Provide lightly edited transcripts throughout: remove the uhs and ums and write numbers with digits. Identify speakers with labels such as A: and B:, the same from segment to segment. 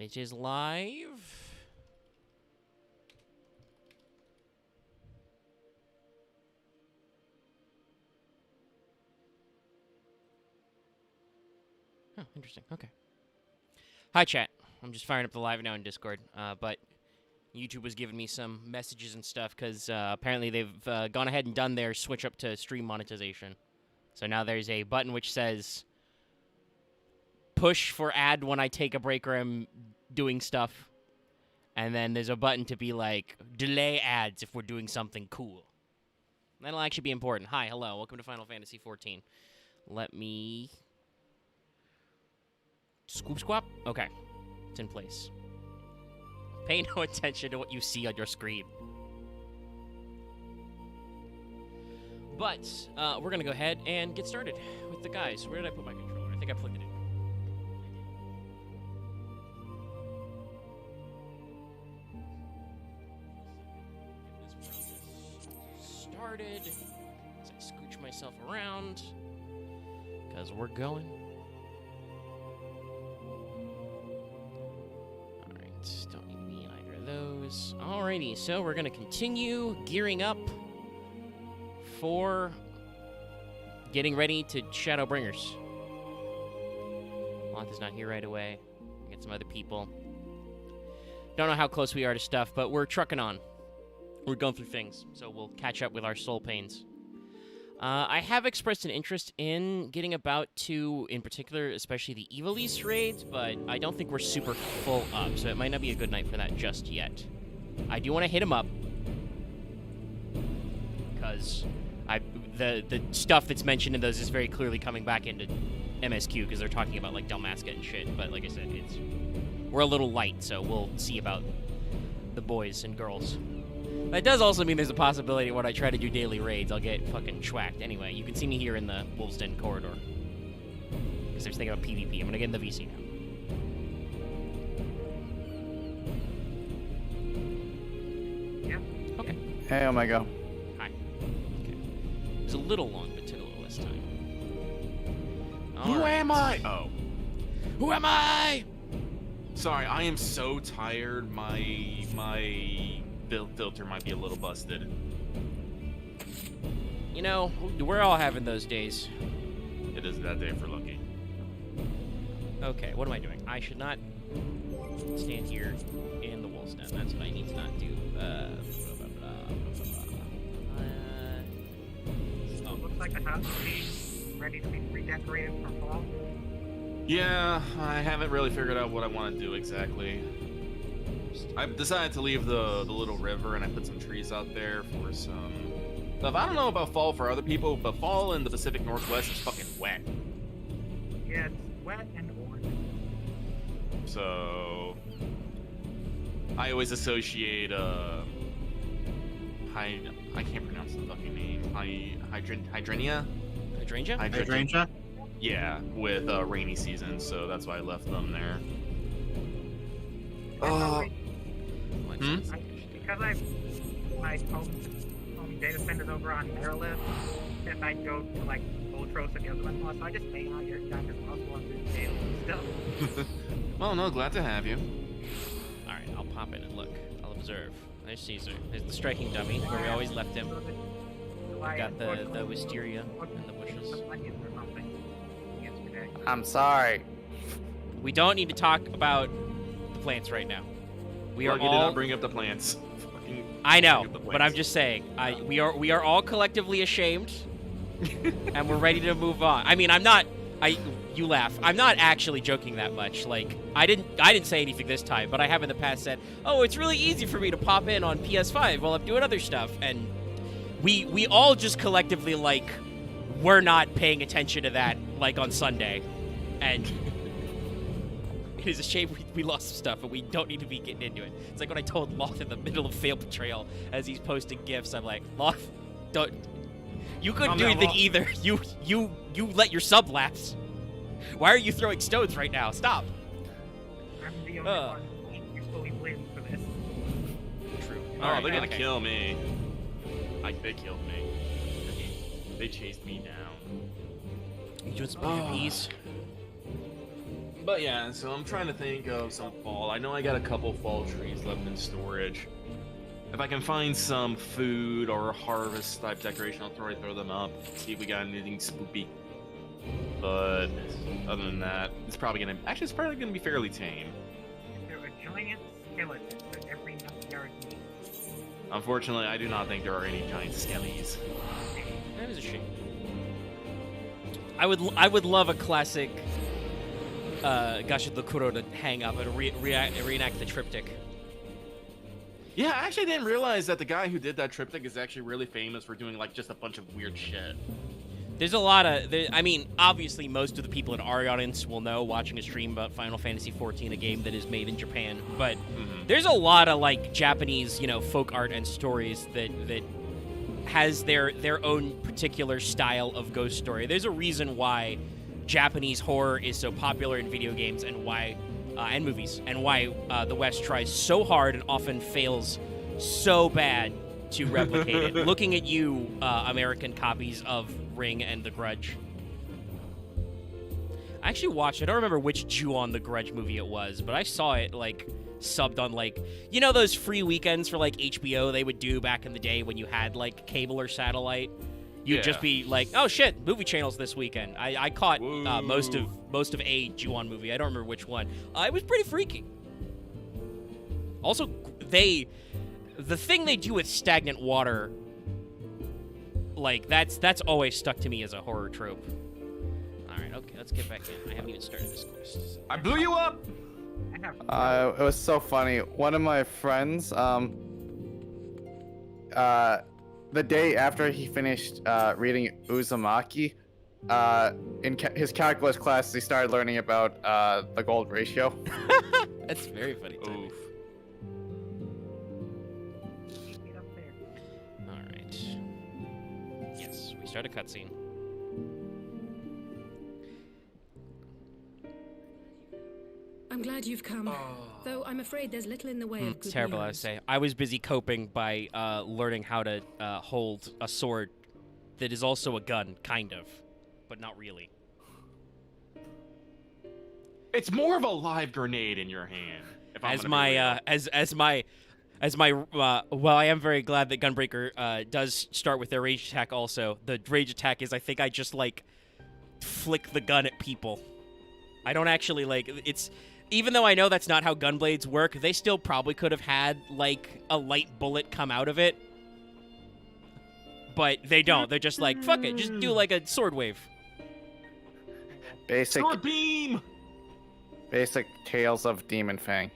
A: It is live. Oh, interesting. Okay. Hi, chat. I'm just firing up the live now in Discord, but YouTube was giving me some messages and stuff because apparently they've gone ahead and done their switch up to stream monetization. So now there's a button which says push for ad when I take a break or I'm doing stuff. And then there's a button to be like delay ads if we're doing something cool. That'll actually be important. Hi, hello. Welcome to Final Fantasy XIV. Let me... Scoop squap? Okay. It's in place. Pay no attention to what you see on your screen. But, we're gonna go ahead and get started with the guys. Where did I put my controller? I think I plugged it in. Get this process started. As I scooch myself around. Because we're going. Don't need me in either of those. Alrighty, so we're gonna continue gearing up for getting ready to Shadowbringers. Month is not here right away. Get some other people. Don't know how close we are to stuff, but we're trucking on. We're going through things, so we'll catch up with our soul pains. I have expressed an interest in getting about to, in particular, especially the Evilise raids, but I don't think we're super full up, so it might not be a good night for that just yet. I do want to hit him up, because the stuff that's mentioned in those is very clearly coming back into MSQ, because they're talking about, like, Dalmasca and shit, but like I said, we're a little light, so we'll see about the boys and girls. That does also mean there's a possibility when I try to do daily raids, I'll get fucking schwacked. Anyway, you can see me here in the Wolves Den corridor. Because there's thinking about PvP. I'm gonna get in the VC now. Yeah. Okay.
B: Hey, Omega.
A: Hi. Okay. It was a little long, but took a little less time.
C: Who am I? Oh.
A: Who am I?
C: Sorry, I am so tired. My build filter might be a little busted.
A: You know, we're all having those days.
C: It is that day for Lucky.
A: Okay, what am I doing? I should not stand here in the Wolf's Den. That's what I need to not do.
D: So it looks like the house is ready to be redecorated for fall.
C: Yeah, I haven't really figured out what I want to do exactly. I've decided to leave the little river, and I put some trees out there for some stuff. I don't know about fall for other people, but fall in the Pacific Northwest is fucking wet.
D: Yeah, it's wet and orange.
C: So I always associate I can't pronounce the fucking name. Hydrangea?
A: Hydrangea?
B: Hydrangea?
C: Yeah, with rainy season, so that's why I left them there.
D: Because my home data center's over on Maryland, and I go to like Ultros and the other ones, so I just hang out here as possible and do daily stuff.
C: Well, no, glad to have you.
A: Alright, I'll pop in and look. I'll observe. There's Caesar. There's the striking dummy, where we always left him. We got the wisteria and the bushes.
B: I'm sorry.
A: We don't need to talk about the plants right now. We are
C: Lucky
A: all...
C: did not bring up the plants.
A: I know, but I'm just saying. We are all collectively ashamed, and we're ready to move on. I mean, I'm not. You laugh. I'm not actually joking that much. Like, I didn't say anything this time, but I have in the past said, "Oh, it's really easy for me to pop in on PS5 while I'm doing other stuff," and we all just collectively like we're not paying attention to that like on Sunday, and. It is a shame we lost some stuff, but we don't need to be getting into it. It's like when I told Loth in the middle of Fail Betrayal as he's posting GIFs, I'm like, Loth, don't... You couldn't do anything either. You let your sub lapse. Why are you throwing stones right now? Stop.
D: I'm the only one who fully blamed for this.
A: True.
C: Oh, they're gonna kill me. They killed me. They chased me down.
A: You doing some PvPs?
C: But yeah, so I'm trying to think of some fall. I know I got a couple fall trees left in storage. If I can find some food or harvest type decoration, I'll throw them up. See if we got anything spoopy. But other than that, it's probably gonna be fairly tame.
D: There are giant skeletons that every yard needs.
C: Unfortunately, I do not think there are any giant skellies.
A: That is a shame. I would love a classic Gashi the Kuro to hang up and reenact the triptych.
C: Yeah, I actually didn't realize that the guy who did that triptych is actually really famous for doing like just a bunch of weird shit.
A: There's a lot of, I mean, obviously most of the people in our audience will know watching a stream about Final Fantasy XIV, a game that is made in Japan. But there's a lot of like Japanese, folk art and stories that has their own particular style of ghost story. There's a reason why Japanese horror is so popular in video games and why and movies, and why the West tries so hard and often fails so bad to replicate it. Looking at you, American copies of Ring and The Grudge. I actually watched, I don't remember which Ju-on The Grudge movie it was, but I saw it, like, subbed on, like, those free weekends for, like, HBO they would do back in the day when you had, like, cable or satellite? You'd just be like, oh shit, movie channels this weekend. I caught most of a Ju-on movie. I don't remember which one. It was pretty freaky. Also, the thing they do with stagnant water, like, that's always stuck to me as a horror trope. Alright, okay, let's get back in. I haven't even started this quest.
C: I blew you up!
B: It was so funny. One of my friends, the day after he finished reading Uzumaki, in his calculus class, he started learning about the gold ratio.
A: That's very funny.
C: Oof.
A: Alright. Yes, we start a cutscene.
E: I'm glad you've come. Though I'm afraid there's little in the way of good
A: It's terrible, I
E: news.
A: say. I was busy coping by learning how to hold a sword that is also a gun, kind of, but not really.
C: It's more of a live grenade in your hand. If I'm gonna be real.
A: Well, I am very glad that Gunbreaker does start with their rage attack also. The rage attack is, I think I just, like, flick the gun at people. I don't actually, like, even though I know that's not how gunblades work, they still probably could have had, like, a light bullet come out of it. But they don't. They're just like, fuck it, just do, like, a sword wave.
B: Basic
C: Sword beam!
B: Basic Tales of Demon Fang.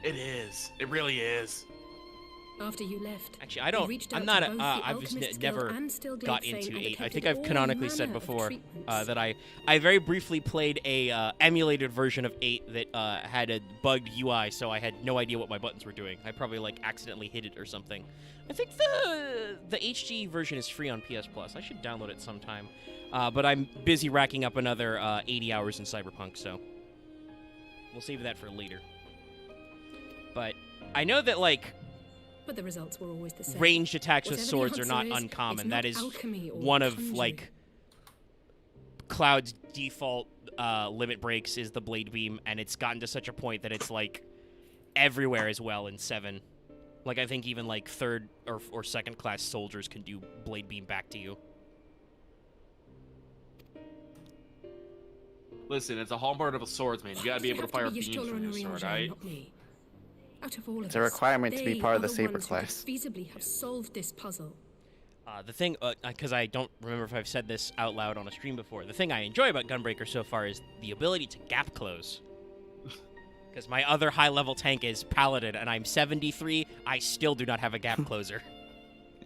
C: It is. It really is.
E: After you left,
A: Actually, I don't.
E: reached
A: I'm
E: out
A: not.
E: to both the
A: I've just
E: Alchemist
A: never
E: Guild and Stillglade
A: got
E: Fane
A: into
E: and
A: 8. I
E: kept
A: think
E: it
A: I've
E: all
A: canonically said
E: manner of
A: before
E: treatments.
A: that I very briefly played a emulated version of 8 that had a bugged UI, so I had no idea what my buttons were doing. I probably like accidentally hit it or something. I think the HD version is free on PS Plus. I should download it sometime. But I'm busy racking up another 80 hours in Cyberpunk, so we'll save that for later. But I know that, like,
E: But the results were always the same.
A: ranged attacks with
E: Whatever the
A: swords are
E: answer
A: not
E: is,
A: uncommon.
E: it's
A: That
E: not
A: is
E: alchemy or
A: one of,
E: conjuring.
A: like, Cloud's default limit breaks is the blade beam, and it's gotten to such a point that it's, like, everywhere as well in 7. Like, I think even, like, 3rd or 2nd class soldiers can do blade beam back to you.
C: Listen, it's a hallmark of a swordsman. You gotta be able to fire beams from your sword, right?
E: Out of all of
B: It's a
E: us,
B: requirement to be
E: they
B: part of
E: are
B: the Saber
E: ones who could
B: class.
E: feasibly have solved this puzzle.
A: The thing, because I don't remember if I've said this out loud on a stream before, the thing I enjoy about Gunbreaker so far is the ability to gap close. Because my other high-level tank is Paladin, and I'm 73, I still do not have a gap closer.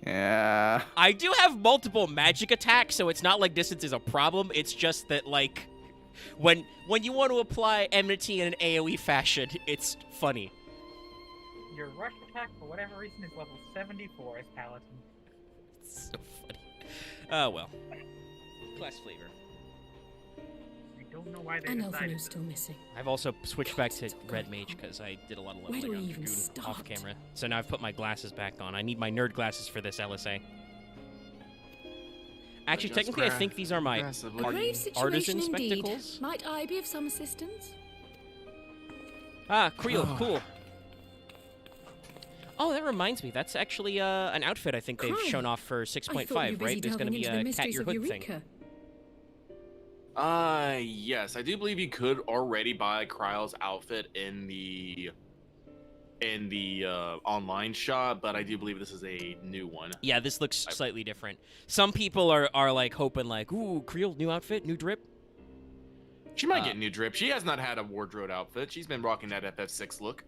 B: Yeah.
A: I do have multiple magic attacks, so it's not like distance is a problem, it's just that, like, when you want to apply enmity in an AoE fashion, it's funny.
D: Your rush attack, for whatever reason, is level 74 as Paladin.
A: It's so funny. Oh, well. Class flavor.
D: I don't know why they
E: And
D: decided
E: Elfino's still missing.
A: I've also switched back to
E: It's all
A: Red
E: going
A: Mage
E: on.
A: because I did a lot of
E: Where do
A: leveling
E: we
A: on
E: even
A: Dragoon off
E: start?
A: camera. So now I've put my glasses back on. I need my nerd glasses for this LSA. Actually,
C: Just
A: technically, I think these are my
C: aggressively.
E: A grave
A: artisan
E: situation indeed.
A: spectacles.
E: Might I be of some assistance?
A: Ah, Creel, cool. Oh, that reminds me. That's actually an outfit I think they've shown off for 6.5, right? There's going to be a Cat Your Hood thing.
C: Yes, I do believe you could already buy Kryle's outfit in the online shop, but I do believe this is a new one.
A: Yeah, this looks slightly different. Some people are like hoping like, ooh, Creel, new outfit, new drip.
C: She might get new drip. She has not had a wardrobe outfit. She's been rocking that FF6 look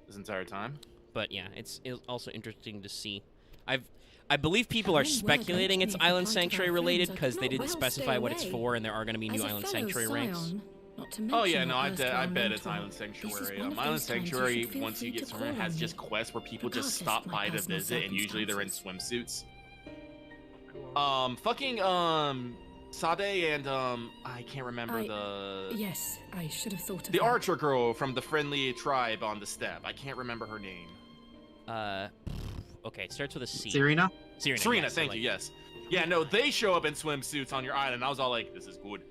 C: this entire time.
A: But yeah, it's also interesting to see. I believe people are speculating it's Island Sanctuary related because they didn't specify what it's for, and there are going to be new Island Sanctuary ranks.
C: Oh yeah, no, I bet it's Island Sanctuary. Island Sanctuary, once you get somewhere, has just quests where people just stop by to visit, and usually they're in swimsuits. Sade and I can't remember the.
E: Yes, I should have thought of
C: the
E: that.
C: archer girl from the friendly tribe on the step. I can't remember her name.
A: Okay, it starts with a C.
F: Serena?
C: Serena,
A: yes,
C: thank you. Yes. Yeah, no, they show up in swimsuits on your island. I was all like, this is good.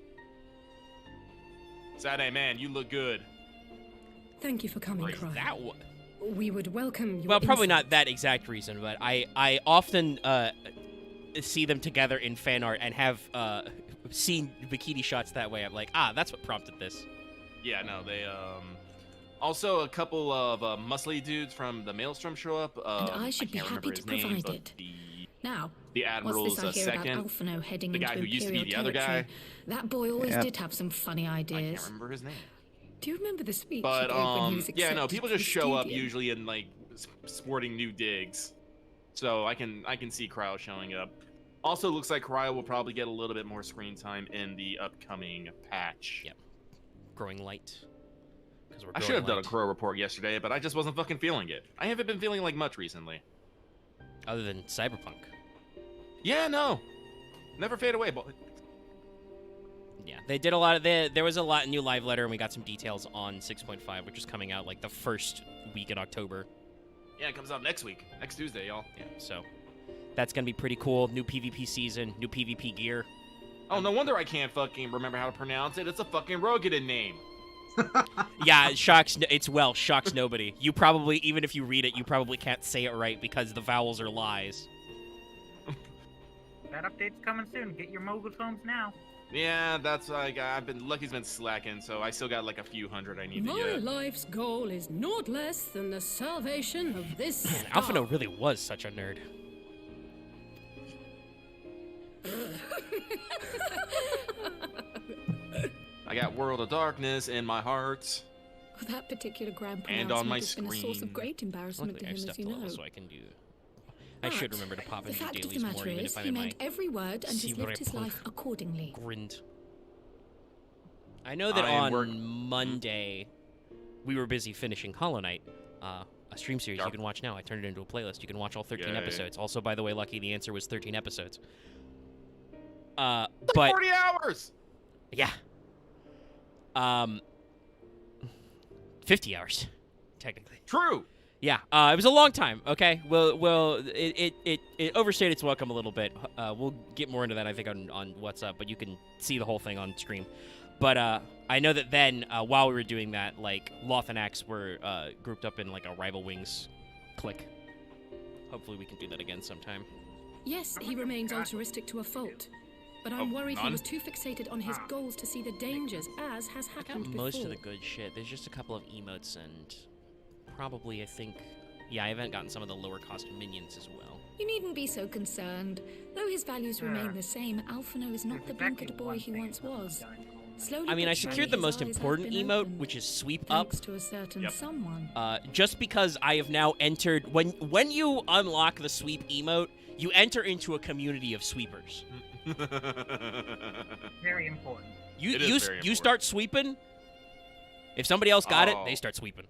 C: Sade, man, you look good.
E: Thank you for coming, Cry. We would welcome your
A: Well, probably
E: insight.
A: not that exact reason, but I often see them together in fan art and have seen bikini shots that way. I'm like, that's what prompted this.
C: Yeah, no, they also a couple of muscly dudes from the Maelstrom show up.
E: And I should be happy to provide it. Now,
C: the Admiral's
E: what's this I hear
C: second,
E: about Alphino heading
C: the guy
E: into
C: who used to be the
E: Imperial
C: other guy.
E: territory? That boy always did have some funny
C: I
E: ideas.
C: can't remember his name.
E: Do you remember the speech
C: But
E: he gave when he was
C: yeah, no,
E: accepted
C: people
E: to
C: just
E: the
C: show up
E: Studium?
C: usually in like sporting new digs, so I can see Cryo showing up. Also, looks like Cryo will probably get a little bit more screen time in the upcoming patch.
A: Yep. Growing light.
C: I should have done a Crow report yesterday, but I just wasn't fucking feeling it. I haven't been feeling like much recently.
A: Other than Cyberpunk.
C: Yeah, no. Never fade away, but
A: Yeah, they did a lot of there was a lot new live letter, and we got some details on 6.5, which is coming out like the first week in October.
C: yeah, it comes out next week, next Tuesday, y'all.
A: Yeah, so that's gonna be pretty cool. New PvP season, new PvP gear.
C: Oh, no wonder I can't fucking remember how to pronounce it. It's a fucking Rogadin name.
A: Yeah, it shocks. It's Welsh, shocks nobody. You probably, even if you read it, you probably can't say it right because the vowels are lies.
D: That update's coming soon. Get your mobile phones now.
C: Yeah, that's like Lucky's been slacking, so I still got like a few hundred I need to
E: My
C: get.
E: life's goal is naught less than the salvation of this
A: Man,
E: star.
A: Alphino really was such a nerd.
C: I got World of Darkness in my heart.
E: That particular grand
C: And on my
E: pronouncement has been a source
C: screen.
E: of great embarrassment
A: Luckily,
E: to
A: I
E: him,
A: have
E: as
A: stuff
E: you
A: to
E: know.
A: level, so I can do. I
E: But
A: should remember to pop
E: the
A: into
E: fact of the
A: dailies more,
E: matter
A: even
E: is,
A: if I'm
E: he
A: in my
E: meant every word and has lived his life accordingly.
A: grind. I know that
C: I am
A: on Monday we were busy finishing Hollow Knight, a stream series you can watch now. I turned it into a playlist. You can watch all 13
C: Yay.
A: episodes. Also, by the way, Lucky, the answer was 13 episodes. But
C: 40 hours.
A: yeah, 50 hours, technically.
C: True.
A: Yeah, it was a long time. Okay, well, it overstayed its welcome a little bit. We'll get more into that, I think, on What's Up, but you can see the whole thing on stream. But I know that then, while we were doing that, like Loth and Axe were grouped up in like a Rival Wings clique. Hopefully, we can do that again sometime.
E: Yes, he remains altruistic to a fault. But I'm worried he
C: none?
E: was too fixated on his goals to see the dangers, as has
A: I got
E: happened before.
A: most of the good shit. There's just a couple of emotes and probably, I think, yeah, I haven't gotten some of the lower cost minions as well.
E: You needn't be so concerned. Though his values remain the same, Alphino is not the blinkered boy he once was. Slowly
A: I mean, I
E: but surely,
A: secured the
E: his
A: most
E: eyes have
A: important
E: been
A: emote,
E: opened,
A: which is Sweep Up.
E: thanks to a certain someone.
A: Just because I have now entered, when you unlock the Sweep emote, you enter into a community of sweepers.
D: Very important.
A: You
C: It is
A: you
C: very
A: you
C: important.
A: start sweeping. If somebody else got it,
C: Oh.
A: they start sweeping.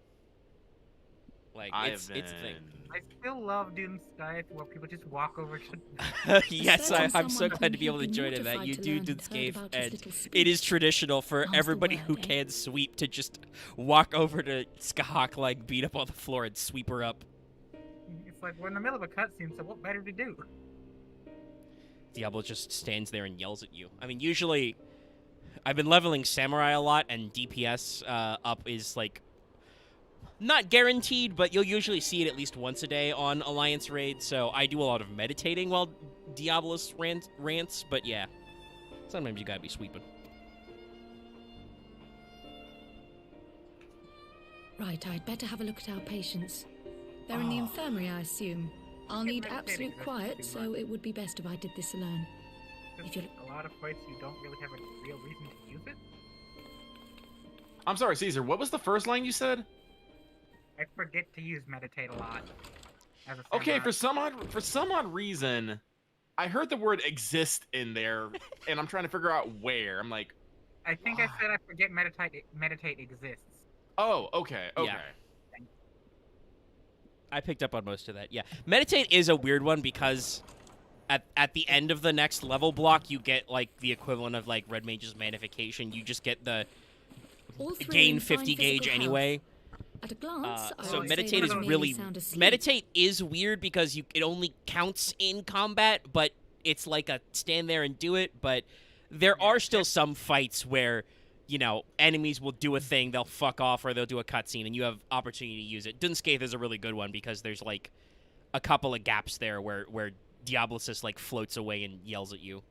A: Like it's a thing.
D: I still love doing Skype where people just walk over to.
A: Yes,
E: Certain
A: I'm so
E: someone
A: glad to
E: whom
A: be able to
E: he'd be
A: join in that.
E: mortified
A: You
E: to
A: do
E: learn he'd heard
A: Scape,
E: about his
A: and
E: little speech.
A: it is traditional for
E: How's the
A: everybody
E: word,
A: who
E: eh?
A: can sweep to just walk over to Skahawk, like beat up on the floor and sweep her up.
D: It's like we're in the middle of a cutscene, so what better to do?
A: Diablo just stands there and yells at you. I mean, usually, I've been leveling Samurai a lot, and DPS up is like Not guaranteed, but you'll usually see it at least once a day on Alliance Raid, so I do a lot of meditating while Diabolus rants, but yeah. Sometimes you gotta be sweeping.
E: Right, I'd better have a look at our patients. They're in the infirmary, I assume. I'll need absolute quiet, so it would be best if I did this alone. If you're...
D: A lot of fights, you don't really have a real reason to use it.
C: I'm sorry, Caesar. What was the first line you said?
D: I forget to use meditate a lot. As a
C: Okay,
D: samurai.
C: for some odd reason, I heard the word exist in there, and I'm trying to figure out where. I'm like,
D: I think I said I forget meditate exists.
C: oh, okay, okay.
A: Yeah. I picked up on most of that, yeah. Meditate is a weird one because at the end of the next level block, you get, like, the equivalent of, like, Red Mage's Manification. You just get the gain 50 gauge anyway.
E: At a glance, I
A: So
E: would
A: meditate
E: say
A: is
E: you may
A: really...
E: sound asleep.
A: Meditate is weird because it only counts in combat, but it's like a stand there and do it, but there are still some fights where... you know, enemies will do a thing, they'll fuck off, or they'll do a cutscene, and you have opportunity to use it. Dunscape is a really good one because there's, like, a couple of gaps there where Diabolus just, like, floats away and yells at you.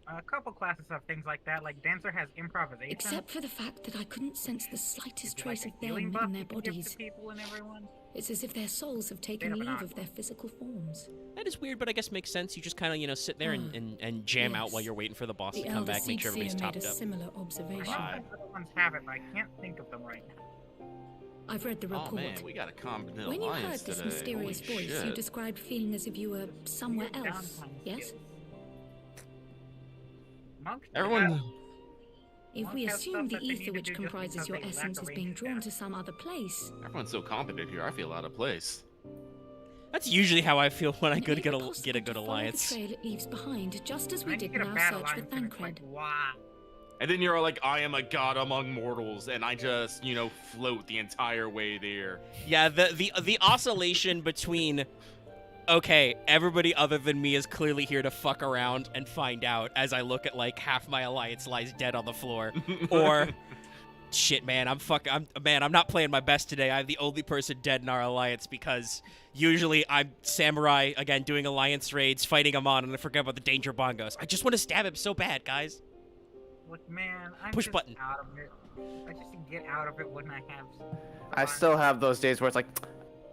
D: A couple classes have things like that, like Dancer has improvisation.
E: Except for the fact that I couldn't sense the slightest
D: It's
E: trace
D: like
E: of
D: a healing
E: them
D: buff
E: in their
D: you can give to
E: bodies.
D: people and everyone.
E: It's as if their souls have taken
D: Bit of an
E: leave
D: odd
E: of their
D: one.
E: physical forms.
A: That is weird, but I guess makes sense. You just kind of, you know, sit there and jam out
E: yes.
A: while you're waiting for the boss
E: The
A: to come
E: elder
A: back, make sure everybody's
E: Seed Seer made
A: topped
E: a
A: up.
E: similar
D: I
E: observation.
D: know some other ones have it, but I can't think of them right now.
E: I've read the report.
C: Oh man, we got a competent
E: When you heard
C: alliance
E: this
C: today.
E: mysterious
C: Holy
E: voice, you
C: shit.
E: described feeling as if you were somewhere
D: Weird
E: else.
D: downtime
E: Yes?
D: skills. Monk,
C: Everyone,
E: If we
D: Monk has
E: assume
D: stuff
E: the
D: that they need
E: ether
D: to
E: which
D: do just
E: comprises
D: because
E: your
D: they lack
E: essence
D: a
E: is
D: range
E: being drawn
D: stat.
E: to some other place,
C: everyone's so competent here. I feel out of place.
A: That's usually how I feel when I
E: then
A: get
E: it
A: a
E: would
A: get a
E: possible
A: good
E: to follow
A: alliance.
E: the trail it leaves behind, just as we
D: when you
E: did
D: get
E: in
D: a
E: our
D: bad
E: search for
D: alliance, and it's
E: Thancred.
D: like, wow.
C: And then you're like, I am a god among mortals, and I just, you know, float the entire way there.
A: Yeah, the oscillation between, okay, everybody other than me is clearly here to fuck around and find out as I look at, like, half my alliance lies dead on the floor, or... shit, man, I'm not playing my best today. I'm the only person dead in our alliance because usually I'm samurai, again, doing alliance raids, fighting him on, and I forget about the danger bongos. I just want to stab him so bad, guys.
D: Look, man, I'm
A: Push
D: just
A: button.
D: out of it. I just get out of it when I have...
B: I still have those days where it's like,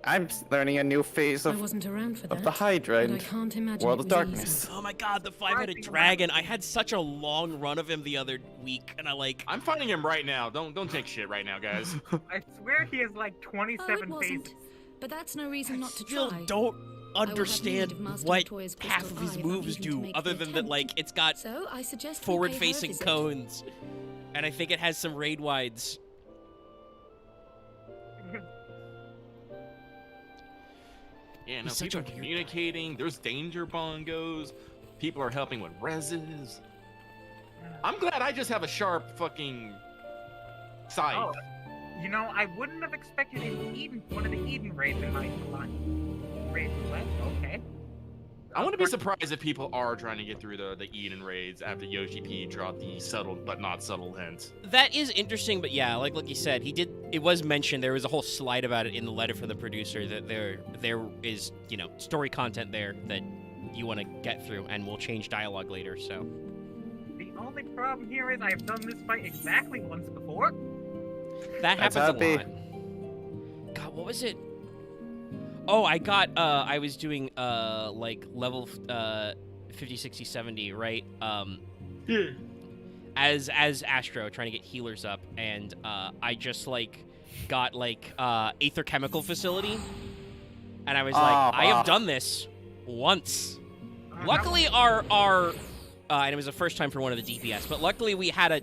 B: I'm learning a new phase
E: I
B: of
E: wasn't around for that.
B: the Hydra
E: but I
B: and
E: can't imagine
B: World
E: it
B: of
E: was
B: Darkness.
E: easy.
A: Oh my god, the five-headed dragon. I had such a long run of him the other week, and
C: I'm fighting him right now. Don't take shit right now, guys.
D: I swear he has like
E: Oh, it
D: 27
E: wasn't.
D: phases.
E: But that's no reason not to
A: still
E: try.
A: don't
E: I will have
A: understand
E: need of Master
A: what
E: Latoya's
A: half
E: crystal
A: of his
E: eye if
A: moves
E: I'm even to
A: do,
E: make
A: other
E: the
A: than that,
E: attempt.
A: like, it's got
E: So I suggest we pay her a
A: forward-facing
E: visit.
A: cones, and I think it has some raid wides.
C: Yeah, no,
A: He's such
C: people
A: a
C: are
A: weird
C: communicating. There's danger bongos. People are helping with reses. I'm glad I just have a sharp fucking scythe.
D: Oh, you know, I wouldn't have expected one of the Eden raids in my raid left. Okay.
C: I wouldn't be surprised if people are trying to get through the Eden raids after Yoshi P dropped the subtle but not subtle hint.
A: That is interesting, but yeah, like you said, it was mentioned, there was a whole slide about it in the letter from the producer, that there is, you know, story content there that you want to get through, and we'll change dialogue later, so.
D: The only problem here is I have done this fight exactly once before.
A: That
B: That's
A: happens a
B: how it
A: lot. God, what was it? Oh, I got, I was doing, like, level, 50, 60, 70, right? As Astro, trying to get healers up, and, I just, like, got, like, Aether Chemical Facility, and I was like, I have done this once. Luckily, our and it was the first time for one of the DPS, but luckily we had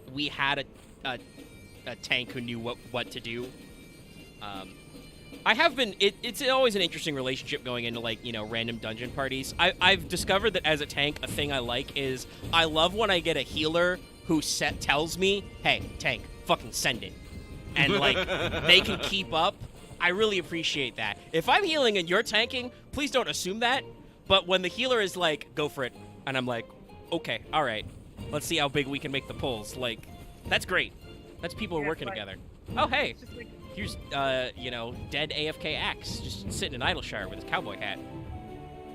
A: a tank who knew what to do. I have been. It's always an interesting relationship going into, like, you know, random dungeon parties. I've discovered that as a tank, a thing I like is I love when I get a healer who tells me, "Hey, tank, fucking send it," and like they can keep up. I really appreciate that. If I'm healing and you're tanking, please don't assume that. But when the healer is like, "Go for it," and I'm like, "Okay, all right, let's see how big we can make the pulls." Like, that's great. That's people
D: Yeah,
A: working
D: like-
A: together. Oh, hey.
D: It's just like
A: Here's, you know, dead AFK Axe, just sitting in Idleshire with his cowboy hat.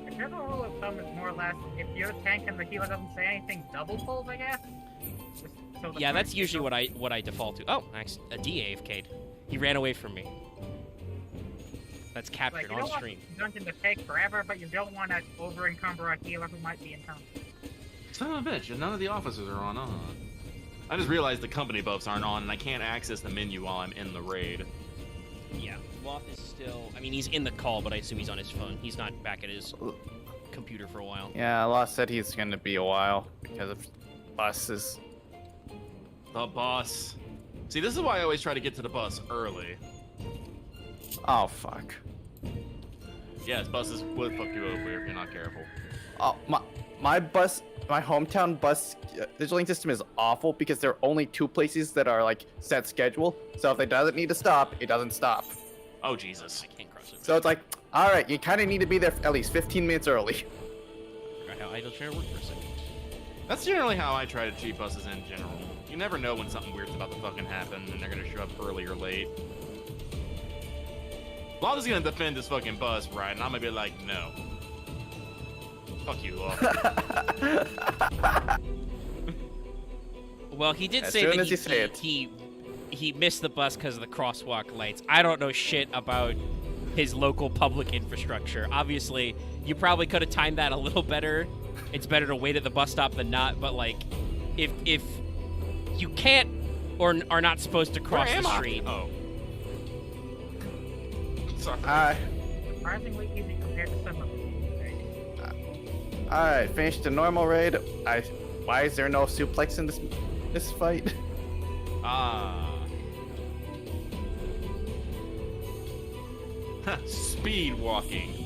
D: The general rule of thumb is more or less, if you're the tank and the healer doesn't say anything, double pulls, I guess. So
A: Yeah, that's usually what I default to. Oh, nice. A D AFK'd. He ran away from me. That's captured
D: you
A: on
D: don't
A: stream.
D: want the dungeon to take forever, but you don't want to over-encumber a healer who might be in town.
C: Son of a bitch, none of the officers are on. I just realized the company buffs aren't on, and I can't access the menu while I'm in the raid.
A: Yeah, Loth is still... I mean, he's in the call, but I assume he's on his phone. He's not back at his computer for a while.
B: Yeah, Lost said he's going to be a while because of buses.
C: The bus. See, this is why I always try to get to the bus early.
B: Oh, fuck.
C: Yes, buses would fuck you over if you're not careful.
B: Oh, my hometown bus scheduling system is awful because there are only 2 places that are like set schedule. So if it doesn't need to stop, it doesn't stop.
C: Oh, Jesus.
A: I can't cross it.
B: So it's like, all right, you kind of need to be there at least 15 minutes early.
A: I forgot how Idleshire worked for a second.
C: That's generally how I try to treat buses in general. You never know when something weird's about to fucking happen and they're gonna show up early or late. Law is gonna defend this fucking bus, right? And I'm gonna be like, no. Fuck you, Law.
A: Well, he did
B: As
A: say
B: soon
A: that
B: as you say it.
A: he missed the bus because of the crosswalk lights. I don't know shit about his local public infrastructure. Obviously, you probably could have timed that a little better. It's better to wait at the bus stop than not, but like, if you can't or are not supposed to cross the street.
C: Oh. Sorry.
D: Surprisingly easy compared to some of them.
B: Alright, finished the normal raid. Why is there no suplex in this fight?
C: Speed walking.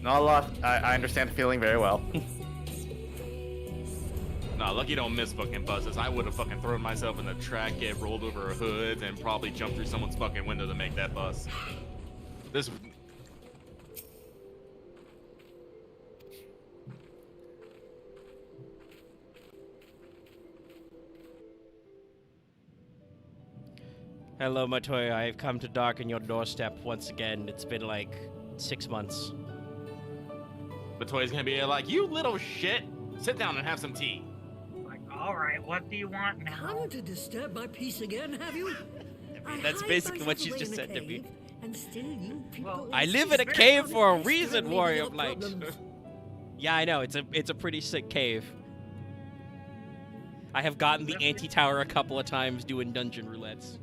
B: Not a lot. I understand the feeling very well.
C: Nah, lucky don't miss fucking buses. I would have fucking thrown myself in the track, get rolled over a hood, and probably jumped through someone's fucking window to make that bus. This...
A: Hello, Matoya. I have come to darken your doorstep once again. It's been like 6 months.
C: But Toy's gonna be like, you little shit! Sit down and have some tea.
D: Like, alright, what do you want now?
F: Come to disturb my peace again, have you?
A: I mean, that's basically what she's just said to me.
F: And still you people
A: I live in a cave for a reason, Warrior of Light. Yeah, I know. It's a pretty sick cave. I have gotten the anti-tower a couple of times doing dungeon roulettes.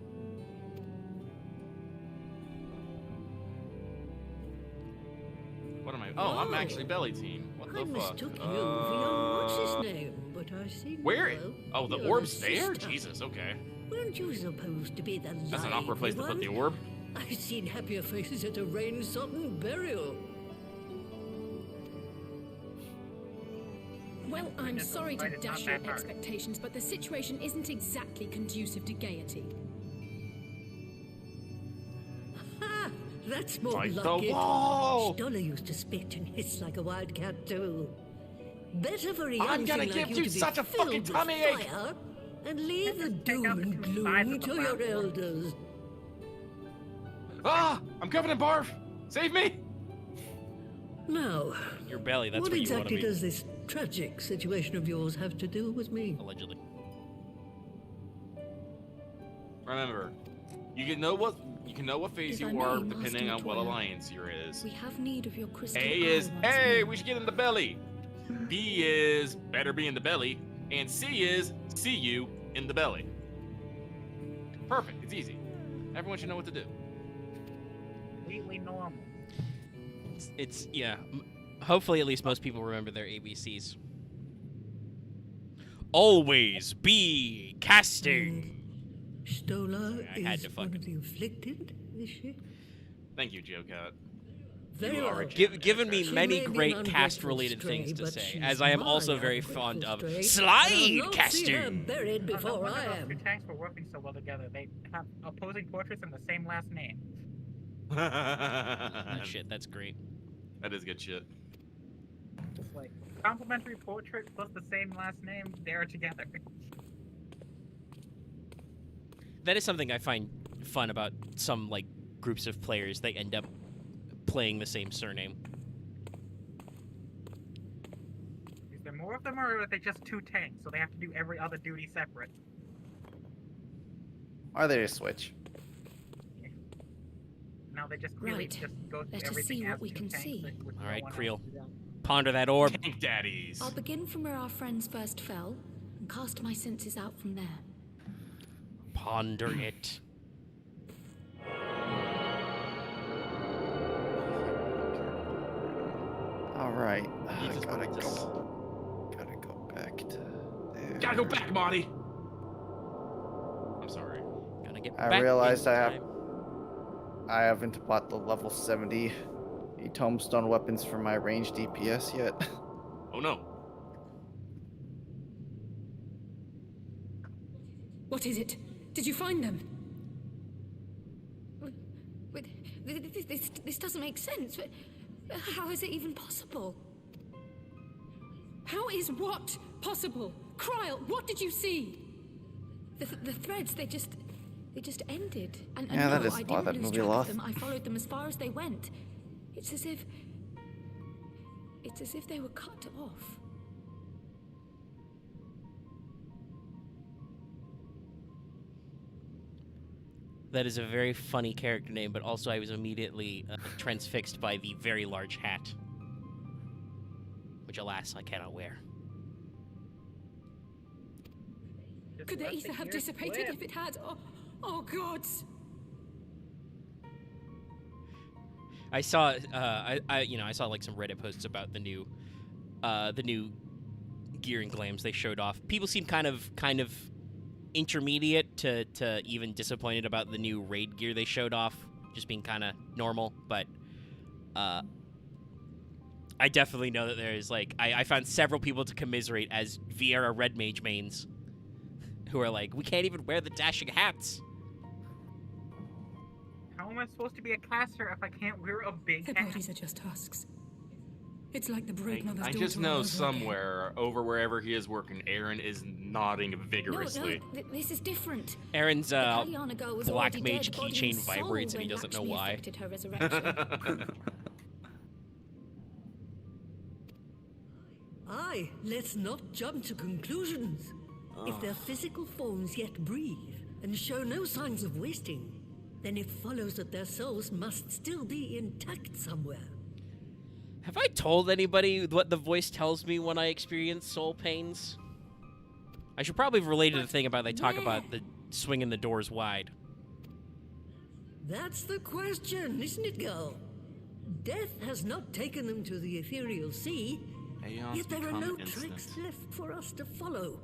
C: What am I? Oh, I'm actually belly team. What the
F: I
C: fuck?
F: mistook you for your what's his name, but I see
C: Where?
F: now
C: Oh, the
F: you're
C: orb's
F: a
C: there?
F: sister.
C: Jesus, okay.
F: Weren't you supposed to be the
C: That's an awkward place to put the
F: one?
C: orb.
F: I've seen happier faces at a rain-sodden burial.
E: Well, I'm sorry to
D: Right, it's not
E: dash your
D: that hard.
E: expectations, but the situation isn't exactly conducive to gaiety.
F: Ha! That's more
C: Like
F: like
C: the
F: it.
C: wall!
F: Stoller used to spit and hiss like a wildcat too. Better for a young
C: I'm gonna
F: thing
C: give
F: like
C: you
F: to be
C: such a
F: filled
C: fucking
F: with
C: tummy ache.
F: fire and leave the
D: Just take
F: doom
D: out the
F: and
D: two sides
F: gloom
D: of the
F: to your
D: platform.
F: elders.
C: Ah! I'm covered in barf! Save me!
F: Now,
A: Your belly, that's
F: what
A: where you want
F: exactly
A: to be.
F: does this tragic situation of yours have to do with me?
A: Allegedly.
C: Remember, you can know what phase
E: If I
C: you
E: may,
C: are
E: Master
C: depending on what
E: Toya,
C: alliance you're is.
E: We have need of your crystal
C: A
E: eye
C: is,
E: once
C: hey,
E: more.
C: we should get in the belly. B is, better be in the belly. And C is, see you in the belly. Perfect, it's easy. Everyone should know what to do.
D: Completely normal.
A: It's yeah. Hopefully, at least most people remember their ABCs. Always be casting.
F: Stoller
A: I had
F: is
A: to
F: one
A: fucking-
F: of the afflicted, is she?
C: Thank you, Joe Cat.
F: Very
C: You are
F: well.
C: a
A: Given me
F: She
A: many
F: may be an
A: great
F: ungrateful
A: cast-related
F: stray,
A: things to
F: but
A: say,
F: she's
A: as I am
F: my
A: also very
F: ungrateful
A: fond of
F: stray, and
A: slide
F: I'll not see her
A: casting.
F: buried
D: No
F: before
D: wonder
F: I
D: those
F: am.
D: two tanks were working so well together. They have opposing portraits and the same last name.
A: Oh, shit, that's great.
C: That is good shit.
D: Just like complementary portrait plus the same last name, they're together.
A: That is something I find fun about some like groups of players. They end up playing the same surname.
D: Is there more of them, or are they just 2 tanks, so they have to do every other duty separate?
B: Or they just switch.
D: Now they just really
E: Right.
D: just go through
E: Let us
D: everything
E: see
D: as
E: what we
D: 2
E: can
D: tanks
E: see.
D: with
A: All
D: no
A: right,
D: one
A: Creel.
D: else to do.
A: Ponder that orb.
C: Tank daddies.
E: I'll begin from where our friends first fell and cast my senses out from there.
A: Ponder it.
B: All right.
C: Jesus
B: Gotta
C: Christ.
B: go back to there.
C: Gotta go back, Marty. I'm sorry.
A: Gotta get
B: I
A: back
B: realized
A: in
B: I have-
A: time.
B: I haven't bought the level 70 tombstone weapons for my ranged DPS yet.
C: Oh no.
E: What is it? Did you find them? This doesn't make sense. How is it even possible? How is what possible? Kryl, what did you see? The threads, they just ended. And
B: Yeah, that
E: no,
B: is
E: I
B: why
E: didn't
B: that
E: lose
B: movie
E: track of
B: lost.
E: them. I followed them as far as they went. It's as if they were cut off.
A: That is a very funny character name, but also I was immediately transfixed by the very large hat, which alas I cannot wear.
D: Just
E: Could the
D: let
E: ether have
D: gear
E: dissipated
D: slip.
E: if it had? Oh gods!
A: I saw, I saw like some Reddit posts about the new gear and glams they showed off. People seem kind of intermediate to even disappointed about the new raid gear they showed off, just being kind of normal. But I definitely know that there is like I found several people to commiserate as Viera Red Mage mains, who are like, we can't even wear the dashing hats.
D: How am I supposed to be a caster if I can't wear a big
E: Their
D: hat?
E: bodies are just husks. It's like the brood mother's
C: I
E: daughter
C: just
E: all
C: know
E: over
C: somewhere over wherever he is working, Aaron is nodding vigorously.
E: No, this is different.
A: Aaron's
E: The Kaliana girl was
A: black
E: already
A: mage
E: dead, body
A: keychain
E: and soul,
A: vibrates and he
E: when
A: doesn't know
E: Lakshmi
A: why.
E: affected her resurrection.
F: Aye, let's not jump to conclusions. If their physical forms yet breathe and show no signs of wasting, then it follows that their souls must still be intact somewhere.
A: Have I told anybody what the voice tells me when I experience soul pains? I should probably relate to the thing about they talk about the swinging the doors wide.
F: That's the question, isn't it, girl? Death has not taken them to the ethereal sea,
C: Aeons
F: yet there are
C: become
F: no
C: instant.
F: tracks left for us to follow.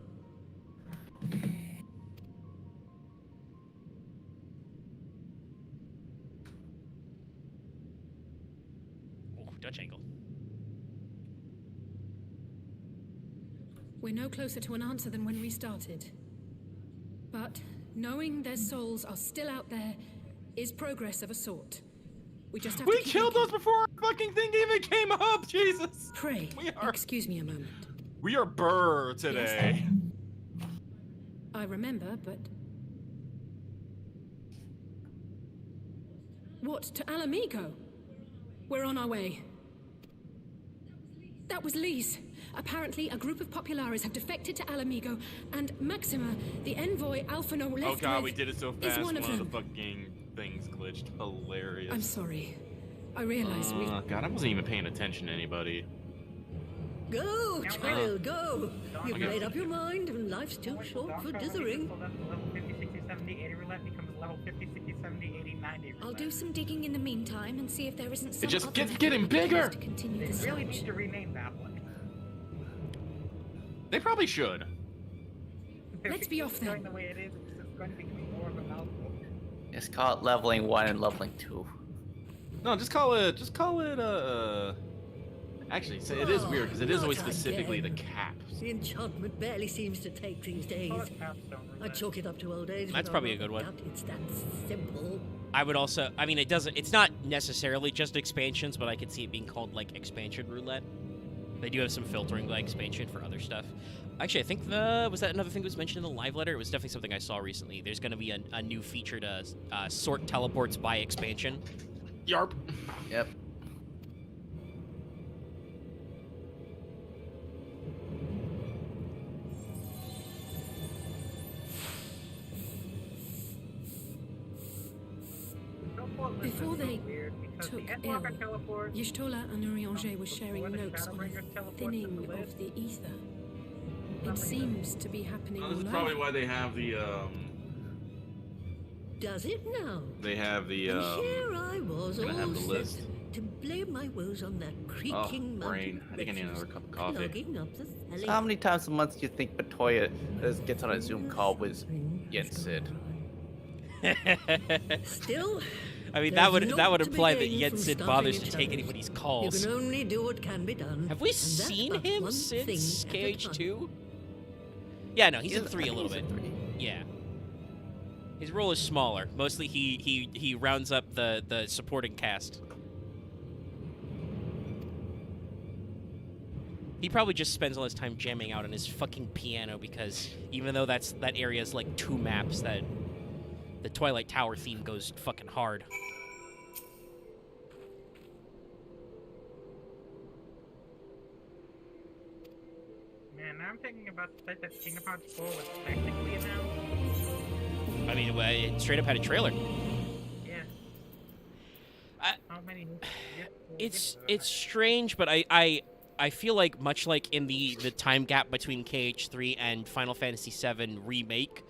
A: Oh, Dutch angle.
E: We're no closer to an answer than when we started. But knowing their souls are still out there is progress of a sort. We just have
C: We
E: to keep
C: killed
E: looking.
C: those before our fucking thing even came up, Jesus!
E: Pray,
C: We are-
E: excuse me a moment.
C: We are burr today.
E: I remember, but... What, to Alamigo? We're on our way. That was Lise. Apparently, a group of Populares have defected to Alamigo, and Maxima, the envoy Alphano left
C: Oh god,
E: with,
C: we did it so
E: is
C: fast.
E: one of
C: the
E: them.
C: fucking things glitched. Hilarious.
E: I'm sorry. I realize we...
C: God, I wasn't even paying attention to anybody.
F: Go,
D: Now,
F: child, go! You've
C: Okay.
F: made up your mind, and life's too short for dithering.
D: So that level 50, 60, 70, 80 roulette becomes level 50, 60, 70, 80, 90 roulette.
E: I'll do some digging in the meantime and see if there isn't some
C: just
E: other
C: gets
E: method
C: getting
E: we can use
C: bigger!
E: to continue
D: They
E: the
D: really
E: search.
D: need to rename that one.
C: They probably should.
D: If
E: Let's
D: it
E: be
D: keeps
E: off
D: going
E: then.
D: the way it is, it's just going to become more of a mouthful.
B: Just call it leveling 1 and leveling 2.
C: No, just call it, actually, so it is weird, because it is
F: Not
C: always specifically the
F: again.
C: caps.
F: The enchantment barely seems to take these days.
D: Call it Capstone
F: I
D: roulette.
F: chalk it up to old age.
A: That's
F: without
A: probably a good one.
F: doubt. It's that simple.
A: I would also, I mean, it's not necessarily just expansions, but I could see it being called like expansion roulette. They do have some filtering like expansion for other stuff. Actually, I think was that another thing that was mentioned in the live letter? It was definitely something I saw recently. There's going to be a new feature to sort teleports by expansion.
C: Yarp.
B: Yep.
E: Before they took ill,
D: teleport.
E: Y'shtola and Urianger were sharing
D: Whether
E: notes on
D: Shadowbringers
E: a
D: teleport
E: thinning
D: to the list.
E: of the ether. It seems to be happening
C: This is
E: all
C: probably
E: over.
C: why they have the
F: Does it now?
C: and
F: And here I was,
C: gonna
F: all
C: have the
F: set
C: list.
F: to blame my woes on that creaking
C: brain.
F: mountain
C: I think I need another
F: refuse,
C: cup of coffee.
F: clogging up the valley.
B: How many times a month do you think Batoya gets on a Zoom call with Yensid?
F: Still,
A: I mean,
F: there's
A: that would
F: naught to be
A: imply that
F: gained from
A: Yensid
F: starving
A: bothers
F: each
A: to take
F: other.
A: anybody's
F: You
A: calls.
F: can only do what can be done.
A: Have we
F: and that's
A: seen
F: but
A: him
F: one thing
A: since
F: at a time.
A: KH2? Yeah, no, he's in 3 a
B: I think
A: little
B: he's
A: bit.
B: in 3.
A: Yeah. His role is smaller. Mostly he rounds up the supporting cast. He probably just spends all his time jamming out on his fucking piano because even though that area is like 2 maps, that the Twilight Tower theme goes fucking hard.
D: Man, now I'm thinking about the fact that Kingdom Hearts 4 was technically announced.
A: I mean, it straight up had a trailer.
D: Yeah.
A: I-
D: How many?
A: It's strange, but I feel like much like in the time gap between KH3 and Final Fantasy VII Remake,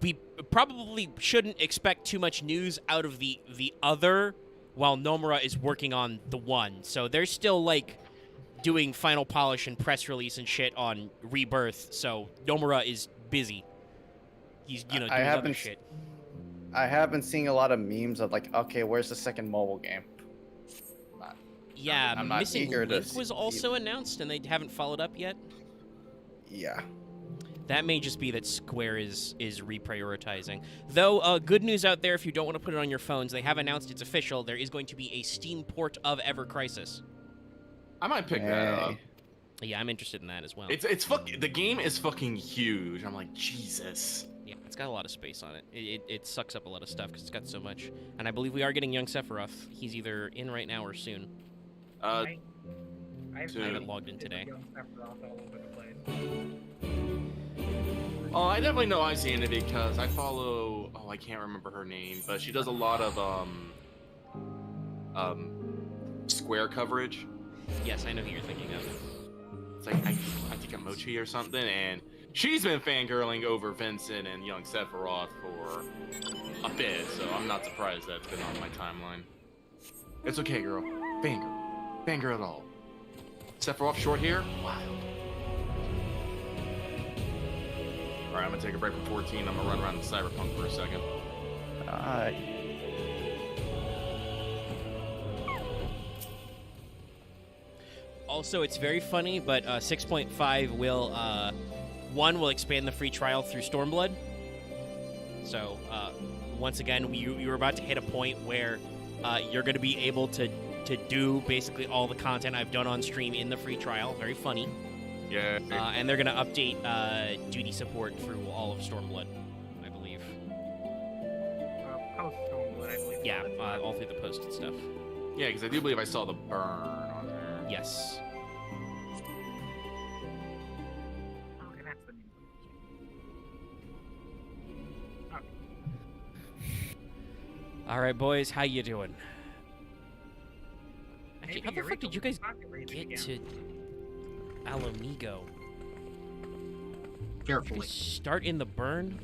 A: we probably shouldn't expect too much news out of the other while Nomura is working on the one. So they're still like doing final polish and press release and shit on Rebirth. So Nomura is busy. He's doing other shit.
B: I have been seeing a lot of memes of like, okay, where's the second mobile game?
A: Yeah,
B: I'm not
A: Missing
B: eager to
A: Link was also announced, and they haven't followed up yet.
B: Yeah.
A: That may just be that Square is reprioritizing. Though, good news out there, if you don't want to put it on your phones, they have announced it's official. There is going to be a Steam port of Ever Crisis.
C: I might pick that up.
A: Yeah, I'm interested in that as well.
C: It's the game is fucking huge. I'm like, Jesus.
A: Yeah, it's got a lot of space on it. It sucks up a lot of stuff because it's got so much. And I believe we are getting young Sephiroth. He's either in right now or soon.
D: I
A: haven't logged in today.
C: Oh, I definitely know I've seen it because I follow. Oh, I can't remember her name, but she does a lot of Square coverage.
A: Yes, I know who you're thinking of.
C: It's like I think a Mochi or something, and she's been fangirling over Vincent and young Sephiroth for a bit, so I'm not surprised that's been on my timeline. It's okay, girl. Fangirl at all. Sephiroth short hair? Wild. Alright, I'm gonna take a break from 14. I'm gonna run around the Cyberpunk for a second.
A: Also, it's very funny, but 6.5 will, one, will expand the free trial through Stormblood. So, once again, you're about to hit a point where you're going to be able to do basically all the content I've done on stream in the free trial. Very funny.
C: Yeah.
A: And they're going to update duty support through all of Stormblood, I believe.
D: Post Stormblood, I believe.
A: Yeah, all through the posted stuff.
C: Yeah, because I do believe I saw the burn on there.
A: Yes.
D: Okay, that's the new one. Okay.
A: All right, boys, how you doing? Actually,
D: Maybe
A: how the fuck
D: Eureka
A: did you guys
D: populated
A: get
D: again.
A: to Alamigo?
G: Carefully.
A: We start in the burn?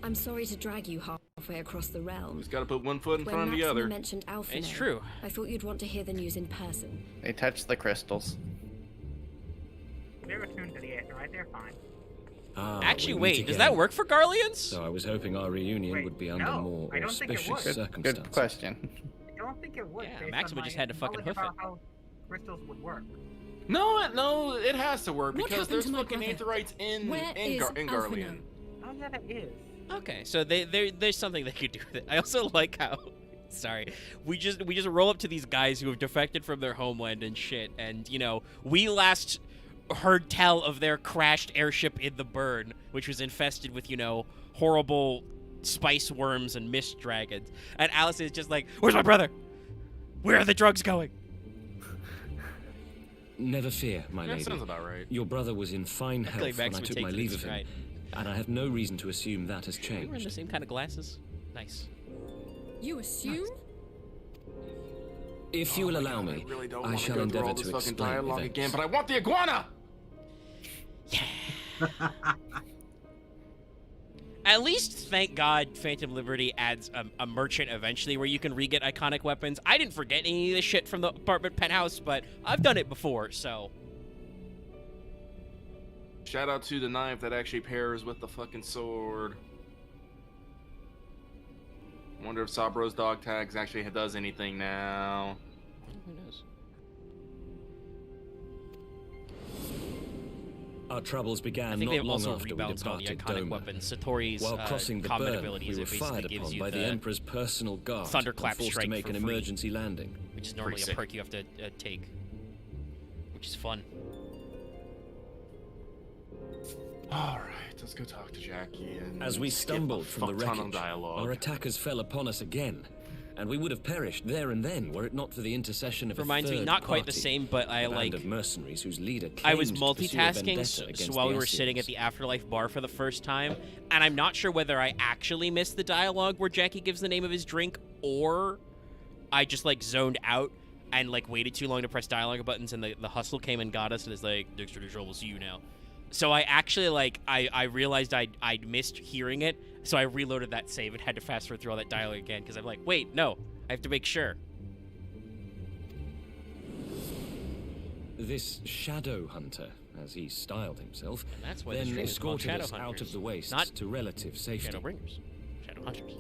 E: I'm sorry to drag you halfway across the realm.
C: Just gotta put one foot in
E: When
C: front of the
E: Maxima
C: other.
E: mentioned Alpha,
A: It's true.
E: I thought you'd want to hear the news in person.
B: They touched the crystals.
D: They're attuned to the air, right? They're fine.
A: Actually,
G: we meet
A: wait, does
G: again.
A: that work for Garleans?
G: So I was hoping our reunion
D: Wait,
G: would be under
D: no,
G: more
D: I don't think it
G: auspicious
D: would.
G: circumstances.
B: Good question.
D: I don't think it would.
A: Yeah,
D: based
A: Maxima
D: on
A: just
D: my
A: had to fucking
D: knowledge
A: hoof it.
D: about how crystals would work.
C: No, it has to work
E: What
C: because
E: happened
C: there's
E: to my
C: fucking
E: brother?
C: Aetherites in
E: Where is
C: in
E: Alpha
C: Garlean.
E: now?
D: Oh yeah, that is.
A: Okay, so there's something they could do with it. I also like how Sorry. We just roll up to these guys who have defected from their homeland and shit, and, you know, we last heard tell of their crashed airship in the burn, which was infested with, you know, horrible spice worms and mist dragons. And Alice is just like, where's my brother? Where are the drugs going?
G: Never fear, my lady.
C: That sounds about right.
G: Your brother was in fine health when I took my leave of him,
A: right.
G: and I have no reason to assume that has
A: Are we wearing the
G: changed.
A: same kind of glasses? Nice.
E: You assume?
G: If you will allow me,
C: I really don't
G: I
C: want
G: shall
C: to go through
G: endeavor
C: all this
G: to
C: fucking
G: explain
C: dialogue
G: events.
C: again, but I want the iguana!
A: At least, thank God, Phantom Liberty adds a merchant eventually where you can re-get iconic weapons. I didn't forget any of this shit from the apartment penthouse, but I've done it before, so...
C: Shout out to the knife that actually pairs with the fucking sword. Wonder if Sabro's dog tags actually does anything now.
A: Who knows?
G: Our troubles
A: I
G: began
A: think
G: not
A: they've
G: long
A: also
G: after we
A: rebalanced all the
G: departed
A: iconic
G: Doma.
A: weapons. Satori's
G: While crossing the
A: combat
G: burn,
A: abilities,
G: we were
A: it basically
G: fired
A: gives
G: upon
A: you
G: by the Emperor's personal guard
A: Thunderclap
G: and forced
A: Strike
G: to make
A: for
G: an
A: free.
G: emergency landing.
A: which is normally a
C: sick.
A: perk you have to take, which is fun.
C: Alright, let's go talk to Jackie and
G: As we
C: skip a
G: stumbled from the
C: fuck ton of
G: wreckage,
C: dialogue.
G: our attackers fell upon us again, and we would have perished there and then were it not for the intercession of
A: Reminds
G: a
A: me,
G: third
A: not quite the
G: party,
A: same, but I
G: a band
A: like.
G: of mercenaries whose leader
A: I was
G: claimed to pursue a
A: multitasking
G: vendetta
A: so
G: against
A: while
G: the
A: we were sitting at
G: Assyrians.
A: the Afterlife bar for the first time, and I'm not sure whether I actually missed the dialogue where Jackie gives the name of his drink, or I just like zoned out and like waited too long to press dialogue buttons, and the hustle came and got us, and it's like, Dexter Control will see you now. So I actually like I realized I'd missed hearing it, so I reloaded that save and had to fast forward through all that dialogue again because I'm like, wait, no, I have to make sure.
G: This Shadowhunter, as he styled himself,
A: And that's why the
G: then
A: stream is called
G: escorted us
A: Shadowhunters,
G: out of the wastes
A: not
G: to relative safety.
A: Shadowbringers, Shadowhunters.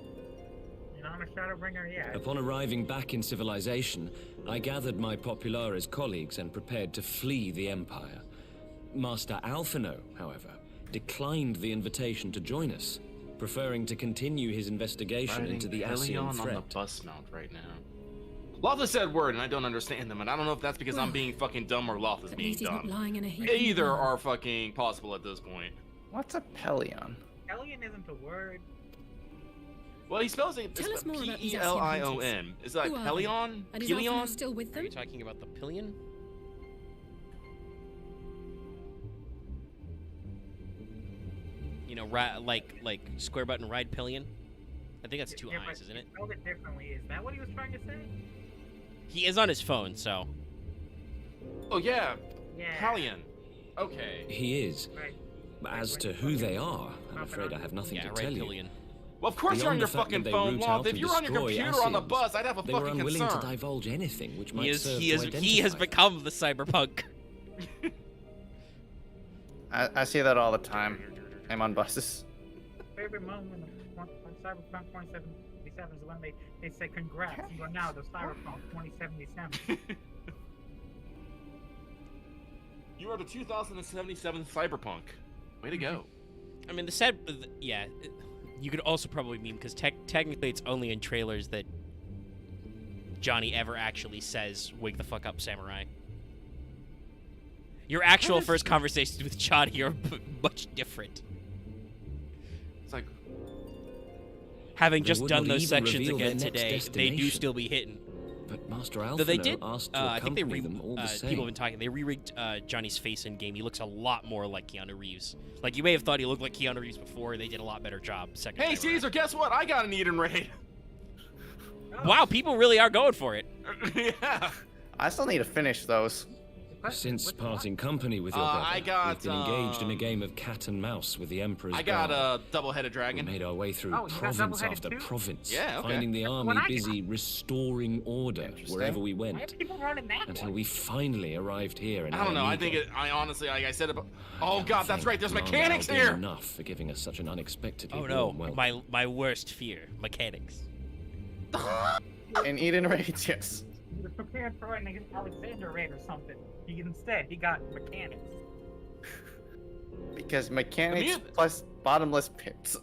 D: You know, I'm a Shadowbringer, yeah.
G: Upon arriving back in civilization, I gathered my Popularis colleagues and prepared to flee the Empire. Master Alphino, however, declined the invitation to join us, preferring to continue his investigation into the Assyrian
C: on the
G: threat.
C: bus mount right now. Loth said word, and I don't understand them, and I don't know if that's because I'm being fucking dumb or Loth is
E: At
C: being
E: least he's not
C: dumb.
E: lying in a heap.
C: Either are fucking possible at this point.
B: What's a Pelion?
D: Hellion isn't a word.
C: Well, he spells it
E: Tell us more about these
C: P-E-L-I-O-N. Is that
E: Who are they?
C: Pelion?
E: And is Alphino
C: Pelion?
E: still with
A: Are
E: them?
A: you talking about the pillion? You know, like square button ride pillion. I think that's two
D: Yeah,
A: eyes,
D: but
A: isn't
D: he
A: it?
D: spelled it differently. Is that what he was trying to say?
A: He is on his phone, so
C: Oh, yeah.
D: Yeah.
C: Pelion. Okay.
G: He is.
D: Right.
G: As to who they are, I'm afraid I have nothing
A: yeah,
G: to
A: right
G: tell you.
A: pillion.
C: Well, of course you're on
G: Beyond
C: your
G: the fact
C: fucking
G: that they
C: phone,
G: root
C: Loth.
G: out
C: If
G: and
C: you're on your
G: destroy
C: computer on the
G: Assyrians,
C: bus, I'd have a
G: They were
C: fucking
G: unwilling
C: concern.
G: to divulge anything which might
A: He is
G: serve
A: he
G: to
A: is
G: identify
A: he has
G: them.
A: become the cyberpunk.
B: I see that all the time. I'm on buses.
D: Favorite moment of Cyberpunk 2077 is when they say, congrats, you are now the Cyberpunk 2077.
C: You are the 2077 Cyberpunk. Way to go.
A: I mean, yeah. You could also probably mean because technically it's only in trailers that Johnny ever actually says "Wake the fuck up, samurai." Your actual first conversations with Johnny are much different.
C: It's like,
A: Having
G: They
A: just
G: would
A: done
G: not
A: those
G: even
A: sections
G: reveal their
A: again
G: next
A: today, they do
G: destination.
A: still be hitting.
G: But Master
A: Though they
G: Alphino
A: did,
G: asked to
A: I think they
G: accompany them all the same.
A: people have been talking. They re-rigged Johnny's face in game. He looks a lot more like Keanu Reeves. Like you may have thought he looked like Keanu Reeves before. They did a lot better job. Second.
C: hey,
A: time
C: Caesar, guess what? I got an Eden raid.
A: around. Wow, people really are going for it.
C: Yeah.
B: I still need to finish those.
G: Since parting company with your brother,
C: I got,
G: we've been engaged in a game of cat and mouse with the Emperor's
C: I got
G: guard.
C: a double-headed
G: We
C: dragon.
G: made our way through
D: Oh, you got
G: province
D: double-headed
G: after
D: too?
G: province,
C: Yeah, okay.
G: finding the
D: That's
G: army
D: what I
G: busy restoring order
B: Interesting.
G: wherever we
D: Why are
G: went,
D: people running that
G: until
D: one?
G: we finally arrived here in
C: I don't know. I
G: Alameda.
C: think I honestly, like I said about. Oh God, that's right. There's
G: Commander
C: mechanics
G: Albion
C: here.
G: Enough for giving us such an unexpectedly
A: Oh no,
G: warm welcome.
A: my worst fear: mechanics.
B: In Eden Raids, yes.
D: He was prepared for an Alexander raid or something. Instead, he got mechanics.
B: Because mechanics
C: Immune-
B: plus bottomless pits.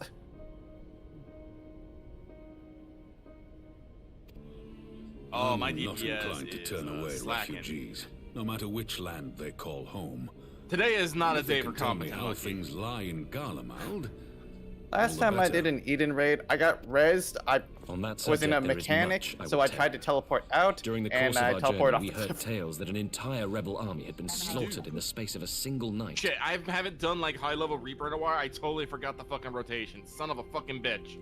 C: Oh, my
H: I'm not
C: DPS
H: inclined to turn away
C: slacking.
H: refugees, no matter which land they call home.
C: Today is not a
H: If they
C: day for
H: can tell me
C: competent.
H: how
C: Lucky.
H: things lie in Garlemald.
B: Last
H: All the
B: time I
H: better.
B: did an Eden raid, I got rezzed. I
G: On that
B: was in
G: subject,
B: a
G: there is
B: mechanic,
G: much
B: so
G: will
B: I
G: tell.
B: tried to teleport out,
G: During the
B: and
G: course
B: I
G: of our
B: teleported
G: journey,
B: off
G: we
B: the
G: heard
B: cliff.
G: tales that an entire rebel army had been slaughtered in the space of a single night.
C: Shit, I haven't done like high level Reaper in a while. I totally forgot the fucking rotation. Son of a fucking bitch.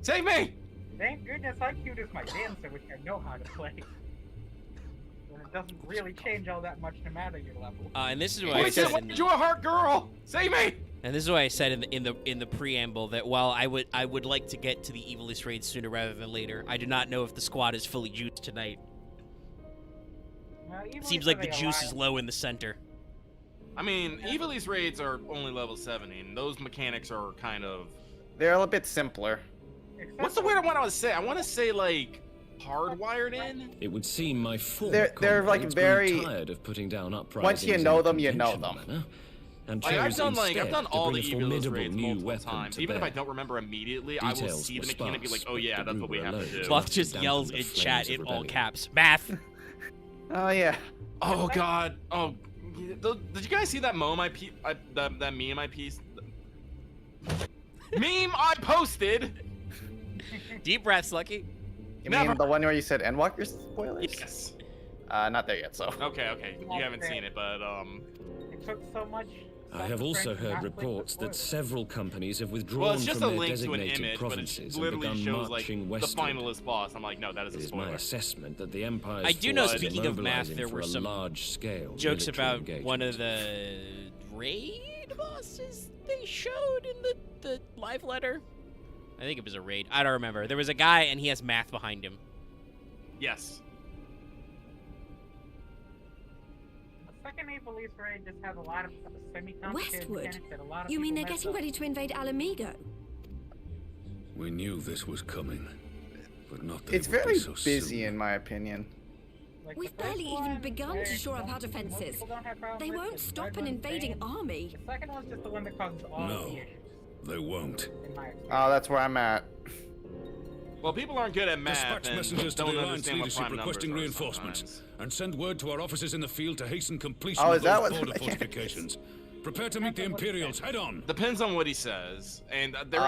C: Save me!
D: Thank goodness I queued as my dancer, which I know how to play. And it doesn't really change all that much no matter your level.
A: And this is what
C: Wait,
A: I said.
C: what? You a heart girl? Save me!
A: And this is why I said in the preamble that while I would like to get to the Evilist raid sooner rather than later, I do not know if the squad is fully juiced tonight. Seems like the juice is low in the center.
C: I mean, Evilise raids are only level 70, and those mechanics are kind of...
B: They're a bit simpler.
C: What's the word I want to say? I want to say, like, hardwired in?
G: It would seem my former
B: They're like
G: comrades
B: very.
G: grew tired of putting down uprisings
B: Once you
G: in
B: know
G: a
B: them, you know
G: conventional
B: them.
G: manner, and
C: Like,
G: chose
C: I've done
G: instead
C: all
G: to
C: the
G: bring a
C: Evilist
G: formidable
C: raids
G: new
C: multiple
G: weapon
C: times.
G: to
C: Even if I
G: bear.
C: don't remember immediately, I will
G: Details
C: see the
G: were
C: mechanic and be like,
G: sparse,
C: oh yeah,
G: but
C: that's
G: the
C: what we
G: root
C: have
G: were
C: to do.
G: alert.
A: Sloth just
G: Dampen
A: yells
G: the
A: in
G: flames
A: chat
G: of
A: in all
G: rebellion.
A: caps. Math.
B: Oh yeah.
C: Oh god. Oh, did you guys see that meme that meme I pieced? Meme I posted.
A: Deep breaths, Lucky.
B: You
C: Never.
B: mean the one where you said Endwalker spoilers?
C: Yes.
B: Not there yet. So.
C: Okay. You haven't seen it, but
D: It took so much.
G: I have also heard reports that several companies have withdrawn
C: well, it's just a
G: from their
C: link to an
G: designated
C: image, but it
G: provinces and
C: literally
G: begun
C: shows like
G: marching
C: the
G: westward.
C: finalist boss. I'm like, no, that is
G: It
C: a
G: is my
C: spoiler.
G: assessment that the Empire's
A: I do know,
G: forces are
A: speaking of math,
G: mobilizing
A: there
G: for
A: were
G: a
A: some
G: large-scale
A: Jokes
G: military
A: about
G: engagement.
A: one of the raid bosses they showed in the live letter. I think it was a raid. I don't remember. There was a guy and he has math behind him.
C: Yes.
D: The second Evilise raid just has a lot of semi-complicated
I: Westward?
D: mechanics that a lot of
I: You mean
D: people
I: they're
D: mess
I: getting
D: up.
I: ready to invade Alamigo?
H: We knew this was coming, but not that
B: It's
H: it would
B: very
H: be so
B: busy,
H: soon.
B: in my opinion.
D: Like,
I: We've
D: the first
I: barely even
D: one,
I: begun to shore up our
D: most
I: defenses.
D: people don't have problems
I: They
D: with.
I: won't
D: The
I: stop
D: third
I: an
D: one's
I: invading
D: banned.
I: army.
D: The second one's just the one that causes all
H: No.
D: the issues,
H: They won't.
D: in my experience.
B: Oh, that's where I'm at.
C: Well, people aren't good at math
H: Dispatch
C: and
H: messengers to
C: don't
H: the Alliance
C: understand what
H: leadership
C: prime
H: requesting
C: numbers are
H: reinforcements,
C: sometimes.
H: and send word to our officers in the field to hasten completion
B: Oh,
H: of
B: is that
H: those
B: what
H: border
B: the mechanic is?
H: fortifications. Prepare to meet the Imperials head on.
C: Depends on what he says, and there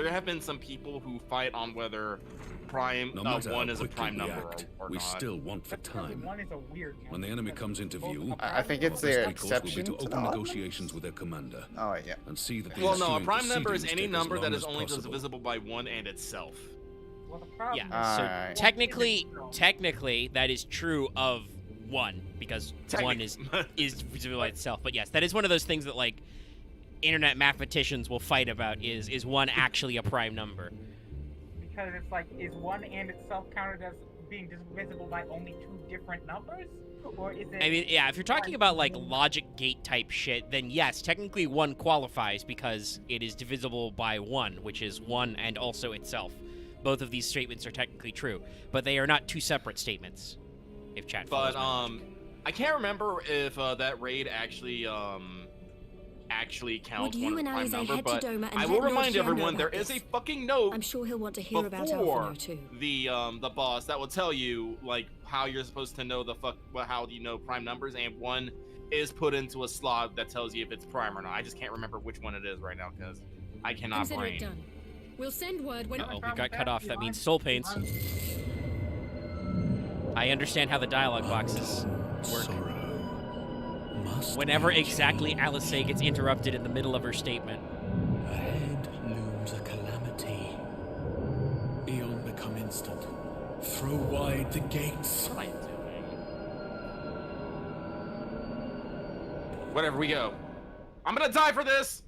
C: have been some people who fight on whether prime
H: No matter
C: one
H: how
C: is a
H: quickly
C: prime
H: we
C: number
H: act,
C: or
H: we
C: not.
H: still want for
D: That's because
H: time.
D: one is a weird one.
H: When the enemy
D: Because
H: comes into
D: both
H: view,
D: the
B: I think
D: prime
B: it's
H: the
B: the
H: best recourse will be
B: exception
H: to
B: to the
H: open
B: odd
H: negotiations with their commander
B: Oh yeah.
H: and see that the
C: Well, no, a
H: ensuing
C: prime number is
H: proceedings
C: any
H: take as
C: number that
H: long
C: is
H: as
C: only
H: possible.
C: divisible by one and itself.
D: Well, the problem
A: Yeah.
D: is-
A: So
B: Alright.
A: technically, that is true of one because one is divisible by itself. But yes, that is one of those things that like internet mathematicians will fight about. Is one actually a prime number?
D: Because it's like, is one and itself counted as being divisible by only two different numbers? Or is it...
A: I mean, yeah, if you're talking about like logic gate type shit, then yes, technically one qualifies because it is divisible by one, which is one and also itself. Both of these statements are technically true, but they are not two separate statements. If chat follows
C: But
A: my logic.
C: I can't remember if that raid actually counts
I: Would
C: one
I: you
C: as
I: and
C: a prime
I: Alize
C: number,
I: head to
C: but
I: Doma and
C: I
I: let
C: will
I: Lord
C: remind
I: Hien know
C: everyone
I: about
C: there is a
I: this?
C: fucking note
I: I'm sure he'll want to hear about
C: before
I: Alphino too.
C: the boss that will tell you like how you're supposed to know how do you know prime numbers, and one is put into a slot that tells you if it's prime or not. I just can't remember which one it is right now because I cannot
E: Consider it
C: brain.
E: done. We'll send word when.
A: Uh-oh, we got cut off. That means soul paints. I understand how the dialogue boxes work.
H: Sorrow must
A: Whenever
H: be
A: exactly
H: changed.
A: Alice gets interrupted in the middle of her statement.
J: Ahead looms a calamity. Eon become instant. Throw wide the gates.
C: What am I doing? Whatever, we go. I'm gonna die for this!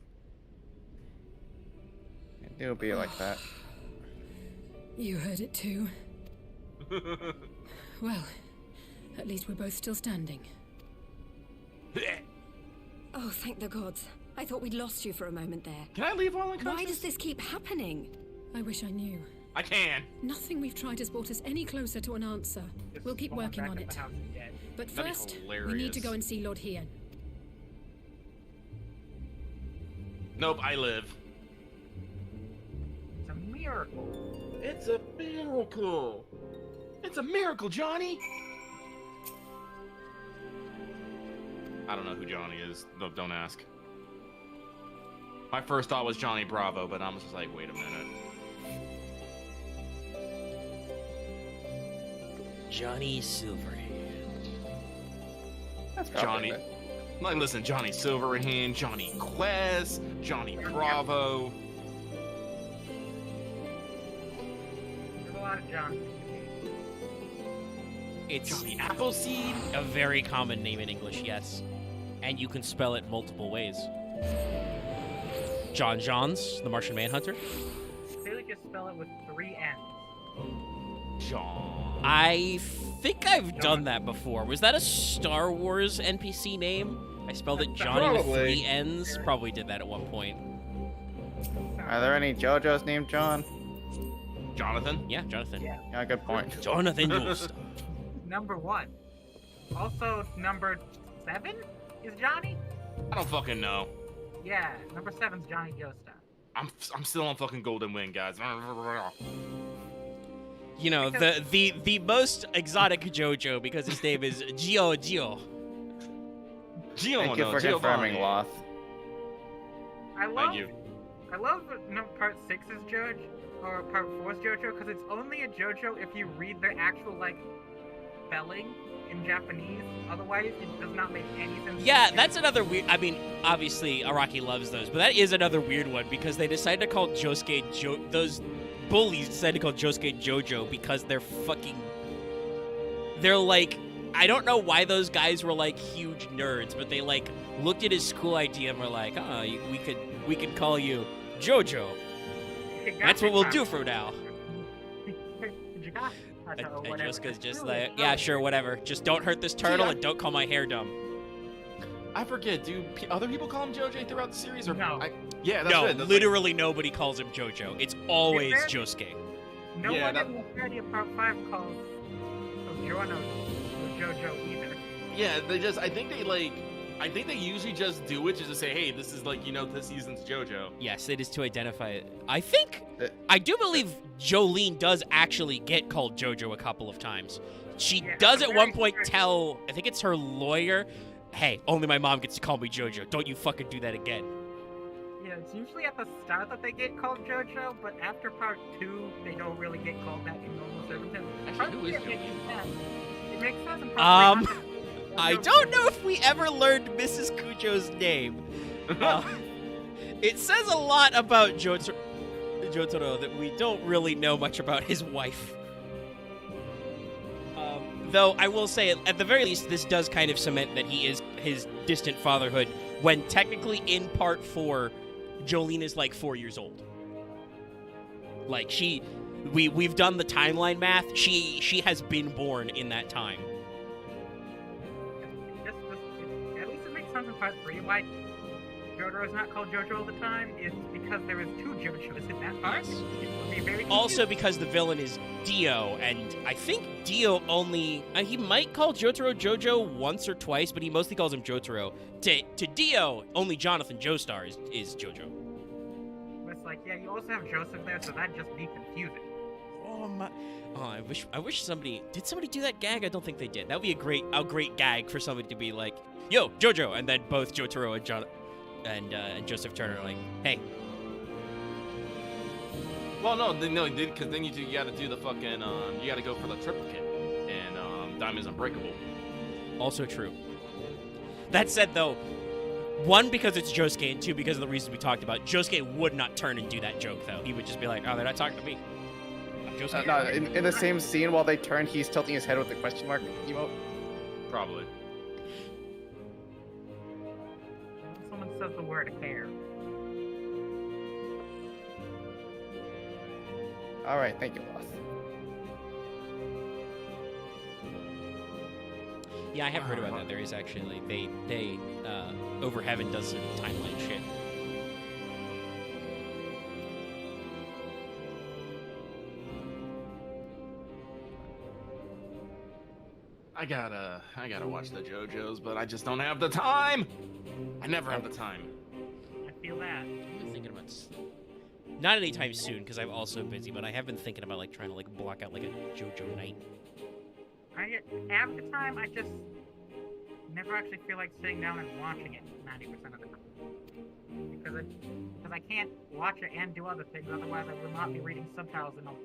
B: It'll be like that.
E: You heard it too. Well, at least we're both still standing.
I: Oh, thank the gods. I thought we'd lost you for a moment there.
C: Can I leave while unconscious?
I: Why does this keep happening?
E: I wish I knew.
C: I can.
E: Nothing we've tried has brought us any closer to an answer.
D: Just
E: We'll keep
D: going
E: working
D: back
E: on
D: at
E: it.
D: the house is dead.
E: But
C: That'd be
E: first, we need to go
C: hilarious.
E: and see Lord Hien.
C: Nope, I live.
D: It's a miracle.
C: It's a miracle. It's a miracle, Johnny. I don't know who Johnny is. No, don't ask. My first thought was Johnny Bravo, but I'm just like, wait a minute.
A: Johnny Silverhand.
B: That's
C: Johnny.
B: probably
C: Like, listen, Johnny Silverhand, Johnny Quest, Johnny Bravo.
D: There's a lot of John.
A: It's
C: Johnny Appleseed.
A: a very common name in English, yes. And you can spell it multiple ways. John Johns, the Martian Manhunter.
D: Clearly just spell it with 3 N's.
C: John.
A: I think I've done that before. Was that a Star Wars NPC name? I spelled it Johnny with 3 N's. Probably did that at one point.
B: Are there any JoJo's named John?
C: Jonathan.
A: Yeah, Jonathan.
B: Yeah, good point.
A: Jonathan Joestar.
D: Number 1. Also, number 7 is Johnny?
C: I don't fucking know.
D: Yeah, number 7's Johnny Joestar.
C: I'm still on fucking Golden Wing, guys.
A: You know, the most exotic JoJo because his name is Gio.
B: Thank you for confirming, Loth.
D: I love
C: you.
D: I love part 6's JoJo, or part 4's JoJo, because it's only a JoJo if you read the actual, like, spelling in Japanese. Otherwise, it does not make any sense.
A: Yeah, that's another weird... I mean, obviously, Araki loves those, but that is another weird one because they decided to call Josuke those bullies decided to call Josuke JoJo because they're fucking... They're like... I don't know why those guys were, like, huge nerds, but they, like, looked at his school idea and were like, oh, we could call you JoJo. That's what we'll do for now. And Josuke's just like, yeah, sure, whatever. Just don't hurt this turtle and don't call my hair dumb.
C: I forget, do other people call him JoJo throughout the series? Or
D: No.
C: Yeah, that's
A: No,
C: it. That's
A: literally nobody calls him JoJo. It's always
D: Is
A: Josuke.
D: No
C: Yeah,
D: one
C: that-
D: in the parody of part 5 calls Giorno or JoJo either.
C: Yeah, I think they usually just do it just to say, hey, this is like, this season's JoJo.
A: Yes, it is to identify it. I do believe Jolene does actually get called JoJo a couple of times. She
D: Yeah,
A: does at
D: very
A: one point
D: true.
A: tell, I think it's her lawyer, hey, only my mom gets to call me JoJo. Don't you fucking do that again.
D: Yeah, it's usually at the start that they get called JoJo, but after part 2, they don't really get called that in normal circumstances. Part
C: who
D: 3,
C: is
D: it makes
C: JoJo?
D: sense. It makes sense in part 3.
A: I don't know if we ever learned Mrs. Kujo's name. It says a lot about Jotaro that we don't really know much about his wife. Though I will say, at the very least, this does kind of cement that he is his distant fatherhood, when technically in part 4, Jolene is like 4 years old. Like, we've done the timeline math. She has been born in that time.
D: At least it makes sense in part 3 why Jotaro is not called JoJo all the time, is because there is 2 JoJos in that part.
A: Yes.
D: It would be very
A: Also
D: confusing.
A: because the villain is Dio, and I think Dio only... he might call Jotaro JoJo once or twice, but he mostly calls him Jotaro. To Dio, only Jonathan Joestar is JoJo.
D: It's like, yeah, you also have Joseph there, so that'd just be confusing.
A: Oh my! Oh, I wish somebody... Did somebody do that gag? I don't think they did. That would be a great gag for somebody to be like, yo, JoJo! And then both Jotaro and Joseph Turner are like, hey.
C: Well, no, because then you gotta do the fucking, you gotta go for the triplicate, and Diamond's Unbreakable.
A: Also true. That said, though, 1, because it's Josuke, and 2, because of the reasons we talked about, Josuke would not turn and do that joke, though. He would just be like, oh, they're not talking to me. I'm Josuke.
B: No, in the same scene while they turn, he's tilting his head with the question mark emote.
C: Probably.
D: Someone says the word hair.
B: All right, thank you, Loth.
A: Yeah, I have heard about that. There is actually, they Over Heaven does some timeline shit.
C: I gotta watch the JoJos, but I just don't have the time. I never have the time.
D: I feel that.
A: I'm thinking about Not anytime soon, because I'm also busy, but I have been thinking about like trying to like block out like a JoJo night.
D: Half the time, I just never actually feel like sitting down and watching it 90% of the time. Because I can't watch it and do other things, otherwise I will not be reading subtitles and I'll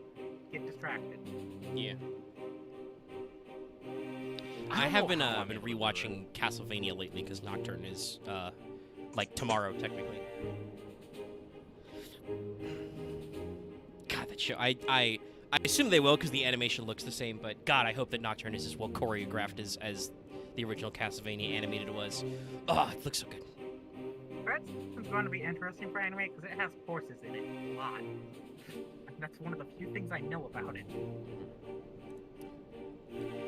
D: get distracted.
A: Yeah. I have been rewatching Castlevania lately because Nocturne is like tomorrow technically. God, that show. I assume they will because the animation looks the same, but God, I hope that Nocturne is as well choreographed as the original Castlevania animated was. Oh, it looks so good.
D: It's going to be interesting for anime because it has horses in it a lot. That's one of the few things I know about it.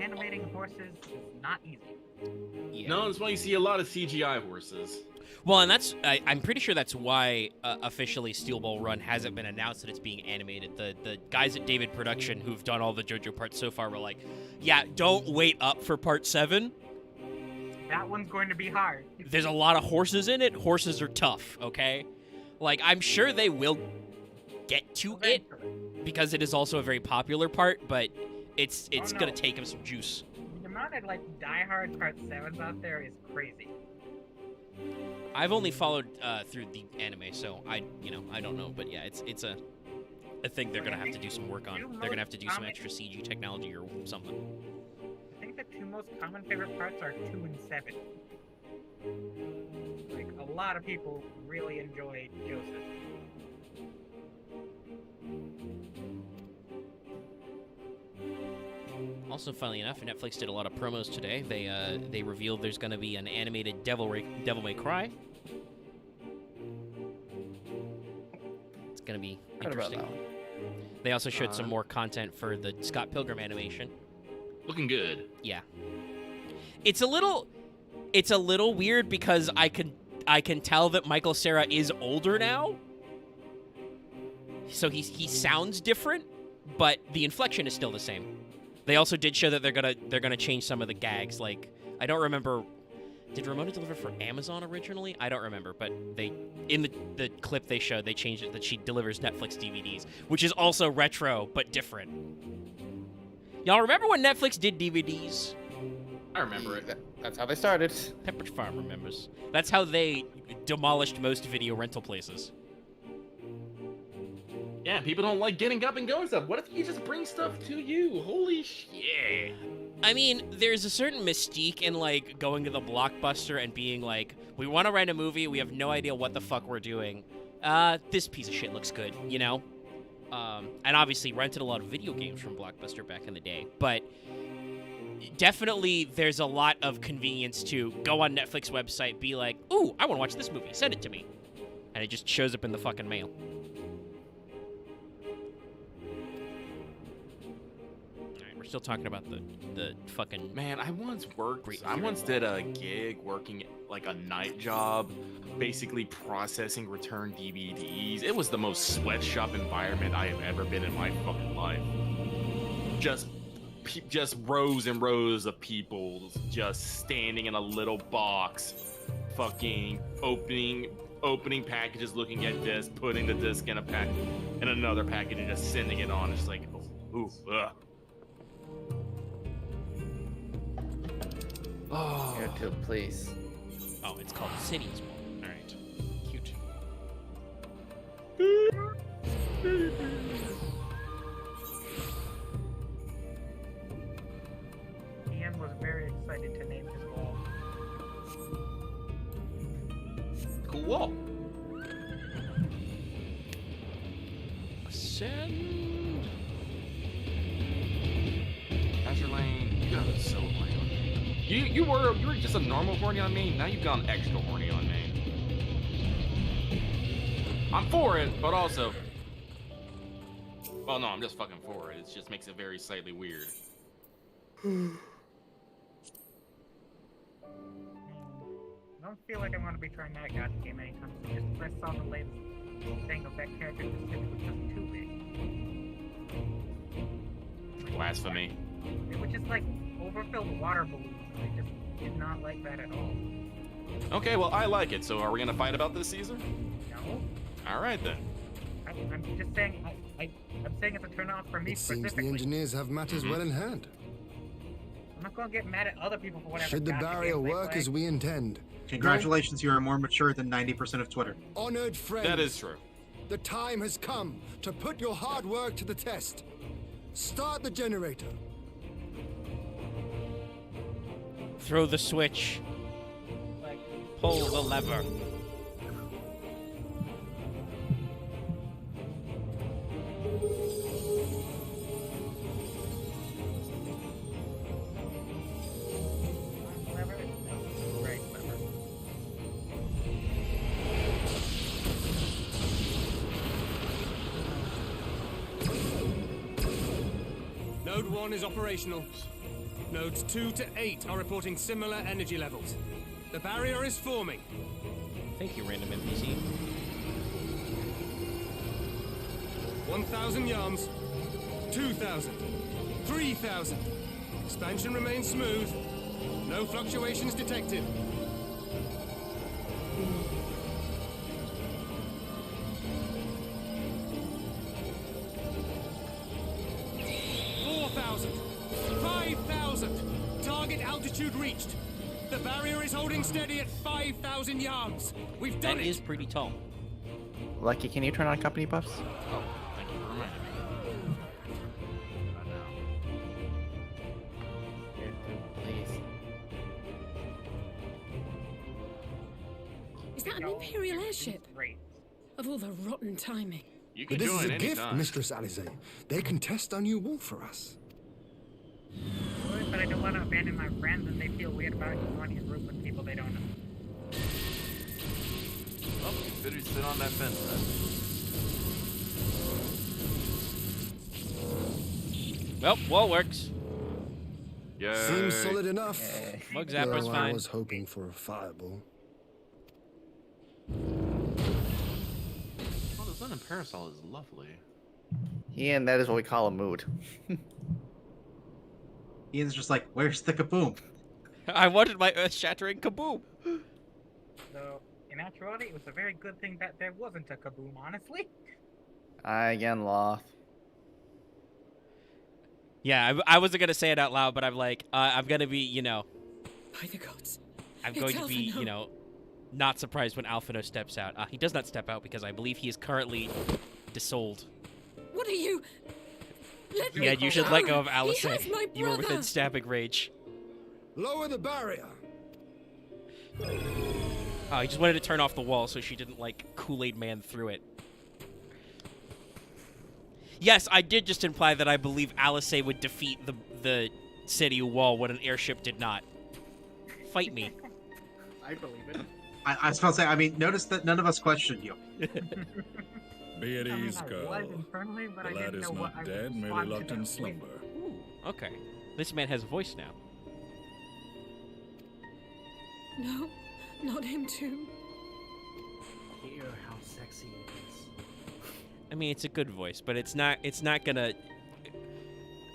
D: Animating horses is not easy.
A: Yeah.
C: No, that's why you see a lot of CGI horses.
A: Well, and I'm pretty sure that's why officially Steel Ball Run hasn't been announced that it's being animated. The guys at David Production who've done all the JoJo parts so far were like, yeah, don't wait up for part 7.
D: That one's going to be hard.
A: There's a lot of horses in it. Horses are tough, okay? Like, I'm sure they will get to it because it is also a very popular part, but it's gonna take them some juice.
D: The amount of like diehard part 7s out there is crazy.
A: I've only followed through the anime, so I don't know, but yeah, it's a thing they're gonna have to do some work on. They're gonna have to do some extra CG technology or something.
D: I think the two most common favorite parts are 2 and 7. Like a lot of people really enjoy Joseph.
A: Also, funnily enough, Netflix did a lot of promos today. They revealed there's going to be an animated Devil May Cry. It's going to be interesting. They also showed some more content for the Scott Pilgrim animation.
C: Looking good.
A: Yeah. It's a little weird because I can tell that Michael Cera is older now. So he sounds different, but the inflection is still the same. They also did show that they're gonna change some of the gags. Like, I don't remember. Did Ramona deliver for Amazon originally? I don't remember, but in the clip they showed, they changed it that she delivers Netflix DVDs, which is also retro but different. Y'all remember when Netflix did DVDs?
C: I remember it.
B: That's how they started.
A: Pepperidge Farm remembers. That's how they demolished most video rental places.
C: Yeah, people don't like getting up and going stuff. What if you just bring stuff to you? Holy shit.
A: I mean, there's a certain mystique in, like, going to the Blockbuster and being like, we want to rent a movie, we have no idea what the fuck we're doing. This piece of shit looks good, you know? And obviously rented a lot of video games from Blockbuster back in the day. But definitely there's a lot of convenience to go on Netflix website, be like, ooh, I want to watch this movie, send it to me. And it just shows up in the fucking mail. Still talking about the fucking
C: man. I once did a gig working like a night job, basically processing returned DVDs. It was the most sweatshop environment I have ever been in my fucking life. Just rows and rows of people just standing in a little box, fucking opening packages, looking at discs, putting the disc in a pack in another package, and just sending it on. It's like, ooh, ugh.
B: Oh. Go to a place.
A: Oh, it's called Cities Mall. All right, cute.
D: Ian was very excited to name his wall.
C: Cool.
A: Ascend.
C: Azure Lane, you got so horny on me. You were just a normal horny on me. Now you've gone extra horny on me. I'm for it, but also, well, no, I'm just fucking for it. It just makes it very slightly weird.
D: I don't feel like I want to be trying that gacha game anytime soon. Just because I saw the latest thing of that character just too big.
C: Blasphemy.
D: It was just like overfilled water balloons. I just did not like that at all.
C: Okay, well, I like it. So are we gonna fight about this, Caesar?
D: No.
C: All right then.
D: I I'm just saying, I'm saying it's a turn off for me
K: It seems
D: specifically.
K: the engineers have matters well in hand.
D: I'm not gonna get mad at other people for whatever.
K: Should the
D: gotcha
K: barrier
D: games they
K: work
D: play.
K: as we intend?
L: Congratulations, you are more mature than 90% of Twitter.
K: Honored friends.
C: That is true.
K: The time has come to put your hard work to the test. Start the generator.
A: Throw the switch. Pull the lever.
D: Lever? No, right lever.
J: Node 1 is operational. Nodes 2 to 8 are reporting similar energy levels. The barrier is forming.
A: Thank you, random NPC.
J: 1,000 yards. 2,000. 3,000. Expansion remains smooth. No fluctuations detected. 4,000. 5,000. Target altitude reached. The barrier is holding steady at 5,000 yards. We've done
A: That
J: it.
A: is pretty tall.
B: Lucky, can you turn on company buffs?
C: Oh, thank you for reminding me. Not now.
B: Please.
E: Is that an Imperial airship?
D: Great.
E: Of all the rotten timing.
C: You can
K: But this is
C: join
K: a gift,
C: anytime.
K: Mistress Alize. They can test our new wall for us.
D: Good, but I don't want to abandon my friends and they feel weird about joining a group with people they don't know.
C: Oh, better sit on that fence then.
A: Well, wall works.
C: Yeah.
K: Seems solid enough.
A: Mug Zapper's
K: Though I
A: fine.
K: was hoping for a fireball.
C: Oh, the sun and parasol is lovely.
B: Ian, that is what we call a mood.
L: Ian's just like, where's the kaboom?
A: I wanted my earth-shattering kaboom.
D: So, in actuality, it was a very good thing that there wasn't a kaboom, honestly.
B: I again lost.
A: Yeah, I wasn't gonna say it out loud, but I'm like, I'm gonna be,
E: By the gods.
A: I'm
E: It's
A: going to be,
E: Alphino.
A: not surprised when Alphino steps out. He does not step out because I believe he is currently dissolved.
E: What are you? Let me
A: Yeah, you should let go of
E: He
A: Alice.
E: has my
A: You were within
E: brother.
A: stabbing range.
K: Lower the barrier.
A: Oh, he just wanted to turn off the wall so she didn't, Kool-Aid Man through it. Yes, I did just imply that I believe Alice would defeat the city wall when an airship did not. Fight me.
D: I believe it.
L: I was about to say, I mean, notice that none of us questioned you.
H: Be at
D: I mean,
H: ease,
D: I was
H: girl.
D: internally, but
H: The
D: I
H: lad
D: didn't
H: is
D: know what I
H: not
D: would
H: dead, merely
D: respond to
H: locked in
D: that
H: slumber.
A: Ooh, okay. This man has a voice now.
E: No, not him too.
M: Hear how sexy it is.
A: I mean, it's a good voice, but it's not gonna...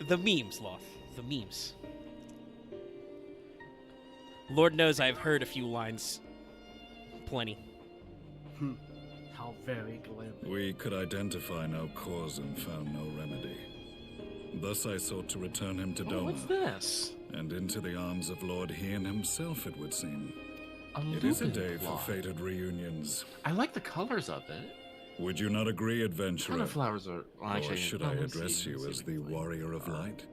A: The memes, Loth. The memes. Lord knows I've heard a few lines. Plenty.
M: How very glim.
H: We could identify no cause and found no remedy. Thus I sought to return him to
C: Oh,
H: Doma.
C: what's this?
H: And into the arms of Lord Hien himself, it would seem.
C: A
H: It is a
C: lupin
H: day for
C: flower.
H: fated reunions.
C: I like the colors of it.
H: Would you not agree,
C: What
H: adventurer?
C: kind of flowers are? Well,
H: Or
C: actually,
H: should
C: no,
H: I
C: let's
H: address
C: see,
H: you
C: let's
H: as
C: see
H: the
C: what they
H: warrior of
C: are.
H: light?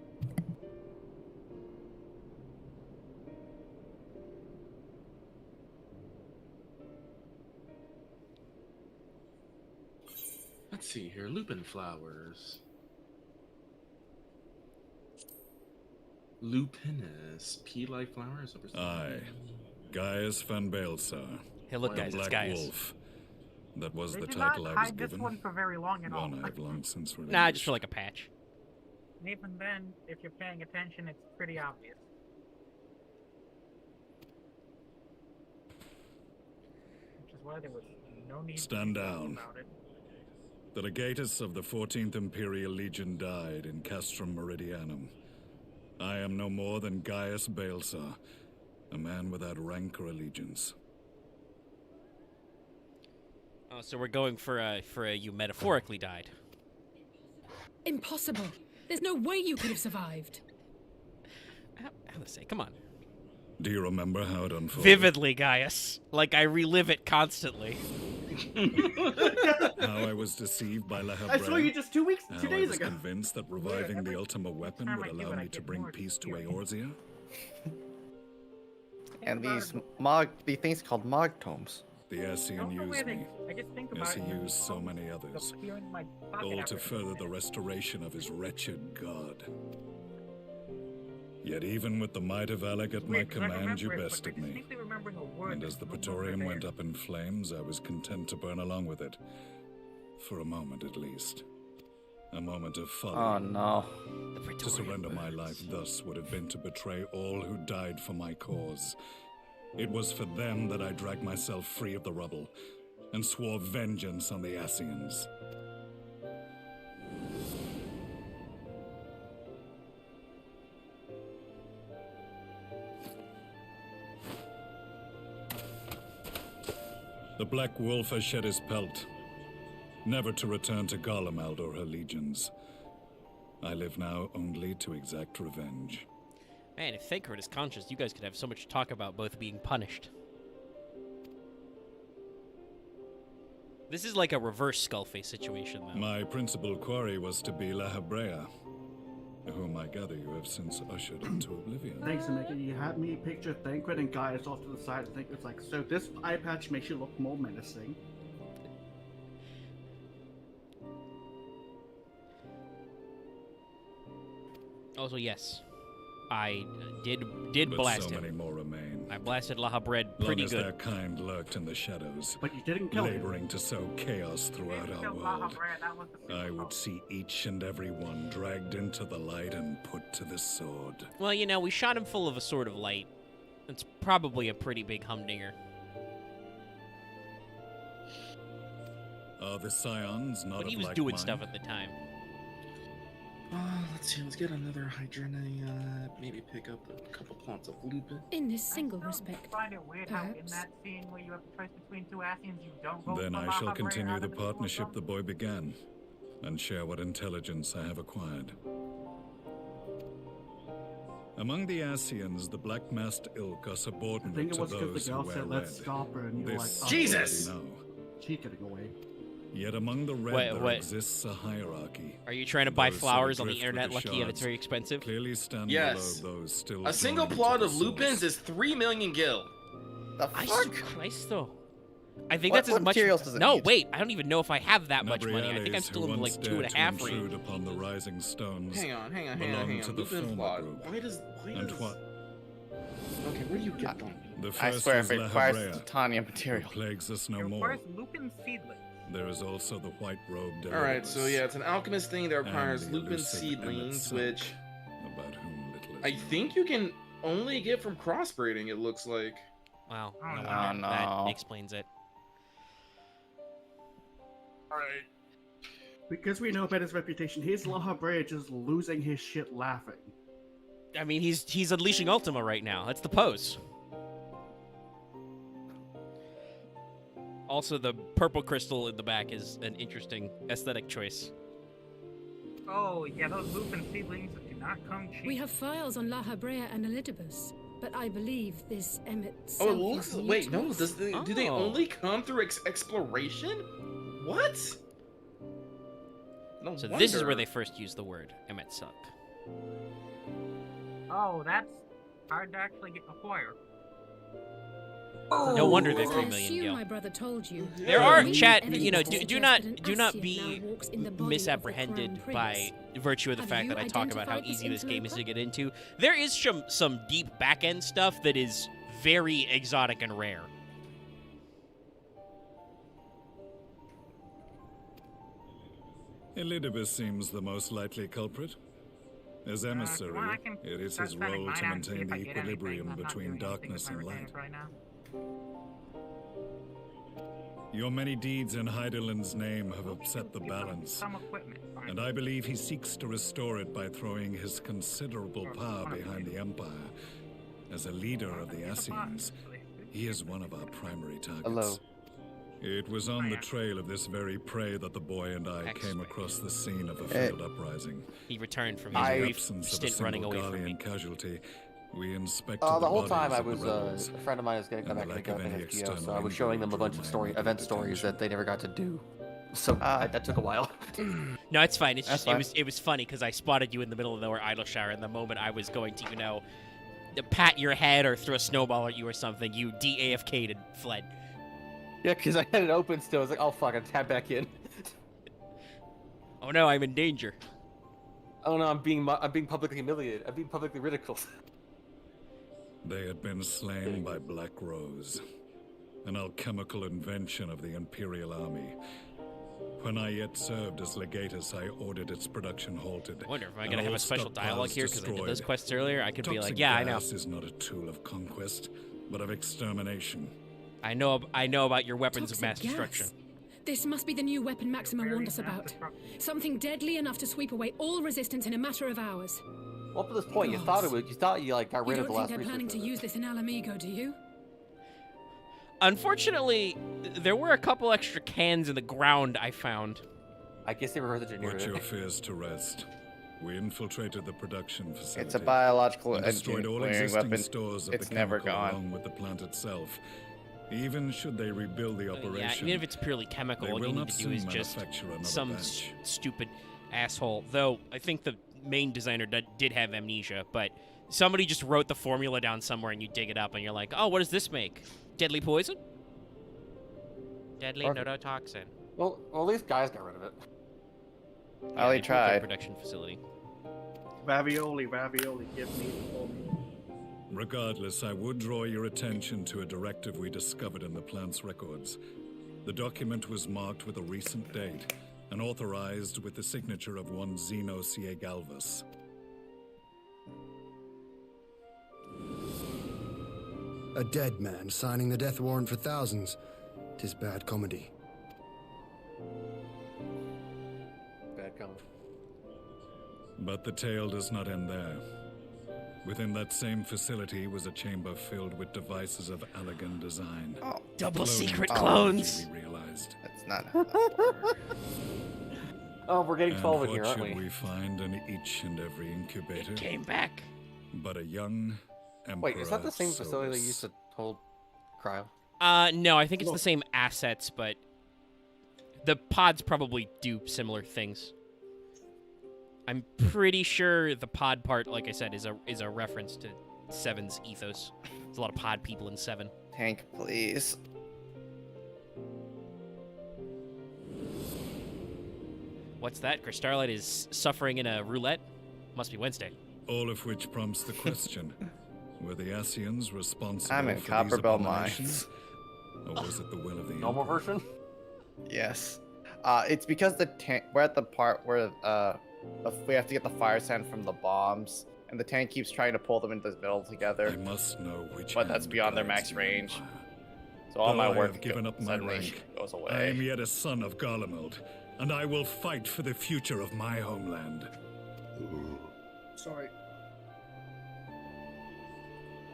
C: Let's see here, lupin flowers. Lupinus, pea-like flowers.
H: Aye. Gaius van Baelsar.
A: Hey, look,
H: the
A: guys, it's
H: Black
A: Gaius.
H: Wolf. That was
D: They
H: the
D: did
H: title
D: not
H: I was
D: hide this
H: given.
D: one for very long at all.
H: One I have long since relinquished.
A: Nah, just for like a patch.
D: And even then, if you're paying attention, it's pretty obvious. Which is why there was no need
H: Stand
D: to be
H: down.
D: about it.
H: The legatus of the 14th Imperial Legion died in Castrum Meridianum. I am no more than Gaius Baelsar, a man without rank or allegiance.
A: Oh, so we're going for a you metaphorically died.
E: Impossible. There's no way you could have survived.
A: Alice, come on.
H: Do you remember how it unfolded?
A: Vividly, Gaius. Like I relive it constantly.
H: How I was deceived by La Habrea.
M: I saw you just 2 days
H: How I was
M: ago.
H: convinced that reviving the Ultima weapon would allow me to bring peace to Eorzea.
B: And these things called Mog tomes.
H: The Ascian used me,
D: I just think about
H: as he
D: it.
H: used so many others,
D: Appear in my pocket
H: all to
D: after-
H: further the restoration of his wretched god. Yet even with the might of Alec at my
D: Weird, 'cause I
H: command, you
D: remember it, but
H: bested
D: I
H: me.
D: distinctly remembering a word
H: And
D: that
H: as the
D: was no longer
H: Praetorium went
D: there.
H: up in flames, I was content to burn along with it. For a moment at least. A moment of folly.
B: Oh no.
H: To surrender my life thus would have been to betray all who died for my cause. It was for them that I dragged myself free of the rubble, and swore vengeance on the Ascians. The Black Wolf has shed his pelt, never to return to Garlemald or her legions. I live now only to exact revenge.
A: Man, if Thancred is conscious, you guys could have so much to talk about both being punished. This is like a reverse Skullface situation, though.
H: My principal quarry was to be La Habrea, whom I gather you have since ushered into oblivion.
M: Thanks, Omega. You had me picture Thancred and Gaius off to the side and think it's like, so this eye patch makes you look more menacing.
A: Also, yes. I did
H: But
A: blast
H: so
A: him.
H: many more remain.
A: I blasted La Habrea
H: Long
A: pretty
H: as
A: good.
H: their kind lurked in the shadows,
M: But you didn't kill him.
H: laboring to sow chaos throughout our world, I would see each and every one dragged into the light and put to the sword.
A: Well, you know, we shot him full of a sword of light. It's probably a pretty big humdinger.
H: Are the scions not
A: But he
H: of
A: was
H: like
A: doing
H: mind?
A: stuff at the time.
C: Let's see. Let's get another Hydrina. Maybe pick up a couple plots of lupin.
E: In this single respect,
D: I find it weird how in
E: perhaps.
D: that scene where you have to choice between two Ascians, you don't go
H: Then
D: for
H: I
D: La
H: shall
D: Habrea
H: continue
D: rather
H: the
D: than two of
H: partnership
D: them.
H: the boy began, and share what intelligence I have acquired. Among the Ascians, the Black Masked Ilk are
M: I
H: subordinate
M: think it
H: to
M: was because
H: those
M: the
H: who
M: girl
H: wear
M: said, let's
H: red.
M: stop her, and you were like,
H: This
M: oh,
H: I
C: Jesus!
H: already know.
M: she's getting away.
H: Yet among the red
A: Wait,
H: there
A: what?
H: exists a hierarchy.
A: Are you trying to buy
H: Those who
A: flowers on the
H: drift with
A: internet,
H: the
A: Lucky, and it's
H: shards
A: very expensive?
H: Clearly stand
C: Yes.
H: below those still
C: A single
H: joined to
C: plot
H: the
C: of lupins
H: source.
C: is 3 million gil.
B: The
A: I
B: fuck?
A: Christ, though. I think
B: What-
A: that's as
B: what
A: much.
B: materials does it
A: No,
B: need?
A: wait. I don't even know if I have that much money. I think I'm
H: Nabriales,
A: still
H: who
A: in
H: once
A: like
H: dared
A: 2.5
H: to
A: range.
H: intrude upon the rising stones
C: Hang on.
H: belong to the
C: Lupin
H: former
C: plot.
H: group.
C: Why does?
H: And what?
C: Okay, where do you get them?
H: The
B: I
H: first
B: swear
H: is
B: if it
H: La
B: requires
H: Habrea,
B: titanium
H: who
B: material.
H: plagues us no
D: It
H: more.
D: requires lupin seedlings.
H: There is also the white-robed
C: All right, so
H: Elidibus,
C: yeah, it's an alchemist thing that requires
H: and the
C: lupin
H: elusive
C: seedlings,
H: Emmet
C: which
H: Silk, about whom little is
C: I
H: known.
C: think you can only get from crossbreeding. It looks like.
A: Wow.
D: Oh,
A: no,
D: no.
A: that
B: no.
A: explains it.
C: Alright.
M: Because we know about his reputation, here's La Habrea just losing his shit laughing.
A: I mean, he's unleashing Ultima right now. That's the pose. Also, the purple crystal in the back is an interesting aesthetic choice.
D: Oh, yeah, those lupin seedlings do not come cheap.
E: We have files on La Habrea and Elidibus, but I believe this Emmet
C: Oh, it
E: Self
C: looks.
E: is new
C: Wait,
E: to
C: no.
E: us.
C: Do they
A: Oh.
C: only come through exploration? What? No
A: So this is
C: wonder.
A: where they first use the word Emmet Suck.
D: Oh, that's hard to actually acquire.
A: No wonder they're
E: As
A: 3
E: I
A: million
E: assume
A: gil.
E: my brother told you.
A: There are
E: Many
A: chat,
E: evidence
A: you know,
E: to
A: do
E: suggest
A: not
E: that an
A: be
E: Ascian now walks in the body of the
A: misapprehended
E: Crown
A: by virtue of the
E: Have
A: fact
E: you
A: that I talk about how
E: identified this
A: easy this game is to
E: interloper?
A: get into. There is some deep back end stuff that is very exotic and rare.
H: Elidibus seems the most likely culprit. As emissary,
D: well, I can
H: it is
D: start
H: his
D: spending
H: role to
D: mine on see
H: maintain
D: if
H: the
D: I get
H: equilibrium
D: anything. I'm not
H: between
D: doing anything
H: darkness
D: with my
H: and light.
D: retainers right now.
H: Your many deeds in Heidelin's name have upset the balance,
D: Some equipment. Fine.
H: and I believe he seeks to restore it by throwing his considerable power behind the Empire. As a leader of the Ascians, he is one of our primary targets.
B: Hello.
H: It was on the trail of this very prey that the boy and I came across the scene of a failed uprising.
A: He returned from
H: In
A: his
H: the
A: brief
H: absence of a
A: stint running
H: single
A: away from me.
H: Garlean casualty, we inspected
N: The whole time I
H: bodies
N: was,
H: of the rebels,
N: a friend of mine was getting
H: and
N: back
H: the
N: to
H: lack of any
N: NFGO, so
H: external
N: I was showing them a bunch of event stories that they never got to do. So that took a while.
A: No, it's fine. It's
B: That's
A: just
B: fine.
A: it was funny because I spotted you in the middle of nowhere, idle shower, and the moment I was going to, you know, pat your head or throw a snowball at you or something, you de-AFK'd and fled.
N: Yeah, because I had it open still. I was like, oh fuck, I tap back in.
A: Oh no, I'm in danger.
N: Oh no, I'm being publicly humiliated. I'm being publicly ridiculed.
H: They had been slain by Black Rose, an alchemical invention of the Imperial Army. When I yet served as legatus, I ordered its production halted.
A: I wonder if I'm
H: and
A: going to have
H: all
A: a special
H: stockpiles
A: dialogue here because I did those
H: destroyed.
A: quests earlier. I could be like,
H: Toxic
A: yeah, I know.
H: gas is not a tool of conquest, but of extermination.
A: I know about your weapons of
E: Toxic
A: mass
E: gas.
A: destruction.
E: This must be the new weapon Maxima warned us about. Something deadly enough to sweep away all resistance in a matter of hours.
N: Well, up to this point, you thought you like got
E: You
N: rid of
E: don't
N: the last
E: think they're
N: research
E: planning to
N: with it.
E: use this in Alamigo, do you?
A: Unfortunately, there were a couple extra cans in the ground I found.
N: I guess they reversed engineered
H: Put your
N: it.
H: fears to rest. We infiltrated the production facility.
B: It's a biological
H: and destroyed all
B: engineering
H: existing
B: weapon.
H: stores of
B: It's
H: the
B: never
H: chemical
B: gone.
H: along with the plant itself. Even should they rebuild the
A: Yeah,
H: operation,
A: even if it's purely chemical,
H: they
A: all you
H: will
A: need
H: not
A: to do
H: soon
A: is just
H: manufacture another
A: some
H: batch.
A: stupid asshole. Though I think the main designer did have amnesia, but somebody just wrote the formula down somewhere and you dig it up and you're like, oh, what does this make? Deadly poison? Deadly nototoxin.
N: Well, at least guys got rid of it.
A: Yeah,
B: Well, he
A: they broke their
B: tried.
A: production facility.
M: Ravioli, give me the formula.
H: Regardless, I would draw your attention to a directive we discovered in the plant's records. The document was marked with a recent date and authorized with the signature of one Zeno C. Galvus.
K: A dead man signing the death warrant for thousands. 'Tis bad comedy.
N: Bad comment.
H: But the tale does not end there. Within that same facility was a chamber filled with devices of elegant design.
B: Oh,
A: double
H: Clones
A: secret
H: of
A: clones.
H: We realized.
B: That's not how that works.
N: Oh, we're getting
H: And
N: 12 in
H: what
N: here, aren't
H: should
N: we?
H: we find in each and every incubator?
A: Came back.
H: But a young emperor.
N: Wait, is that the same facility they
H: Solus.
N: used to hold cryo?
A: No, I think it's the same assets, but the pods probably do similar things. I'm pretty sure the pod part, like I said, is a reference to 7's ethos. There's a lot of pod people in 7.
B: Tank, please.
A: What's that? Chris Starlight is suffering in a roulette? Must be Wednesday.
H: All of which prompts the question: were the Asians responsible
B: I'm in
H: for
B: Copper
H: these
B: Bell
H: abominations, or was it the will of the
N: Normal
H: Emperor?
N: version?
B: Yes. It's because the tank. We're at the part where we have to get the fire sand from the bombs, and the tank keeps trying to pull them into the middle together.
H: I must know which.
B: But that's
H: hand
B: beyond their
H: guides
B: max
H: the
B: range.
H: Empire.
B: So all
H: Though
B: my
H: I
B: work
H: have given up my
B: suddenly
H: rank,
B: goes away.
H: I am yet a son of Garlemald, and I will fight for the future of my homeland.
M: Sorry.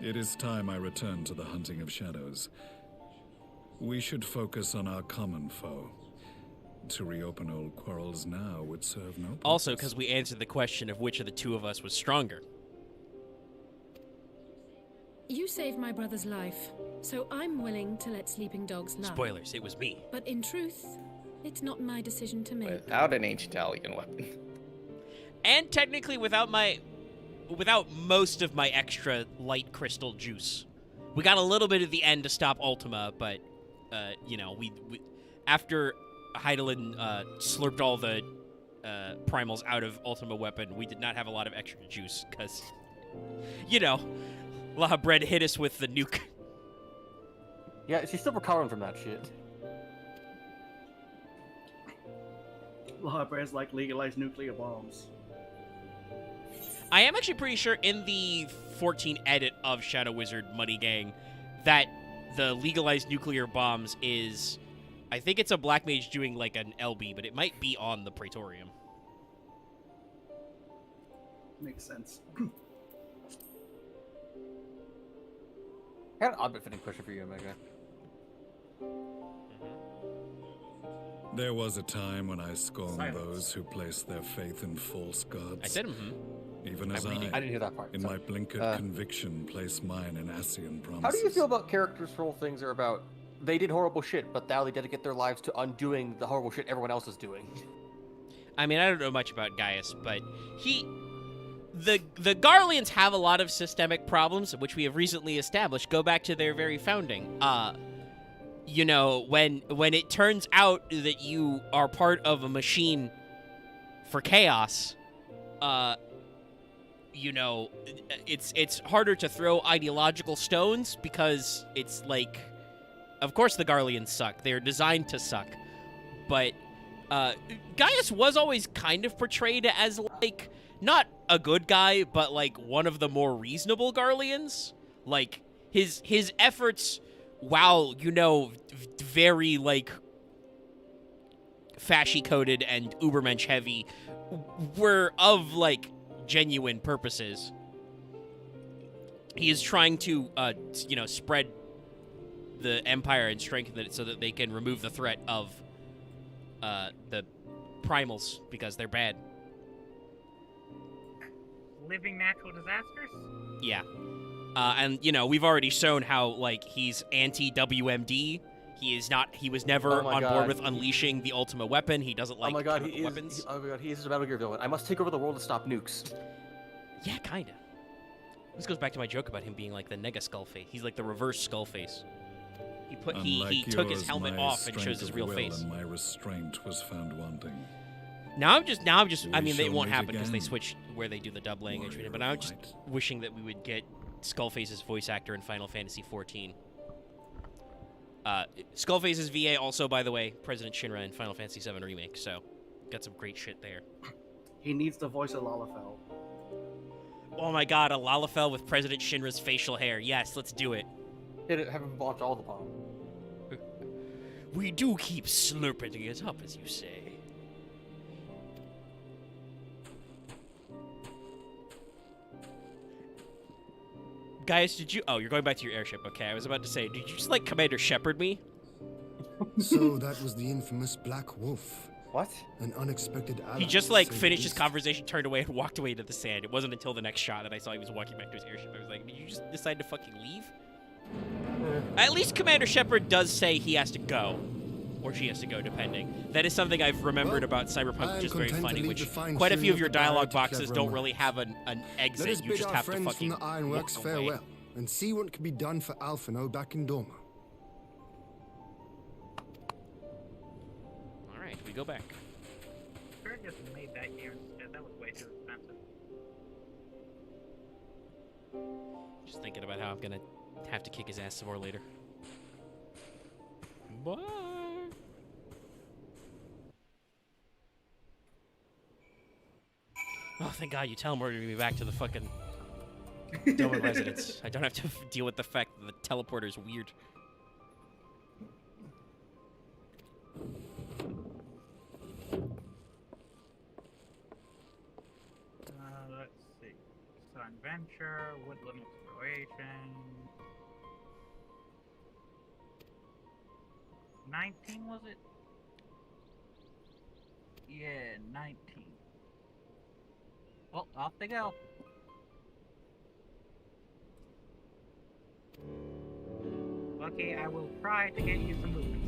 H: It is time I return to the hunting of shadows. We should focus on our common foe. To reopen old quarrels now would serve no purpose.
A: Also, because we answered the question of which of the two of us was stronger.
E: You saved my brother's life, so I'm willing to let sleeping dogs lie.
A: Spoilers, it was me.
E: But in truth, it's not my decision to make.
B: Without an ancient Italian weapon.
A: And technically without most of my extra light crystal juice. We got a little bit at the end to stop Ultima, but you know, we after Heidelin slurped all the primals out of Ultima weapon, we did not have a lot of extra juice because, you know, La Bread hit us with the nuke.
N: Yeah, she's still recovering from that shit.
M: Lahabre's like legalized nuclear bombs.
A: I am actually pretty sure in the 14 edit of Shadow Wizard Money Gang that the legalized nuclear bombs is, I think it's a black mage doing like an LB, but it might be on the Praetorium.
M: Makes sense.
N: I got an odd bit fitting question for you, Omega.
H: There was a time when I scorned those who placed their faith in false gods.
A: I said,
H: Even as
N: I didn't hear that part.
H: in
N: Sorry.
H: my blinkered conviction, place mine in Ascian promises.
N: How do you feel about characters whose whole things are about they did horrible shit, but now they dedicate their lives to undoing the horrible shit everyone else is doing?
A: I mean, I don't know much about Gaius, but the Garleans have a lot of systemic problems, which we have recently established go back to their very founding. You know, when it turns out that you are part of a machine for chaos, you know, it's harder to throw ideological stones because it's like, of course the Garleans suck. They're designed to suck. But Gaius was always kind of portrayed as, like, not a good guy, but, like, one of the more reasonable Garleans. Like, his efforts, while, you know, very, like, fashy-coded and Ubermensch heavy, were of, like, genuine purposes. He is trying to, you know, spread the Empire and strengthen it so that they can remove the threat of the primals because they're bad.
D: Living natural disasters?
A: Yeah. And, you know, we've already shown how, like, he's anti-WMD. He was never on board with unleashing the ultimate weapon. He doesn't like weapons.
N: Oh my god, he is a Metal Gear villain. I must take over the world to stop nukes.
A: Yeah, kinda. This goes back to my joke about him being like the nega Skullface. He's like the reverse Skullface. He took his helmet off and shows his real face.
H: And my restraint was found wanting.
A: Now I'm just I mean, it won't happen because they switch where they do the dub language, but I'm just wishing that we would get Skullface's voice actor in Final Fantasy XIV. Skullface's VA also, by the way, President Shinra in Final Fantasy VII Remake, so got some great shit there.
M: He needs the voice of Lalafell.
A: Oh my god, a Lalafell with President Shinra's facial hair. Yes, let's do it.
N: Have him launch all the bomb.
A: We do keep slurping it up, as you say. Guys, did you... Oh, you're going back to your airship. Okay, I was about to say, did you just, like, Commander Shepard me?
K: So that was the infamous Black Wolf.
N: What?
K: An unexpected ally.
A: He just, like, finished his conversation, turned away, and walked away to the sand. It wasn't until the next shot that I saw he was walking back to his airship. I was like, did you just decide to fucking leave? At least Commander Shepard does say he has to go. Or she has to go, depending. That is something I've remembered about Cyberpunk, which is very funny, which quite a few of your dialogue boxes don't really have an exit. You just have to fucking
K: from the Ironworks farewell and see what can be done for Alphino back in Dorma.
A: Alright, we go back.
D: Sure, just made that here instead. That was way too expensive.
A: Just thinking about how I'm gonna have to kick his ass some more later. Bye. Oh, thank God you tell him we're gonna be back to the fucking Doma residence. I don't have to deal with the fact that the teleporter's weird.
D: Let's see. Sun Venture, Woodland Exploration. 19, was it? Yeah, 19. Well, off they go. Okay, I will try to get you some movement.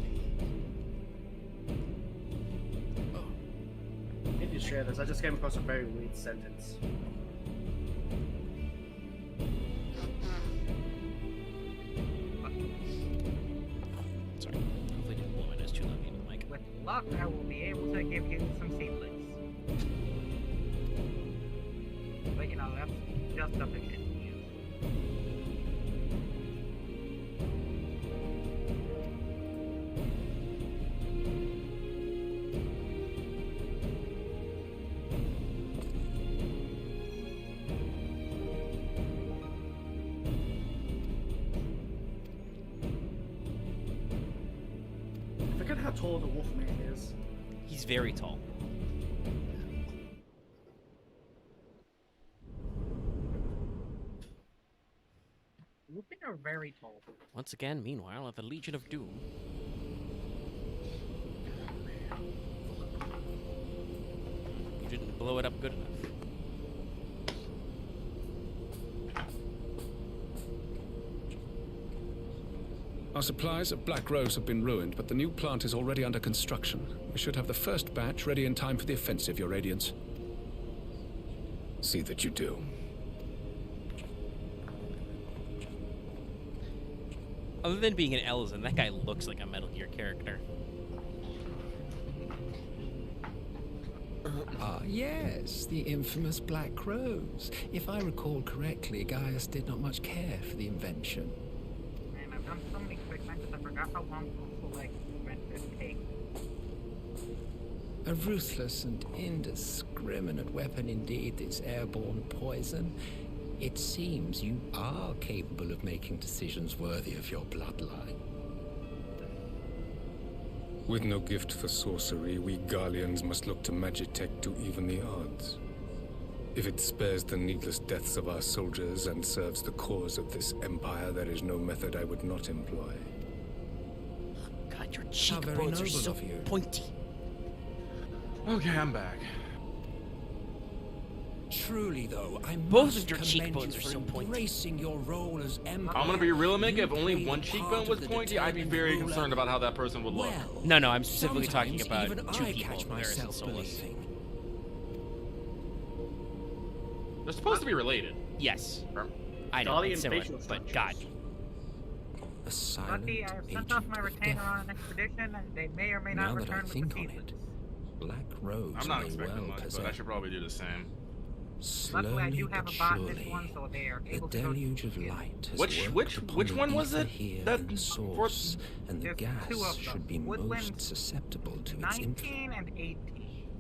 M: I need to share this. I just came across a very weird sentence.
A: Sorry. Hopefully didn't blow my nose too loud into the mic.
D: With luck, I will be able to give you some seedlings. But you know, that's just a fiction.
M: I forget how tall the Wolfman is.
A: He's very tall.
D: Wolfen are very tall.
A: Once again, meanwhile, at the Legion of Doom. blow it up good enough.
O: Our supplies of Black Rose have been ruined, but the new plant is already under construction. We should have the first batch ready in time for the offensive, Your Radiance. See that you do.
A: Other than being an Elzen, that guy looks like a Metal Gear character.
P: Ah, yes, the infamous Black Rose. If I recall correctly, Gaius did not much care for the invention.
D: Man, I've done so many quick matches, I forgot how long to like this take.
P: A ruthless and indiscriminate weapon indeed, this airborne poison. It seems you are capable of making decisions worthy of your bloodline.
O: With no gift for sorcery, we Garleans must look to Magitech to even the odds. If it spares the needless deaths of our soldiers and serves the cause of this empire, there is no method I would not employ.
A: God, your cheekbones are so pointy.
C: Okay, I'm back.
P: Truly, though, I
A: Both
P: must
A: of your
P: commend
A: cheekbones
P: you
A: are
P: for
A: so pointy.
P: embracing your role as Emperor.
C: I'm gonna be real, Omega. If
P: You
C: only
P: played
C: one
P: a
C: cheekbone
P: part
C: was
P: of the
C: pointy, I'd be very
P: determined
C: concerned about how that person would look.
P: Well,
A: No, I'm specifically talking
P: sometimes
A: about
P: even
A: two
P: I
A: people.
P: catch
A: There isn't
P: myself
A: soulless.
P: believing.
C: They're supposed to be related.
A: Yes. I know,
M: Dolly
A: it's
M: and
A: similar,
M: facial
A: but God.
P: A silent
D: Lucky, I sent off my retainer on an expedition, and they may or may
P: Now
D: not
P: that I
D: return with
P: think
D: the
P: on
D: pieces.
P: it, Black Rose
C: I'm not
P: may
C: expecting
P: well
C: much,
P: possess.
C: but I should probably do the same.
D: Luckily, I do
P: Slowly
D: have
P: but
D: a botanist
P: surely,
D: one, so they are
P: the
D: able to go
P: deluge of light has
C: Which
P: worked upon
C: which
P: the
C: one was
P: ether
C: it?
P: here
C: That
P: in the source, and the
D: There's two
P: gas
D: of them.
P: should be
D: Woodland
P: most susceptible to its influence.
D: 19 and 18.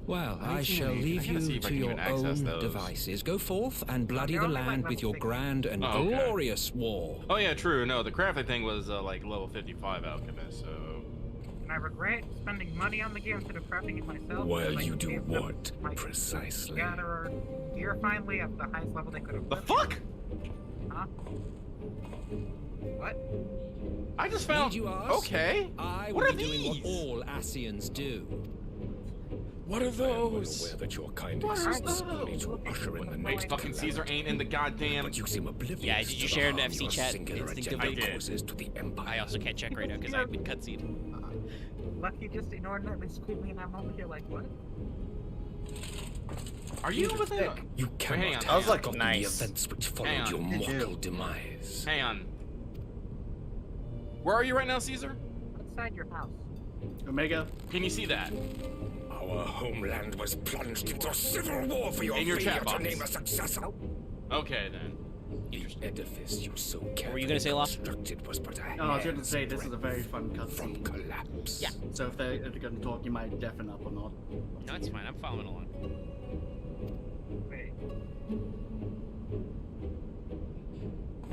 P: Well, I
C: 19
P: shall
C: and 18.
P: leave
C: I gotta see
P: you
C: if I
P: to
C: can
P: your
C: even access
P: own
C: those.
P: devices. Go forth and bloody
D: They're
P: the
D: only like
P: land with
D: level
P: your
D: 6.
P: grand and
C: Oh, okay.
P: glorious war.
C: Oh yeah, true. No, the crafting thing was like level 55 alchemist. So
D: And I regret spending money on the gear instead of crafting it myself.
H: Well,
D: because I
H: you do
D: gave them
H: what,
D: my
H: precisely?
D: Gatherer gear finally at the highest level they could have.
C: the fuck?
D: Huh? What?
C: I just found.
P: Need you ask?
C: Okay.
P: I
C: What
P: will
C: are
P: be doing what
C: these?
P: all Asians do.
C: What are
H: I am well
C: those?
H: aware that your kind
C: What are
H: exists
C: those?
H: only to usher in the next
C: Fucking Caesar
H: calamity.
C: ain't in the goddamn.
H: But you seem oblivious
A: Yeah, did you
H: to
A: share
H: the
A: an
H: harm
A: FC
H: your
A: chat
H: singular
A: instinctively?
H: agenda
C: I did.
H: causes to the Empire.
A: I also can't check right now because I've been cutscened.
D: Lucky just inordinately screwed me in that moment. You're like, what?
C: Are you within?
H: You
C: hang
H: cannot
C: on.
H: have
C: I was like,
H: forgotten
B: nice.
H: the events which
C: Hang
H: followed
C: on.
H: your
L: You do.
H: mortal demise.
C: Hang on. Where are you right now, Caesar?
D: Outside your house.
M: Omega.
C: Can you see that?
H: Our homeland was plunged into civil war for your
C: In your
H: failure
C: chat
H: to
C: box.
H: name a successor.
C: Okay then.
H: The edifice you so
A: What were you
H: carefully
A: gonna say, Lost?
H: constructed was but a
M: Oh, I was going to
H: hair's
M: say this is a very
H: breadth
M: fun
H: from
M: cutscene.
H: collapse.
A: Yeah.
M: So if they're going to talk, you might deafen up or not.
A: No, it's fine. I'm following along.
D: Wait.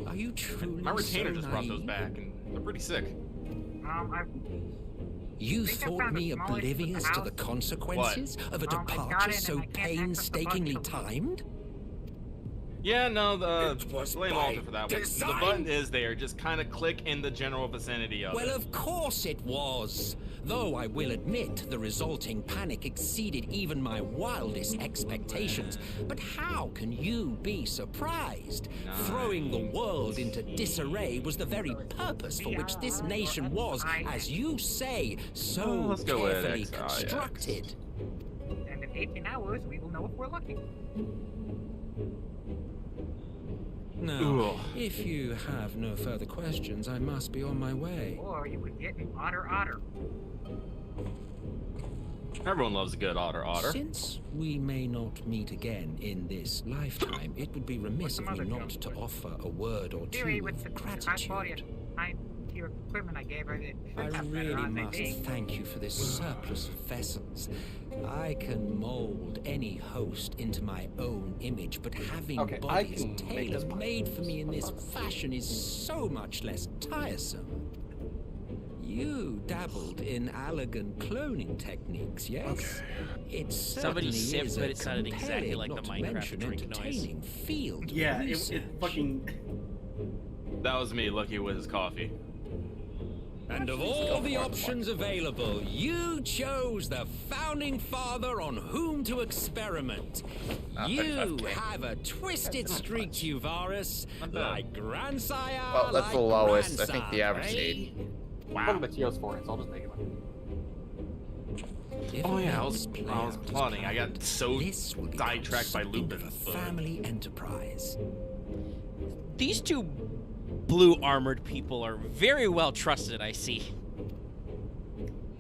P: Are you truly
C: My retainer
P: so
C: just brought those
P: naive?
C: back, and they're pretty sick.
D: I've
P: You
D: think I
P: thought
D: found a
P: me
D: small issue with the
P: oblivious to the
D: house.
P: consequences of a
D: I got
P: departure
D: it and
P: so
D: I can't access the
P: painstakingly
D: button.
P: timed?
C: Yeah, no,
H: It was
C: blame
H: by
C: Alter for that one. The
H: design.
C: button is there. Just kind of click in the general vicinity of
P: Well,
C: it.
P: of course it was. Though I will admit the resulting panic exceeded even my wildest expectations. But how can you be surprised? Throwing the world into disarray was the very purpose for which this nation was, as you say, so
C: let's go with
P: carefully
C: XIX.
P: constructed.
D: and in 18 hours we will know if we're lucky.
P: Now,
C: Ooh.
P: if you have no further questions, I must be on my way.
D: Or you would get an otter.
C: Everyone loves a good otter.
P: Since we may not meet again in this lifetime, it would be remiss of me not to offer a word or
D: Theory
P: two
D: with
P: of
D: the high quality,
P: gratitude.
D: high tier equipment I gave her, it
P: I
D: should have better
P: really
D: odds, I
P: must
D: think.
P: thank you for this surplus of vessels. I can mold any host into my own image, but having
N: Okay, I
P: bodies
N: can make this
P: tailor-made for me in this fashion is so much less tiresome. You dabbled in elegant cloning techniques, yes? It
A: Somebody
P: certainly
A: sipped,
P: is
A: but
P: a
A: it sounded exactly
P: compelling,
A: like the
P: not to
A: Minecraft
P: mention
A: drink noise.
P: entertaining field of
M: Yeah, it
P: research.
M: fucking...
C: That was me, Lucky with his coffee.
P: And of all the options available, you chose the founding father on whom to experiment. You have a twisted streak to you, Varus, like grandsire.
B: Well, that's the
P: like
B: lowest. I think the
P: grandson,
B: average is
P: eh?
B: 80.
N: Wow. Mateo's for it, so I'll just make it.
C: Oh yeah, I was plotting. I got so sidetracked by Lupin's book.
P: Family enterprise.
A: These two blue armored people are very well trusted, I see.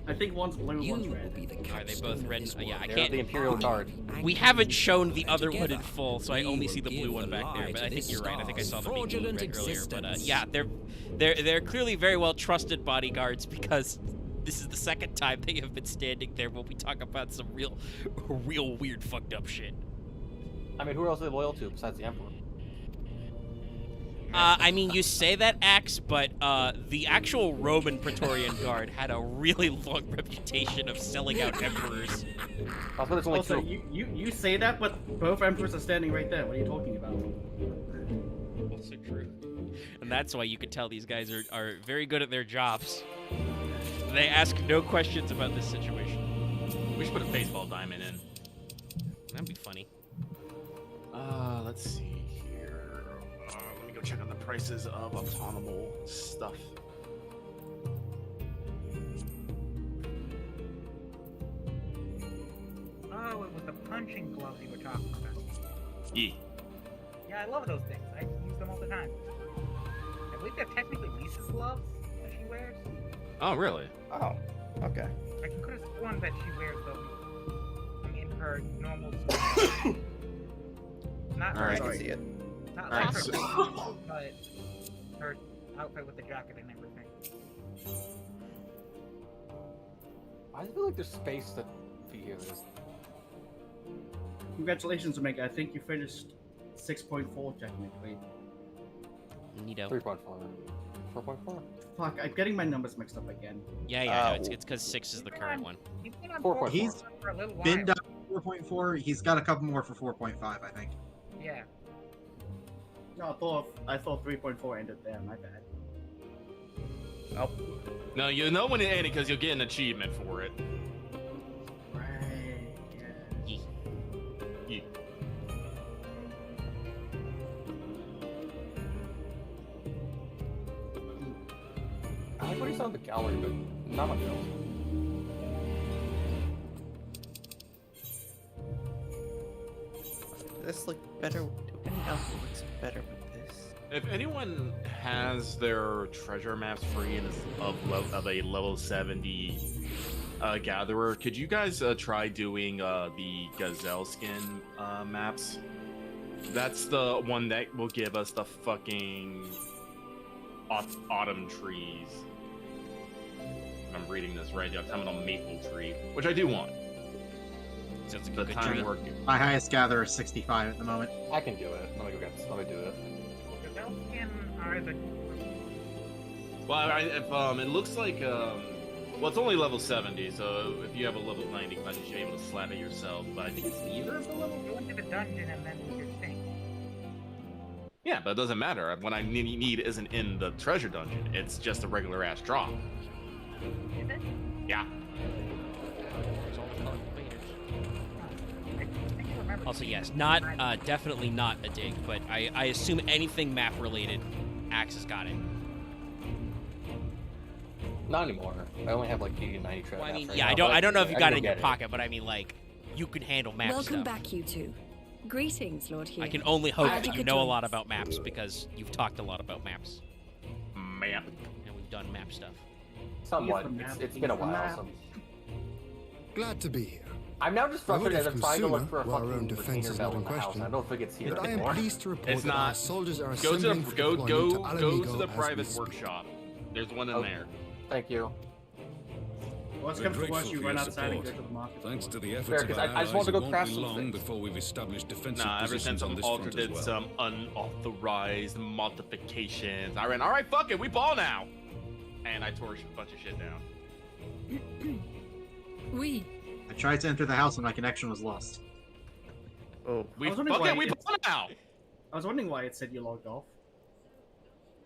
M: I think one's blue, one's red.
A: Are they both red? Yeah, I
N: They're
A: can't.
N: the Imperial Guard.
A: We haven't shown the other hood in full, so I only see the blue one back there. But I think you're right. I think I saw them being blue and red earlier. But yeah, they're clearly very well trusted bodyguards because this is the second time they have been standing there when we talk about some real weird fucked up shit.
N: I mean, who else are they loyal to besides the Emperor?
A: I mean, you say that, Axe, but the actual Roman Praetorian Guard had a really long reputation of selling out emperors.
M: Also, you say that, but both emperors are standing right there. What are you talking about?
A: Also true. And that's why you can tell these guys are very good at their jobs. They ask no questions about this situation.
C: We should put a baseball diamond in.
A: That'd be funny.
C: Let's see here. Let me go check on the prices of autonomous stuff.
D: Oh, it was the punching gloves you were talking about.
C: Yeah.
D: Yeah, I love those things. I use them all the time. I believe they're technically Lisa's gloves that she wears.
C: Oh, really?
B: Oh, okay.
D: I could have sworn that she wears those. I mean, her normal. Not
B: All right,
D: her.
B: I can see it.
D: Not
C: All
D: like
C: right,
D: her,
C: so-
D: but her outfit with the jacket and everything.
N: I feel like there's space to be here.
M: Congratulations, Omega. I think you finished 6.4 technically.
A: Neato.
N: 3.4. 4.4.
M: Fuck, I'm getting my numbers mixed up again.
A: Yeah, no, it's because 6 is the current one.
D: He's been on
L: 4.4. He's
D: for a little while.
L: been done 4.4. He's got a couple more for 4.5, I think.
D: Yeah.
M: No, I thought 3.4 ended there. My bad.
B: Nope.
C: No, you know when it ended because you'll get an achievement for it.
M: Right. Yeah.
C: Yeah.
N: I like what he's on the gallery, but not much else.
B: Does this look better? Anything else looks better with this?
C: If anyone has their treasure maps free and is of a level 70 gatherer, could you guys try doing the Gazelle skin maps? That's the one that will give us the fucking autumn trees. I'm reading this right now. I'm talking about maple tree, which I do want.
A: So it's a
C: the
A: good
C: time
A: tree.
C: working.
L: My highest gatherer is 65 at the moment.
N: I can do it. Let me do it.
D: Gazelle skin are the.
C: Well, it looks like well, it's only level 70, so if you have a level 90 class, you should be able to slap it yourself. But I think it's either of the level.
D: Go into the dungeon and then do your thing.
C: Yeah, but it doesn't matter. What I need isn't in the treasure dungeon. It's just a regular ass drop.
D: Is it?
C: Yeah.
A: Also, yes, not definitely not a dig, but I assume anything map related, Axe has got it.
N: Not anymore. I only have like 80 and 90 treasure.
A: Well, I mean,
N: maps right
A: yeah,
N: now,
A: I don't know if you got it in
N: get
A: your pocket, but I mean, like, you can handle map
I: Welcome
A: stuff.
I: back, you two. Greetings, Lord Hugh.
A: I can only hope
I: Glad
A: that you
I: could
A: know a
I: join
A: lot
I: us.
A: about maps because you've talked a lot about maps.
C: Map.
A: And we've done map stuff.
N: Somewhat. It's been a while. So.
K: Glad to be here.
N: I'm now just
K: I would
N: frustrated as
K: have
N: I'm
K: come
N: trying to look
K: sooner,
N: for a
K: while our own
N: fucking
K: defense
N: retainer
K: is
N: bell
K: not
N: in
K: in
N: the house.
K: question.
N: I don't know if it gets here
K: But I am
N: anymore.
K: pleased to report
C: It's
K: that our
C: not.
K: soldiers are
C: Go to
K: assembling for deployment to
C: the
K: Alamigo as
C: private
K: we speak.
C: workshop. There's one in there.
N: Thank you.
M: What's
O: We're
M: come to
O: grateful
M: worse, you
O: for
M: run
O: your
M: outside and go
O: support.
M: to the market.
O: Thanks to the
N: Fair,
O: efforts of
N: 'cause
O: our
N: I just
O: allies,
N: want to
O: it
N: go
O: won't
N: craft
O: be
N: some
O: long
N: things.
O: before we've established defensive
C: Nah, ever
O: positions
C: since
O: on
C: some
O: this front
C: Alter
O: as
C: did
O: well.
C: some unauthorized modifications, I ran, alright, fuck it, we ball now! And I tore a bunch of shit down.
L: I tried to enter the house and my connection was lost.
B: Oh.
C: We
M: I was wondering
C: fuck it,
M: why
C: we ball now!
M: I was wondering why it said you logged off.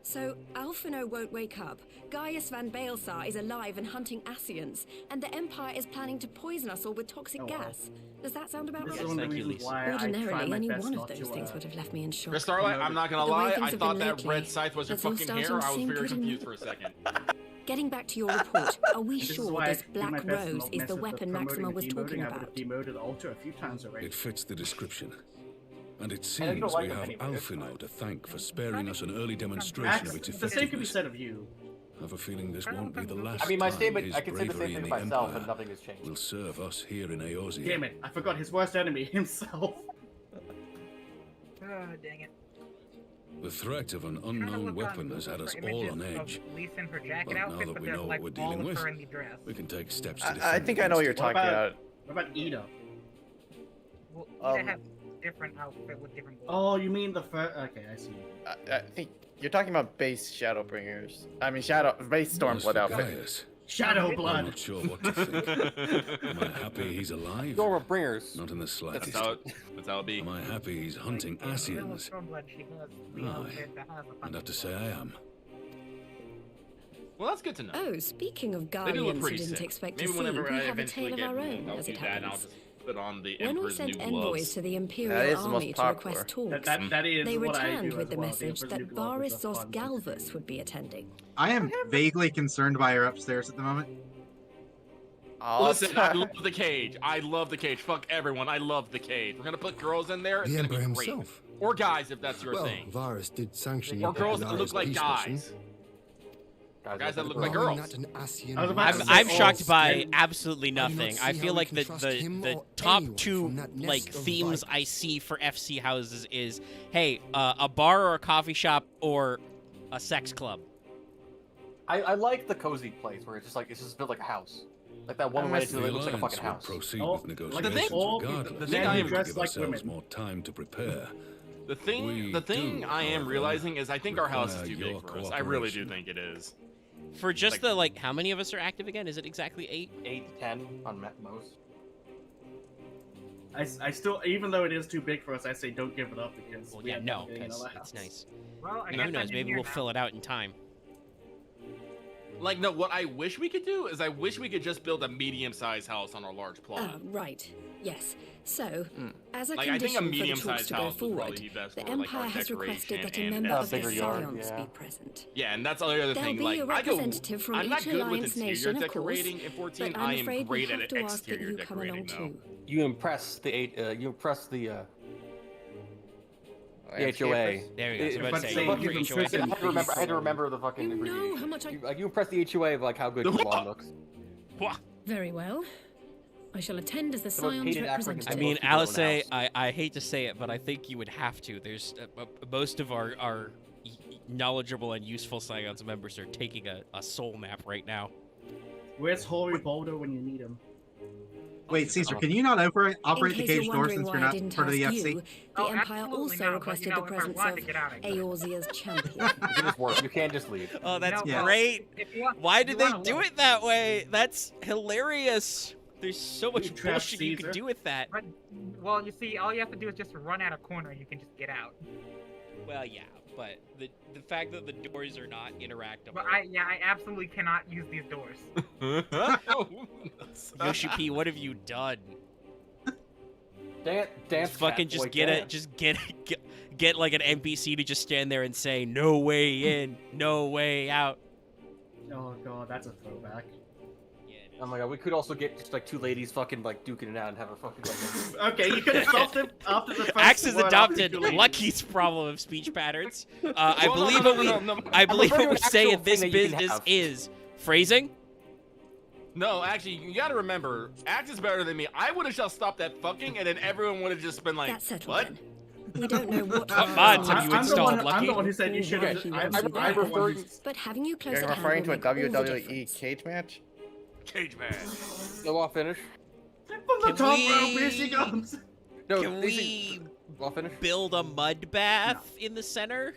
I: So, Alphino won't wake up, Gaius van Baelsar is alive and hunting Ascians, and the Empire is planning to poison us all with toxic gas. Does that sound about right? Ordinarily, any one of those things would have left me in shock.
C: Miss Starlight, I'm not gonna lie, I thought that red scythe was your
I: it's all
C: fucking hair.
I: starting to
C: I was
I: seem
C: very
I: pretty
C: confused for a second.
I: Getting back to your report, are we
M: This is
I: sure
M: why
I: this
M: I do my
I: Black
M: best to
I: Rose
M: not
I: is
M: mess
I: the
M: with
I: weapon
M: promoting
I: Maxima
M: and
I: was talking
M: demoting.
I: about?
M: I've demoted the altar a few times already.
H: It fits the description. And it
M: And I don't
H: seems
M: like
H: we
M: them
H: have
M: anyway, that's
H: Alphino to thank for sparing us an early demonstration
M: Max,
H: of its
M: the same could be
H: effectiveness.
M: said of you.
H: I have a feeling this won't be the last
N: I mean, my
H: time
N: statement,
H: his
N: I can say the
H: bravery
N: same thing
H: in
N: to
H: the
N: myself,
H: Empire
N: and nothing has changed.
H: will serve us here in Eorzea.
M: Damn it, I forgot his worst enemy himself.
D: Dang it.
H: The threat of an unknown weapon has had us all on edge. But now that we know what we're dealing with, we can take steps to defend
B: I think I know what you're talking about.
M: What about Ida?
D: Well, Ida has different outfit with different.
M: Oh, you mean the first? Okay, I see.
B: I think you're talking about base Shadowbringers. I mean, base Stormblood outfit.
M: Shadowblood.
H: I'm not sure what to think. Am I happy he's alive?
N: Stormbringers.
H: Not in the slightest.
C: That's how it be.
H: Am I happy he's hunting Ascians? Aye. I'd have to say I am.
C: Well, that's good to know.
I: Oh, speaking of
C: They do look
I: Guardians who
C: pretty
I: didn't
C: sick.
I: expect
C: Maybe
I: to see,
C: whenever
I: we
C: I
I: have a
C: eventually
I: tale of
C: get
I: our
C: moved,
I: own,
C: I'll
I: as
C: do
I: it
C: that, and I'll
I: happens.
C: just put on the
I: When we
C: Emperor's
I: sent
C: new
I: envoys
C: gloves.
I: to the Imperial
B: That is the most
I: Army to
B: popular.
I: request talks,
M: That is
I: they
M: what I
I: returned
M: do
I: with
M: as
I: the
M: well.
I: message
M: Emperor's
I: that
M: New Glove is a
I: Varys
M: fun-
I: Galvus would be attending.
L: I am vaguely concerned by her upstairs at the moment.
C: Listen, I love the cage. I love the cage. Fuck everyone. I love the cage. We're gonna put girls in there. It's
Q: The
C: gonna be
Q: Emperor
C: great.
Q: himself.
C: Or guys, if that's your
Q: Well,
C: thing.
Q: Varys did sanction
C: Or girls that
Q: Polara's
C: look like
Q: peace
C: guys.
Q: mission.
C: Guys that look like
Q: Why
C: girls.
Q: not an Ascian
A: I'm
Q: race?
A: shocked by
Q: I
A: absolutely
Q: do not
A: nothing.
Q: see
A: I
Q: how
A: feel
Q: we
A: like
Q: can
A: the
Q: trust him
A: the
Q: or
A: top
Q: anyone
A: two
Q: from that
A: like
Q: nest of
A: themes
Q: vipers.
A: I see for FC houses is, hey, a bar or a coffee shop or a sex club.
N: I like the cozy place where it's just built like a house. Like that one way to it looks like a fucking house.
H: Proceed
M: Oh,
H: with
M: like
H: negotiations
M: all
H: regardless.
C: the thing I am-
M: dressed
H: give
M: like
H: ourselves
M: women.
H: more time to prepare.
C: The thing
H: We
C: I am
H: however,
C: realizing is I think our house is
H: require
C: too big
H: your
C: for us. I really do
H: cooperation.
C: think it is.
A: For just the like, how many of us are active again? Is it exactly 8?
N: 8 to 10 on most.
M: I still, even though it is too big for us, I say don't give it up because
A: Well,
M: we
A: yeah,
M: end
A: no,
M: up getting
A: because
M: another
A: it's
M: house.
A: nice.
D: Well, I
A: And
D: guess
A: who knows?
D: I'm in
A: Maybe
D: here
A: we'll
D: now.
A: fill it out in time.
C: Like, no, what I wish we could do is I wish we could just build a medium-sized house on our large plot.
I: Right. Yes. So, as a
C: Like, I think a
I: condition for the talks
C: medium-sized
I: to go
C: house would probably
I: forward,
C: be best
I: the
C: for, like,
I: Empire
C: our
I: has requested that a
C: decoration
I: member
C: and
I: of the
C: bigger
N: yard,
I: Scions
N: yeah.
I: be present.
C: Yeah, and that's the other
I: There'll
C: thing.
I: be
C: Like,
I: a
C: I go,
I: representative from
C: I'm not
I: each
C: good with
I: alliance
C: interior
I: nation, of course,
C: decorating in 14.
I: but
C: I
I: I'm
C: am
I: afraid we
C: great
I: have
C: at
I: to ask that
C: exterior
I: you come along
C: decorating, though.
I: too.
N: You impress the you impress the
B: Landscapers?
N: HOA.
A: There we go. So I was about to say,
M: But
A: you
M: say
A: for
M: you
A: HOA.
M: can
N: I had to remember the fucking
I: You know
N: abbreviation.
I: how much I...
N: You impress the HOA of like how good your lawn looks.
E: Very well. I shall attend as the
N: The most
E: Scions
N: hated
E: representative.
A: I
N: Most
A: mean,
N: people own
A: Alice,
N: a
A: I hate to say it, but I think you would have to. There's most of our knowledgeable and useful Scions members are taking a soul nap right now.
M: Where's Hoary Boulder when you need him?
L: Wait, Caesar, can you not operate
I: In
L: the
I: case
L: cage
I: you're
L: door
I: wondering
L: since
I: why
L: you're
I: I
L: not
I: didn't
L: part of the
I: ask
L: FC?
I: you, the
D: Oh,
I: Empire
D: absolutely
I: also
D: not, but,
I: requested
D: you know,
I: the
D: if I
I: presence
D: wanted
I: of
D: to get out, I could.
I: Eorzea's champion.
N: You can just work. You can't just leave.
A: Oh, that's
D: No,
A: great.
D: if you want-
A: Why
D: if
A: did
D: you
A: they
D: wanna
A: do
D: look.
A: it that way? That's hilarious. There's so much
M: trap
A: bullshit you
M: Caesar.
A: can do with that.
D: But, well, you see, all you have to do is just run out a corner. You can just get out.
A: Well, yeah, but the fact that the doors are not interactable.
D: But I absolutely cannot use these doors.
A: Yoshi P, what have you done?
N: Dance.
A: Fucking
N: cat,
A: just
N: boy,
A: get
N: dance.
A: it. Just get like an NPC to just stand there and say, "No way in, no way out."
M: Oh god, that's a throwback.
N: Oh my god, we could also get just like two ladies fucking like duking it out and have a fucking like.
M: Okay, you could have stopped him after the first
A: Axe has
M: word
A: adopted
M: after you leave.
A: Lucky's problem of speech patterns. I
C: Well,
A: believe
C: no,
A: what we,
C: no.
A: I
C: I'm
A: believe
C: referring
A: what
C: to
A: we
C: an
A: say
C: actual
A: in this
C: thing that you can
A: business
C: have.
A: is phrasing.
C: No, actually, you gotta remember, Axe is better than me. I would have just stopped that fucking, and then everyone would have just been like,
I: That's settled
C: what?
I: then. We don't know what.
A: What mods have you
M: I'm
A: installed,
M: I'm
A: Lucky?
M: the one who said you should have.
N: I'm referring.
I: But having you close
B: You're
I: at hand
B: referring
I: will
B: to a
I: make all the
B: WWE
I: difference.
B: cage match?
C: Cage man.
N: No, I'll finish.
M: From the
A: Can
M: top
A: we-
M: rope, here she comes.
N: No,
A: Can
N: these
A: we
N: things- I'll finish.
A: build a mud bath in the center?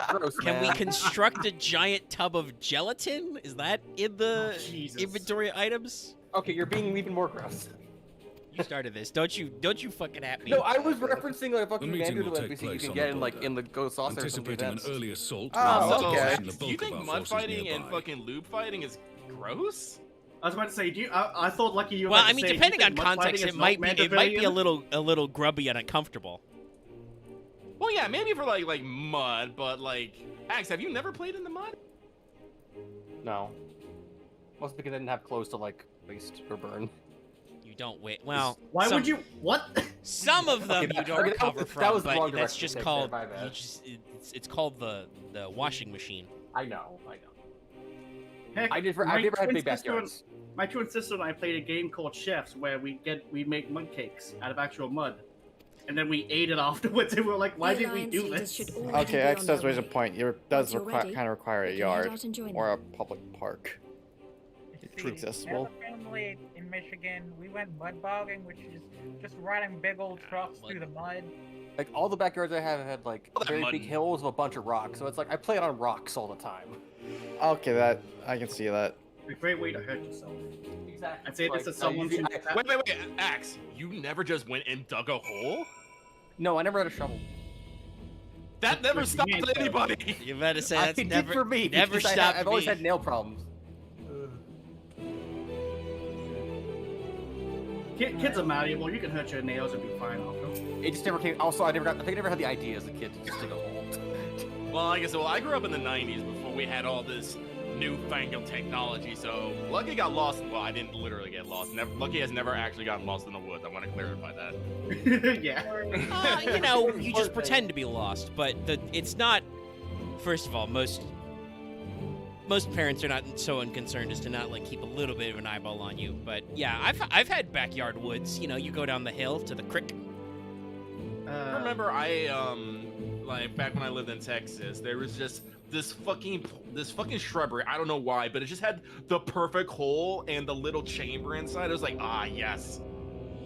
N: Gross,
A: Can we
N: man.
A: construct a giant tub of gelatin? Is that in the
M: Jesus.
A: inventory items?
N: Okay, you're being even more gross.
A: You started this. Don't you fucking at me.
N: No, I was referencing like a
H: The
N: fucking
H: meeting
N: Mandarin
H: will take
N: NPC you
H: place
N: can
H: on
N: get
H: the
N: in like
H: border.
N: in the Ghost Saucer or some
H: Anticipating an
N: events.
H: early assault.
B: Oh,
H: we'll
B: okay.
H: position the
C: Do
H: bulk
C: you
H: of
C: think
H: our
C: mud
H: forces
C: fighting and
H: nearby.
C: fucking lube fighting is gross?
M: I was about to say, I thought lucky you were
A: Well,
M: about
A: I
M: to
A: mean,
M: say,
A: depending
M: you
A: on
M: think mud
A: context,
M: fighting
A: it
M: is
A: might
M: not
A: be a
M: Mandarin?
A: little grubby and uncomfortable.
C: Well, yeah, maybe for like mud, but like, Axe, have you never played in the mud?
N: No. Mostly because I didn't have clothes to like waste or burn.
A: You don't wait. Well,
M: Why would you? What?
A: Some of them
N: Okay,
A: you don't recover
N: that
A: from,
N: was the wrong
A: but that's
N: direction
A: just
N: to take
A: called.
N: there, my bad.
A: It's called the washing machine.
N: I know.
M: Heck,
N: I've never
M: my
N: had
M: twin
N: big
M: sister
N: backyards.
M: My twin sister and I played a game called Chefs where we make mud cakes out of actual mud, and then we ate it afterwards. And we were like, why did we do this?
B: Okay, X does raise a point. It does
I: you're ready,
B: kind of require a
I: you can head
B: yard
I: out and join
B: or a
I: them.
B: public park. It's
D: See,
B: accessible.
D: as a family in Michigan, we went mud bogging, which is just riding big old trucks through the mud.
N: Like all the backyards I have had like very
C: mud.
N: big hills with a bunch of rocks, so it's like I play it on rocks all the time.
B: Okay, that I can see that.
M: A great way to hurt yourself.
N: Exactly.
M: I'd say this is someone.
C: Wait, Axe, you never just went and dug a hole?
N: No, I never had a shovel.
C: That never stopped anybody.
A: You better say
N: I
A: that's
N: did
A: never
N: for me.
A: never
N: because
A: stopped
N: I've always
A: me.
N: had nail problems.
M: Kids are malleable. You can hurt your nails and be fine after.
N: It just never came. Also, I think I never had the idea as a kid to just dig a hole.
C: Well, I guess I grew up in the 90s before we had all this newfangled technology, so Lucky got lost. Well, I didn't literally get lost. Lucky has never actually gotten lost in the woods. I want to clarify that.
M: Yeah.
A: You know, you just pretend to be lost, but it's not. First of all, most parents are not so unconcerned as to not like keep a little bit of an eyeball on you. But yeah, I've had backyard woods. You know, you go down the hill to the creek.
C: I remember like back when I lived in Texas, there was just this fucking shrubbery. I don't know why, but it just had the perfect hole and the little chamber inside. It was like, ah, yes.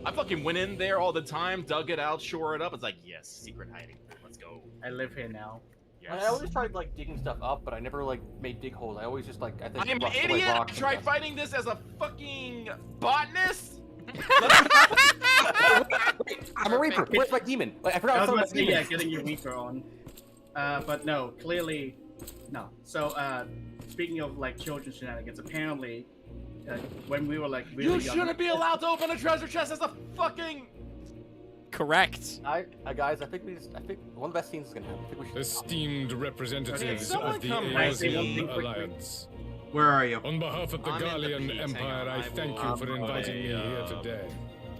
C: I fucking went in there all the time, dug it out, shore it up. It's like, yes, secret hiding. Let's go.
M: I live here now.
C: Yes.
N: I always tried like digging stuff up, but I never like made dig holes. I always just like I think.
C: I'm an
N: rushed away
C: idiot. I
N: rocks and
C: tried
N: stuff.
C: fighting this as a fucking botanist.
N: I'm a reaper. Where's my demon? Like, I forgot
M: I was
N: some
M: about
N: of
M: to
N: my
M: say, yeah,
N: demons.
M: getting your reaper on. But no, clearly, no. So, speaking of like children's shenanigans, apparently, when we were like really
C: You
M: young,
C: shouldn't be allowed to open a treasure chest as a fucking.
A: Correct.
N: Guys, I think one of the best scenes is gonna happen. I think we should.
O: Esteemed representatives
C: someone
O: of the
C: come
O: Eorzean Alliance.
L: Where are you?
O: On behalf of the
C: I'm in the
O: Gallian
C: peace, hang
O: Empire,
C: on,
O: I
C: I
O: thank
C: will-
O: you for inviting me here
C: up.
O: today.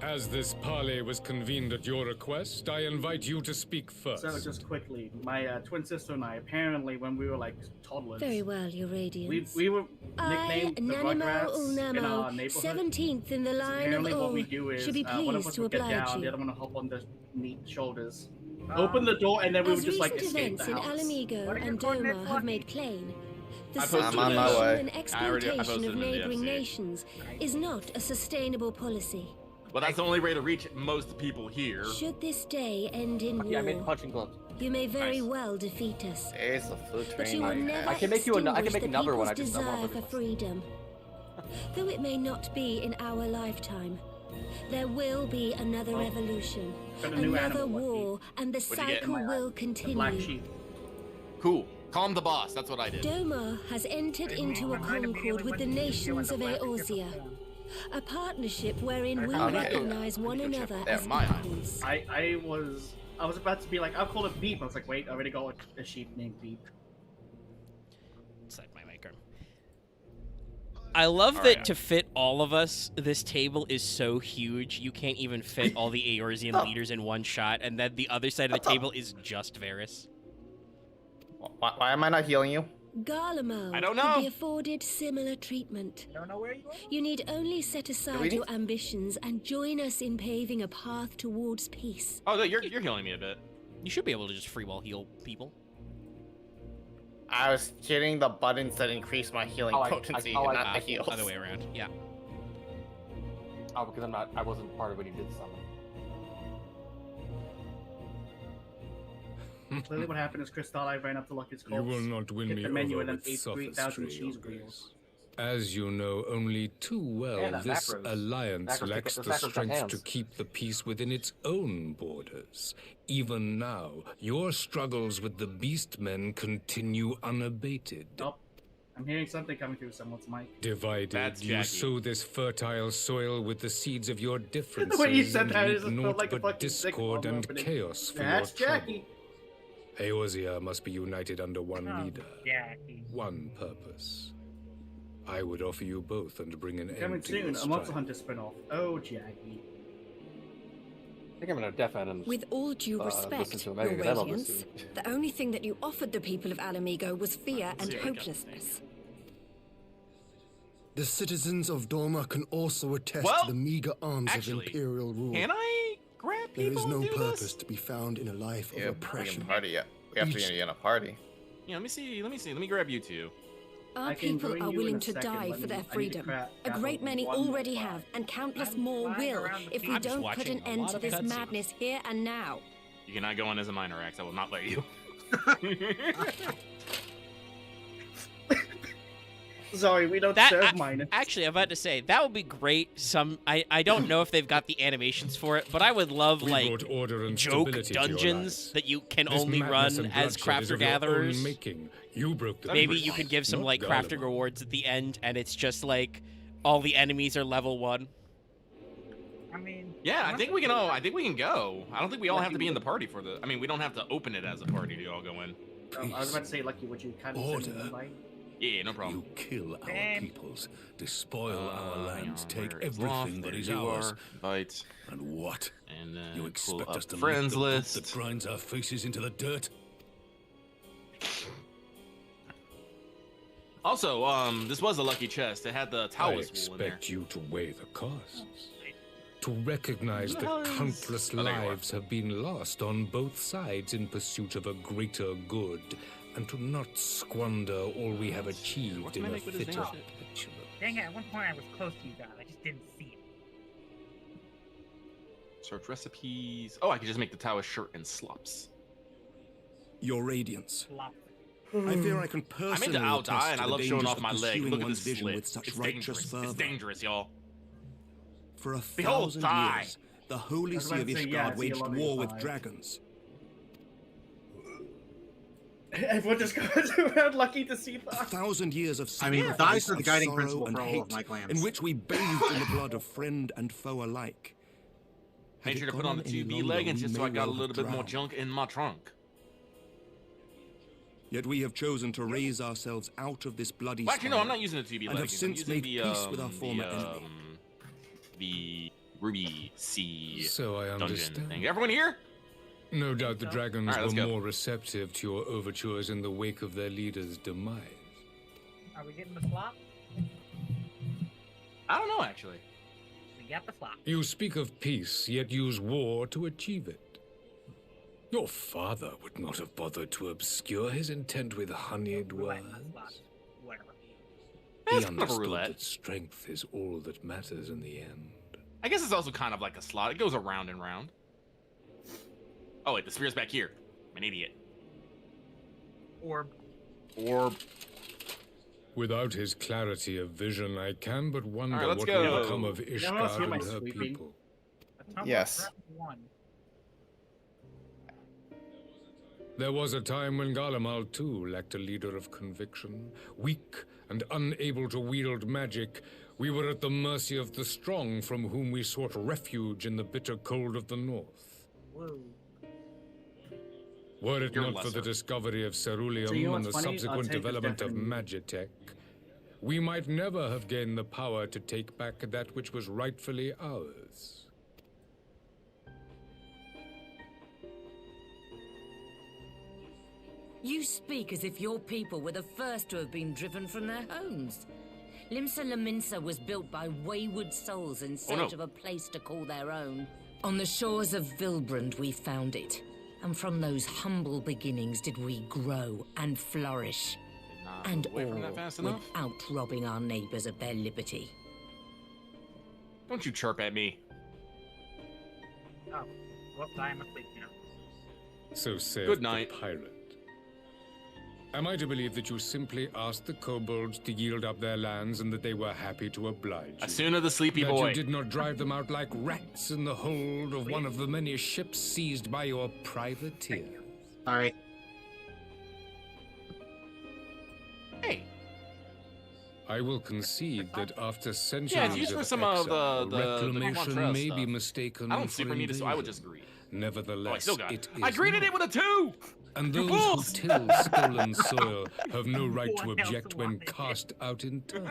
O: As this parley was convened at your request, I invite you to speak first.
M: So just quickly, my twin sister and I, apparently, when we were like toddlers,
I: Very well, Your Radiance.
M: we were
I: I,
M: nicknamed the
I: Nanimo
M: Rugrats in our
I: Ulnamo,
M: neighborhood.
I: 17th in the
M: So
I: line
M: apparently,
I: of
M: what we
I: all,
M: do is
I: should be
M: one of
I: pleased
M: us
I: to
M: would get
I: oblige
M: down, the
I: you.
M: other one would hop on the neat shoulders, open the door, and then we would
I: As
M: just like
I: recent
M: escape
I: events
M: the
I: in
M: house.
I: Alamigo and Doma have made plain, the
C: I posted
B: I'm on my
I: subjugation
B: way.
I: and
C: I
I: exploitation
C: posted
I: of
C: it in the
I: neighboring
C: FC.
I: nations is not a sustainable policy.
C: But that's the only way to reach most people here.
I: Should this day end in
N: Yeah, I made
I: war,
N: punching gloves.
I: you may very
C: Nice.
I: well defeat us.
B: There's the food
I: But
B: train.
I: you will
B: I
I: never
B: have.
N: I can make you I can
I: extinguish
N: make
I: the
N: another one.
I: people's
N: I
I: desire
N: want
I: for freedom. Though it may not be in our lifetime, there will be another revolution,
M: Got a new
I: another
M: animal,
I: war, and the
C: What'd you get?
I: cycle will
M: The black
I: continue.
M: sheep.
C: Cool. Calm the boss. That's what I did.
I: Doma has entered into a concord with the nations of Eorzea, a partnership wherein we
B: Okay.
I: recognize one another
B: They're
I: as
B: mine.
I: equals.
M: I was about to be like, I'll call it Beep. I was like, wait, I already got a sheep named Beep.
A: Inside my micro. I love
C: All
A: that
C: right.
A: to fit all of us, this table is so huge you can't even fit all the Eorzean leaders in one shot, and then the other side of the table is just Varys.
B: Why am I not healing you?
I: Garlemald
C: I don't
I: could
C: know.
I: be afforded similar treatment.
D: Don't know where you are?
I: You need only set aside
B: need-
I: your ambitions and join us in paving a path towards peace.
C: Oh, no, you're healing me a bit.
A: You should be able to just free wall heal people.
B: I was hitting the buttons that increase my healing
N: Oh,
B: potency,
N: oh,
B: and
N: I-
B: not the heals.
A: Other way around. Yeah.
N: Oh, because I wasn't part of when you did summon.
M: Clearly, what happened is Crystal, I ran up to Lucky's
O: You
M: corpse,
O: will not win
M: hit
O: me
M: the menu,
O: over
M: and then
O: with
M: ate 3,000
O: sophistry,
M: cheese
O: Your
M: wheels.
O: Grace. As you know only too well,
N: Yeah,
O: this
N: macros.
O: alliance
N: Macros
O: lacks
N: those
O: the
N: macros got
O: strength
N: hands.
O: to keep the peace within its own borders. Even now, your struggles with the Beastmen continue unabated.
M: Oh, I'm hearing something coming through someone's mic.
O: Divided,
C: That's
O: you
C: Jackie.
O: sow this fertile soil with the seeds of your differences
M: The way you said
O: and
M: that, it
O: reap
M: just felt
O: naught
M: like a
O: but
M: fucking sick
O: discord
M: bomb
O: and
M: opening.
O: chaos for
M: That's
O: your
M: Jackie.
O: trouble. Eorzea must be united under one leader,
D: Jackie.
O: one purpose. I would offer you both and bring an
M: Coming
O: end to your
M: soon, a
O: strife.
M: Monster Hunter spin-off. Oh, Jackie.
N: I think I'm gonna deaf end and
I: With all due respect,
N: listen to
I: Your
N: Omega, 'cause I don't
I: Radiance,
N: listen.
I: the only thing that you offered the people of Alamigo was fear and
C: see what we got.
I: hopelessness.
K: The citizens of Dorma can also attest
C: Well,
K: to the meager arms
C: actually,
K: of Imperial rule.
C: Can I grab
K: There
C: people
K: is no
C: and do
K: purpose
C: this?
K: to be found in a life of
B: Yeah,
K: oppression.
B: party. Yeah, we have to be in a party.
C: Yeah, let me see. Let me grab you two.
I: Our
M: I can
I: people
M: join
I: are
M: you in
I: willing
M: a
I: to
M: second.
I: die
M: Let
I: for
M: me-
I: their
M: I need to
I: freedom. A
M: grab
I: great many
M: one
I: already
M: more.
I: have, and countless
D: I'm
I: more
D: flying
I: will
D: around the
I: if we
A: I'm just
I: don't put
A: watching
I: an
A: a
I: end
A: lot
I: to
A: of
I: this
A: cutscenes.
I: madness here and now.
C: You cannot go in as a Minorax. I will not let you.
M: Sorry, we don't serve mine.
A: Actually, I'm about to say that would be great. I don't know if they've got the animations for it, but I would love
O: We
A: like
O: brought order and
A: joke
O: stability to your
A: dungeons
O: lives.
A: that you can
O: This
A: only
O: madness
A: run
O: and
A: as
O: bloodshed is
A: crafter
O: of your own
A: gatherers.
O: making. You broke the
A: Maybe
O: peace,
A: you could give some
O: not
A: like crafter
O: Garlemald.
A: rewards at the end, and it's just like all the enemies are level 1.
D: I mean,
C: Yeah, I think we can all. I think we can go. I don't think we all have to be in the party for the. I mean, we don't have to open it as a party to all go in.
M: I was about to say, Lucky, would you kind of send me an invite?
C: Yeah, no problem.
Q: You kill our
D: Damn.
Q: peoples, despoil our lands, take
C: where it's
Q: everything
C: lost,
Q: that
C: there
Q: is
C: you
Q: ours.
C: are. Invite.
Q: And what?
C: And then
Q: You
C: pull
Q: expect
C: up
Q: us to
C: friends
Q: leave the book
C: list.
Q: that grinds our faces into the dirt?
C: Also, this was a lucky chest. It had the
O: I
C: Taoist wool in there.
O: expect you to weigh the costs. To recognize
C: Who the hell
O: that
C: is-
O: countless
C: Oh, there you are.
O: lives have been lost on both sides in pursuit of a greater good, and to not squander all we have achieved
C: What
O: in
C: can I
O: a
C: make with his
O: fit
C: name?
O: of petulance.
D: dang it, at one point I was close to you guys. I just didn't see it.
C: Search recipes. Oh, I could just make the Taoist shirt and slops.
K: Your Radiance.
D: Flop.
K: I fear I can
C: I'm
K: personally
C: into I'll
K: attest
C: die, and
K: to
C: I
K: the
C: love showing
K: dangers
C: off
K: of
C: my leg.
K: pursuing
C: Look at
K: one's
C: this
K: vision
C: slit.
K: with such
C: It's
K: righteous
C: dangerous.
K: fervor.
C: It's dangerous, y'all.
K: For a
C: Behold,
K: 1,000
C: thigh.
K: years, the Holy
M: I was
K: See
M: about
K: of
M: to say,
K: Ishgard
M: yeah, I see a
K: waged
M: lot of
K: war
M: your
K: with
M: thighs.
K: dragons.
M: Everyone just goes around Lucky to see
K: A
M: that.
K: 1,000 years of
L: I mean,
K: sacrifice,
L: thighs are the
K: of
L: guiding
K: sorrow
L: principle
K: and
L: for all of
K: hate,
L: my clans.
K: in which we bathed in the blood of friend and foe alike. Had
C: Made
K: it
C: sure to put
K: gone
C: on the
K: any
C: 2B
K: longer,
C: leggings
K: we
C: just so
K: may
C: I got a
K: well have
C: little bit more
K: drowned.
C: junk in my trunk.
K: Yet we have chosen to raise ourselves out of this bloody
C: Well, actually, no, I'm
K: spiral
C: not using the 2B
K: and have
C: leggings. I'm
K: since
C: using
K: made
C: the,
K: peace with our former enemy.
C: The Ruby Sea
O: So I
C: dungeon
O: understand.
C: thing. Everyone here?
O: No doubt the dragons
C: All right, let's
O: were
C: go.
O: more receptive to your overtures in the wake of their leader's demise.
D: Are we getting the slop?
C: I don't know, actually.
D: We got the slop.
O: You speak of peace, yet use war to achieve it. Your father would not have bothered to obscure his intent with honeyed words.
D: Whatever.
O: He
C: It's kind of a
O: understood
C: roulette.
O: that strength is all that matters in the end.
C: I guess it's also kind of like a slot. It goes around and round. Oh, wait, the spear's back here. I'm an idiot.
D: Orb.
O: Without his clarity of vision, I can but wonder
C: All right, let's
O: what
C: go.
O: will become of
M: Anyone else hear
O: Ishgard
M: my
O: and her
M: sweeping?
O: people.
B: Yes.
O: There was a time when Garlemald too lacked a leader of conviction. Weak and unable to wield magic, we were at the mercy of the strong from whom we sought refuge in the bitter cold of the north.
D: Whoa.
O: Were it
C: You're
O: not for the
C: lesser.
O: discovery of Ceruleum
M: So you know
O: and the
M: what's funny?
O: subsequent
M: Tank is
O: development of
M: definitely-
O: Magitech, we might never have gained the power to take back that which was rightfully ours.
R: You speak as if your people were the first to have been driven from their homes. Limsa Laminsa was built by wayward souls in search of a place to call their own. On the shores of Vilbrand we found it. And from those humble beginnings did we grow and flourish. And
C: away from
R: all
C: that fast enough?
R: without robbing our neighbors of their liberty.
C: Don't you chirp at me.
D: Oh. Whoops, I am asleep now.
O: So saith
C: Good night.
O: the pirate. Am I to believe that you simply asked the kobolds to yield up their lands and that they were happy to oblige you?
C: Asuna the sleepy
O: that
C: boy.
O: You did not drive them out like rats in the hold of one of the many ships seized by your privateer.
L: Sorry.
C: Hey.
O: I will concede that after centuries
C: Yeah, it's used for some of
O: exile,
C: the
O: reclamation may be
C: stuff.
O: mistaken
C: I don't
O: for
C: super need it, so I would
O: invasion.
C: just greet.
O: Nevertheless,
C: Oh, I still got
O: it
C: it. I greeted it with a 2!
O: And
C: You
O: those who
C: fools!
O: till stolen soil have no right to object when cast out in turn.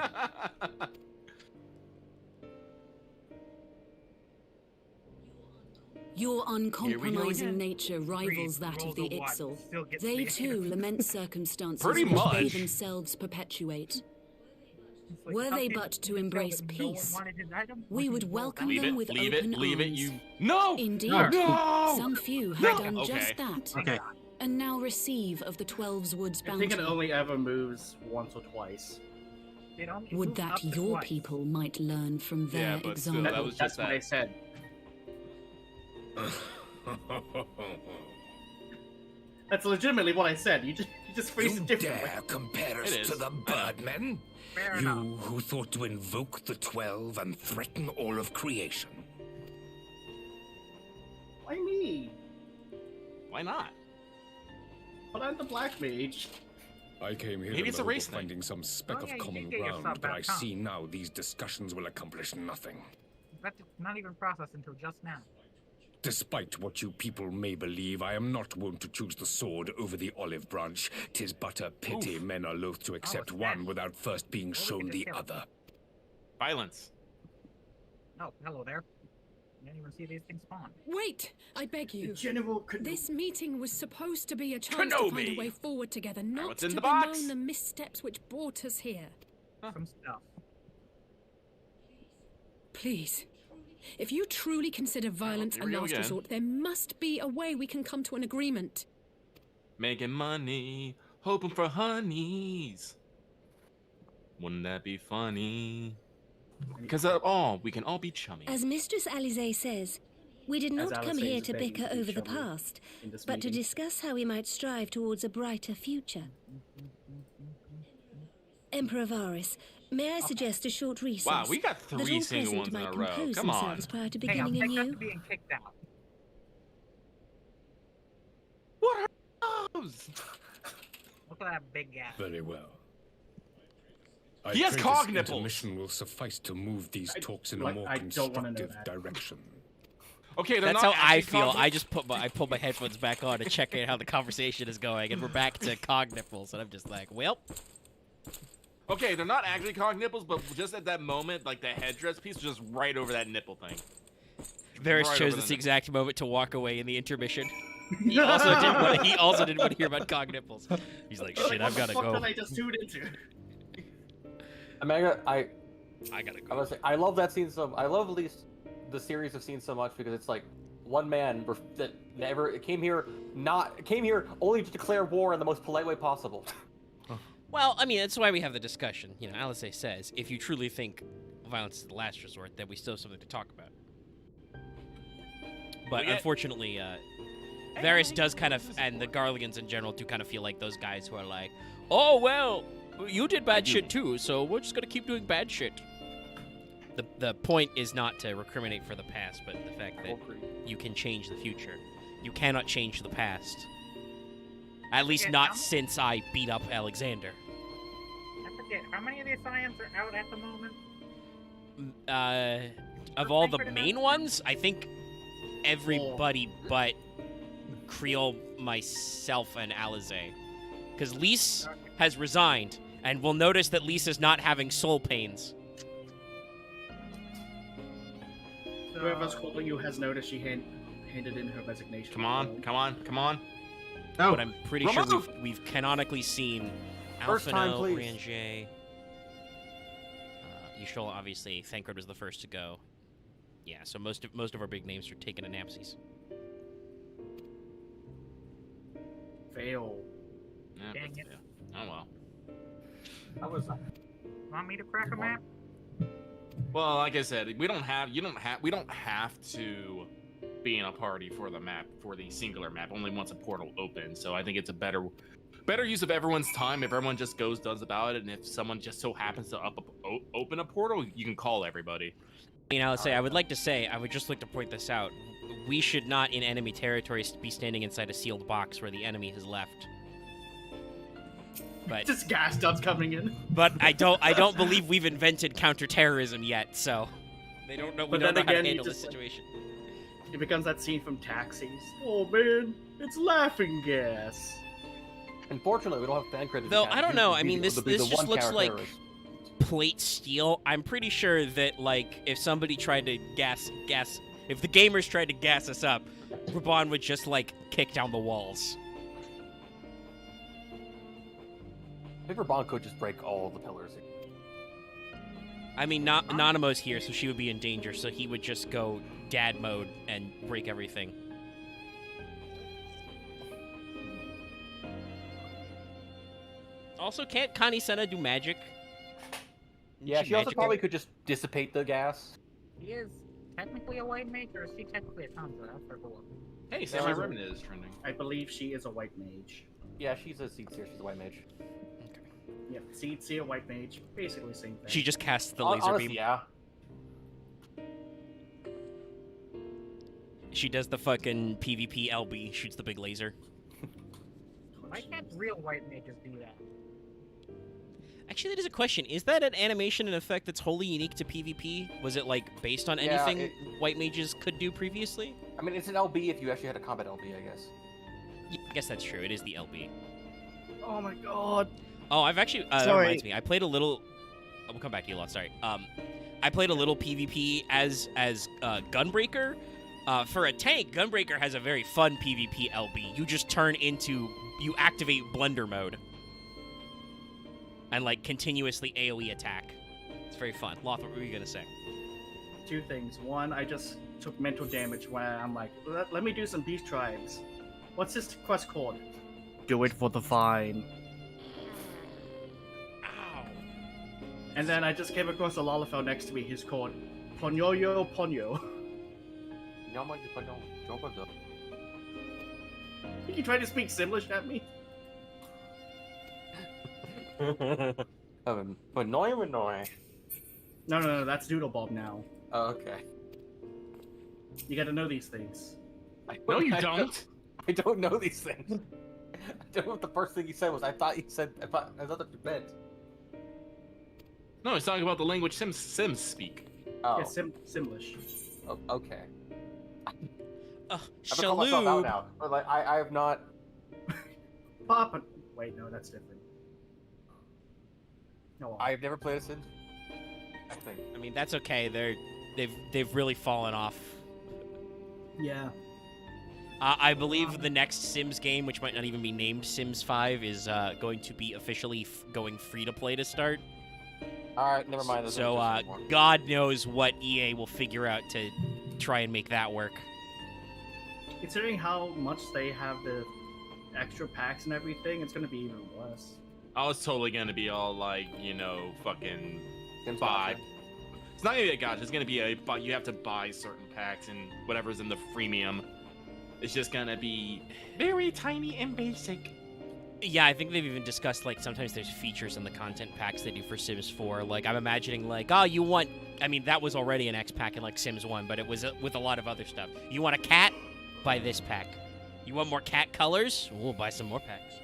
E: Your uncompromising nature rivals that of the Ixal. They too lament circumstances
C: Pretty
E: which they
C: much.
E: themselves perpetuate. Were they but to embrace peace, we would welcome them with open arms.
C: Leave it, you... No!
E: Indeed,
C: No!
E: some few have done
C: Okay.
E: just that.
L: Okay.
E: And now receive of the 12's Woods
M: I
E: bounty.
M: think it only ever moves once or twice.
E: Would that your people might learn from their
C: Yeah, but still,
E: example.
C: that was
M: That's
C: just
M: what I
C: that.
M: said. That's legitimately what I said. You just phrased it differently.
Q: Dare compare us
C: It
Q: to
C: is.
Q: the birdmen?
D: Fair
Q: You
D: enough.
Q: who thought to invoke the 12 and threaten all of creation.
M: Why me?
C: Why not?
M: But I'm the black mage.
O: I came here
C: Maybe
O: in
C: it's
O: the
C: a
O: hope
C: race
O: of
C: thing.
O: finding some speck
D: Oh, yeah,
O: of
D: you
O: common
D: did get your
O: ground,
D: stuff
O: but I
D: back, huh?
O: see now these discussions will accomplish nothing.
D: That's not even processed until just now.
O: Despite what you people may believe, I am not wont to choose the sword over the olive branch. 'Tis but a pity
C: Oof.
O: men are loath to accept
D: it's
O: one
D: bad.
O: without first being
D: we
O: shown
D: could
O: the
D: just kill it.
O: other.
C: Violence.
D: Oh, hello there. You didn't even see these things spawn.
E: Wait, I beg you.
M: General could.
E: This meeting was supposed to be a chance to find a
C: Kenobi!
E: way forward together, not
C: what's in
E: to
C: the box?
E: bemoan the missteps which brought us here.
D: Some stuff.
E: Please, if you truly consider violence
C: here
E: a
C: we go
E: last
C: again.
E: resort, there must be a way we can come to an agreement.
C: Making money, hoping for honeys. Wouldn't that be funny? Because we can all be chummy.
S: As Mistress Alize says, we did
M: As
S: not
M: Alice
S: come
M: says,
S: here
M: it's
S: to
M: begging
S: bicker
M: to be
S: over the
M: chummy
S: past,
M: in this
S: but to
M: meeting.
S: discuss how we might strive towards a brighter future. Emperor Varys, may I suggest a short recess?
C: Wow, we got
S: that
C: 3
S: all
C: single
S: present
C: ones in
S: might
C: a row.
S: compose
C: Come on.
S: themselves prior to
D: Hey, I'll
S: beginning
D: take that to
S: anew?
D: being kicked out.
C: What are those?
D: Look at that big guy.
O: Very well.
C: He has
O: pray
C: cog
O: this
C: nipples.
O: intermission will suffice to move these talks in a
M: like,
O: more
M: I don't wanna know
O: constructive
M: that.
O: direction.
C: Okay, they're
A: That's
C: not
A: how I
C: actually
A: feel.
C: cog
A: I just I pull my headphones back on to check out how the conversation is going, and we're back to cog nipples, and I'm just like, well.
C: Okay, they're not actually cog nipples, but just at that moment, like the headdress piece was just right over that nipple thing.
A: Varys
C: Right
A: chose
C: over
A: this
C: the
A: exact moment to walk away in the intermission. He also didn't want to hear about cog nipples. He's like, shit, I've got to
M: What
A: go.
M: the fuck did I just tune into?
N: I mean,
A: I gotta go.
N: I was I love that scene so. I love at least the series of scenes so much because it's like one man that never came here only to declare war in the most polite way possible.
A: Well, I mean, that's why we have the discussion. You know, Alice says, if you truly think violence is the last resort, then we still have something to talk about. But
C: yeah.
A: unfortunately, Varys does kind of, and the Garleans in general do kind of feel like those guys who are like, oh, well, you did bad shit too, so we're just gonna keep doing bad shit. The point is not to recriminate for the past, but the fact that you can change the future. You cannot change the past. At least
D: Yeah,
A: not
D: how-
A: since I beat up Alexander.
D: I forget, how many of the Scions are out at the moment?
A: Of all the main ones, I think everybody but Creole, myself, and Alize. Because Lys has resigned, and we'll notice that Lys is not having soul pains.
M: Whoever's calling you has noticed she handed in her resignation.
C: Come on, come on, come on.
M: No.
A: But I'm pretty sure we've canonically seen
N: First time,
A: Alphino,
N: please.
A: Ranger, Yshol, obviously. Thancred was the first to go. Yeah, so most of our big names are taken in Napsies.
M: Fail.
C: Yeah,
D: Dang
C: but,
D: it.
C: yeah. Oh well.
N: That was.
D: Want me to crack a map?
C: Well, like I said, we don't have to be in a party for the map, for the singular map. Only once a portal opens, so I think it's a better better use of everyone's time if everyone just does about it, and if someone just so happens to open a portal, you can call everybody.
A: I would like to point this out. We should not, in enemy territory, be standing inside a sealed box where the enemy has left. But
M: just gas ducts coming in.
A: But I don't believe we've invented counterterrorism yet, so they don't know. We don't know how to handle this situation.
M: It becomes that scene from Taxis. Oh man, it's laughing gas.
N: Unfortunately, we don't have fan credits.
A: Though I don't know. I mean, this just looks like plate steel. I'm pretty sure that like if somebody tried to gas, if the gamers tried to gas us up, Raban would just like kick down the walls.
N: I think Raban could just break all the pillars.
A: I mean, Nanamo's here, so she would be in danger, so he would just go dad mode and break everything. Also, can't Kani-Sena do magic?
N: Yeah, she also probably could just dissipate the gas.
D: She is technically a white mage, or is she technically a Tanza?
C: Hey, Samurai Ribbon is trending.
M: I believe she is a white mage.
N: Yeah, she's a Seed Seer. She's a white mage.
M: Yeah, Seed Seer, white mage, basically the same thing.
A: She just casts the laser beam.
N: Yeah.
A: She does the fucking PvP LB, shoots the big laser.
D: Why can't real white mages do that?
A: Actually, that is a question. Is that an animation and effect that's wholly unique to PvP? Was it, like, based on anything white mages could do previously?
N: I mean, it's an LB if you actually had a combat LB, I guess.
A: Yeah, I guess that's true. It is the LB.
M: Oh my god.
A: Oh, I've actually... that reminds me. I played a little... We'll come back to you, Lot. Sorry. I played a little PvP as Gunbreaker. For a tank, Gunbreaker has a very fun PvP LB. You just turn into... You activate Blender mode. And, like, continuously AoE attack. It's very fun. Loth, what were you going to say?
M: Two things. One, I just took mental damage when I'm like, let me do some Beast Tribes. What's this quest called? Do it for the fine.
A: Ow.
M: And then I just came across a Lalafell next to me. He's called Ponyoyo Ponyo. You trying to speak Simlish at me? No, that's Doodlebob now.
N: Oh, okay.
M: You gotta know these things.
C: No, you don't.
N: I don't know these things. I don't know what the first thing you said was. I thought that's what you meant.
C: No, he's talking about the language Sims speak.
N: Oh.
M: Yeah, Simlish.
N: Oh, okay.
A: Shaloob.
N: I call myself out now. But, like, I have not.
M: Papa. Wait, no, that's different. No,
N: I've never played a Sim. I think.
A: I mean, that's okay. They've really fallen off.
M: Yeah.
A: I believe the next Sims game, which might not even be named Sims 5, is going to be officially going free to play to start.
N: Alright, never mind.
A: So, God knows what EA will figure out to try and make that work.
M: Considering how much they have the extra packs and everything, it's gonna be even less.
C: Oh, it's totally gonna be all like, you know, fucking buy. It's not gonna be a gotcha. It's gonna be you have to buy certain packs and whatever's in the freemium. It's just gonna be very tiny and basic.
A: Yeah, I think they've even discussed, like, sometimes there's features in the content packs they do for Sims 4. Like, I'm imagining, like, oh, you want... I mean, that was already an X pack in, like, Sims 1, but it was with a lot of other stuff. You want a cat? Buy this pack. You want more cat colors? We'll buy some more packs.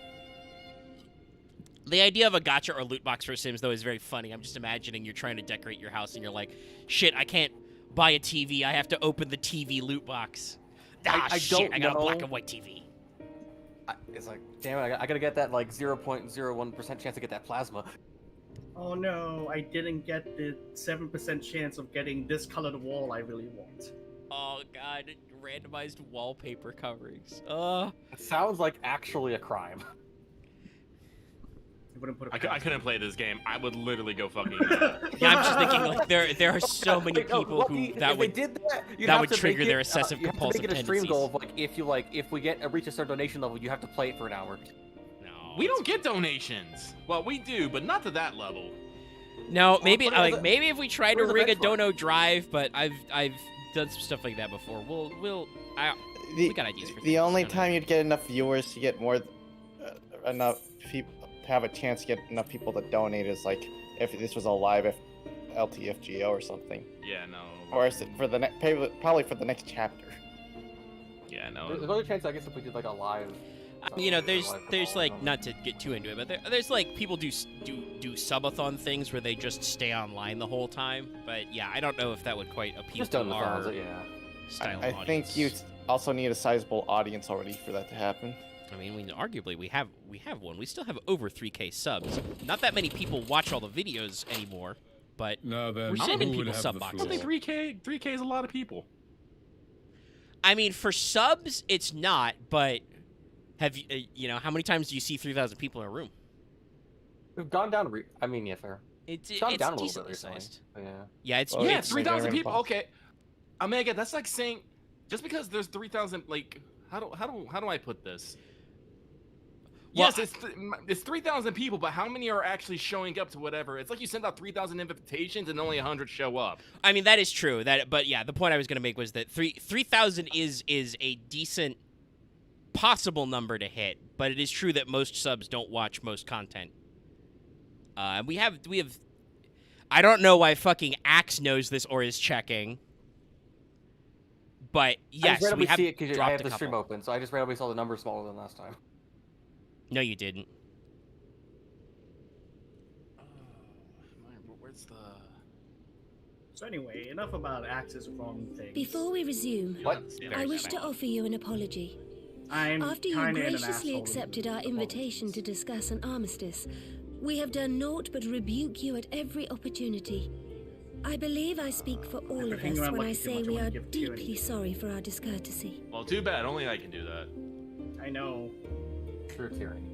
A: The idea of a gacha or loot box for Sims, though, is very funny. I'm just imagining you're trying to decorate your house, and you're like, shit, I can't buy a TV. I have to open the TV loot box. I got a black and white TV.
N: It's like, damn it, I gotta get that, like, 0.01% chance to get that plasma.
M: Oh no, I didn't get the 7% chance of getting this colored wall I really want.
A: Oh god, randomized wallpaper coverings.
N: It sounds like actually a crime.
C: I couldn't play this game. I would literally go fucking.
A: Yeah, I'm just thinking like there are so many people who that would trigger their excessive compulsive
N: tendencies. You have to make it a stream
A: tendencies.
N: goal of like if we reach a certain donation level, you have to play it for an hour.
A: No,
C: we don't get donations. Well, we do, but not to that level.
A: No, maybe maybe if we try to rig a dono drive, but I've done some stuff like that before. We got ideas for
B: the only time you'd get enough viewers to get more enough people to have a chance to get enough people to donate is like if this was a live LTFGO or something.
C: Yeah, no.
B: Or is it for the probably for the next chapter?
C: Yeah, no.
N: There's another chance, I guess, if we did like a live.
A: You know, there's like, not to get too into it, but there's like people do subathon things where they just stay online the whole time. But yeah, I don't know if that would quite appeal to our style of audience.
B: I think you also need a sizable audience already for that to happen.
A: I mean, arguably we have one. We still have over 3K subs. Not that many people watch all the videos anymore, but we're sending people sub boxes.
C: I think 3K is a lot of people.
A: I mean, for subs, it's not, but have you, you know, how many times do you see 3,000 people in a room?
N: We've gone down. I mean, yeah, fair.
A: It's
N: gone down a little
A: decently
N: bit recently.
A: sized.
N: Yeah.
A: Yeah,
C: it's 3,000 people. Okay, Omega. That's like saying just because there's 3,000, like how do I put this?
A: Well,
C: yes, it's 3,000 people, but how many are actually showing up to whatever? It's like you send out 3,000 invitations and only 100 show up.
A: I mean, that is true. But yeah, the point I was going to make was that 3,000 is a decent possible number to hit, but it is true that most subs don't watch most content. We have. I don't know why fucking Axe knows this or is checking, but yes,
N: I just
A: we have
N: see it because I have the
A: couple.
N: stream open, so I just randomly saw the number smaller than last time.
A: No, you didn't.
C: Where's the...
M: So anyway, enough about Axe's wrong things.
S: Before we resume, I wish to offer you an apology. After you graciously accepted our invitation to discuss an armistice, we have done naught but rebuke you at every opportunity. I believe I speak for all of us when I say we are deeply sorry for our discourtesy.
C: Well, too bad. Only I can do that.
M: I know.
N: True tyranny.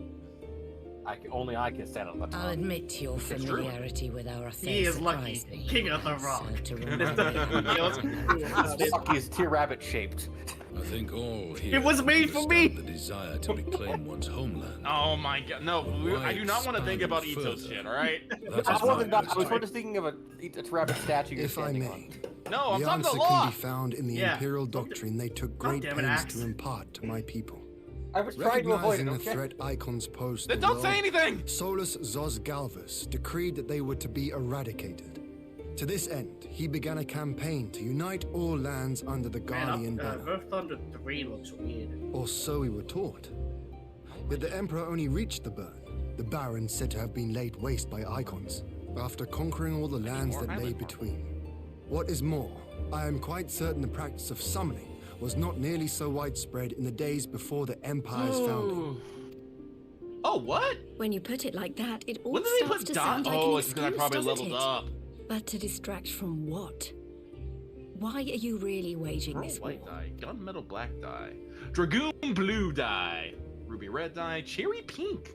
N: Only I can stand on the top.
R: I'll admit your familiarity with our affairs.
M: He is lucky. King of the Rock.
N: This lucky is tear rabbit shaped.
H: I think all here
M: it was made for me.
H: The desire to reclaim one's homeland.
C: Oh my god, no! I do not want to think about Ito's shit. All right.
N: I was just thinking of a rabbit statue.
K: If I may,
C: no, I'm
K: the
C: talking
K: answer
C: the law.
K: can be found in the Imperial doctrine they took great pains to impart to my people.
N: I was trying to avoid it,
K: Recognizing
N: okay?
K: the threat icons posed,
C: Then don't say anything!
K: Solus Zos Galvus decreed that they were to be eradicated. To this end, he began a campaign to unite all lands under the Guardian banner.
M: Earth Thunder 3 looks weird.
K: Or so we were taught. Yet the Emperor only reached the burn, the Baron said to have been laid waste by icons, after conquering all the lands that lay between. What is more, I am quite certain the practice of summoning was not nearly so widespread in the days before the Empire's founding.
C: Oh, what?
S: When you put it like that, it all
C: When did they
S: starts
C: put
S: to
C: dot?
S: sound like an
C: Oh, it's because I
S: excuse,
C: probably
S: doesn't
C: leveled
S: it?
C: up.
S: But to distract from what? Why are you really waging this war?
C: White dye, gunmetal black dye, dragoon blue dye, ruby red dye, cherry pink,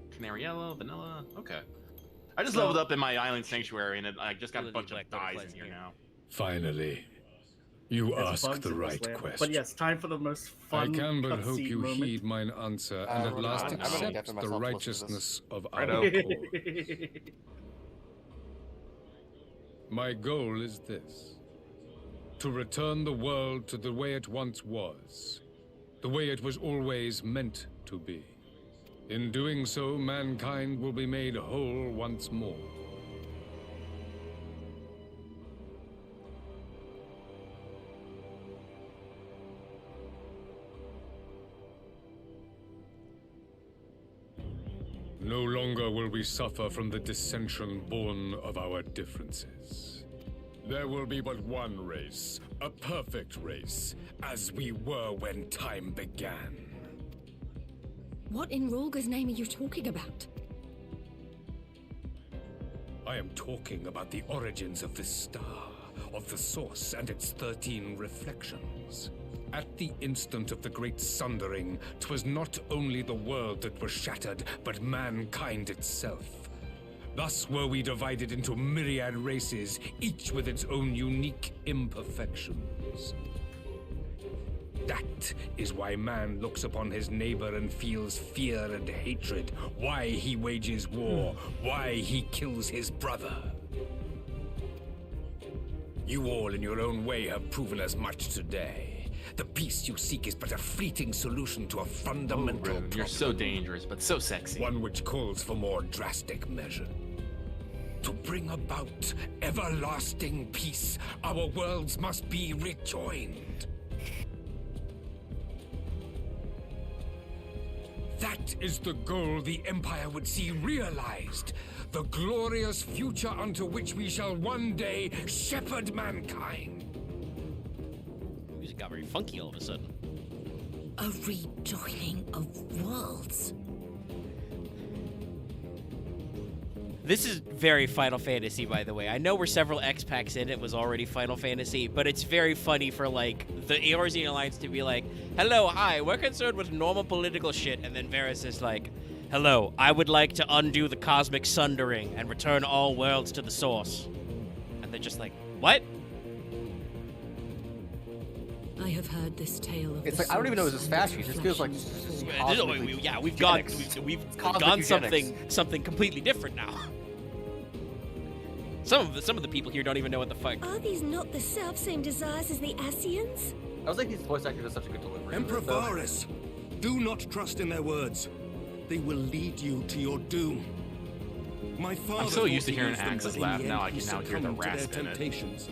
C: canary yellow, vanilla. Okay. I just leveled up in my island sanctuary and I just got a bunch of dyes in here now.
H: Finally, you ask the right question.
M: But yes, time for the most fun
H: I can but hope
M: cutscene
H: you
M: moment.
H: heed mine answer and at last accept the righteousness of our cause. My goal is this: to return the world to the way it once was, the way it was always meant to be. In doing so, mankind will be made whole once more. No longer will we suffer from the dissension born of our differences. There will be but one race, a perfect race, as we were when time began.
S: What in Rolga's name are you talking about?
H: I am talking about the origins of this star, of the source and its 13 reflections. At the instant of the great sundering, 'twas not only the world that was shattered, but mankind itself. Thus were we divided into myriad races, each with its own unique imperfections. That is why man looks upon his neighbor and feels fear and hatred, why he wages war, why he kills his brother. You all in your own way have proven as much today.
Q: The peace you seek is but a fleeting solution to a fundamental problem.
C: You're so dangerous, but so sexy.
Q: One which calls for more drastic measure. To bring about everlasting peace, our worlds must be rejoined. That is the goal the Empire would see realized. The glorious future unto which we shall one day shepherd mankind.
A: Music got very funky all of a sudden.
R: A rejoining of worlds.
A: This is very Final Fantasy, by the way. I know we're several X-Packs in, it was already Final Fantasy, but it's very funny for, like, the Eorzean Alliance to be like, hello, hi, we're concerned with normal political shit, and then Varys is like, hello, I would like to undo the cosmic sundering and return all worlds to the source. And they're just like, what?
E: I have heard this tale of
N: It's like, I don't even know if this is fashion. It just feels like
A: we've gone something completely different now. Some of the people here don't even know what the fuck.
S: Are these not the self-same desires as the Ascians?
N: I was like, these voice actors does such a good delivery.
H: Emperor Varys, do not trust in their words. They will lead you to your doom. My father
C: I'm so used to hearing Axe's laugh now. I can now hear the rasp in it.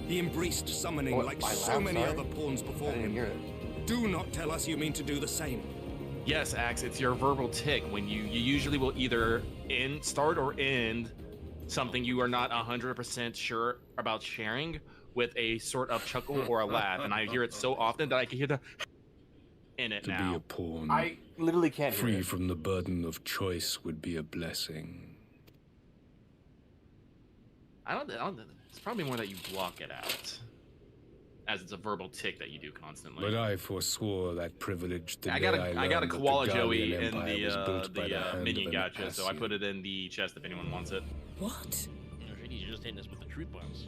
H: He embraced summoning like so many other pawns before him. Do not tell us you mean to do the same.
C: Yes, Axe, it's your verbal tick when you usually will either start or end something you are not 100% sure about sharing with a sort of chuckle or a laugh, and I hear it so often that I can hear the in it now.
O: To be a pawn,
N: I literally can't
O: free
N: hear it.
O: from the burden of choice would be a blessing.
C: I don't. It's probably more that you block it out, as it's a verbal tick that you do constantly.
O: But I forswore that privilege the
C: I
O: day
C: got a
O: learned that
C: koala
O: the
C: Joey
O: Guardian
C: in
O: Empire was built by the hand
C: minion
O: of an
C: gacha, so I
O: Ascian.
C: put it in the chest if anyone wants it.
R: What?
A: You're just hitting us with the truth bombs.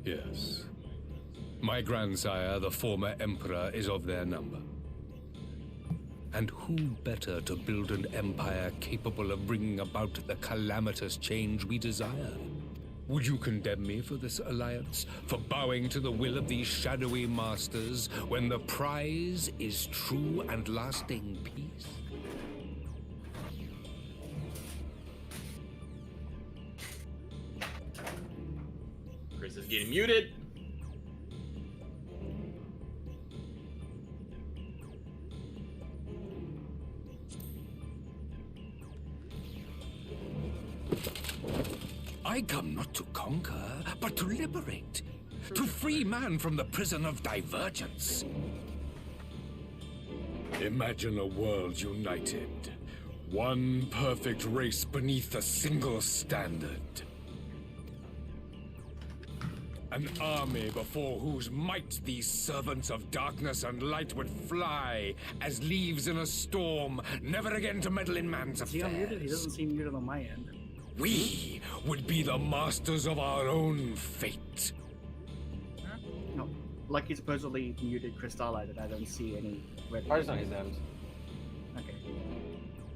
O: Yes. My grandsire, the former emperor, is of their number. And who better to build an empire capable of bringing about the calamitous change we desire? Would you condemn me for this alliance? For bowing to the will of these shadowy masters when the prize is true and lasting peace?
C: Chris is getting muted.
Q: I come not to conquer, but to liberate. To free man from the prison of divergence.
O: Imagine a world united. One perfect race beneath a single standard. An army before whose might these servants of darkness and light would fly as leaves in a storm, never again to meddle in man's
M: Is he unmuted? He
O: affairs.
M: doesn't seem muted on my end.
O: We would be the masters of our own fate.
M: No, like he supposedly muted Crystallite, and I don't see any red.
N: Probably not his end.
M: Okay.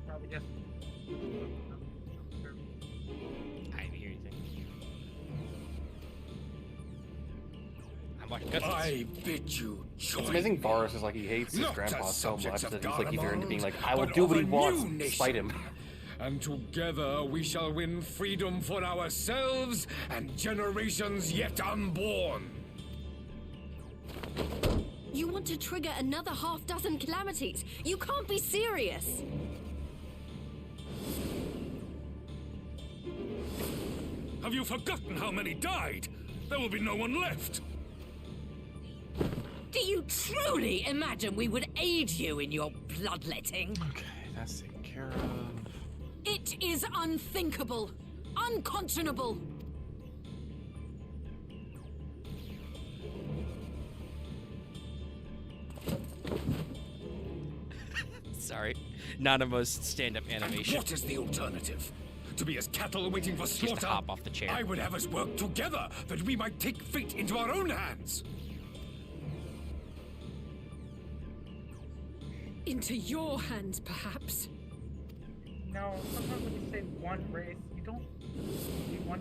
D: Probably just.
A: I didn't hear anything. I'm watching cutscenes.
O: I bid you join.
N: It's amazing Varys is like, he hates his
O: Not
N: grandpa
O: as
N: so much
O: subjects
N: that
O: of
N: he's like eager into being like,
O: Garlemald,
N: I will
O: but
N: do
O: of
N: what he
O: a
N: wants
O: new
N: despite him.
O: And together we shall win freedom for ourselves and generations yet unborn.
I: You want to trigger another half-dozen calamities? You can't be serious!
H: Have you forgotten how many died? There will be no one left.
R: Do you truly imagine we would aid you in your bloodletting?
C: Okay, that's taken care of.
R: It is unthinkable, unconscionable.
A: Sorry, not a most stand-up animation.
Q: What is the alternative? To be as cattle waiting for
A: Just
Q: slaughter?
A: to hop off the chair.
Q: I would have us work together, that we might take fate into our own hands.
E: Into your hands, perhaps.
D: No, sometimes when you say one race, you don't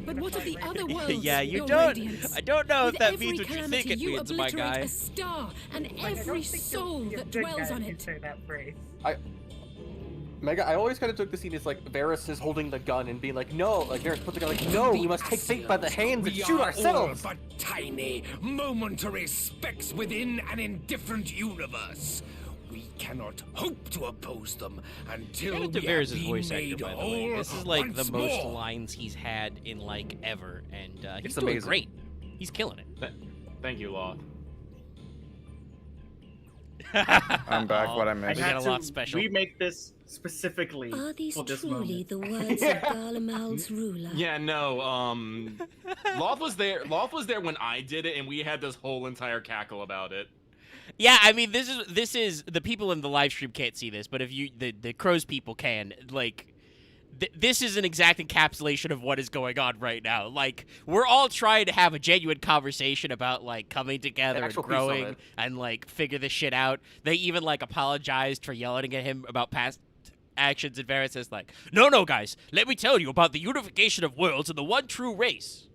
E: But what of the other worlds?
A: Yeah, you
E: your
A: don't.
E: radiance?
A: I don't know
E: With
A: if that
E: every
A: means what you think it
E: calamity,
A: means, my
E: obliterate
A: guy.
E: a star and
D: Like,
E: every soul that dwells on it.
N: Mega, I always kind of took the scene as like Varys is holding the gun and being like, no, like Varys put the gun like, no, we must take fate by the hands and shoot ourselves.
Q: All but tiny, momentary specks within an indifferent universe. We cannot hope to oppose them until
A: Shout out to
Q: we have
A: Varys'
Q: been
A: voice actor,
Q: made
A: by the way.
Q: whole
A: This is like the
Q: once
A: most
Q: more.
A: lines he's had in like ever, and he's
N: It's
A: doing
N: amazing.
A: great. He's killing it.
C: Thank you, Loth.
B: I'm back. What I missed.
A: We got a lot special.
M: remake this specifically
S: Are these
M: for this
S: truly
M: moment.
S: the words of Garlemald's ruler?
C: Yeah, no. Loth was there. Loth was there when I did it, and we had this whole entire cackle about it.
A: Yeah, I mean, this is the people in the live stream can't see this, but if you the Crows people can, like, this is an exact encapsulation of what is going on right now. Like, we're all trying to have a genuine conversation about like coming together and
N: actual piece of
A: growing
N: it.
A: and like figure this shit out. They even like apologized for yelling at him about past actions, and Varys is like, no, guys, let me tell you about the unification of worlds and the one true race.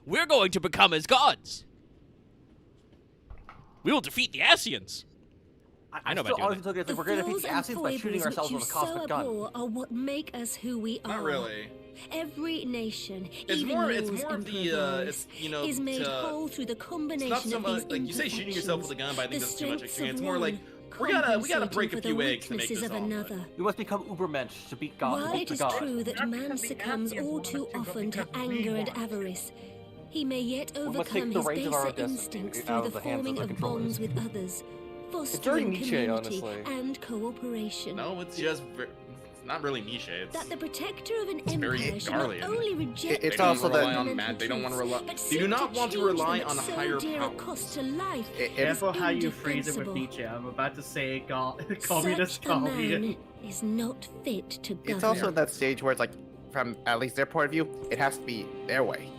A: We're going to become as gods. We will defeat the Ascians. I know about doing that.
S: The
N: We're going to defeat
S: flaws
N: the
S: and
N: Ascians by shooting
S: foibles
N: ourselves
S: which
N: with a
S: you
N: cosmic
S: so
N: gun.
S: abhor are what make us who we are.
C: Not really.
S: Every nation,
C: It's
S: even
C: more.
S: yours
C: It's more
S: and
C: of the.
S: Provence,
C: It's
S: is made
C: to,
S: whole through the
C: it's
S: combination
C: not so
S: of
C: much
S: these
C: like you say shooting yourself with a gun, but I think
S: the
C: that's too much
S: strengths
C: extreme.
S: of
C: It's more
S: one,
C: like we gotta break a
S: compensating for
C: few
S: the
C: eggs to make
S: weaknesses
C: this
S: of
C: omelet.
S: another.
N: We must become Ubermensch to beat God.
S: While
N: beat
S: it
N: the
S: is
N: God.
S: true that man succumbs all too often to anger and avarice, he may yet
N: must
S: overcome
N: take the
S: his
N: reins of our
S: baser
N: destiny
S: instincts
N: out
S: through
N: of
S: the
N: the hands of
S: forming
N: the
S: of
N: controllers.
S: bonds with others,
N: very
S: fostering
N: Nietzsche,
S: community
N: honestly.
S: and cooperation.
C: No, it's just. It's not really niche. It's.
S: That the protector of an
C: It's very
S: empire should not
C: Garlian.
S: only reject
B: It's
C: They don't
B: also
C: rely
B: that-
C: on man. They don't want to rely.
S: but
C: They do
S: seek
C: not
S: to
C: want to
S: change
C: rely
S: them
C: on
S: at so
C: higher
S: dear a
C: powers.
S: cost to life.
M: Careful how you
S: Indefensible.
M: phrase it with Nietzsche. I'm about to say communist
S: Such a man
M: Garlian.
S: is not fit to govern.
B: It's also that stage where it's like, from at least their point of view, it has to be their way.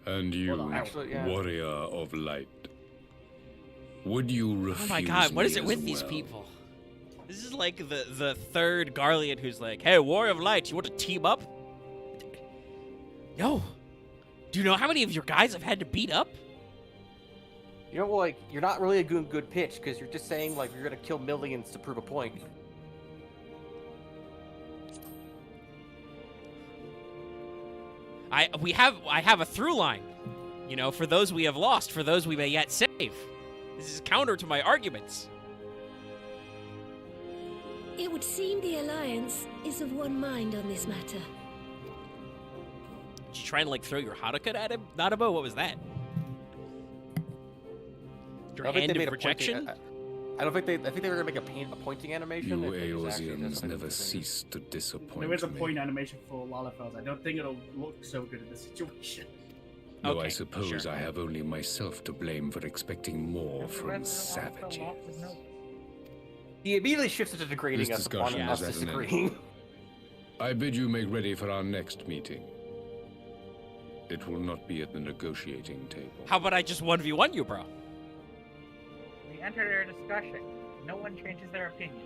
H: And you,
N: Actually, yeah.
H: warrior of light, would you refuse
A: Oh my god, what is
H: me
A: it with
H: as
A: these
H: well?
A: people? This is like the third Garlean who's like, hey, Warrior of Light, you want to team up? No. Do you know how many of your guys I've had to beat up?
N: You know, like, you're not really a good pitch because you're just saying, like, you're going to kill millions to prove a point.
A: I have a through line. You know, for those we have lost, for those we may yet save. This is counter to my arguments.
S: It would seem the Alliance is of one mind on this matter.
A: Did you try and like throw your Haruka at him, Nanabo? What was that? Your
N: I don't think
A: hand
N: they
A: of
N: made a
A: rejection?
N: pointing- I don't think they. I think they were gonna make a pointing animation.
H: You
N: if it was actually
H: Eosians
N: just like
H: never
N: a-
H: cease to disappoint
M: There is a
H: me.
M: point animation for Lalafels. I don't think it'll look so good in this situation.
H: Though I
A: Okay,
H: suppose
A: sure.
H: I have only myself to blame for expecting more from savages.
N: He immediately shifted to degrading
H: This
N: us upon
H: discussion
N: us
H: is at an
N: disagreeing.
H: I bid you make ready for our next meeting. It will not be at the negotiating table.
A: How about I just 1v1 you, bro?
D: We entered a discussion. No one changes their opinions.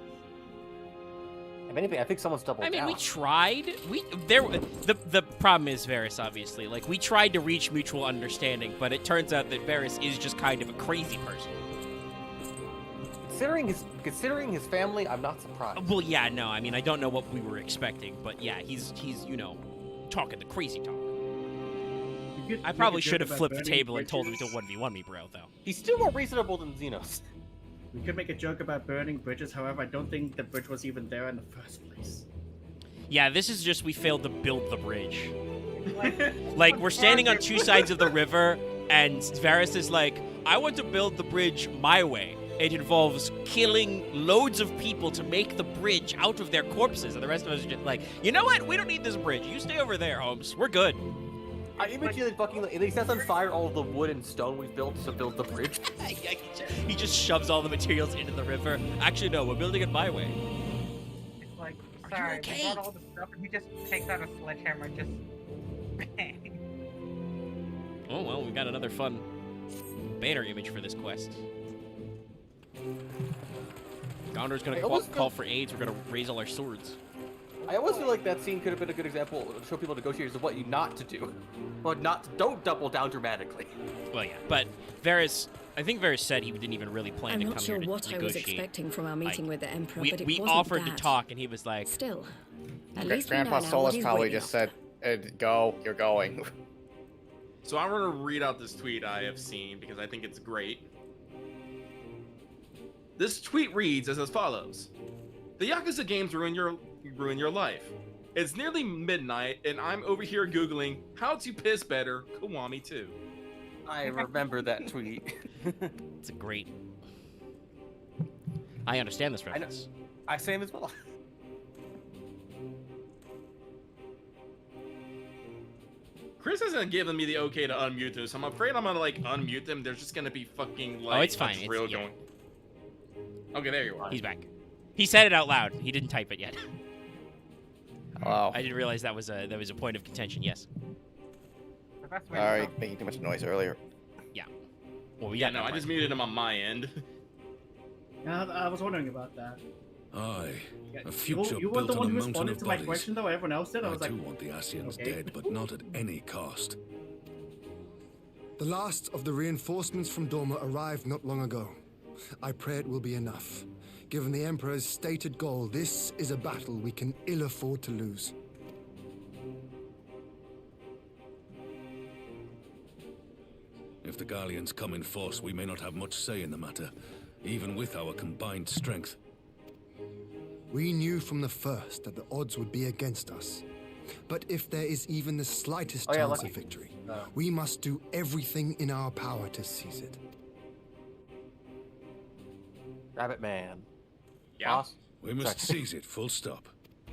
N: If anything, I think someone's doubled
A: I mean,
N: down.
A: we tried. The problem is Varys, obviously. Like, we tried to reach mutual understanding, but it turns out that Varys is just kind of a crazy person.
N: Considering his family, I'm not surprised.
A: Well, yeah, no, I mean, I don't know what we were expecting, but yeah, he's you know, talking the crazy talk. I probably should have flipped the table and told him to 1v1 me, bro, though.
N: He's still more reasonable than Xenos.
M: We could make a joke about burning bridges, however, I don't think the bridge was even there in the first place.
A: Yeah, this is just we failed to build the bridge. Like, we're standing on two sides of the river, and Varys is like, I want to build the bridge my way. It involves killing loads of people to make the bridge out of their corpses. And the rest of us are just like, you know what? We don't need this bridge. You stay over there, Holmes. We're good.
N: I imagine like fucking he sets on fire all the wood and stone we built to build the bridge.
A: He just shoves all the materials into the river. Actually, no, we're building it my way.
D: It's like, sorry, they brought all the stuff, and he just takes out a sledgehammer and just bang.
A: Oh, well, we got another fun banner image for this quest. Gondor's gonna call for aids. We're gonna raise all our swords.
N: I always feel like that scene could have been a good example to show people negotiators of what you not to do. But don't double down dramatically.
A: Well, yeah, but Varys, I think Varys said he didn't even really plan to come
I: I'm not sure
A: here to
I: what I was
A: negotiate.
I: expecting from our meeting with the Emperor, but it
A: we
I: wasn't
A: offered
I: that.
A: to talk, and he was like,
I: Still, at least we know
B: Grandpa
I: now what
B: Solus
I: he's
B: probably
I: waiting
B: just said, "Go, you're going."
C: So I'm gonna read out this tweet I have seen because I think it's great. This tweet reads as follows: "The Yakuza games ruin your life. It's nearly midnight, and I'm over here googling how to piss better Kiwami 2."
N: I remember that tweet.
A: It's a great. I understand this reference.
N: I say him as well.
C: Chris hasn't given me the okay to unmute them, so I'm afraid I'm gonna like unmute them. There's just gonna be fucking like.
A: Oh, it's fine.
C: a drill
A: It's, yeah.
C: going. Okay, there you are.
A: He's back. He said it out loud. He didn't type it yet.
B: Hello.
A: I didn't realize that was a point of contention. Yes.
B: Sorry, making too much noise earlier.
A: Yeah. Well,
C: Yeah, no, I just muted him on my end.
M: Yeah, I was wondering about that.
H: Aye,
M: Yeah,
H: a future
M: you were
H: built
M: the
H: on
M: one
H: a
M: who
H: mountain
M: responded
H: of
M: to my
H: bodies.
M: question, though. Everyone else did. I was
H: too
M: like,
H: want the Ascians
M: okay.
H: dead, but not at any cost.
K: The last of the reinforcements from Dorma arrived not long ago. I pray it will be enough. Given the Emperor's stated goal, this is a battle we can ill afford to lose.
H: If the Gallians come in force, we may not have much say in the matter, even with our combined strength.
K: We knew from the first that the odds would be against us. But if there is even the slightest chance of victory, we must do everything in our power to seize it.
N: Rabbit Man.
C: Yeah.
N: Boss?
H: We must seize it, full stop.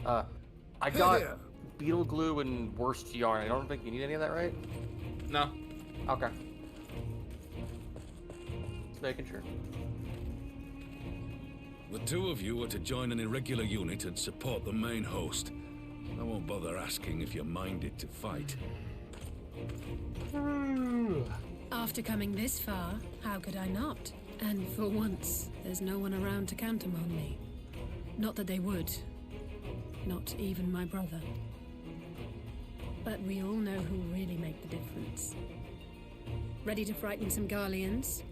N: I got beetle glue and worst yarn. I don't think you need any of that, right?
C: No.
N: Okay. Just making sure.
H: The two of you are to join an irregular unit and support the main host. I won't bother asking if you're minded to fight.
E: After coming this far, how could I not? And for once, there's no one around to count them on me. Not that they would. Not even my brother. But we all know who really make the difference. Ready to frighten some Garleans?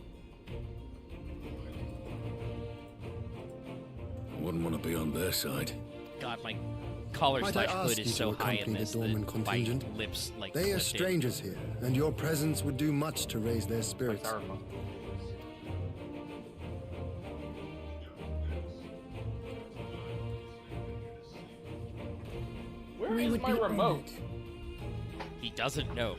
H: I wouldn't want to be on their side.
A: God, my collar
K: Might I
A: slash
K: ask
A: hood
K: you
A: is so
K: to
A: high in
K: accompany
A: this
K: the Dorman
A: that my
K: contingent?
A: lips like.
K: They are
A: lifted.
K: strangers here, and your presence would do much to raise their spirits.
C: Where is my remote?
A: He doesn't know.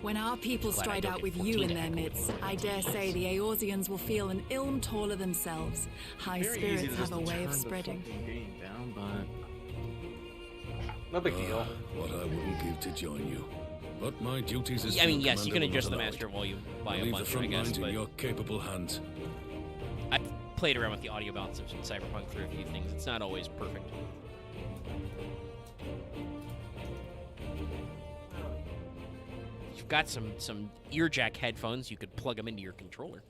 T: When our people
A: Glad I
T: stride
A: don't
T: out
A: get
T: with you
A: 14
T: in their midst, I dare say the Eorzeans will feel an ilm taller themselves. High spirits have a way of spreading.
N: No big deal.
H: What I wouldn't give to join you. But my duties as
A: I mean,
H: field
A: yes, you can
H: commander
A: adjust the
H: will not
A: master
H: allow
A: while you buy
H: it.
A: a
H: Leave the
A: bunch, I
H: front
A: guess.
H: lines in
A: But
H: your capable hands.
A: I played around with the audio balance of Cyberpunk through a few things. It's not always perfect. You've got some earjack headphones. You could plug them into your controller.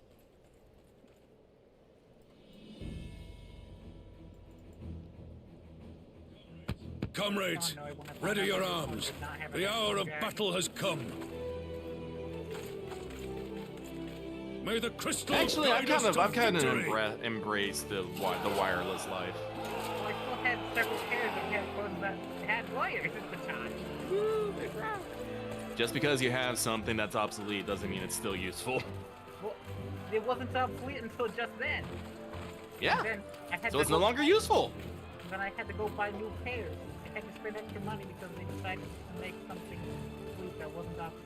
H: Comrades, ready your arms. The hour of battle has come. May the crystal
C: Actually, I've
H: guide us to
C: kind of
H: victory.
C: embraced the wireless life.
D: I still had several pairs of headphones that had wires at the time.
C: Just because you have something that's obsolete doesn't mean it's still useful.
D: Well, it wasn't obsolete until just then.
C: Yeah.
D: And then I had
C: So
D: to
C: it's no
D: go-
C: longer useful.
D: Then I had to go buy new pairs. I had to spend extra money because they decided to make something sweet that wasn't obsolete.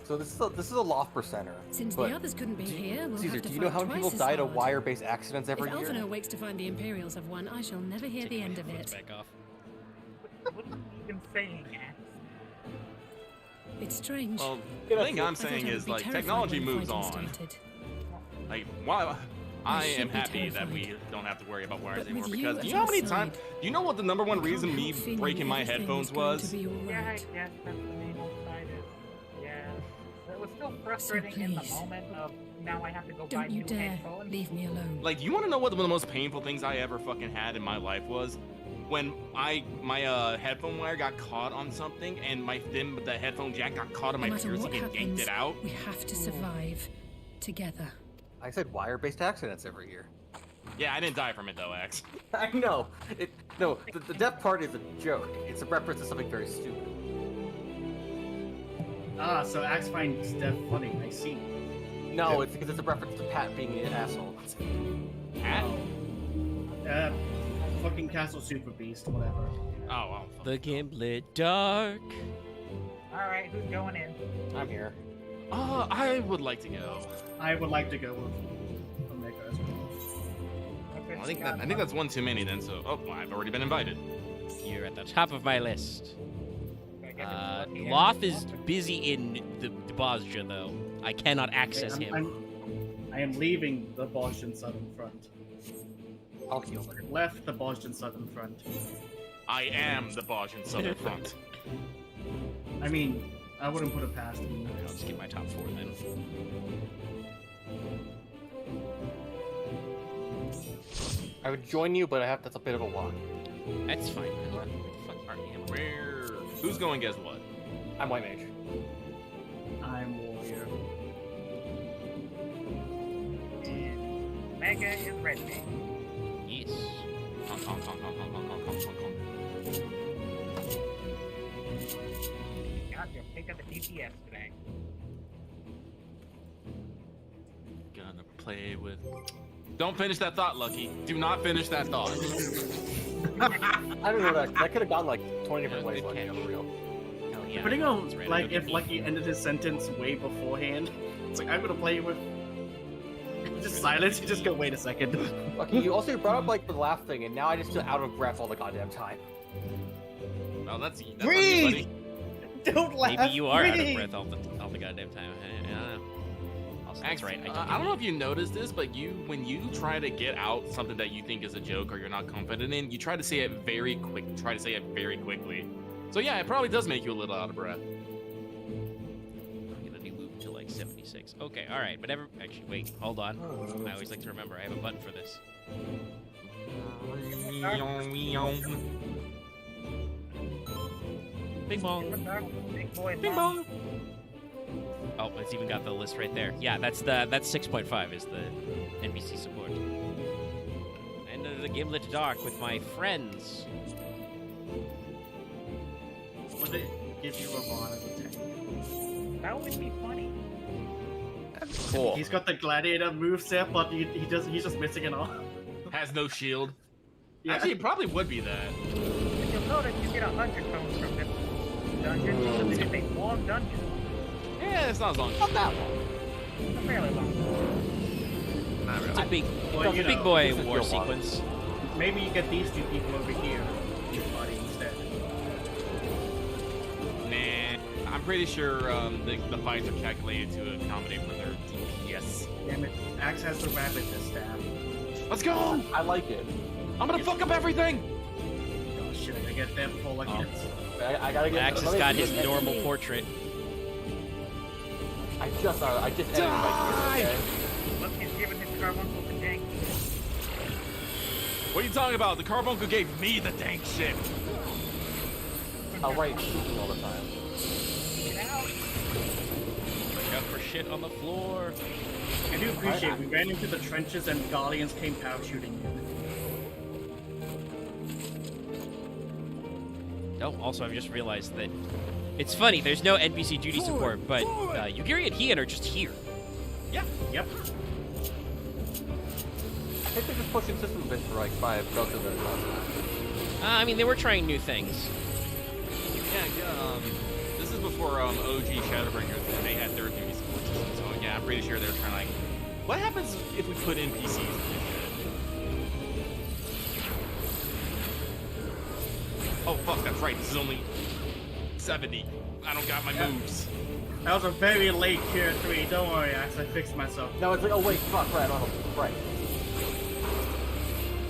N: So this is a loft percenter.
E: Since
N: but
E: the others couldn't be here, we'll
N: Caesar,
E: have to
N: do you know
E: fight
N: how many
E: twice
N: people
E: as
N: died of
E: hard.
N: wire-based accidents every
E: If
N: year?
E: Alphinaud wakes to find the Imperials have won, I shall never hear the end of it.
A: Back off.
D: What are you even saying, Axe?
E: It's strange.
C: Well, the thing I'm
E: I thought
C: saying
E: I
C: is,
E: would be
C: like,
E: terrified
C: technology
E: when the
C: moves
E: fighting
C: on.
E: started.
C: Like, while I
E: should
C: am
E: be
C: happy that
E: terrified.
C: we don't have to worry about wires
E: But
C: anymore
E: with
C: because
E: you
C: do
E: at
C: you know how many
E: our
C: times?
E: side,
C: You know what the number one
E: I can't
C: reason me
E: help feeling
C: breaking my
E: everything
C: headphones
E: is going to
C: was?
E: be all
D: Yeah, I
E: right.
D: guess that's the main old side is. Yeah. It was still frustrating in the moment of now I have to go buy
E: Don't you
D: new
E: dare
D: headphones.
E: leave me alone.
C: Like, you want to know what one of the most painful things I ever fucking had in my life was? When my headphone wire got caught on something, and the headphone jack got caught on my
E: No matter
C: piercing
E: what
C: and yanked it
E: happens,
C: out.
E: we have to survive together.
N: I said wire-based accidents every year.
C: Yeah, I didn't die from it though, Axe.
N: I know. The death part is a joke. It's a reference to something very stupid.
M: Ah, so Axe finds death funny. I see.
N: No, it's because it's a reference to Pat being an asshole.
C: Pat?
M: Fucking Castle Super Beast, whatever.
C: Oh.
A: The Gimlet Dark.
D: Alright, who's going in?
N: I'm here.
C: I would like to go.
M: I would like to go with Omega as well.
C: Well, I think that's one too many then. So, I've already been invited.
A: You're at the top of my list. Loth is busy in the Bosja, though. I cannot access him.
M: I am leaving the Bosjan Southern Front.
N: I'll heal her.
M: Left the Bosjan Southern Front.
C: I am the Bosjan Southern Front.
M: I mean, I wouldn't put it past him.
A: I'll just get my top 4 then.
N: I would join you, but that's a bit of a walk.
A: That's fine. Where the fuck are you?
C: Who's going as what?
N: I'm White Mage.
M: I'm Warrior.
D: And Mega is Red Mage.
A: Yes.
C: Honk.
D: Got your pick of the DPS today.
C: Gonna play with... Don't finish that thought, Lucky. Do not finish that thought.
N: I don't know that could have gone like 20 different ways. Like, real.
A: Yeah,
M: Depending on like if Lucky ended his sentence way beforehand, it's like I'm gonna play with just silence. You just go, wait a second.
N: Lucky, you also brought up like the laugh thing, and now I just feel out of breath all the goddamn time.
C: Well, that's
M: breathe. Don't laugh.
A: Maybe you are out of breath all the goddamn time. I don't know. That's right.
C: I don't know if you noticed this, but when you try to get out something that you think is a joke or you're not confident in, you try to say it very quickly. So yeah, it probably does make you a little out of breath.
A: I'm gonna move to like 76. Okay, all right, but actually, wait, hold on. I always like to remember I have a button for this. Bing bong.
D: Big boy.
A: Bing bong. Oh, it's even got the list right there. Yeah, that's 6.5 is the NPC support. And the Gimlet Dark with my friends.
M: Would they give you Ravon as a tank?
D: That would be funny.
B: That's cool.
M: He's got the gladiator moveset, but he's just missing it all.
C: Has no shield.
M: Yeah.
C: Actually, it probably would be that.
D: If you'll notice, you get 100 tones from this dungeon. This is a long dungeon.
C: Yeah, it's not as long.
N: Not that long.
D: It's a fairly long.
B: Not really.
A: It's a big,
M: Well,
A: it's a big boy war sequence.
M: Maybe you get these two people over here in your party instead.
C: Nah, I'm pretty sure the fights are calculated to accommodate for their DPS.
M: Damn it, Axe has the rabbit this stab.
C: Let's go!
N: I like it.
C: I'm gonna fuck up everything!
M: Oh shit, I gotta get there before Lucky gets.
N: I gotta get.
A: Max has got his normal portrait.
N: I just edited my gear, okay?
D: Look, he's giving his carbuncle the dank.
C: What are you talking about? The carbuncle gave me the dank shit.
N: I'll write shooting all the time.
D: Get out.
A: Look out for shit on the floor.
M: I do appreciate we ran into the trenches and Guardians came parachuting in.
A: Oh, also, I've just realized that it's funny. There's no NPC duty support, but Yugiri and Heian are just here.
C: Yeah.
M: Yep.
N: I think they're just pushing systems bits for like 5 bucks of it.
A: I mean, they were trying new things.
C: Yeah, this is before OG Shadowbringers, and they had their duty support system. So yeah, I'm pretty sure they're trying to like, what happens if we put NPCs in this shit? Oh fuck, that's right. This is only 70. I don't got my moves.
M: That was a very late tier 3. Don't worry, Axe. I fixed myself.
N: No, it's like, oh wait, fuck, right, I don't know. Right.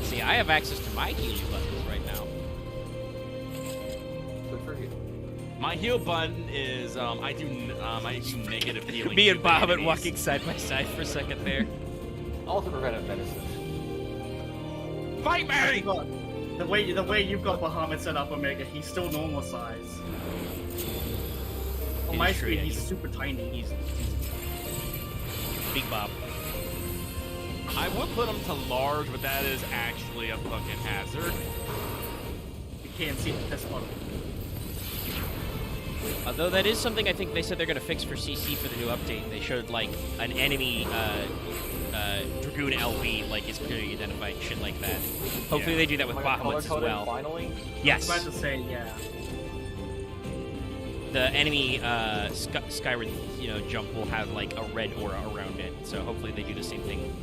A: See, I have access to my healing buttons right now.
N: Good for you.
C: My heal button is I do negative healing.
A: Me and Bob are walking side by side for a second there.
N: Also preventive medicine.
C: Fight me!
M: The way you've got Bahamut set up, Omega, he's still normal size. On my screen, he's super tiny.
A: He's Big Bob.
C: I would put him to large, but that is actually a fucking hazard.
M: You can't see the test button.
A: Although that is something I think they said they're going to fix for CC for the new update. They showed like an enemy Dragoon LB like is clearly identified, shit like that. Hopefully they do that with Bahamut as well.
N: Finally?
A: Yes.
M: I was about to say, yeah.
A: The enemy Skyward, jump will have like a red aura around it. So hopefully they do the same thing.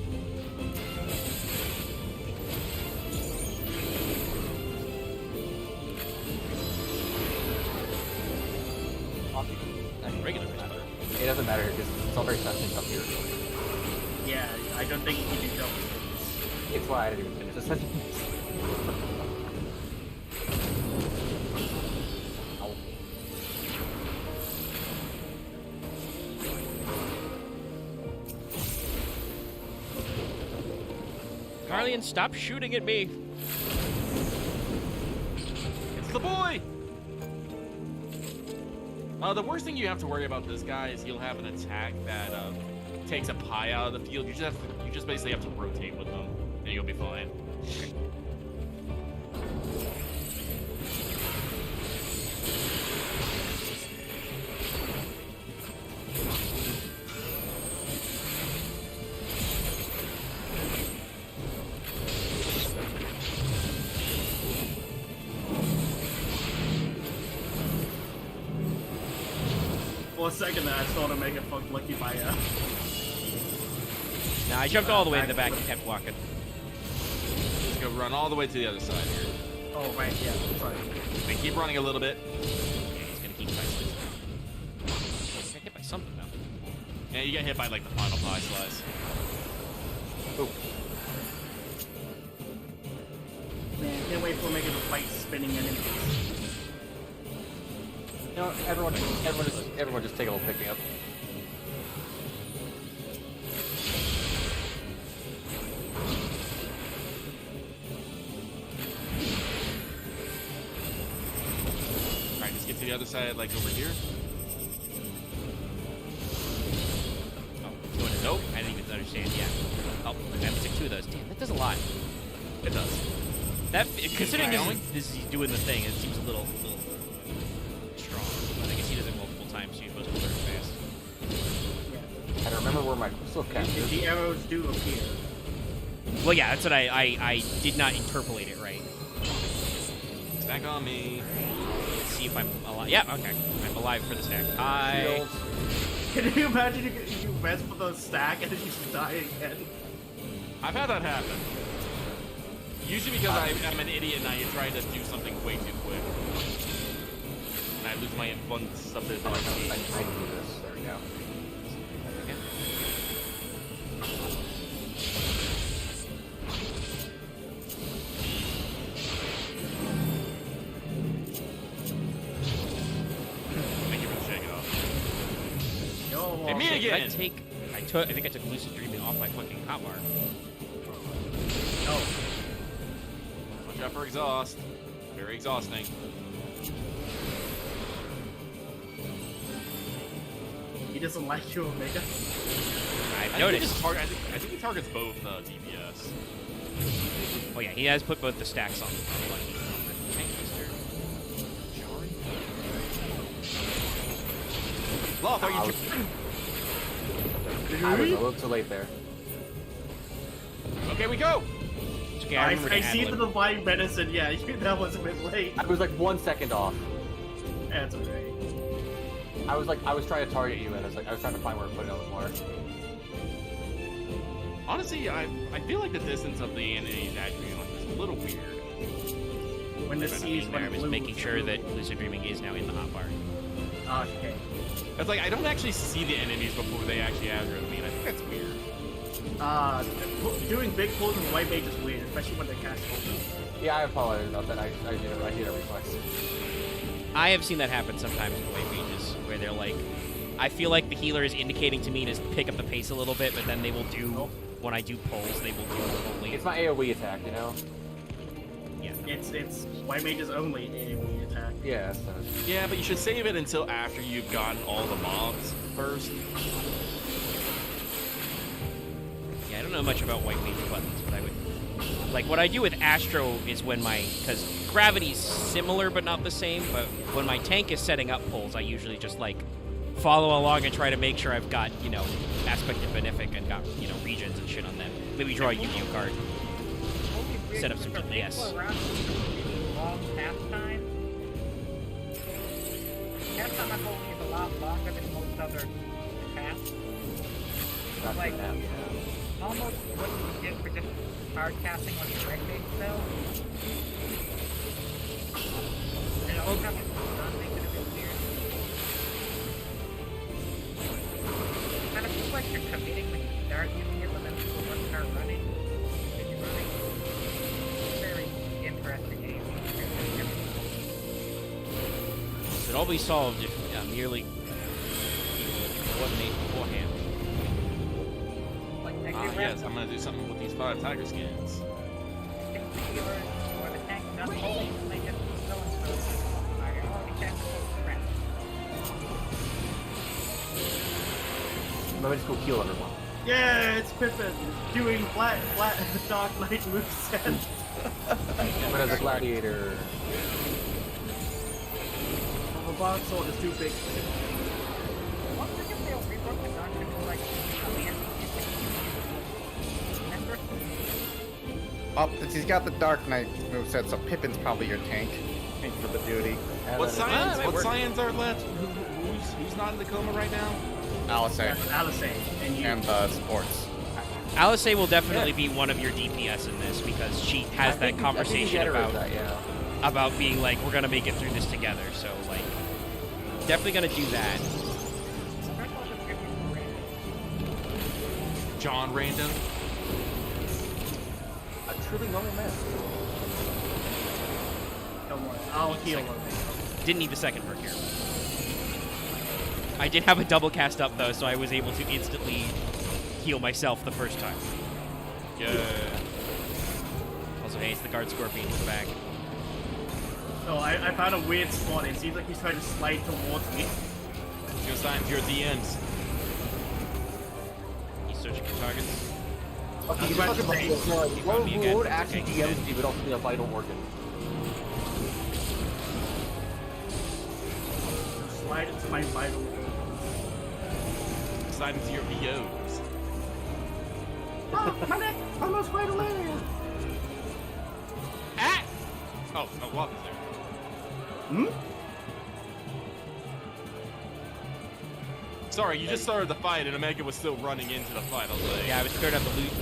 A: Regular whisper.
N: It doesn't matter because it's all very fast up here.
M: Yeah, I don't think you can do double things.
N: It's why I didn't even finish the sentence.
A: Garlean, stop shooting at me.
C: It's the boy! The worst thing you have to worry about this guy is he'll have an attack that takes a pie out of the field. You just basically have to rotate with him, and you'll be fine.
M: For a second there, I thought to make it fucked lucky by
A: Nah, I jumped all the way to the back and kept walking.
C: Just go run all the way to the other side here.
M: Oh, right, yeah, sorry.
C: And keep running a little bit.
A: Yeah, he's gonna keep slicing. Got hit by something though.
C: Yeah, you get hit by like the final pie slice.
N: Ooh.
M: Can't wait for making the fight spinning enemies.
N: Everyone just take a little pick me up.
C: Alright, just get to the other side, like over here.
A: Oh, doing it. Nope, I didn't even understand. Yeah. Oh, I have to take 2 of those. Damn, that does a lot.
C: It does.
A: That considering this is doing the thing, it seems a little strong. But I guess he does it multiple times, so you're supposed to learn fast.
M: Yeah.
N: I don't remember where my crystal cap is.
M: The arrows do appear.
A: Well, yeah, that's what I did not interpolate it right.
C: Stack on me.
A: Let's see if I'm alive. Yeah, okay. I'm alive for the stack. Hi.
M: Can you imagine you rest for the stack and then you just die again?
C: I've had that happen. Usually because I'm an idiot and I try to do something way too quick. And I lose my abundance of this.
N: I can do this. There we go.
C: Thank you for the shake it off.
M: Yo,
C: Hit me again!
A: I think I took Lucid Dreaming off my fucking hotbar.
M: Oh.
C: Watch out for exhaust. Very exhausting.
M: He doesn't like you, Omega.
A: I've noticed.
C: I think he targets both DPS.
A: Oh yeah, he has put both the stacks on.
C: Loth, are you?
N: I was a little too late there.
C: Okay, we go.
A: Okay,
M: I see the divine medicine. Yeah, that was a bit late.
N: I was like 1 second off.
M: That's alright.
N: I was trying to target you, and I was trying to find where to put it on the floor.
C: Honestly, I feel like the distance of the enemies actually is a little weird.
M: When the seas
A: I was making sure that Lucid Dreaming is now in the hotbar.
M: Okay.
C: It's like I don't actually see the enemies before they actually aggro me, and I think that's weird.
M: Doing big pulls in white mage is weird, especially when they cast open.
N: Yeah, I apologize about that. I did a reflex.
A: I have seen that happen sometimes in white mages, where they're like, I feel like the healer is indicating to me to pick up the pace a little bit, but then they will do, when I do pulls, they will do only.
N: It's my AoE attack, you know?
A: Yeah.
M: It's white mages only AoE attack.
N: Yeah,
C: yeah, but you should save it until after you've gotten all the mobs first.
A: Yeah, I don't know much about white mage buttons, but I would... Like, what I do with Astro is when because gravity's similar but not the same, but when my tank is setting up pulls, I usually just, like, follow along and try to make sure I've got, you know, Aspect and Benefic and got, you know, regions and shit on them. Maybe draw a Yu-Gi-Oh card. Set up some GPS.
D: Long pastime. Pastime I'm holding is a lot longer than most other paths. Like, almost what you get for just hard casting on your red base spell. And all time it's done makes it a bit weird. Kind of feels like you're committing when you start using it, but then people will start running. And you're running. Very interesting game.
A: It'd all be solved if merely coordinate beforehand.
C: Yes, I'm gonna do something with these 5 tiger skins.
N: Let me just go heal everyone.
M: Yeah, it's Pippin doing flat Dark Knight moveset.
N: But as a gladiator.
M: The bot sword is too big.
B: Oh, since he's got the Dark Knight moveset, so Pippin's probably your tank. Tank for the duty.
C: What science are left? Who's not in the coma right now?
B: Alice. And sports.
A: Alice will definitely be one of your DPS in this because she has that conversation about being like, we're gonna make it through this together. So like, definitely gonna do that.
C: John Random.
N: A truly normal man.
M: Don't worry, I'll heal him.
A: Didn't need the second perk here. I did have a double cast up though, so I was able to instantly heal myself the first time. Yeah. Also, hey, it's the guard scorpion. He's back.
M: Oh, I found a weird spot. It seems like he's trying to slide towards me.
C: Your signs, your DMs.
A: He's searching for targets.
N: Okay, you talking about what would actually DMs do, but also be a vital organ?
M: Slide into my vital organ.
C: Slide into your VOs.
M: Oh, my neck! Almost vital area!
C: Ah! Oh, Walk is there.
M: Hmm?
C: Sorry, you just started the fight and Omega was still running into the fight. I was like,
A: yeah, I was cleared out the loot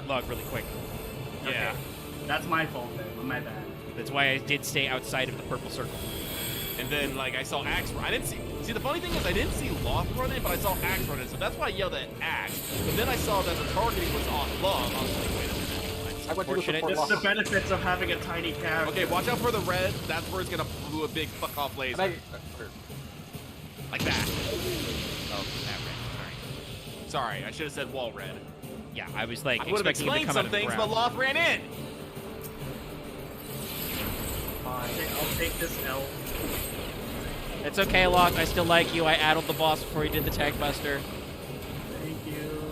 A: log really quick.
C: Yeah.
M: Okay. That's my fault then. My bad.
A: That's why I did stay outside of the purple circle.
C: And then, like, I saw Axe run. I didn't see... See, the funny thing is I didn't see Loth run in, but I saw Axe run in, so that's why I yelled at Axe. But then I saw that the targeting was on Love. I was like, wait a minute.
M: This is the benefits of having a tiny character.
C: Okay, watch out for the red. That's where it's gonna do a big fuck-off laser. Like that. Oh, that red. Sorry, I should have said wall red.
A: Yeah, I was like,
C: I would have explained some things, but Loth ran in.
M: I'll take this L.
A: It's okay, Loth. I still like you. I addled the boss before he did the tag buster.
M: Thank you.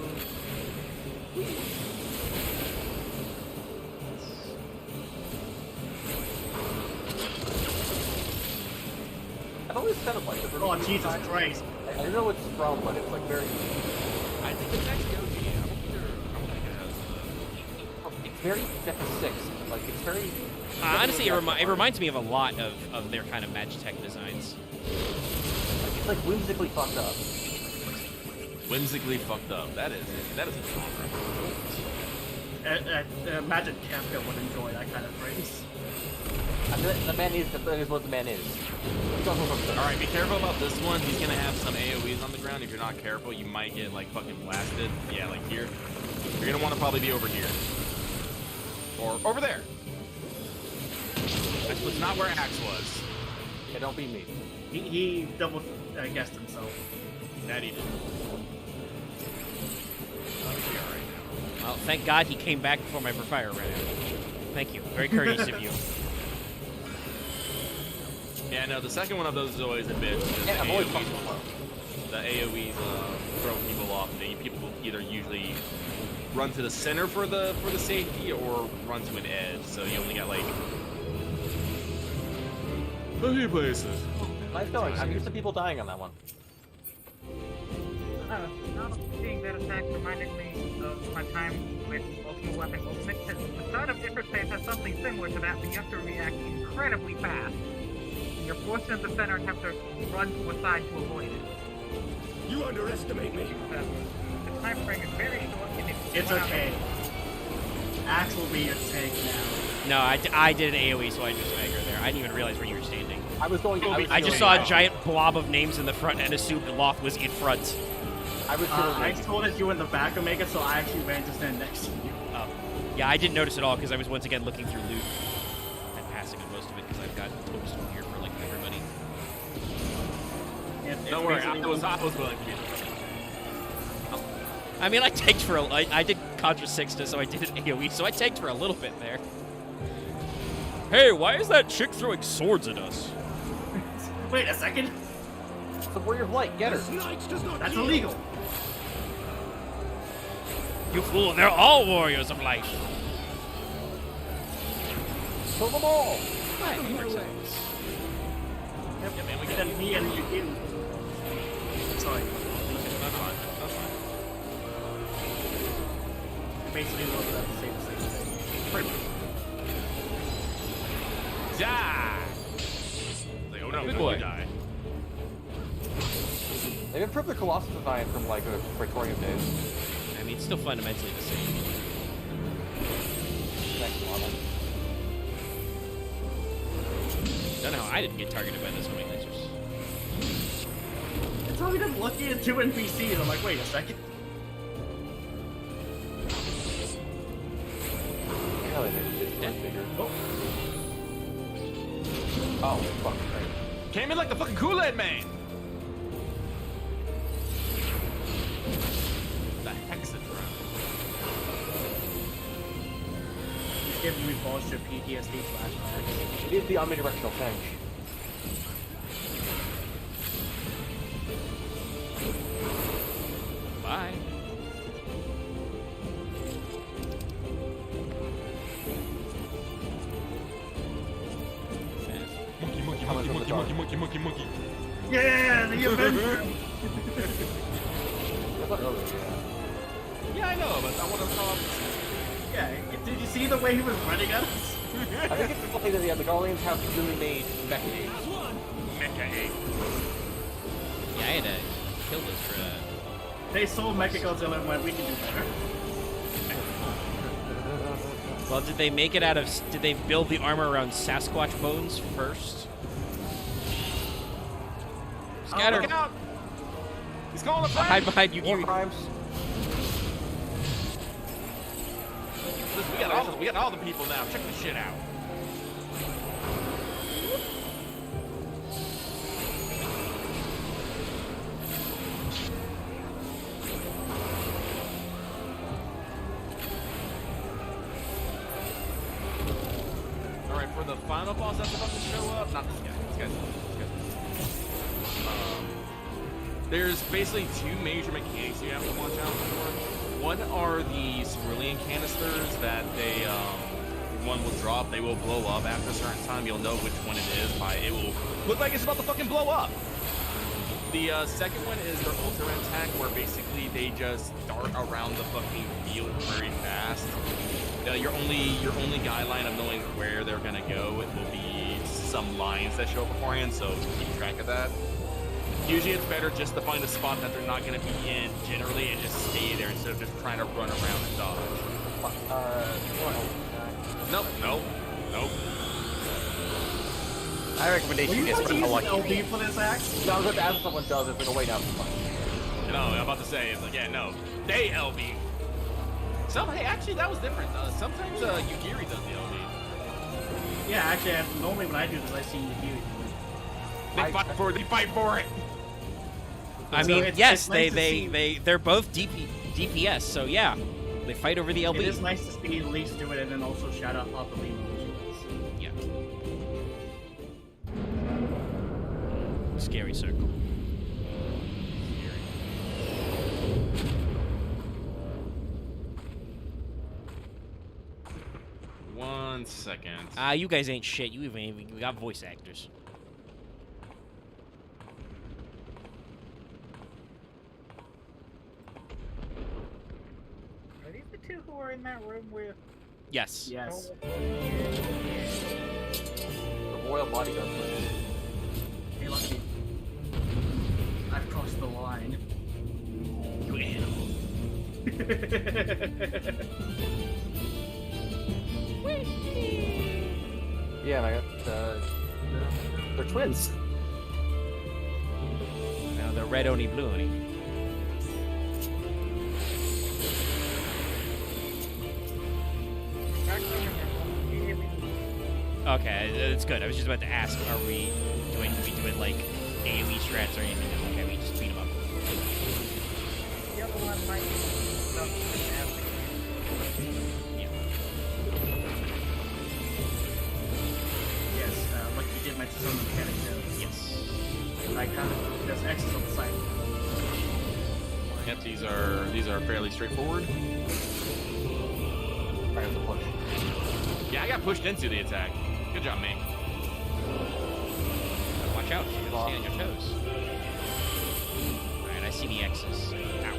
N: I've always kind of liked it.
M: Oh, Jesus Christ.
N: I don't know what it's from, but it's like very...
C: I think it's actually OG.
N: It's very Deca 6. Like, it's very...
A: honestly, it reminds me of a lot of their kind of Magitech designs.
N: It's like whimsically fucked up.
C: Whimsically fucked up. That is a genre.
M: Magic Kafka would enjoy that kind of phrase.
N: I mean, the man is what the man is.
C: Alright, be careful about this one. He's gonna have some AoEs on the ground. If you're not careful, you might get like fucking blasted. Yeah, like here. You're gonna want to probably be over here. Or over there. That's not where Axe was.
N: Yeah, don't be me.
M: He double guessed himself.
C: That he did.
A: Well, thank God he came back before my fire ran out. Thank you. Very courteous of you.
C: Yeah, no, the second one of those is always a bitch.
N: Yeah, I'm always
C: the AoEs throw people off. People will either usually run to the center for the safety or run to an edge. So you only got like a few places.
N: Nice going. I'm used to people dying on that one.
D: Now seeing that attack reminded me of my time with Ultimate Weapon Ultimate. The start of Interface has something similar to that, but you have to react incredibly fast. You're forced in the center and have to run to a side to avoid it.
Q: You underestimate me.
D: The time frame is very short. And
M: it's okay. Axe will be your tank now.
A: No, I did an AoE, so I just aggro there. I didn't even realize where you were standing.
N: I
A: just saw a giant blob of names in the front and assumed Loth was in front.
M: I told us you were in the back, Omega, so I actually ran to stand next to you.
A: Oh. Yeah, I didn't notice at all because I was once again looking through loot and passing on most of it because I've got toast here for like everybody.
C: Don't worry, I was willing to be.
A: I mean, I tanked for I did Contra Sixta, so I did an AoE, so I tanked for a little bit there. Hey, why is that chick throwing swords at us?
M: Wait a second.
N: It's the Warrior of Light. Get her.
M: That's illegal.
A: You fool! They're all warriors of light.
N: Kill them all.
A: Right,
M: yeah, man, we got me and you. Sorry.
C: That's fine. That's fine.
M: Basically, we're about to say the same thing. Pretty much.
C: Die! Like, oh no,
A: good boy.
C: Die.
N: They've improved the Colossus design from like the Praetorium days.
A: I mean, it's still fundamentally the same.
N: Next model.
A: Don't know how I didn't get targeted by those homing lasers.
M: It's only been looking at 2 NPCs. I'm like, wait a second.
N: Hell, it is much bigger. Oh, fuck. Right.
C: Came in like the fucking Kool-Aid man. The Hexadron.
M: He's giving me bullshit PTSD flashbacks.
N: It is the omnidirectional tank.
A: Bye.
C: Monkey.
M: Yeah, the Avenger.
C: Yeah, I know, but I want to talk.
M: Yeah, did you see the way he was running at us?
N: I think it's funny that the Guardians have really made mecha apes.
C: Mecha ape.
A: Yeah, I had to kill this for
M: They sold Mecha Godzilla and went, we can do better.
A: Well, did they make it out of... Did they build the armor around Sasquatch bones first? Scatter!
C: Look out! He's calling a
A: Hide behind you.
N: Crimes.
C: Listen, we got all the people now. Check this shit out. All right, for the final boss that's about to show up, not this guy. This guy's. There's basically 2 major mechanics you have to watch out for. One are the cerulean canisters that they, one will drop, they will blow up after a certain time. You'll know which one it is by it will look like it's about to fucking blow up. The second one is their ultra attack, where basically they just dart around the fucking field very fast. Your only guideline of knowing where they're gonna go, it will be some lines that show up beforehand, so keep track of that. Usually it's better just to find a spot that they're not going to be in generally and just stay there instead of just trying to run around and dodge. Nope.
B: My recommendation is
M: to use
B: lucky.
M: LB for this axe?
N: No, I was about to ask if someone does it. It's like, oh wait, now.
C: No, I'm about to say, it's like, yeah, no. They LB. Hey, actually, that was different. Sometimes Yugiri does the LB.
M: Yeah, actually, normally when I do this, I see Yugiri.
C: They fight for it.
A: I
M: So
A: mean,
M: it's
A: yes,
M: nice to see-
A: they're both DPS, so yeah, they fight over the LB.
M: It is nice to see Elise do it and then also shout out Papalino.
A: Yeah. Scary circle.
C: One second.
A: You guys ain't shit. You even got voice actors.
D: Are these the two who are in that room with?
A: Yes.
M: Yes.
N: The royal bodyguard.
M: Hey, Lucky. I've crossed the line.
A: You animal.
N: Yeah, and I got they're twins.
A: Now they're red oni, blue oni. Okay, it's good. I was just about to ask, are we doing like AoE strats or anything? Okay, we just beat them up.
D: The other one might be stuff with acid.
A: Yeah.
M: Yes, like you did mention some mechanics there.
A: Yes.
M: I kind of there's X's on the side.
C: Yep, these are fairly straightforward.
N: I have to push.
C: Yeah, I got pushed into the attack. Good job, me.
A: Watch out, you gotta stay on your toes. Alright, I see the X's. Ow.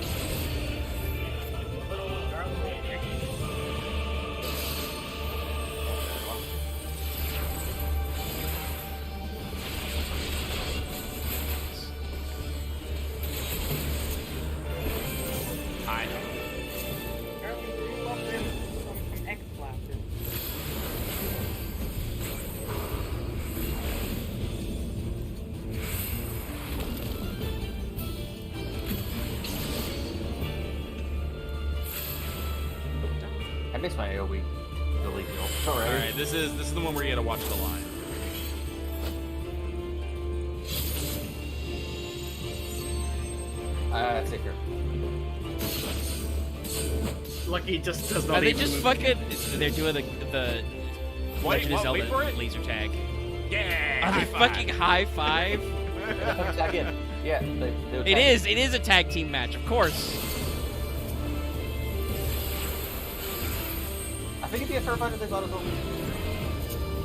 A: Hi.
N: That makes my AoE really feel. Alright.
C: Alright, this is the one where you gotta watch the line.
N: Take care.
M: Lucky just does not.
A: Are they
M: even
A: just
M: move.
A: fucking? They're doing the Legend of
C: wait
A: Zelda
C: for it.
A: laser tag.
C: Yeah.
A: Are they fucking high five?
N: Tag in. Yeah. They
A: It is a tag team match, of course.
N: I think it'd be a fair fight if they thought it was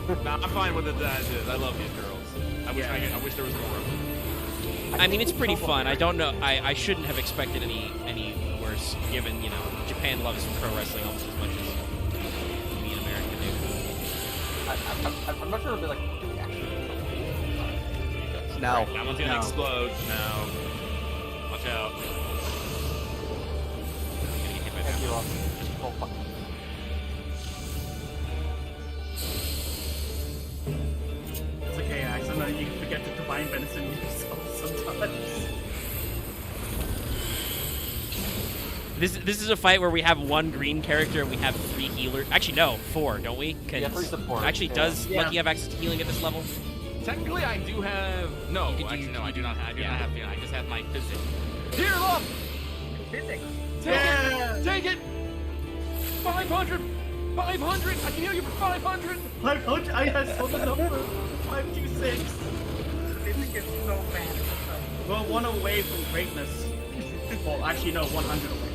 N: over.
C: Nah, I'm fine with it as is. I love these girls. I wish there was more of them.
A: I mean, it's pretty fun. I don't know. I shouldn't have expected any worse, given Japan loves pro wrestling almost as much as we in America do.
N: I'm not sure if they're like.
B: No.
C: That one's gonna explode. No. Watch out.
N: Thank you all. Oh fuck.
M: It's okay, Axe. I know you forget to combine venison yourself sometimes.
A: This is a fight where we have one green character and we have 3 healers. Actually, no, 4, don't we?
N: Yeah, 3 support.
A: Actually, does Lucky have access to healing at this level?
C: Technically, I do have. No, I do not have. I just have my physics. Here, look.
D: Physics.
C: Take it. 500. 500. I can heal you for 500.
M: 500. I saw the number. 526.
D: Physics is so bad.
M: We're 1 away from greatness. Well, actually, no, 100 away.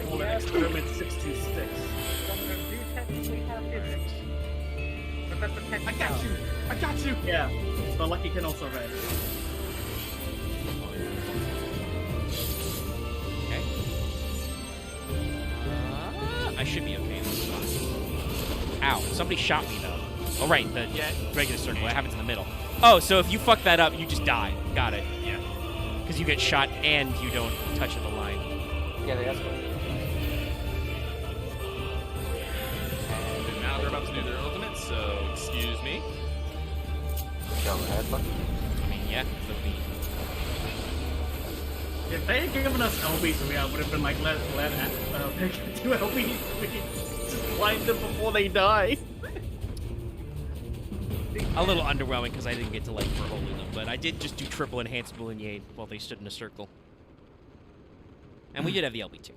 M: Well, the next pyramid 626.
C: I got you. I got you.
M: Yeah, but Lucky can also red.
A: Okay. I should be okay in this spot. Ow! Somebody shot me though. Oh right, the regular circle. That happens in the middle. Oh, so if you fuck that up, you just die. Got it.
C: Yeah.
A: Because you get shot and you don't touch the line.
N: Yeah, they escalate.
C: And now they're about to do their ultimate, so excuse me.
N: Go ahead, Lucky.
A: I mean, yeah.
M: If they had given us LBs, we would have been like, let pick 2 LBs. We just blind them before they die.
A: A little underwhelming because I didn't get to like verholing them, but I did just do triple enhanced Boulignier while they stood in a circle. And we did have the LB2.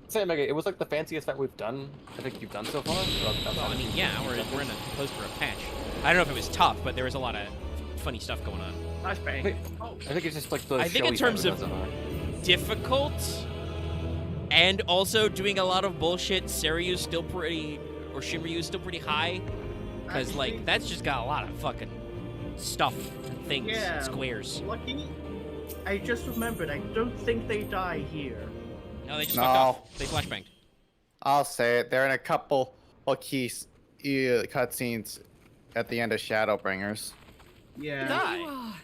N: Say, Mega, it was like the fanciest that we've done. I think you've done so far.
A: Well, I mean, yeah, we're in a close for a patch. I don't know if it was tough, but there was a lot of funny stuff going on.
N: I think it's just like the.
A: I think in terms of difficult, and also doing a lot of bullshit, Seryu's still pretty, or Shimryu's still pretty high, because like that's just got a lot of fucking stuff, and things, and squares.
M: Lucky. I just remembered. I don't think they die here.
A: No, they just fucked off. They flashbanged.
B: I'll say it. They're in a couple of key cutscenes at the end of Shadowbringers.
M: Yeah.
E: There you are,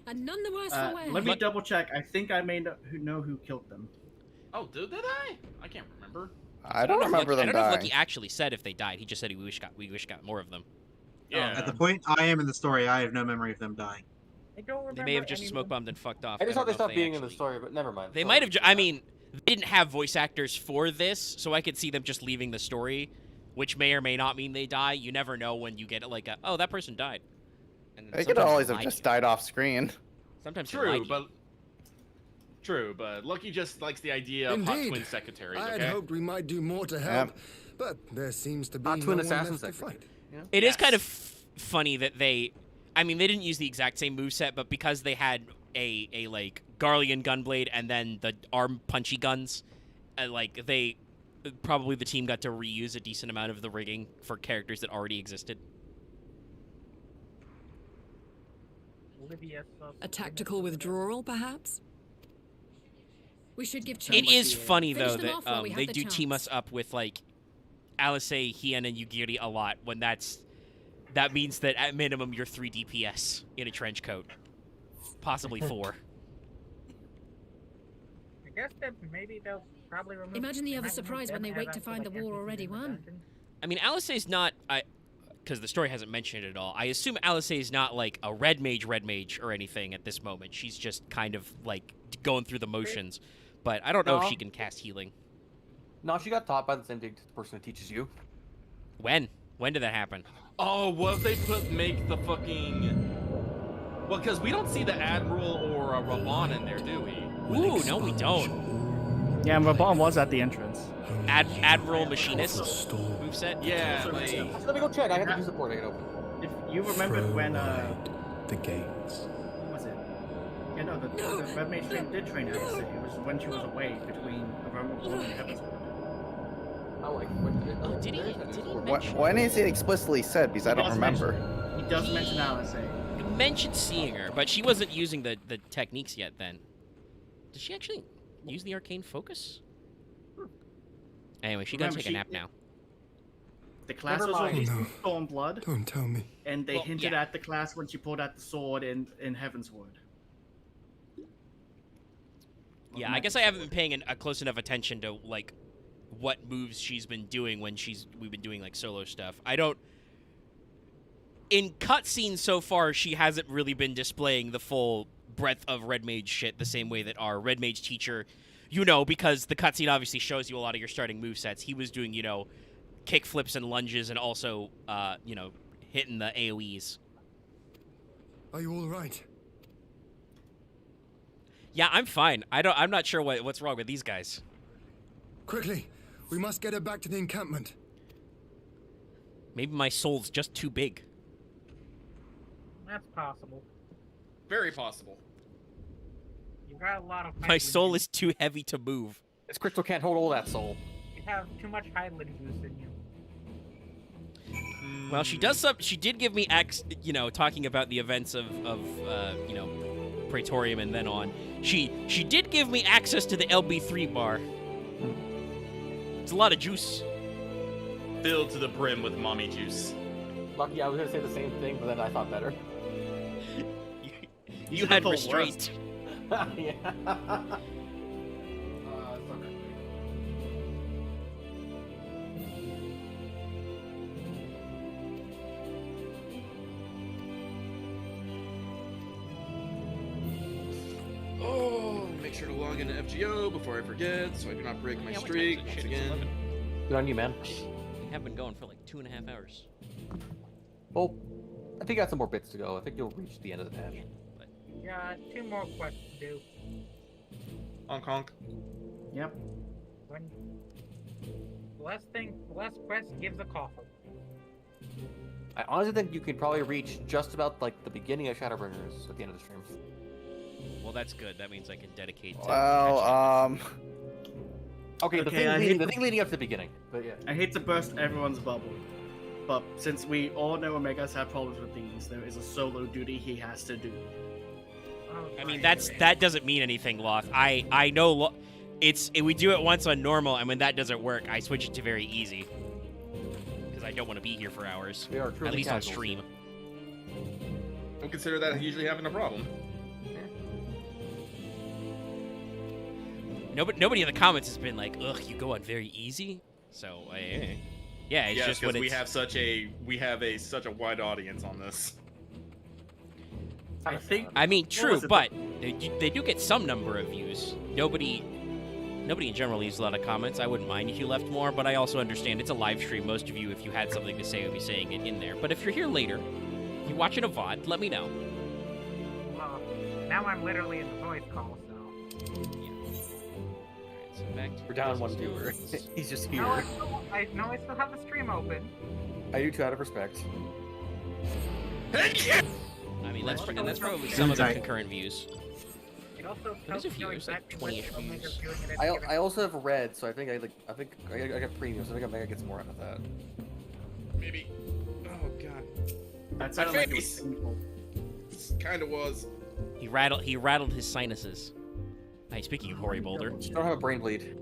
E: and none the worse for wear.
M: Let me double check. I think I may know who killed them.
C: Oh, did I? I can't remember.
B: I don't remember them
A: I don't know if
B: dying.
A: Lucky actually said if they died. He just said we wish got more of them.
C: Yeah.
L: At the point I am in the story, I have no memory of them dying.
D: I don't remember.
A: They may have just smoke bombed and fucked off.
N: I just thought they
A: don't know
N: stopped
A: if
N: being in the story, but never mind.
A: They might have. I mean, they didn't have voice actors for this, so I could see them just leaving the story, which may or may not mean they die. You never know when you get like a, oh, that person died. And
B: They could always have just died off screen.
A: Sometimes
C: True, but Lucky just likes the idea of Hot Twin secretaries.
K: I had
C: Okay?
K: hoped we might do more to help, but there seems to be
N: Hot
K: no
N: Twin
K: one
N: assassins
K: left to fight.
A: It is kind of funny that they, I mean, they didn't use the exact same moveset, but because they had a like Garlean gunblade and then the arm punchy guns, like they probably the team got to reuse a decent amount of the rigging for characters that already existed.
T: A tactical withdrawal, perhaps?
E: We should give
A: It is funny
E: Finish
A: though
E: them off while we
A: that
E: have
A: they
E: the
A: do team
E: chance.
A: us up with like Alice, Hien, and Yugiri a lot when that means that at minimum you're 3 DPS in a trench coat, possibly 4.
D: I guess that maybe they'll probably remove.
E: Imagine the
D: they
E: other
D: might
E: surprise
D: remove
E: when they
D: them
E: wait
D: as
E: to
D: after,
E: find the
D: like,
E: war
D: NPCs
E: already
D: in the
E: won.
D: dungeon.
A: I mean, Alice's not, because the story hasn't mentioned it at all. I assume Alice is not like a red mage or anything at this moment. She's just kind of like going through the motions. But I don't know if she can cast healing.
N: No, she got taught by the same person who teaches you.
A: When? When did that happen?
C: Oh, what if they make the fucking... Well, because we don't see the Admiral or a Raban in there, do we?
A: Ooh, no, we don't.
M: Yeah, Raban was at the entrance.
A: Admiral Machinist moveset?
C: Yeah, like...
N: Let me go check. I have to do support. I can open.
M: If you remember when
H: the gates.
M: What was it? Yeah, no, the Red Mage did train Alice. It was when she was away between Raban and Heaven's Word.
N: Oh, like
A: did he
B: When is it explicitly said? Because I don't remember.
M: He does mention Alice.
A: You mentioned seeing her, but she wasn't using the techniques yet then. Did she actually use the arcane focus? Anyway, she gotta take a nap now.
M: The class was released in Stormblood.
K: Don't tell me.
M: And they hinted at the class when she pulled out the sword in Heaven's Word.
A: Yeah, I guess I haven't been paying a close enough attention to like what moves she's been doing when we've been doing like solo stuff. I don't. In cutscenes so far, she hasn't really been displaying the full breadth of Red Mage shit the same way that our Red Mage teacher, because the cutscene obviously shows you a lot of your starting movesets. He was doing, kick flips and lunges and also, hitting the AoEs.
K: Are you all right?
A: Yeah, I'm fine. I'm not sure what's wrong with these guys.
K: Quickly, we must get her back to the encampment.
A: Maybe my soul's just too big.
D: That's possible.
C: Very possible.
D: You got a lot of.
A: My soul is too heavy to move.
N: This crystal can't hold all that soul.
D: You have too much Highland juice in you.
A: Well, she did give me talking about the events of Praetorium and then on. She did give me access to the LB3 bar. It's a lot of juice.
C: Filled to the brim with mommy juice.
N: Lucky, I was gonna say the same thing, but then I thought better.
A: You had restraint.
N: Yeah.
C: Oh, make sure to log log into FGO before I forget, so I do not break my streak once again.
N: Good on you, man.
A: We have been going for like 2.5 hours.
N: Well, I think I got some more bits to go. I think you'll reach the end of the patch.
D: Yeah, 2 more quests to do.
C: Honk honk.
D: Yep. When the last quest gives a coffer.
N: I honestly think you can probably reach just about like the beginning of Shadowbringers at the end of the stream.
A: Well, that's good. That means I can dedicate. To
B: Well,
N: Okay, the thing leading up to the beginning. But yeah.
M: I hate to burst everyone's bubble, but since we all know Omega's had problems with these, there is a solo duty he has to do.
A: I mean, that doesn't mean anything, Loth. I know we do it once on normal, and when that doesn't work, I switch it to very easy because I don't want to be here for hours.
N: We are
A: at least on stream.
C: Don't consider that usually having a problem.
A: Nobody in the comments has been like, "Ugh, you go on very easy." So, yeah, it's just what it's...
C: we have such a wide audience on this.
A: I mean, true, but they do get some number of views. Nobody in general leaves a lot of comments. I wouldn't mind if you left more, but I also understand it's a live stream. Most of you, if you had something to say, would be saying it in there. But if you're here later, if you're watching a VOD, let me know.
D: Well, now I'm literally in the voice call, so...
A: Yeah. So back to
N: we're down one viewer. He's just here.
D: I still have the stream open.
N: I do too, out of respect.
A: I mean, that's probably some of the concurrent views.
D: It also
A: What is a view? It's like 20-ish views.
N: I also have red, so I think I got premium, so I think Omega gets more out of that.
C: Maybe. Oh god.
M: That's
C: my face. Kind of was.
A: He rattled his sinuses. Hey, speaking of Hoary Boulder,
N: you don't have a brain bleed.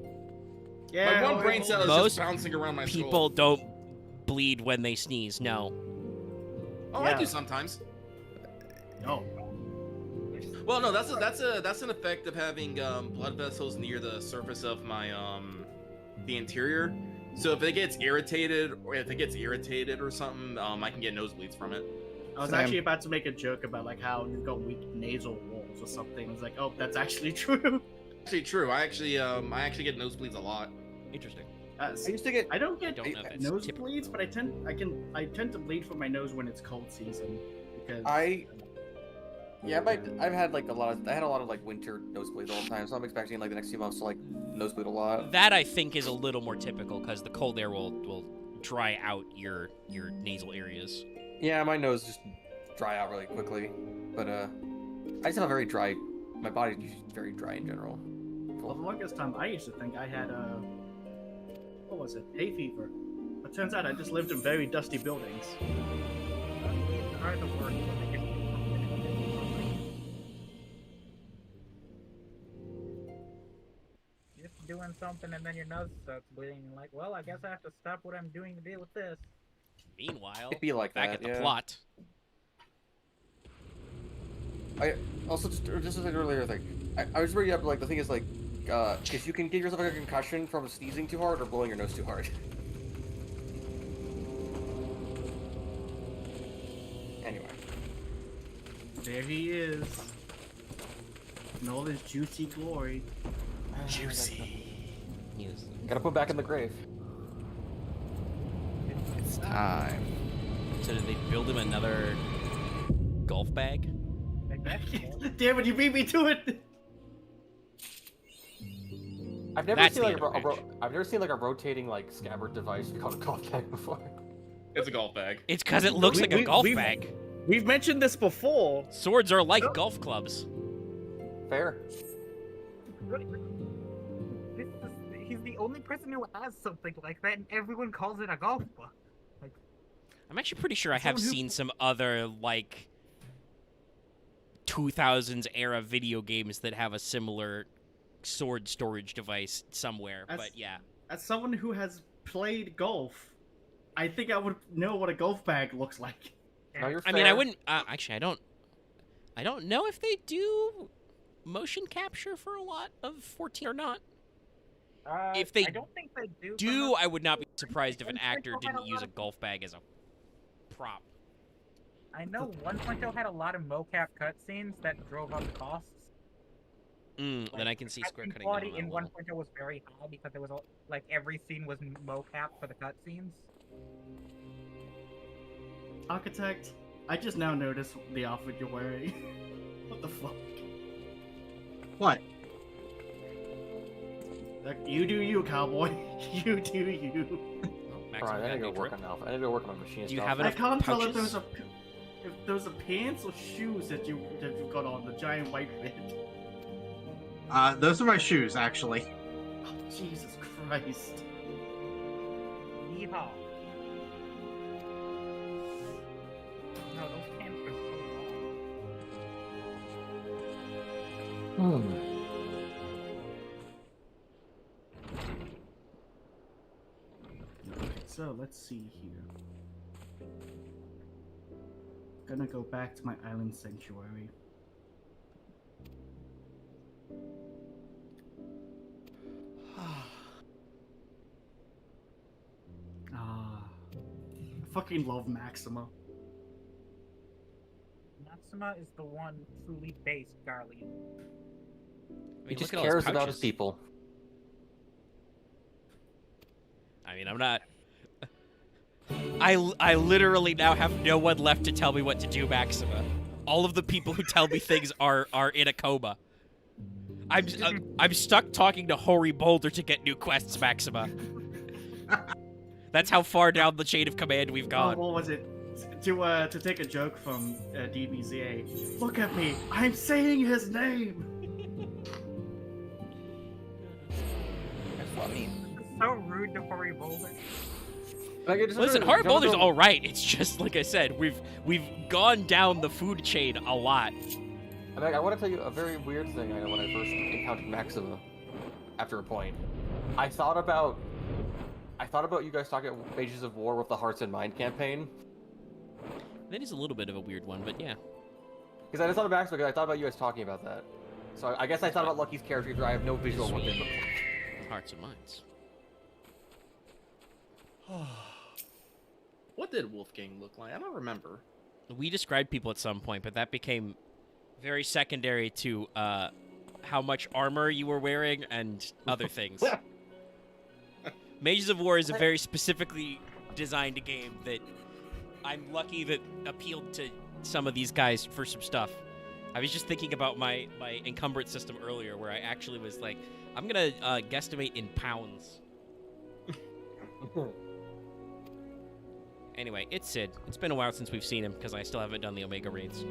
M: Yeah,
C: my one brain cell is just bouncing around my skull.
A: People don't bleed when they sneeze. No.
C: Oh, yeah. I do sometimes.
M: No.
C: Well, no, that's an effect of having blood vessels near the surface of my the interior. So if it gets irritated or something, I can get nosebleeds from it.
M: I was actually about to make a joke about like how you've got weak nasal walls or something. I was like, oh, that's actually true.
C: Actually true. I actually get nosebleeds a lot.
A: Interesting.
M: I used to get. I don't get nosebleeds, but I tend to bleed from my nose when it's cold season because
N: I've had like a lot of like winter nosebleeds all the time, so I'm expecting like the next few months to like nosebleed a lot.
A: That I think is a little more typical because the cold air will dry out your nasal areas.
N: Yeah, my nose just dry out really quickly, but I just have a very dry. My body's very dry in general.
M: Well, the longest time I used to think I had what was it? Hay fever. But turns out I just lived in very dusty buildings. Are the worst.
D: Just doing something and then your nose starts bleeding. You're like, well, I guess I have to stop what I'm doing to deal with this.
A: Meanwhile,
N: it'd be like
A: back
N: that,
A: at the plot.
N: I also just as an earlier thing, I was bringing up like the thing is like, if you can give yourself like a concussion from sneezing too hard or blowing your nose too hard. Anyway.
M: There he is. In all his juicy glory.
C: Juicy.
N: Gotta put back in the grave.
B: It's time.
A: So did they build him another golf bag?
M: Damn it, you beat me to it!
N: I've never seen like a rotating like scabbard device called a golf bag before.
C: It's a golf bag.
A: It's because it looks like a golf bag.
M: We've mentioned this before.
A: Swords are like golf clubs.
N: Fair.
D: He's the only person who has something like that, and everyone calls it a golf bag. Like,
A: I'm actually pretty sure I have seen some other like 2000s era video games that have a similar sword storage device somewhere, but yeah.
M: As someone who has played golf, I think I would know what a golf bag looks like.
N: No, you're fair.
A: I mean, I wouldn't. Actually, I don't know if they do motion capture for a lot of 14 or not. If they
D: I don't think they do.
A: I would not be surprised if an actor didn't use a golf bag as a prop.
D: I know 1.0 had a lot of mocap cutscenes that drove up costs.
A: Then I can see Square cutting down
D: quality
A: on that
D: in
A: level.
D: 1.0 was very high because there was like every scene was mocap for the cutscenes.
M: Architect, I just now noticed the outfit you're wearing. What the fuck?
L: What?
M: Like, you do you, cowboy. You do you.
N: Alright, I need to go work on Alpha. I need to go work on my machine.
A: Do you
N: stuff.
A: have
M: I
A: enough
M: can't tell if
A: pouches?
M: those are pants or shoes that you've got on, the giant white fit.
L: Those are my shoes, actually.
M: Oh, Jesus Christ.
D: Yeehaw. No, those pants are so long.
M: So, let's see here. Gonna go back to my island sanctuary. I fucking love Maxima.
D: Maxima is the one truly based Guardian.
N: He just cares about his people.
A: I mean, I'm not... I literally now have no one left to tell me what to do, Maxima. All of the people who tell me things are in a coma. I'm stuck talking to Hoary Boulder to get new quests, Maxima. That's how far down the chain of command we've gone.
M: Oh, what was it? To take a joke from DBZA. Look at me, I'm saying his name.
N: That's funny.
D: It's so rude to Hoary Boulder.
A: Listen, Hoary Boulder's all right. It's just like I said, we've gone down the food chain a lot.
N: I mean, I want to tell you a very weird thing. I know when I first encountered Maxima, after a point, I thought about you guys talking about Mages of War with the Hearts and Mind campaign.
A: That is a little bit of a weird one, but yeah.
N: Because I just thought of Maxima because I thought about you guys talking about that. So I guess I thought about Lucky's character because I have no visual what they look like.
A: Hearts and Minds.
C: What did Wolfgang look like? I don't remember.
A: We described people at some point, but that became very secondary to how much armor you were wearing and other things. Mages of War is a very specifically designed game that I'm lucky that appealed to some of these guys for some stuff. I was just thinking about my encumbrance system earlier where I actually was like, I'm going to guesstimate in pounds. Anyway, it's Sid. It's been a while since we've seen him because I still haven't done the Omega raids.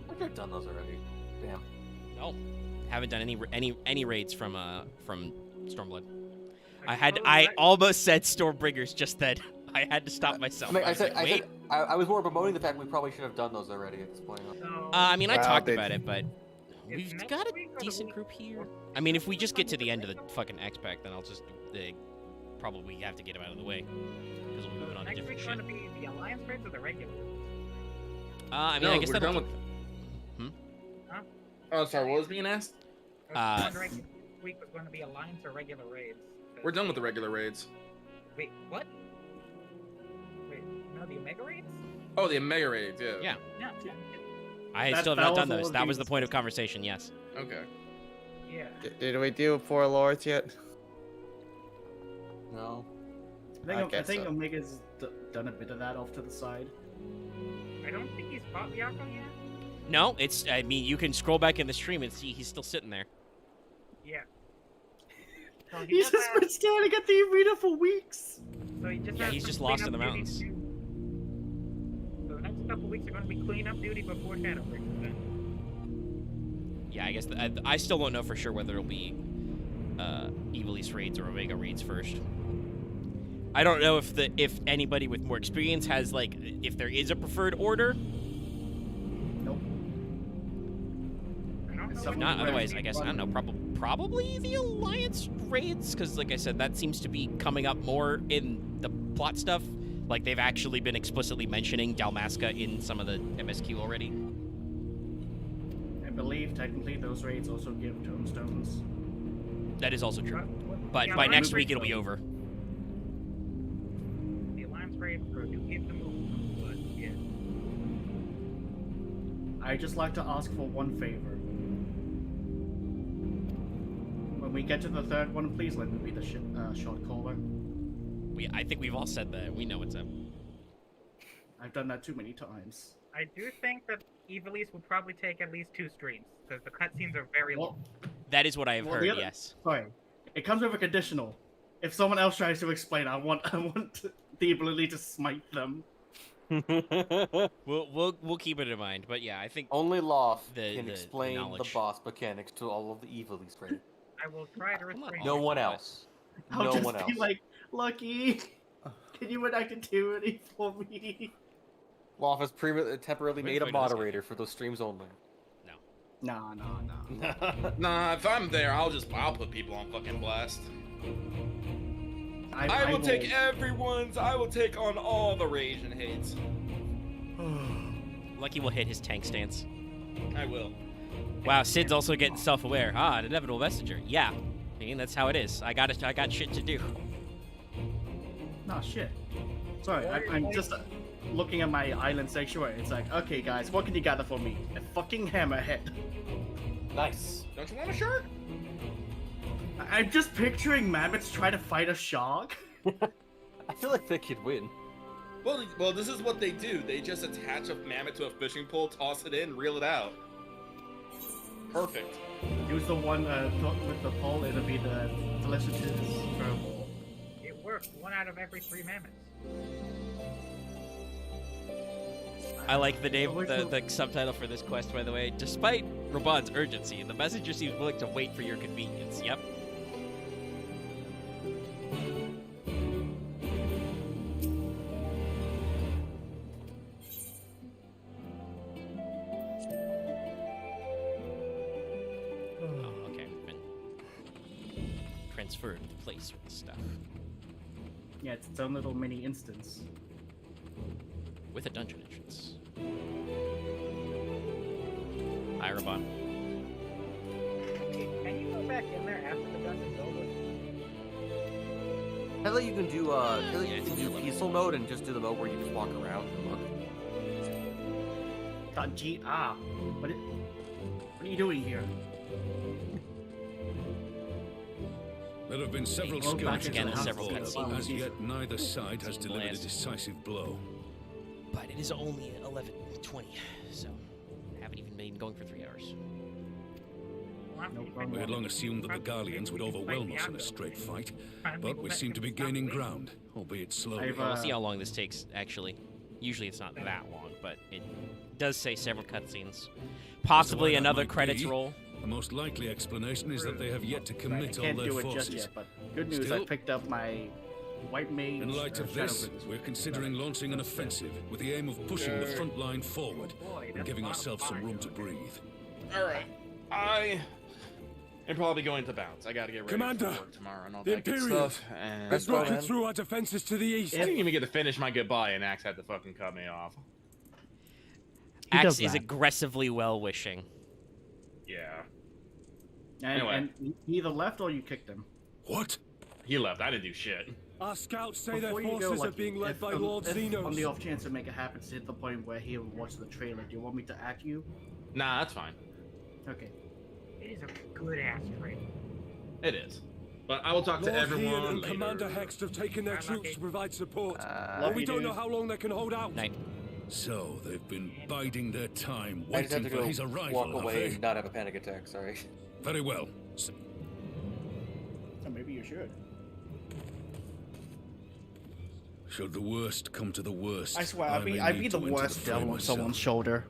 N: I could have done those already. Damn.
A: No, haven't done any raids from Stormblood. I almost said Stormbringers just then. I had to stop myself.
N: I was more promoting the fact we probably should have done those already at this point.
A: I mean, I talked about it, but we've got a decent group here. I mean, if we just get to the end of the fucking X-Pack, then I'll just probably have to get him out of the way because we'll move on to different shit.
D: Next week's gonna be the Alliance raids or the regular?
A: I mean, I guess
C: we're
A: that'll
C: done with.
D: Huh?
C: Oh, sorry. What was being asked?
D: Next week was going to be Alliance or regular raids.
C: We're done with the regular raids.
D: Wait, what? Wait, no, the Omega raids?
C: Oh, the Omega raids, yeah.
A: Yeah.
D: Yeah.
A: I still have not done those. That was the point of conversation, yes.
C: Okay.
D: Yeah.
B: Did we do 4 lords yet?
N: No.
M: I think Omega's done a bit of that off to the side.
D: I don't think he's fought Byakko yet.
A: No, I mean, you can scroll back in the stream and see he's still sitting there.
D: Yeah. So
M: He's just been staring at the arena for weeks.
D: So he just
A: he's just lost in the mountains.
D: So the next couple weeks are going to be cleanup duty before Shadowbringers then.
A: Yeah, I guess I still don't know for sure whether it'll be Evil East raids or Omega raids first. I don't know if anybody with more experience has if there is a preferred order.
M: Nope.
A: If not, otherwise, I guess I don't know. Probably the Alliance raids, because like I said, that seems to be coming up more in the plot stuff. Like they've actually been explicitly mentioning Dalmasca in some of the MSQ already.
M: I believe technically those raids also give tombstones.
A: That is also true. But by next week it'll be over.
D: The Alliance raids do give the move, but yeah.
M: I just like to ask for one favor. when we get to the third one, please let me be the shot caller.
A: I think we've all said that. We know what's up.
M: I've done that too many times.
D: I do think that Evilise will probably take at least 2 streams, because the cutscenes are very long.
A: That is what I have heard, yes.
M: Sorry. It comes with a conditional. If someone else tries to explain, I want the ability to smite them.
A: We'll keep it in mind, but yeah, I think
N: only Loth can explain the boss mechanics to all of the Evilise right?
D: I will try to restrain.
N: No one else.
M: I'll just be like, Lucky, can you enact a tyranny for me?
N: Loth has temporarily made a moderator for those streams only.
M: No.
C: Nah, if I'm there, I'll put people on fucking blast. I will take everyone's. I will take on all the rage and hates.
A: Lucky will hit his tank stance.
C: I will.
A: Wow, Sid's also getting self-aware. An inevitable messenger. Yeah, I mean that's how it is. I got shit to do.
M: Nah, shit. Sorry, I'm just looking at my island sanctuary. It's like, okay, guys, what can you gather for me? A fucking hammerhead.
N: Nice.
C: Don't you want a shark?
M: I'm just picturing mammoths trying to fight a shark.
N: I feel like they could win.
C: Well, this is what they do. They just attach a mammoth to a fishing pole, toss it in, reel it out. Perfect.
M: Use the one with the pole. It'll be the delicious pole.
D: It works. 1 out of every 3 mammoths.
A: I like the name, the subtitle for this quest, by the way. Despite Raban's urgency, the messenger seems willing to wait for your convenience. Yep. Oh, okay. Been transferred to place with the stuff.
M: Yeah, it's its own little mini instance.
A: With a dungeon entrance. Hi, Raban.
D: Can you go back in there after the dungeon's over?
N: Kelly, you can do peaceful mode and just do the mode where you just walk around and look.
M: What are you doing here?
H: There have been several skirmishes, as yet neither side has delivered a decisive blow.
A: But it is only 11:20, so I haven't even been going for 3 hours.
H: We had long assumed that the Garleans would overwhelm us in a straight fight, but we seem to be gaining ground, albeit slowly.
A: We'll see how long this takes, actually. Usually it's not that long, but it does say several cutscenes. Possibly another credits roll.
H: The most likely explanation is that they have yet to commit all their forces.
M: Just yet, but good news, I picked up my white mage.
H: In light of this, we're considering launching an offensive with the aim of pushing the front line forward and giving ourselves some room to breathe.
C: Alright, I am probably going to bounce. I gotta get ready for work tomorrow and all that good stuff. And
Q: let's rocket through our defenses to the east.
C: I didn't even get to finish my goodbye and Axe had to fucking cut me off.
A: Axe is aggressively well-wishing.
C: Yeah.
M: And he either left or you kicked him.
H: What?
C: He left. I didn't do shit.
Q: Our scouts say their forces are being led by Lord Xenos.
M: On the off chance to make it happen, to hit the point where he'll watch the trailer, do you want me to add you?
C: Nah, that's fine.
M: Okay.
D: It is a good-ass trailer.
C: It is. But I will talk to everyone
Q: Lord and
C: later.
Q: Commander Hext have taken their troops to provide support, but we don't know how long they can hold out.
H: So they've been biding their time,
N: I just have
H: waiting
N: to
H: for
N: go
H: his arrival.
N: walk away and not have a panic attack. Sorry.
H: Very well.
M: Maybe you should.
H: Should the worst come to the worst,
M: I swear, I'd be the worst devil on someone's shoulder.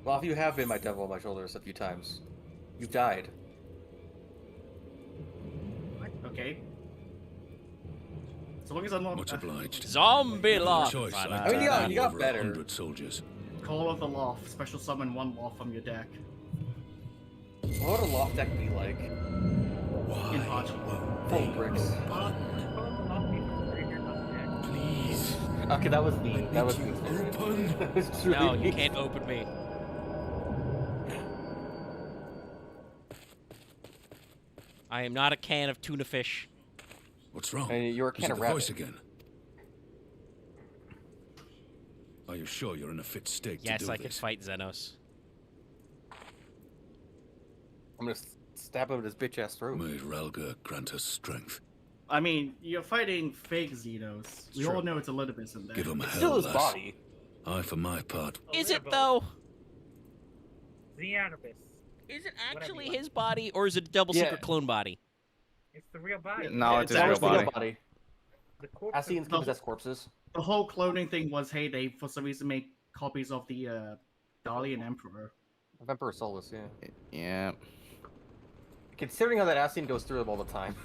N: Well, if you have been my devil on my shoulders a few times, you've died.
M: Okay. So long as I'm not
H: much obliged.
A: Zombie loft.
N: I mean, you got better.
H: 100 soldiers.
M: Call of the loft. Special summon 1 loft from your deck.
N: What would a loft deck be like?
H: Why?
M: In Hachi.
N: Full bricks.
Q: Please.
N: Okay, that was me. That was me.
A: Open. No, you can't open me. I am not a can of tuna fish.
H: What's wrong?
N: You're a can of rabbit.
H: Voice again. Are you sure you're in a fit state to do
A: Yes,
H: this?
A: I could fight Xenos.
N: I'm gonna stab him in his bitch ass throat.
H: May Ralga grant us strength.
M: I mean, you're fighting fake Xenos. We all know it's Elidibus in there.
H: Give him
N: It's
H: hell,
N: still his
H: lass.
N: body.
H: I, for my part,
A: Is it though?
D: Xeonibus.
A: Is it actually his body, or is it a double secret clone body?
D: It's the real body.
B: No, it's his
N: That
B: real
N: was the real
B: body.
N: body.
D: The corpse.
N: Ascians can possess corpses.
M: The whole cloning thing was, hey, they for some reason make copies of the Dalian Emperor.
N: Of Emperor Solus, yeah.
B: Yeah.
N: Considering how that Ascian goes through them all the time.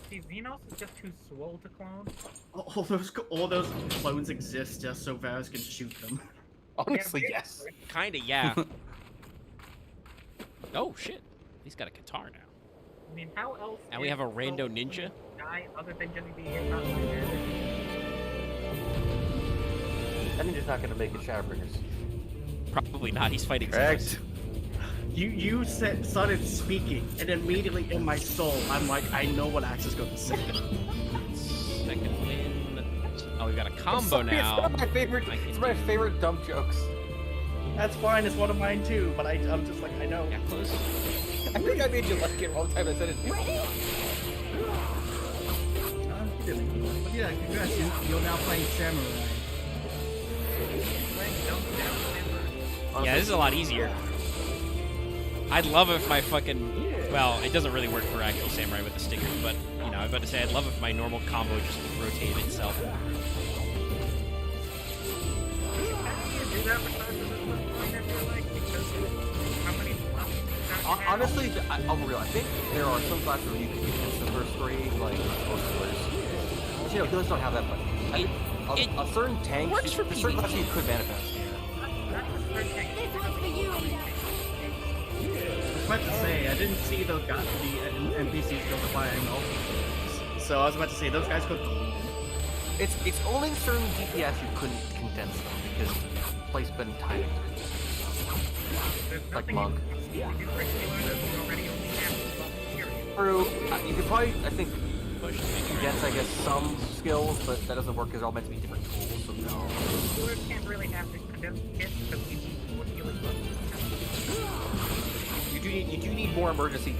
D: See, Xenos is just too swole to clone.
M: All those clones exist just so Varus can shoot them.
N: Honestly, yes.
A: Kinda, yeah. Oh shit, he's got a katana now.
D: I mean, how else?
A: And we have a rando ninja.
D: Guy other than just being hit by lightning.
N: That ninja's not gonna make it Shadowbringers.
A: Probably not. He's fighting.
B: Correct.
M: You started speaking, and immediately in my soul, I'm like, I know what Axe is going to say.
A: Second win. Oh, we've got a combo now.
N: It's one of my favorite. It's my favorite dumb jokes.
M: That's fine. It's one of mine too. But I'm just like, I know.
A: Yeah, close.
N: I think I made you like it all the time I said it.
M: You didn't. But yeah, congrats. You're now playing Samurai.
A: Yeah, this is a lot easier. I'd love if my fucking... Well, it doesn't really work for actual samurai with the stickers, but, you know, I was about to say, I'd love if my normal combo just rotated itself.
N: Honestly, I'll be real. I think there are some classes where you can get the first three, like most healers. But, you know, healers don't have that much. A certain tank,
A: works for
N: a certain class you could manifest.
M: I was about to say, I didn't see the NPCs go firing ultimately. So I was about to say, those guys could.
N: It's only certain DPS you couldn't condense them because placement timing. Like Monk. True. You could probably, I think, condense, I guess, some skills, but that doesn't work because they're all meant to be different tools, so no.
D: Healers can't really have to condense kits because we need more healing buffs.
N: You do need more emergency.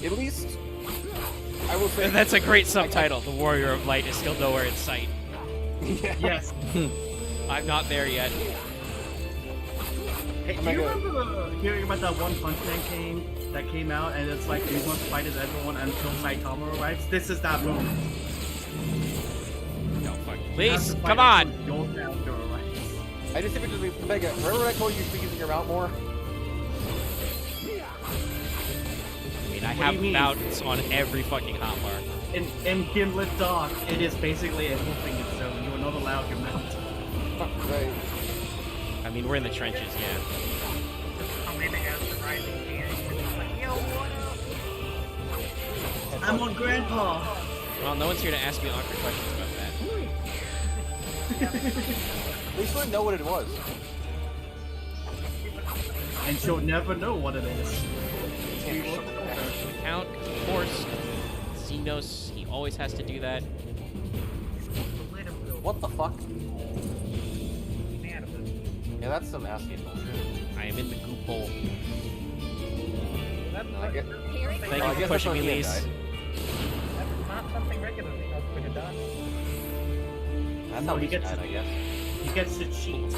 N: At least, I will say...
A: That's a great subtitle. The Warrior of Light is still nowhere in sight.
M: Yes.
A: I'm not there yet.
M: Hey, do you remember hearing about that One Punch Man game that came out, and it's like you must fight as everyone until Saitama arrives? This is that moment.
A: No, fuck. Please, come on!
N: I just typically, Vega, remember when I told you to be using your mount more?
A: I mean, I have mounts on every fucking hotbar.
M: In Gimlet Dock, it is basically a hoofing it zone. You are not allowed your mount.
N: Right.
A: I mean, we're in the trenches, yeah.
M: I'm on Grandpa!
A: Well, no one's here to ask me awkward questions about that.
N: At least we know what it was.
M: And she'll never know what it is.
A: Count, of course. Xenos, he always has to do that.
N: What the fuck? Yeah, that's some Ascian bullshit.
A: I am in the goop hole.
N: Thank
A: you for pushing me, Lise.
D: That's not something regular because when it does.
N: That's how he gets it, I guess.
M: He gets to cheat.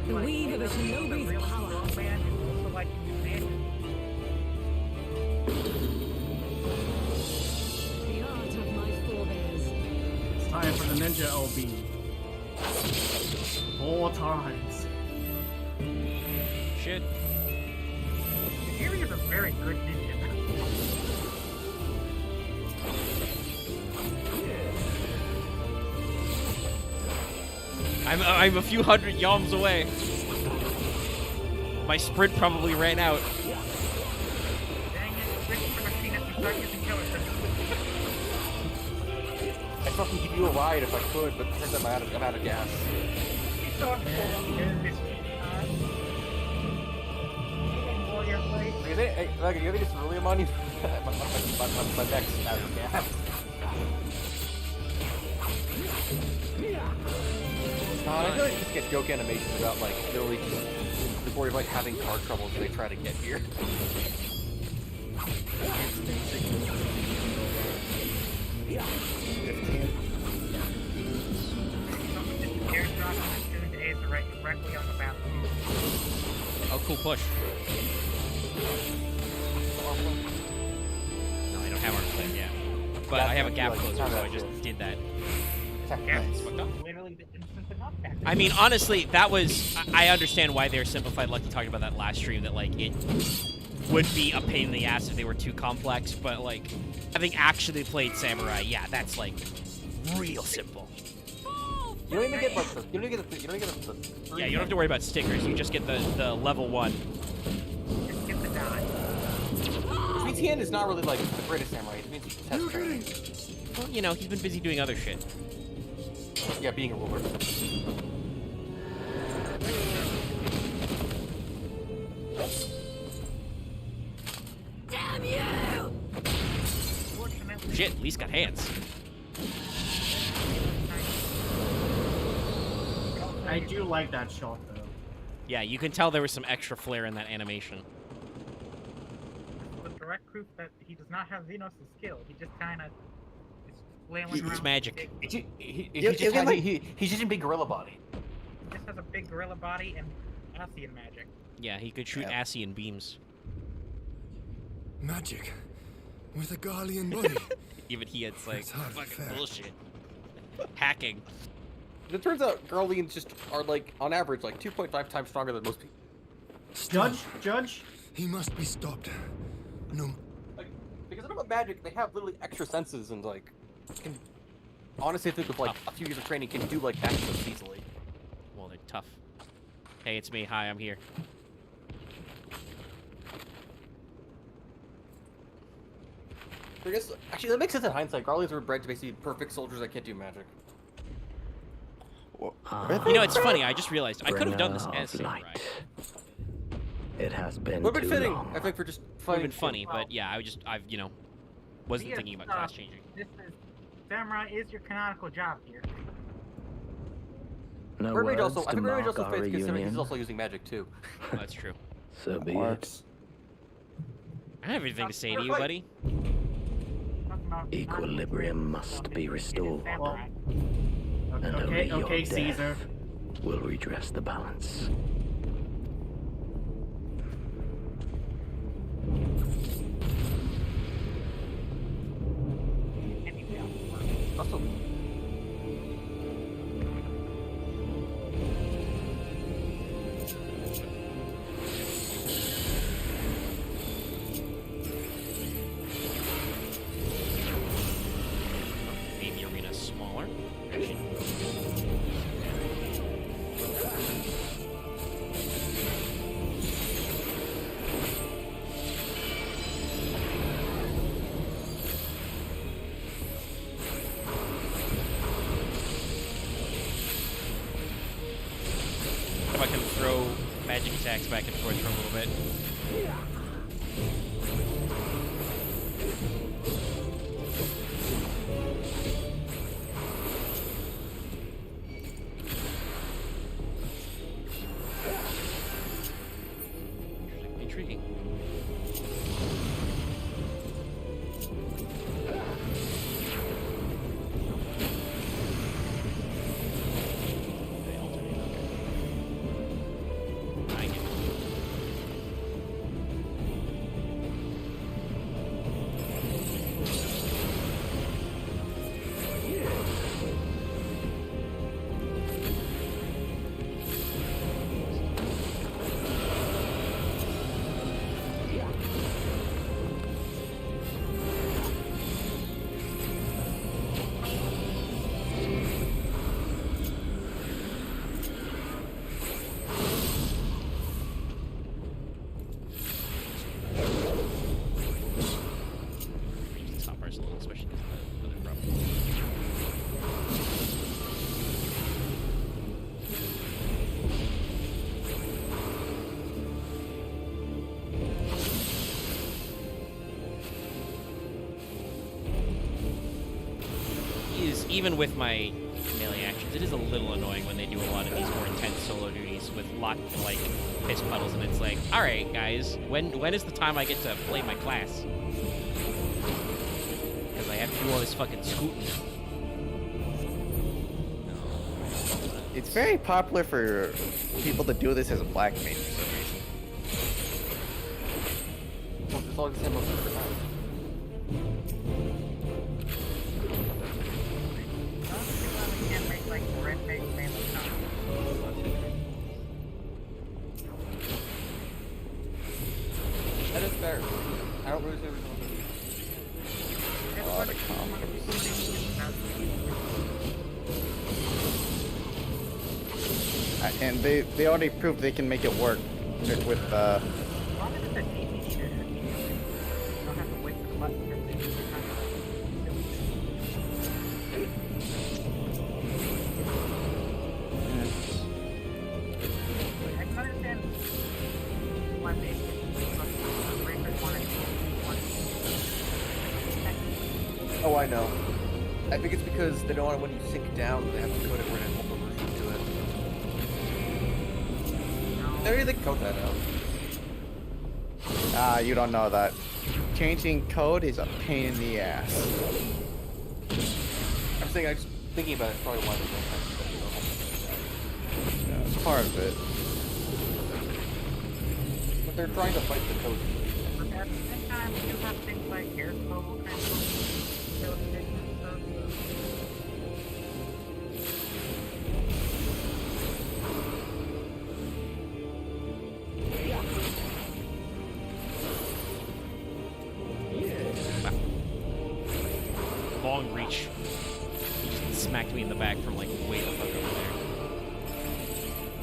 F: The weave of a shinobi's power. The art of my forebears.
M: It's time for the Ninja LB. 4 times.
A: Shit.
D: Fury is a very good ninja.
A: I'm a few hundred yalms away. My sprint probably ran out.
N: I'd fucking give you a ride if I could, but turns out I'm out of gas. You think it's really money? My neck's out of gas. I feel like you just get joke animations about like literally just the story of like having car troubles as they try to get here.
B: Yeah. 15.
D: Airdrop in 2 days directly on the battlefield.
A: Oh, cool push. No, I don't have armor plate yet. But I have a gap closer, so I just did that. I mean, honestly, that was... I understand why they're simplified, like you talked about that last stream, that, like, it would be a pain in the ass if they were too complex, but, like, having actually played Samurai, yeah, that's, like, real simple.
N: You don't even get, like, the... You don't even get the
A: yeah, you don't have to worry about stickers, you just get the level 1.
D: Just get the die.
N: BTN is not really, like, the greatest Samurai. It means he just has training.
A: Well, you know, he's been busy doing other shit.
N: Yeah, being a ruler.
F: Damn you!
A: Shit, at least got hands.
M: I do like that shot, though.
A: Yeah, you can tell there was some extra flair in that animation.
D: The direct proof that he does not have Xenos' skill. He just kind of is flailing around.
A: It's magic.
N: He's using big gorilla body.
D: He just has a big gorilla body and Asian magic.
A: Yeah, he could shoot Asian beams.
K: Magic. With a Garlean body.
A: Even he had like fucking bullshit. Hacking.
N: It turns out Garleans just are like, on average, like 2.5 times stronger than most people.
M: Judge?
K: He must be stopped. No.
N: Like, because of magic, they have literally extra senses and like, can honestly think with like a few years of training can do like backflips easily.
A: Well, they're tough. Hey, it's me. Hi, I'm here.
N: I guess actually that makes sense in hindsight. Garleans were bred to basically be perfect soldiers that can't do magic.
A: You know, it's funny. I just realized I could have done this as Samurai.
U: It has been
N: would have been
U: too
N: fitting,
U: long.
N: I think, for just
A: Would have
N: fighting.
A: been funny, but yeah, I've you know, wasn't thinking about class changing.
D: This is Samurai is your canonical job here.
U: No
N: Mermaid
U: words
N: also, I
U: to
N: think Mermaid
U: mark
N: also
U: our
N: fits considering
U: reunion.
N: he's also using magic too.
A: That's true.
U: So be it.
A: I have everything to say to you, buddy.
U: Equilibrium must be restored. And
M: Okay,
U: only
M: okay,
U: your
M: Caesar.
U: death will redress the balance.
N: Also,
A: Made the arena smaller. If I can throw magic attacks back and forth for a little bit. Intriguing. Stop ours a little, especially because of the other problem. Even with my melee actions, it is a little annoying when they do a lot of these more intense solo duties with lots of, like, piss puddles, and it's like, alright, guys, when is the time I get to play my class? Because I have to do all this fucking scooting.
B: It's very popular for people to do this as a black mage for some reason.
N: Well, it's all the same most of the time. That is fair. I don't really see what
B: Oh, the combos. And they already proved they can make it work with
N: Oh, I know. I think it's because they don't want it when you sink down, they have to code it right and hold the version to it. Maybe they can code that out.
B: you don't know that. Changing code is a pain in the ass.
N: I'm saying, I'm just thinking about it, it's probably why they don't have to.
B: Yeah, it's part of it.
N: But they're trying to fight the code.
D: But at the same time, you have things like hair code and
A: Long reach. He just smacked me in the back from like way the fuck over there.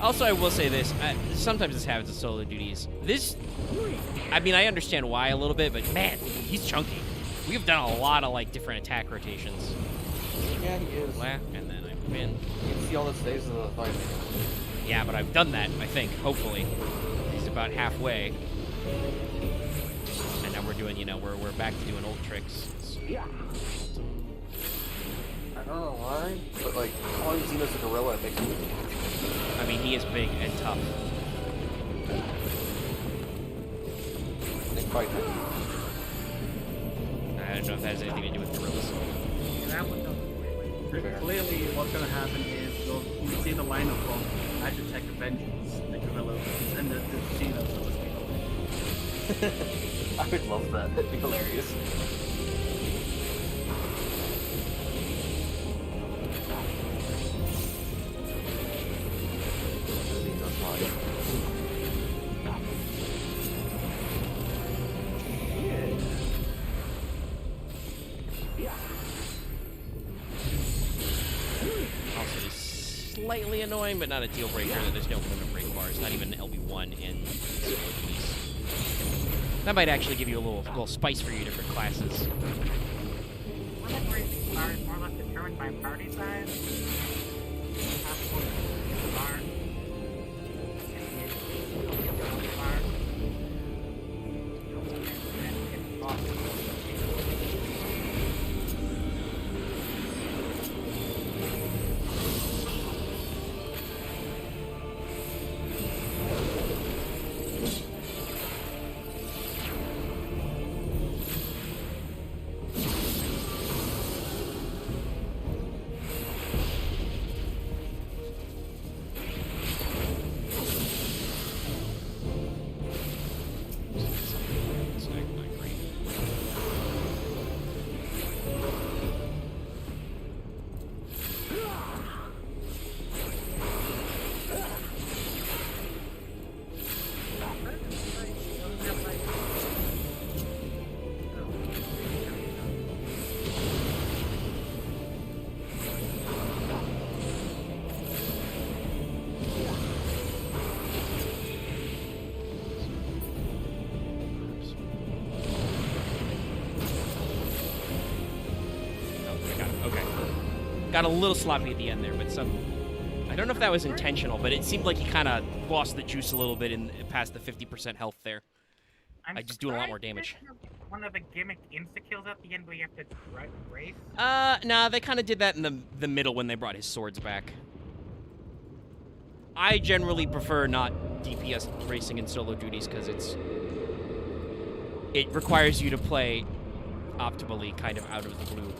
A: Also, I will say this. Sometimes this happens in solo duties. This, I mean, I understand why a little bit, but man, he's chunky. We've done a lot of like different attack rotations.
N: Yeah, he is.
A: And then I move in.
N: You can see all the stages of the fight.
A: Yeah, but I've done that, I think, hopefully. He's about halfway. And now we're doing, you know, we're back to doing old tricks.
N: I don't know why, but like, calling Xenos a gorilla makes me...
A: I mean, he is big and tough.
N: They fight him.
A: I don't know if that has anything to do with gorillas.
M: Clearly, what's going to happen is you'll see the lineup of Magitech Vengeance, the gorillas, and the Xenos.
N: I would love that. That'd be hilarious.
A: Also, just slightly annoying, but not a deal breaker that there's no limit break bars, not even LB1 in solo duties. That might actually give you a little spice for your different classes.
D: limit break bars more or less determined by party size.
A: Got a little sloppy at the end there, but I don't know if that was intentional, but it seemed like he kind of lost the juice a little bit past the 50% health there. I just doing a lot more damage.
D: one of the gimmick insta-kills at the end where you have to race?
A: Nah, they kind of did that in the middle when they brought his swords back. I generally prefer not DPS racing in solo duties because it requires you to play optimally, kind of out of the blue.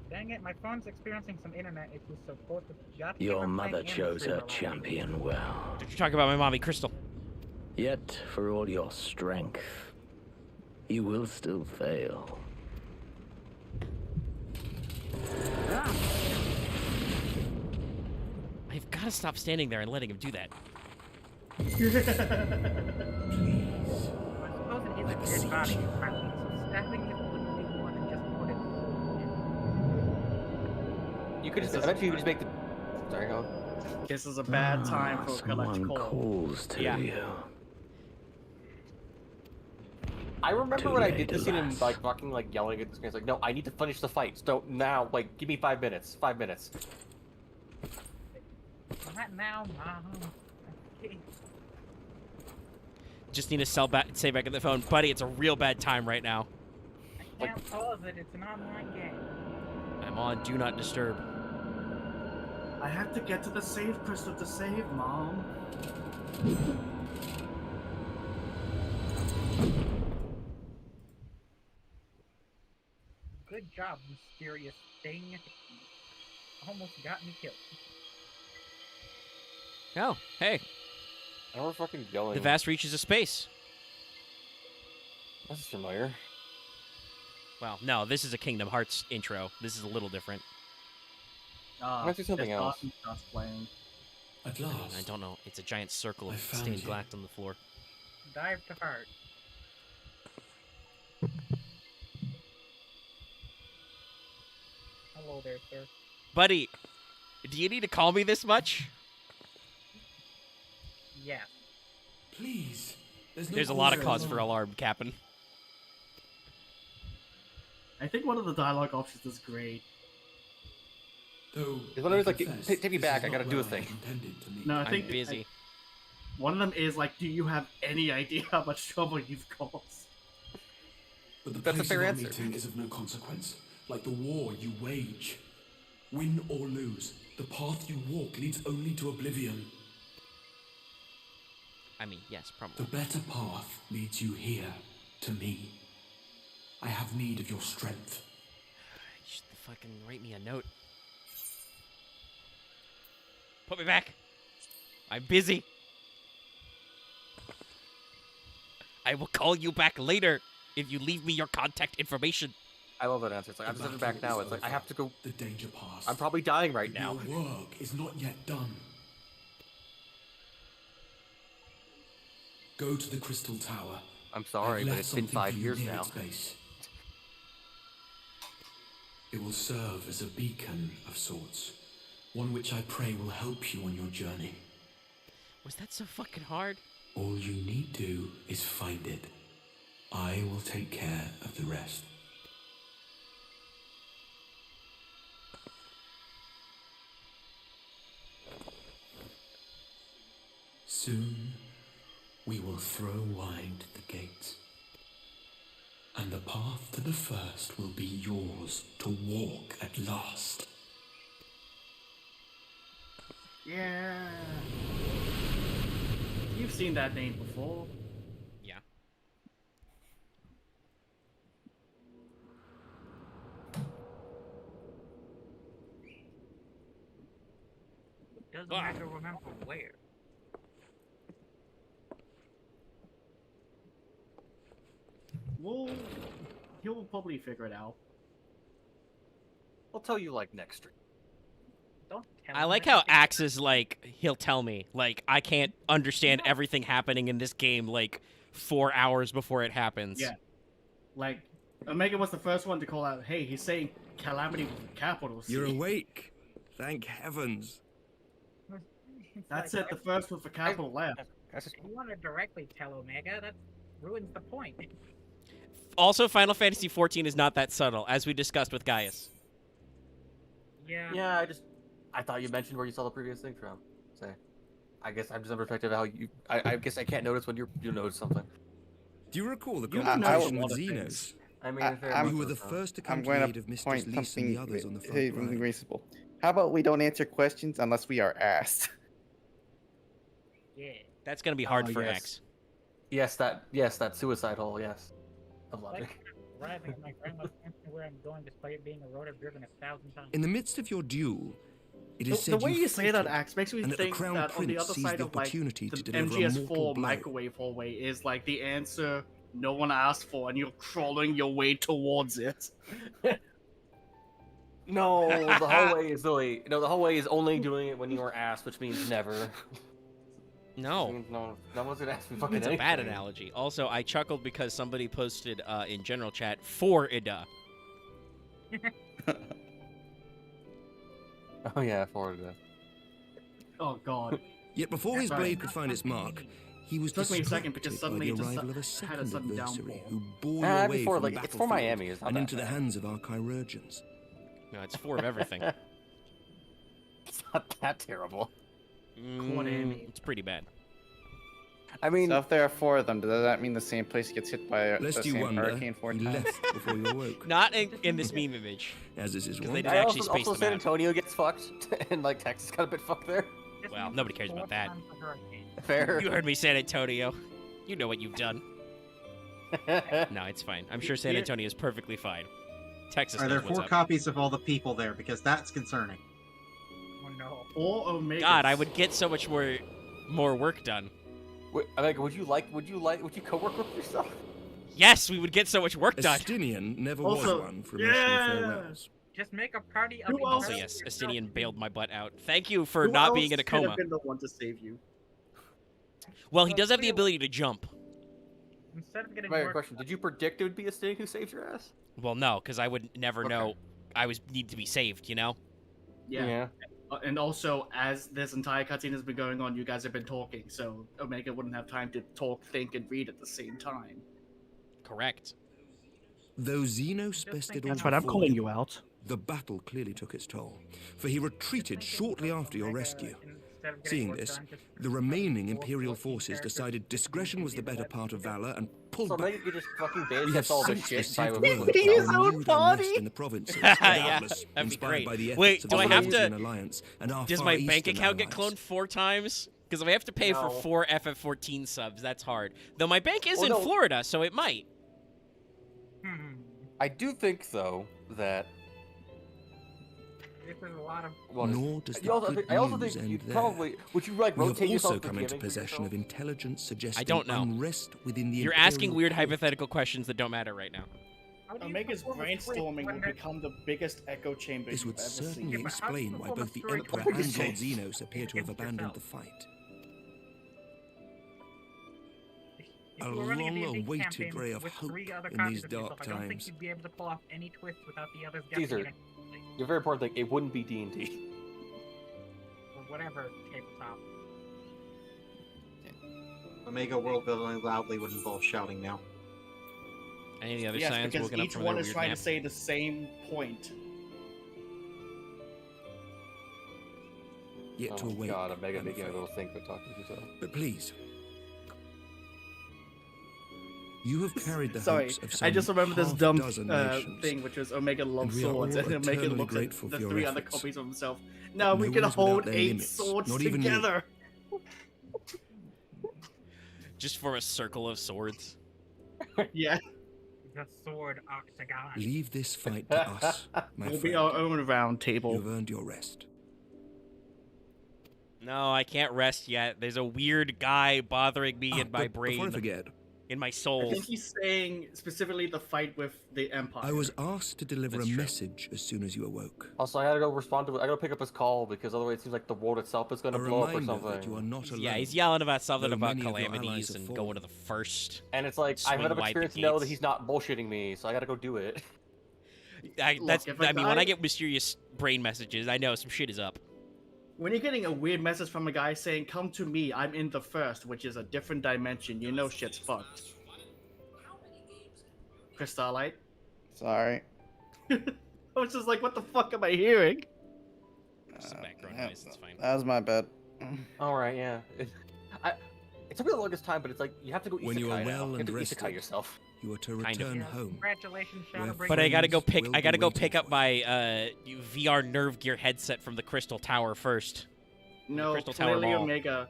D: Dang it, my phone's experiencing some internet issues, so both the
U: Your mother chose her champion well.
A: Did you talk about my mommy, Crystal?
U: Yet, for all your strength, you will still fail.
A: I've got to stop standing there and letting him do that.
D: Please. I suppose it is a dead body, apparently, so stabbing it wouldn't be more than just put it
N: You could just, I bet you could just make the... Sorry, go on.
M: This is a bad time for collect
U: Someone calls to you.
N: I remember when I did this scene and like fucking like yelling at the screen. It's like, no, I need to finish the fight. So now, like, give me 5 minutes. 5 minutes.
D: Not now, Mom. Okay.
A: Just need to say back at the phone, buddy, it's a real bad time right now.
D: I can't pause it, it's an online game.
A: I'm on Do Not Disturb.
M: I have to get to the save crystal to save, Mom.
D: Good job, mysterious thing. Almost got me killed.
A: Oh, hey.
N: Now we're fucking yelling.
A: The vast reaches of space.
N: That's familiar.
A: Well, no, this is a Kingdom Hearts intro. This is a little different.
N: Let's do something else.
M: Playing.
A: At last. I don't know. It's a giant circle of stained glass on the floor.
D: Dive to heart. Hello there, sir.
A: Buddy, do you need to call me this much?
D: Yeah.
G: Please.
A: There's a lot of cause for alarm, Captain.
M: I think one of the dialogue options is great.
N: It's one of those like, take me back, I gotta do a thing.
M: No, I think
A: I'm busy.
M: One of them is like, do you have any idea how much trouble you've caused?
G: But the
N: That's a
G: place
N: fair
G: of our
N: answer.
G: meeting is of no consequence. Like the war you wage. Win or lose, the path you walk leads only to oblivion.
A: I mean, yes, probably.
G: The better path leads you here, to me. I have need of your strength.
A: You should fucking write me a note. Put me back. I'm busy. I will call you back later if you leave me your contact information.
N: I love that answer. It's like, I'm just back now. It's like, I have to go.
G: The danger pass.
N: I'm probably dying right now.
G: Your work is not yet done. Go to the Crystal Tower.
N: I'm sorry, but it's been 5 years now.
G: It will serve as a beacon of sorts. One which I pray will help you on your journey.
A: Was that so fucking hard?
G: All you need do is find it. I will take care of the rest. Soon, we will throw wide the gates. And the path to the first will be yours to walk at last.
M: Yeah. You've seen that name before.
A: Yeah.
D: Doesn't matter remember where.
M: Well, he'll probably figure it out.
N: I'll tell you like next stream.
D: Don't tell
A: I like how Axe is like, he'll tell me. Like, I can't understand everything happening in this game like 4 hours before it happens.
M: Yeah. Like, Omega was the first one to call out, hey, he's saying calamity with a capital C.
V: You're awake. Thank heavens.
M: That's it, the first with a capital F.
D: You want to directly tell Omega, that ruins the point.
A: Also, Final Fantasy XIV is not that subtle, as we discussed with Gaius.
D: Yeah.
N: Yeah, I thought you mentioned where you saw the previous thing from. So, I guess I'm just unperspective how you. I guess I can't notice when you notice something.
V: Do you recall the
M: You
V: conversation
M: know
V: with
M: a lot of
V: Xenos?
N: I mean,
V: You were the first to come
B: I'm
V: to the
B: going
V: aid of
B: to
V: Mistress
B: point
V: Lise and
B: something
V: the others on the front line.
B: reasonable. How about we don't answer questions unless we are asked?
D: Yeah.
A: That's gonna be hard for
N: yes.
A: X.
N: Yes, that suicide hole. Yes, of logic.
D: Like arriving at my grandma's mansion where I'm going despite it being a road I've driven 1,000 times.
V: In the midst of your duel, it is
M: The
V: said
M: way you say that,
V: faltered,
M: Axe, makes me
V: and
M: think
V: Crown
M: that on the
V: Prince
M: other
V: seized
M: side
V: the
M: of like
V: opportunity
M: the
V: to deliver a mortal
M: MGS4
V: blow.
M: microwave hallway is like the answer no one asked for, and you're crawling your way towards it.
N: No, the hallway is really the hallway is only doing it when you are asked, which means never.
A: No.
N: No one's gonna ask me fucking
A: It's a
N: anything.
A: bad analogy. Also, I chuckled because somebody posted in general chat for Ida.
N: Oh yeah, for Ida.
M: Oh god.
V: Yet before his blade could find its mark, he was
M: Took me a second because
V: distracted
M: suddenly
V: by the
M: it just
V: arrival of a
M: had a
V: second
M: sudden
V: adversary
M: downfall.
V: who bore
N: Nah,
V: you away
N: before,
V: from
N: like,
V: the
N: it's for
V: battlefield
N: Miami, it's not
V: and
N: that
V: into the
N: bad.
V: hands of our chirurgeons.
A: No, it's four of everything.
N: It's not that terrible.
A: It's pretty bad.
N: I mean,
B: so if there are 4 of them, does that mean the same place gets hit by the
V: Lest you
B: same
V: wonder,
B: hurricane 4
V: he
B: times?
V: left before you awoke.
A: Not in this meme image.
V: As is his
A: Because they
V: wont.
A: didn't actually space
N: also
A: them
N: San
A: out.
N: Antonio gets fucked, and like Texas got a bit fucked there.
A: Well, nobody cares about that.
N: Fair.
A: You heard me, San Antonio. You know what you've done. No, it's fine. I'm sure San Antonio is perfectly fine. Texas
L: Are there
A: knows what's
L: 4
A: up.
L: copies of all the people there? Because that's concerning.
D: Oh no.
M: 4 Omegas.
A: God, I would get so much more work done.
N: Wait, would you co-work with yourself?
A: Yes, we would get so much work done.
V: Estinian never
M: Also,
V: was one for emotional farewells.
D: Just make a party of
A: Also, yes, Estinian bailed my butt out. Thank you for
M: Who
A: not
M: else
A: being in a
M: could have
A: coma.
M: been the one to save you?
A: Well, he does have the ability to jump.
D: Instead of getting
N: Wait,
D: work,
N: question: did you predict it would be a snake who saved your ass?
A: Well, no, because I would never know. I need to be saved, you know?
M: Yeah. And also, as this entire cutscene has been going on, you guys have been talking, so Omega wouldn't have time to talk, think, and read at the same time.
A: Correct.
V: Though Xenos bested all
M: That's right, I'm
V: before
M: calling
V: him,
M: you out.
V: the battle clearly took its toll, for he retreated shortly after your rescue. Seeing this, the remaining Imperial forces decided discretion was the better part of valor and pulled
N: So
V: back.
N: Omega could just fucking base
V: We have
N: that's all this
V: since
N: shit by
V: received
N: with
V: word
N: his
V: of renewed unrest in the provinces,
A: Yeah,
V: doubtless
A: that'd be
V: inspired
A: great.
V: by the efforts
A: Wait,
V: of
A: do
V: the
A: I have
V: Valysian
A: to?
V: Alliance and our
A: Does
V: Far
A: my bank
V: Eastern
A: account get
V: allies.
A: cloned 4 times? Because if I have to pay for
N: No.
A: 4 FF14 subs, that's hard. Though my bank is
N: Well,
A: in
N: no.
A: Florida, so it might.
N: I do think though that.
D: this is a lot of.
N: Well,
V: Nor does the
N: I also
V: good
N: think, I also
V: news
N: think
V: end
N: you'd
V: there.
N: probably would you like
V: We have
N: rotate yourself
V: also come into
N: forgiving for
V: possession of
N: yourself?
V: intelligence suggesting
A: don't know.
V: unrest within the
A: You're asking
V: Imperial
A: weird
V: court.
A: hypothetical questions that don't matter right now.
M: Omega's brainstorming will become the biggest echo chamber
V: This
M: you've
V: would
M: ever
V: certainly
M: seen.
V: explain why both the
D: story
V: Emperor
M: twice?
V: and Lord Xenos appear to have abandoned the fight.
D: If
V: A
D: you were running a D&D
V: long-awaited
D: campaign
V: ray of
D: with
V: hope
D: 3 other
V: in
D: copies
V: these
D: of yourself,
V: dark
D: I don't think
V: times.
D: you'd be able to pull off any twist without the others guessing
N: Caesar,
D: it
N: you're very important. Like it wouldn't be D&D.
D: or whatever tabletop.
L: Omega world building loudly would involve shouting now.
A: Any of the other
M: Yes,
A: science
M: because
A: woken up
M: each
A: from
M: one
A: their
M: is
A: weird
M: trying
A: nap?
M: to say the same point.
V: Yet to
N: Oh
V: awake.
N: God, Omega
V: I'm
N: making a
V: afraid.
N: little think but talking to himself.
V: But please, you have carried the
M: Sorry,
V: hopes of some
M: I just remember this dumb
V: half-dozen nations.
M: thing, which was Omega loves
V: we are
M: swords,
V: all
M: and Omega
V: eternally
M: looks
V: grateful
M: at the
V: for your
M: 3 other
V: efforts.
M: copies of himself. Now
V: No
M: we can
V: one is
M: hold
V: without their
M: 8
V: limits,
M: swords
V: not even you.
M: together.
A: Just for a circle of swords.
M: Yeah,
D: The sword octagon.
V: Leave this fight to us, my
M: we'll
V: friend.
M: be our own round table.
V: You've earned your rest.
A: No, I can't rest yet. There's a weird guy bothering me in my
V: but
A: brain.
V: Before I forget,
A: In my
M: I
A: soul.
M: think he's saying specifically the fight with the Empire.
V: I was asked to deliver
A: That's
V: a
A: true.
V: message as soon as you awoke.
N: Also, I gotta go respond to it. I gotta pick up his call because otherwise it seems like the world itself is gonna
V: A
N: blow up or
V: reminder that you are
N: something.
V: not alone.
A: Yeah, he's yelling about something
V: Though
A: about
V: many of your
A: calamities
V: allies have
A: and
V: fallen.
A: going to the first.
N: And it's like I've
A: Swing
N: enough
A: wide the
N: experience to know that
A: gates.
N: he's not bullshitting me, so I gotta go do it.
A: I mean, when
M: die-
A: I get mysterious brain messages, I know some shit is up.
M: When you're getting a weird message from a guy saying, "Come to me, I'm in the first," which is a different dimension, you know shit's fucked. Crystalite.
B: Sorry.
M: I was just like, what the fuck am I hearing?
A: Just some background noise, that's fine.
B: That was my bad.
N: All right, yeah. It took me the longest time, but it's like you have to go isekai
V: When you are well
N: now. You have
V: and
N: to
V: rested,
N: isekai yourself.
V: you are to
A: Kind of.
V: return home.
D: Congratulations,
V: where
D: Shadowbringers.
A: But I gotta go
V: friends
A: pick.
V: will
A: I gotta
V: be
A: go
V: waiting
A: pick up
V: for
A: my VR Nerve Gear headset from the Crystal Tower first.
M: No,
A: Crystal Tower
M: clearly
A: Mall.
M: Omega.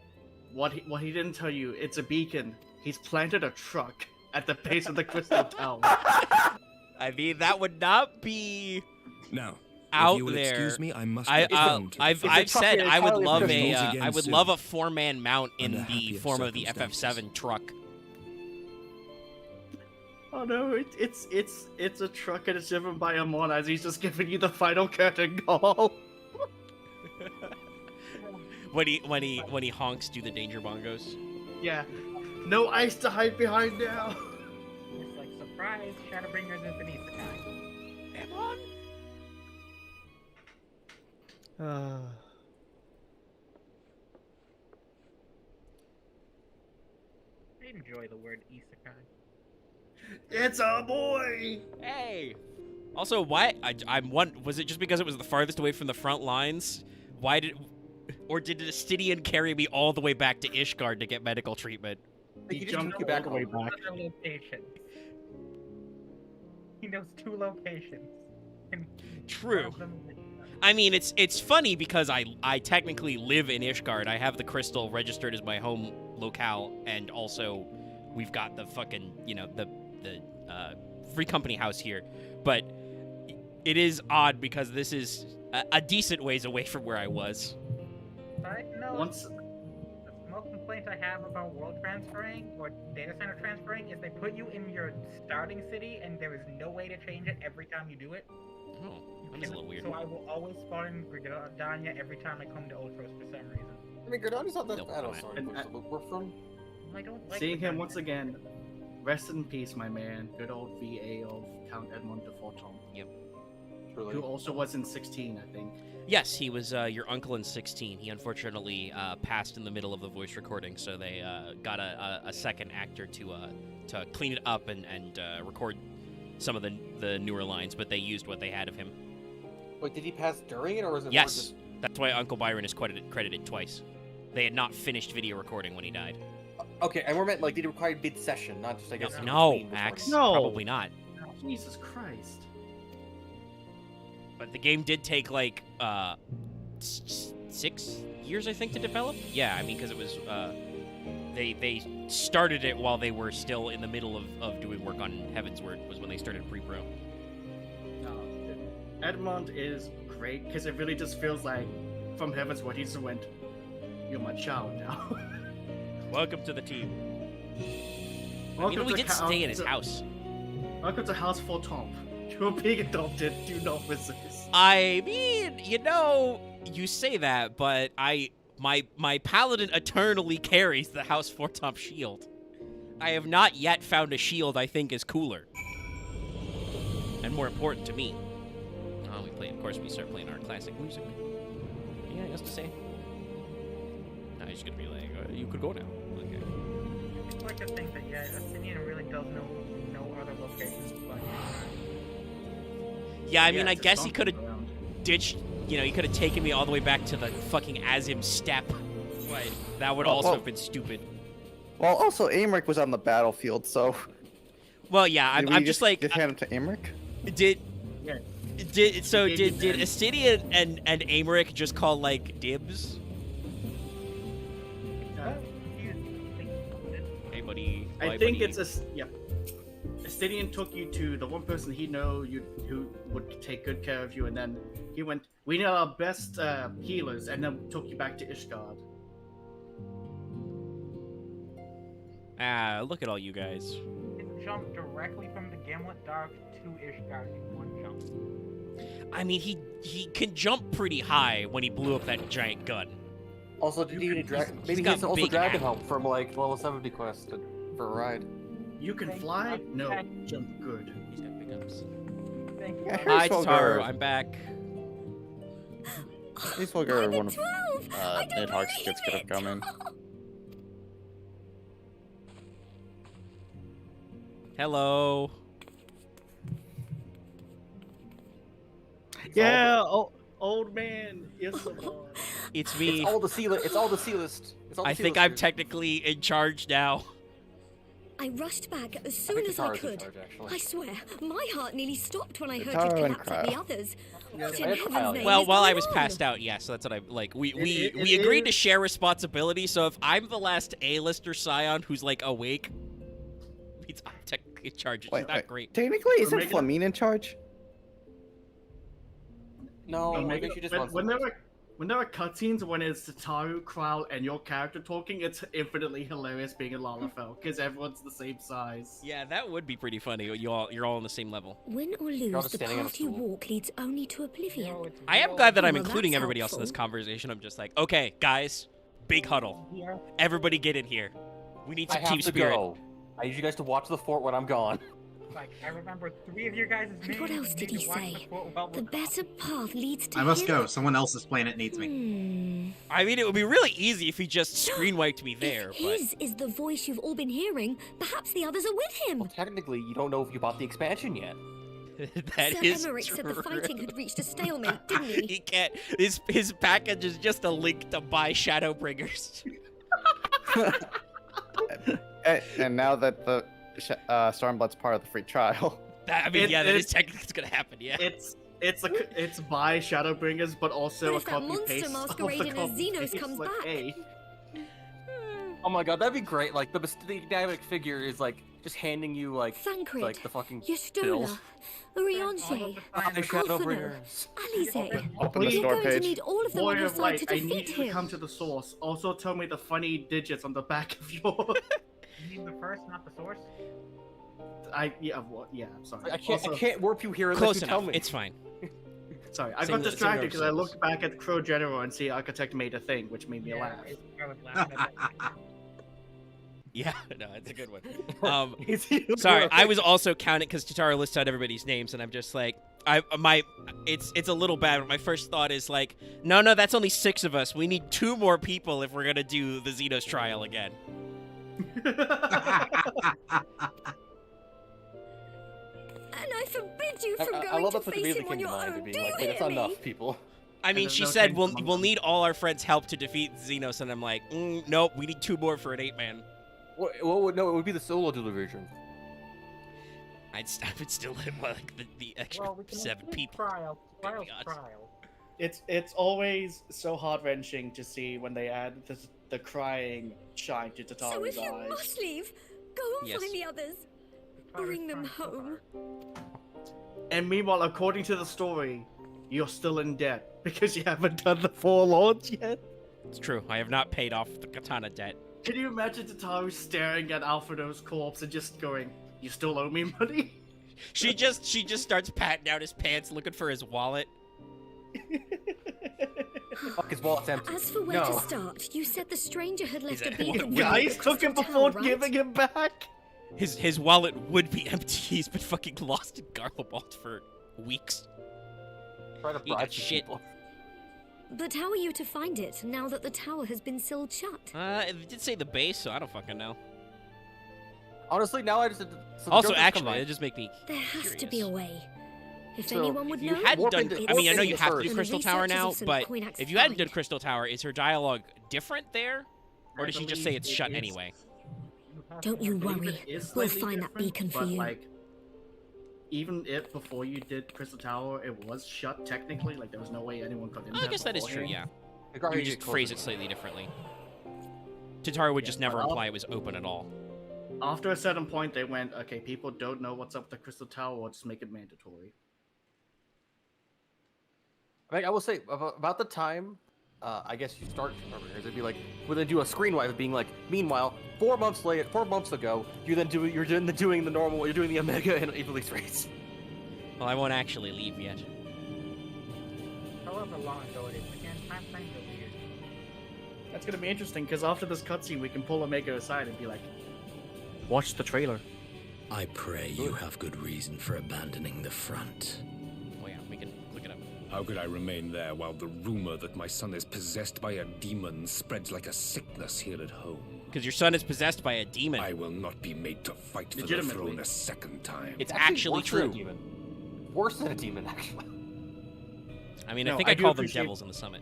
M: What he didn't tell you, it's a beacon. He's planted a truck at the base of the Crystal Tower.
A: I mean, that would not be
V: Now,
A: out
V: if you will
A: there.
V: excuse me, I must
A: I've
V: return to
A: said I would love
V: Meet
A: a
V: again
A: I would
V: soon,
A: love a 4-man mount in
V: under
A: the
V: happier
A: form of the
V: circumstances.
A: FF7 truck.
M: Oh no, it's a truck and it's driven by a mon as he's just giving you the final curtain call.
A: when he honks, do the danger bongos.
M: Yeah. No ice to hide behind now.
D: It's like, surprise, Shadowbringers is an isekai.
A: Come on.
D: I enjoy the word isekai.
M: It's a boy.
A: Hey. Also, why I'm one? Was it just because it was the farthest away from the front lines? Why did, or did Estidian carry me all the way back to Ishgard to get medical treatment?
M: He jumped you back way back.
D: Locations. He knows 2 locations. And
A: True.
D: one of them-
A: I mean, it's funny because I technically live in Ishgard. I have the crystal registered as my home locale, and also we've got the fucking the free company house here. But it is odd because this is a decent ways away from where I was.
D: Side note,
M: Once
D: the small complaint I have about world transferring or data center transferring is they put you in your starting city and there is no way to change it every time you do it.
A: Oh, that's a little weird.
D: So I will always spawn in Gridania every time I come to Ultros for some reason.
N: I mean, Gridania's not that
A: Nope,
N: bad.
A: no,
N: Sorry, we're from.
D: I don't like
M: seeing him
D: Gridania.
M: once again. Rest in peace, my man. Good old VA of Count Edmond de Forton.
A: Yep.
N: Really?
M: Who also was in 16, I think.
A: Yes, he was your uncle in 16. He unfortunately passed in the middle of the voice recording, so they got a second actor to clean it up and record some of the newer lines, but they used what they had of him.
N: Wait, did he pass during it, or was it?
A: Yes, that's why Uncle Byron is credited twice. They had not finished video recording when he died.
N: Okay, and we're meant like did it require mid-session, not just I guess. in
A: No,
N: between
A: Max,
N: recordings.
A: probably not.
M: Jesus Christ.
A: But the game did take like 6 years, I think, to develop. Yeah, I mean, because it was they started it while they were still in the middle of doing work on Heavensward. Was when they started pre-pro.
M: No, Edmond is great because it really just feels like from Heavensward he just went, "You're my child now."
A: Welcome to the team.
M: Welcome
A: we
M: to
A: did stay in his house.
M: Welcome to House Forton. You're being adopted. Do not resist.
A: I mean, you say that, but my paladin eternally carries the House Fortomp shield. I have not yet found a shield I think is cooler and more important to me. Oh, of course, we start playing our classic music. Yeah, else to say. Now he's gonna be like, you could go now. Okay.
D: It's like to think that Justinian really does know no other locations but
A: Yeah, I mean, I
M: it's a
A: guess he could have
M: stomping ground.
A: ditched. He could have taken me all the way back to the fucking Azim steppe. But that would also have been stupid.
B: Well, also, Amric was on the battlefield, so...
A: Well, yeah, I'm just like...
B: Just hand him to Amric?
A: Did
M: He
A: Estidian and Amric just call, like, dibs? Hey, buddy.
M: I
A: Bye,
M: think
A: buddy.
M: it's Estidian took you to the one person he know who would take good care of you, and then he went, "We know our best healers," and then took you back to Ishgard.
A: Ah, look at all you guys.
D: it jumped directly from the Gimlet Dark to Ishgard in one jump.
A: I mean, he can jump pretty high when he blew up that giant gun.
N: Also, did he need maybe he
A: got
N: has to also
A: big
N: Dragon
A: hat.
N: help from like level 70 quest for a ride.
M: You can fly? No, jump good.
A: He's got big ups.
D: Thank you.
B: Yeah,
A: Hi,
B: Harrisville
A: Taru.
B: Girl.
A: I'm back.
B: These will go one of Nidhogg's kids could have come in.
A: Hello.
M: Yeah, old man. Yes,
A: It's me.
N: It's all the C list.
A: I think I'm technically in charge now.
S: I rushed back as soon as I could. I swear, my heart nearly stopped when I heard you collapse like the others. What in heaven's name
A: Well,
S: is
A: while I
S: going
A: was
S: on?
A: passed out, yeah, so that's what I like. We agreed to share responsibility. So if I'm the last A-lister Scion who's like awake, means I'm technically in charge. It's not great.
B: Technically, isn't Flamine in charge?
N: No, maybe she just wants.
M: When there are cutscenes when it's Tataru, Crow, and your character talking, it's infinitely hilarious being in Lalafell because everyone's the same size.
A: Yeah, that would be pretty funny. You're all on the same level.
S: Win or lose, the path you walk leads only to oblivion.
A: I am glad that I'm
S: Well,
A: including
S: that's
A: everybody else in this
S: helpful.
A: conversation. I'm just like, okay, guys, big huddle. Everybody get in here. We need
N: I
A: some
N: have
A: team
N: to
A: spirit.
N: go. I need you guys to watch the fort when I'm gone.
D: Like, I remember 3 of your guys' names.
S: And what else did he say? The better path leads to
L: I must
S: him.
L: go. Someone else's planet needs me.
A: I mean, it would be really easy if he just screen wiped me there, but
S: His is the voice you've all been hearing. Perhaps the others are with him.
N: Well, technically, you don't know if you bought the expansion yet.
A: that
S: Sir
A: is
S: Emmerich said the
A: true.
S: fighting had reached a stalemate, didn't he?
A: He can't. His package is just a link to buy Shadowbringers.
B: And now that the Stormblood's part of the free trial.
A: That is technically gonna happen. Yeah.
M: It's by Shadowbringers, but also
S: What
M: a
S: if that
M: copy
S: monster
M: paste of
S: masquerading
M: the
S: as
M: copy
S: Xenos
M: paste,
S: comes
M: like,
S: back?
M: hey.
N: Oh my god, that'd be great. Like the dynamic figure is like just handing you like
S: Thancred,
N: the fucking
S: Yastola,
N: bills.
S: Orianche,
N: The
S: Shadowbringers, Alize.
B: Open the
M: Please.
B: store
S: You're going to
B: page.
S: need all of them on
M: Warrior
S: your
M: of
S: side
M: Light,
S: to
M: I
S: defeat
M: need you to
S: him.
M: come to the source. Also tell me the funny digits on the back of your...
D: You mean the first, not the source?
M: I'm sorry.
N: I can't warp you here unless
A: Close
N: you
A: enough.
N: tell me.
A: It's fine.
M: Sorry, I
A: Sing
M: got
A: the-
M: distracted
A: sing
M: because
A: the
M: I looked back at Crow General and see Architect made a thing, which made me laugh.
D: I was laughing at that.
A: Yeah, no, it's a good one. Sorry, I was also counting because Tataru listed out everybody's names, and I'm just like, it's a little bad. But my first thought is like, no, that's only 6 of us. We need 2 more people if we're gonna do the Xenos trial again.
S: And I forbid you from
N: I
S: going
N: love
S: to
N: that the
S: face
N: music
S: him on
N: came to
S: your
N: mind
S: own.
N: of
S: Do
N: being
S: you
N: like, wait,
S: hear
N: that's
S: me?
N: enough, people.
A: I mean,
M: there's
A: she
M: no
A: said
M: change
A: we'll need all our friends' help to defeat Xenos, and I'm like, nope, we need 2 more for an 8-man.
N: No, it would be the solo division.
A: I would still hit like the extra
D: Well, we can
A: 7
D: do
A: people.
D: Trial.
A: Gotta be
D: Trial's
A: honest.
D: trial.
M: It's always so heart-wrenching to see when they add the crying shine to
S: So
M: Tataru's
S: if you
M: eyes.
S: must leave, go and
A: Yes.
S: find the others. Bring them home.
M: And meanwhile, according to the story, you're still in debt because you haven't done the 4 lords yet.
A: It's true. I have not paid off the katana debt.
M: Can you imagine Tataru staring at Alfredo's corpse and just going, "You still owe me money"?
A: She just starts patting down his pants, looking for his wallet.
N: Fuck, his wallet's empty.
S: As for where to start, you said the stranger had left a
A: that-
S: beacon.
M: Guys took him before giving him back.
A: His wallet would be empty. He's been fucking lost in Garblebolt for weeks.
N: Try to
A: He got
N: bribe
A: shit.
N: people.
S: But how are you to find it now that the tower has been sealed shut?
A: It did say the base, so I don't fucking know.
N: Honestly, now I just. So
A: Also, actually, it just make me
S: There has to be a way. If
N: So,
S: anyone would
A: If you
S: know,
A: hadn't
N: warp
A: done,
N: into-
A: I mean, I know
N: warp
A: you
N: into
A: have to
N: first.
A: do
S: And the
A: Crystal Tower
S: researchers
A: now,
S: of St.
A: but
S: Queenax
A: if you hadn't
S: Valley.
A: done Crystal Tower, is her dialogue different there, or
M: I
A: did she just
M: believe
A: say it's
M: it
A: shut
M: is.
A: anyway?
S: Don't you
M: I believe
S: worry.
M: it is
S: We'll
M: slightly
S: find that
M: different,
S: beacon for
M: but,
S: you.
M: Like, even if before you did Crystal Tower, it was shut technically. Like there was no way anyone could.
A: I guess that is true. Yeah,
N: The guard
A: you would
N: get
A: just phrase it
N: closer.
A: slightly differently. Tataru would
M: Yeah,
A: just never
M: but I'll-
A: imply it was open at all.
M: After a certain point, they went, okay, people don't know what's up with the Crystal Tower, or just make it mandatory.
N: I will say about the time, I guess you start Stormbringers, it'd be like, we'll then do a screen wipe of being like, meanwhile, 4 months ago, you're doing the normal, you're doing the Omega and release rates.
A: Well, I won't actually leave yet.
D: However long ago it is, again, time frames are weird.
M: That's gonna be interesting because after this cutscene, we can pull Omega aside and be like, "Watch the trailer."
U: I pray you have good reason for abandoning the front.
A: Oh yeah, we can look it up.
O: How could I remain there while the rumor that my son is possessed by a demon spreads like a sickness here at home?
A: Because your son is possessed by a demon.
O: I will not be made to fight for the
M: Legitimately.
O: throne a second time.
A: It's actually
N: worse than a
A: true.
N: demon. Worse than a demon, actually.
A: I mean,
M: No,
A: I think
M: I
A: I
M: do
A: called them
M: appreciate-
A: devils in the summit.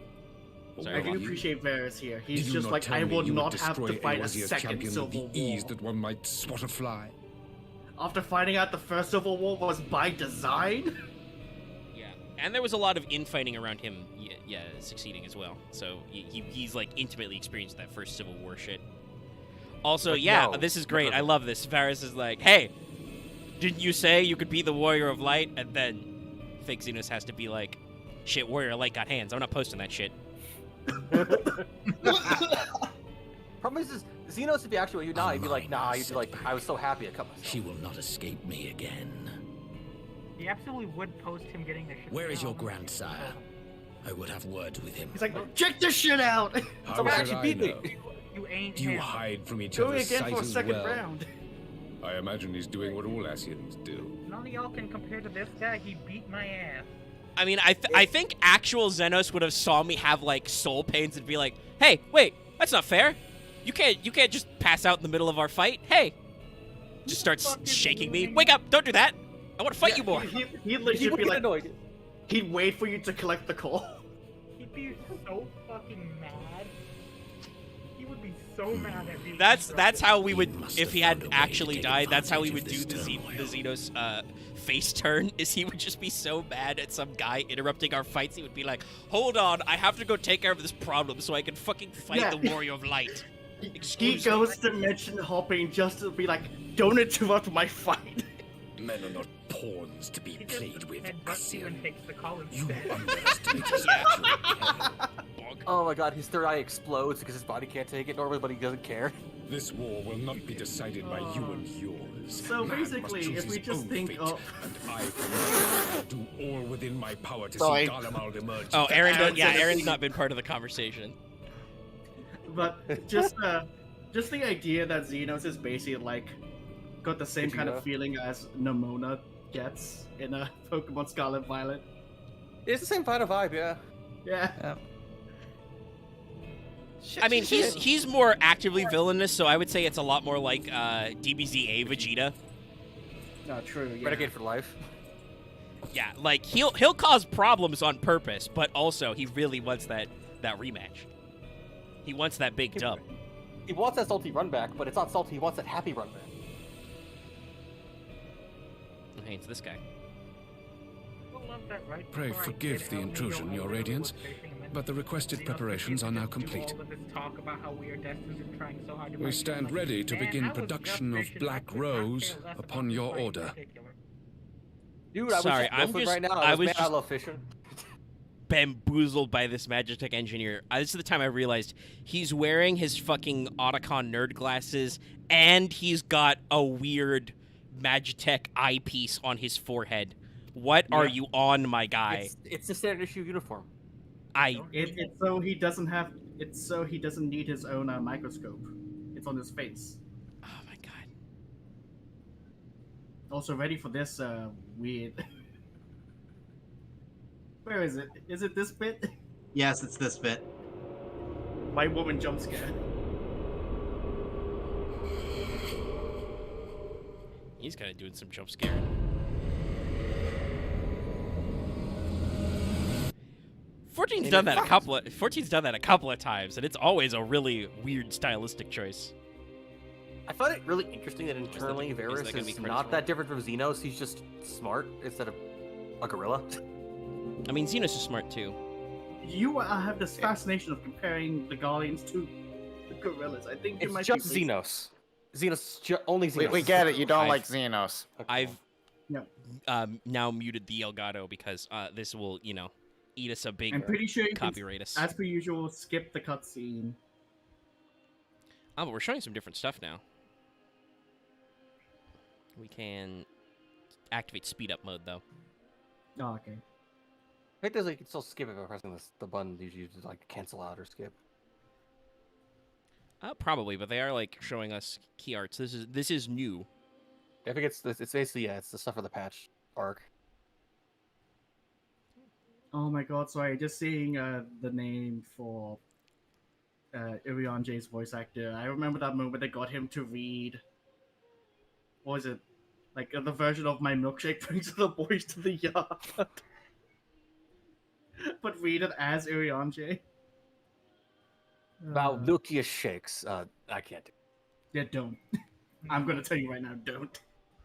M: I do appreciate Varys here. He's just like, I will not have to fight a second Civil War.
Q: Ease that one might swat a fly.
M: After finding out the first Civil War was by design?
A: Yeah, and there was a lot of infighting around him, succeeding as well. So he's like intimately experienced that first Civil War shit. Also, this is great. I love this. Varys is like, hey, didn't you say you could be the Warrior of Light? And then fake Xenos has to be like, shit, Warrior of Light got hands. I'm not posting that shit.
N: Problem is, Xenos would be actually you now. You'd be like, nah. You'd be like, I was so happy I cut myself.
U: She will not escape me again.
D: He absolutely would post him getting the shit.
U: Where is your grandsire? I would have words with him.
M: He's like, check this shit out.
N: Someone actually beat me.
D: You ain't
Q: Do you
D: him.
Q: hide from each
M: Going
Q: other's
M: again
Q: sight
M: for a
Q: as
M: second
Q: well?
M: round.
Q: I imagine he's doing what all Asians do.
D: None of y'all can compare to this guy. He beat my ass.
A: I mean, I think actual Xenos would have saw me have like soul pains and be like, hey, wait, that's not fair. You can't just pass out in the middle of our fight. Hey, just starts shaking me. Wake up! Don't do that. I want to fight you more.
M: He'd legit be like, annoyed. He'd wait for you to collect the call.
D: He'd be so fucking mad. He would be so mad at me.
A: That's how we would, if he had actually died, that's how we would do the Xenos face turn, is he would just be so mad at some guy interrupting our fights, he would be like, hold on, I have to go take care of this problem so I can fucking fight the Warrior of Light.
M: He goes dimension hopping just to be like, don't interrupt my fight.
Q: Men are not pawns to be played with, Asian.
D: You
Q: underestimate his
N: Oh my god, his third eye explodes because his body can't take it normally, but he doesn't care.
Q: This war will not be decided by you and yours.
M: So
Q: Man
M: basically,
Q: must choose
M: if we
Q: his
M: just
Q: own
M: think
Q: fate,
M: of...
Q: and I can do all within my power to see Garlemald emerge.
A: Oh, Aaron's not been part of the conversation.
M: But just the idea that Xenos is basically like got the same kind of feeling as Nemona gets in a Pokemon Scarlet Violet.
N: It's the same kind of vibe, yeah.
M: Yeah.
A: I mean, he's more actively villainous, so I would say it's a lot more like DBZA Vegeta.
M: No, true. Yeah.
N: Renegade for life.
A: Yeah, like he'll cause problems on purpose, but also he really wants that rematch. He wants that big dub.
N: He wants that salty run back, but it's not salty. He wants that happy run back.
A: Hey, it's this guy.
H: Pray forgive the intrusion, Your Radiance, but the requested preparations are now complete. We stand ready to begin production of Black Rose upon your order.
N: Dude, I was just fishing.
A: Bamboozled by this Magitech engineer. This is the time I realized he's wearing his fucking Otacon nerd glasses, and he's got a weird Magitech eyepiece on his forehead. What are you on, my guy?
N: It's the standard issue uniform.
M: It's so he doesn't have. It's so he doesn't need his own microscope. It's on his face.
A: Oh my god.
M: Also ready for this weird. Where is it? Is it this bit?
L: Yes, it's this bit.
M: White woman jump scare.
A: He's kind of doing some jump scaring. 14's done that a couple of times, and it's always a really weird stylistic choice.
N: I find it really interesting that internally Varys is not that different from Xenos. He's just smart instead of a gorilla.
A: I mean, Xenos is smart too.
M: You have this fascination of comparing the Guardians to the gorillas. I think
N: it's just Xenos. Only Xenos.
B: We get it. You don't like Xenos.
A: I've now muted the Elgato because this will, eat us a big
M: I'm pretty sure you
A: copyright us.
M: As per usual, skip the cutscene.
A: Oh, but we're showing some different stuff now. We can activate speed up mode though.
M: Oh, okay.
N: I think you can still skip it by pressing the button you use to like cancel out or skip.
A: Probably, but they are like showing us key arts. This is new.
N: I think it's basically it's the stuff for the patch arc.
M: Oh my god! Sorry, just seeing the name for Irion J's voice actor. I remember that moment they got him to read. What was it? Like the version of My Milkshake Brings the Boys to the Yard. But read it as Irion J.
N: About Lucius shakes. I can't do it.
M: Yeah, don't. I'm gonna tell you right now, don't.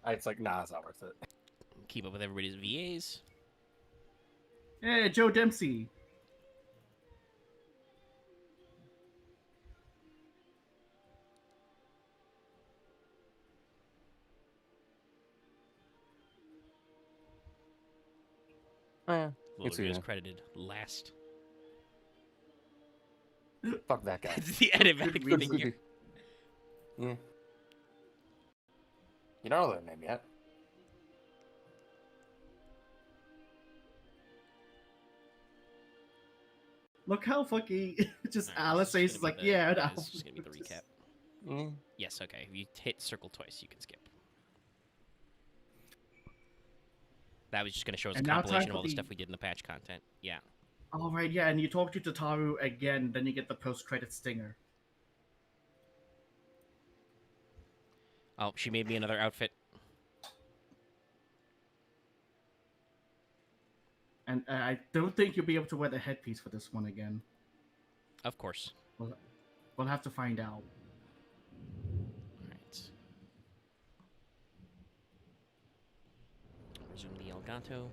N: It's like, nah, it's not worth it.
A: Keep up with everybody's VAs.
M: Hey, Joe Dempsey.
A: Lord is credited last.
N: Fuck that guy.
A: It's the enigmatic figure.
N: Yeah. You don't know their name yet.
M: Look how fucking just Alice says is like, yeah,
A: This is just gonna be the recap. Yes, okay. If you hit circle twice, you can skip. That was just gonna show us a
M: And now
A: compilation
M: time
A: of all
M: for
A: the
M: the-
A: stuff we did in the patch content. Yeah.
M: All right, yeah, and you talk to Tataru again, then you get the post-credit stinger.
A: Oh, she made me another outfit.
M: And I don't think you'll be able to wear the headpiece for this one again.
A: Of course.
M: We'll have to find out.
A: Alright. Resume the Elgato.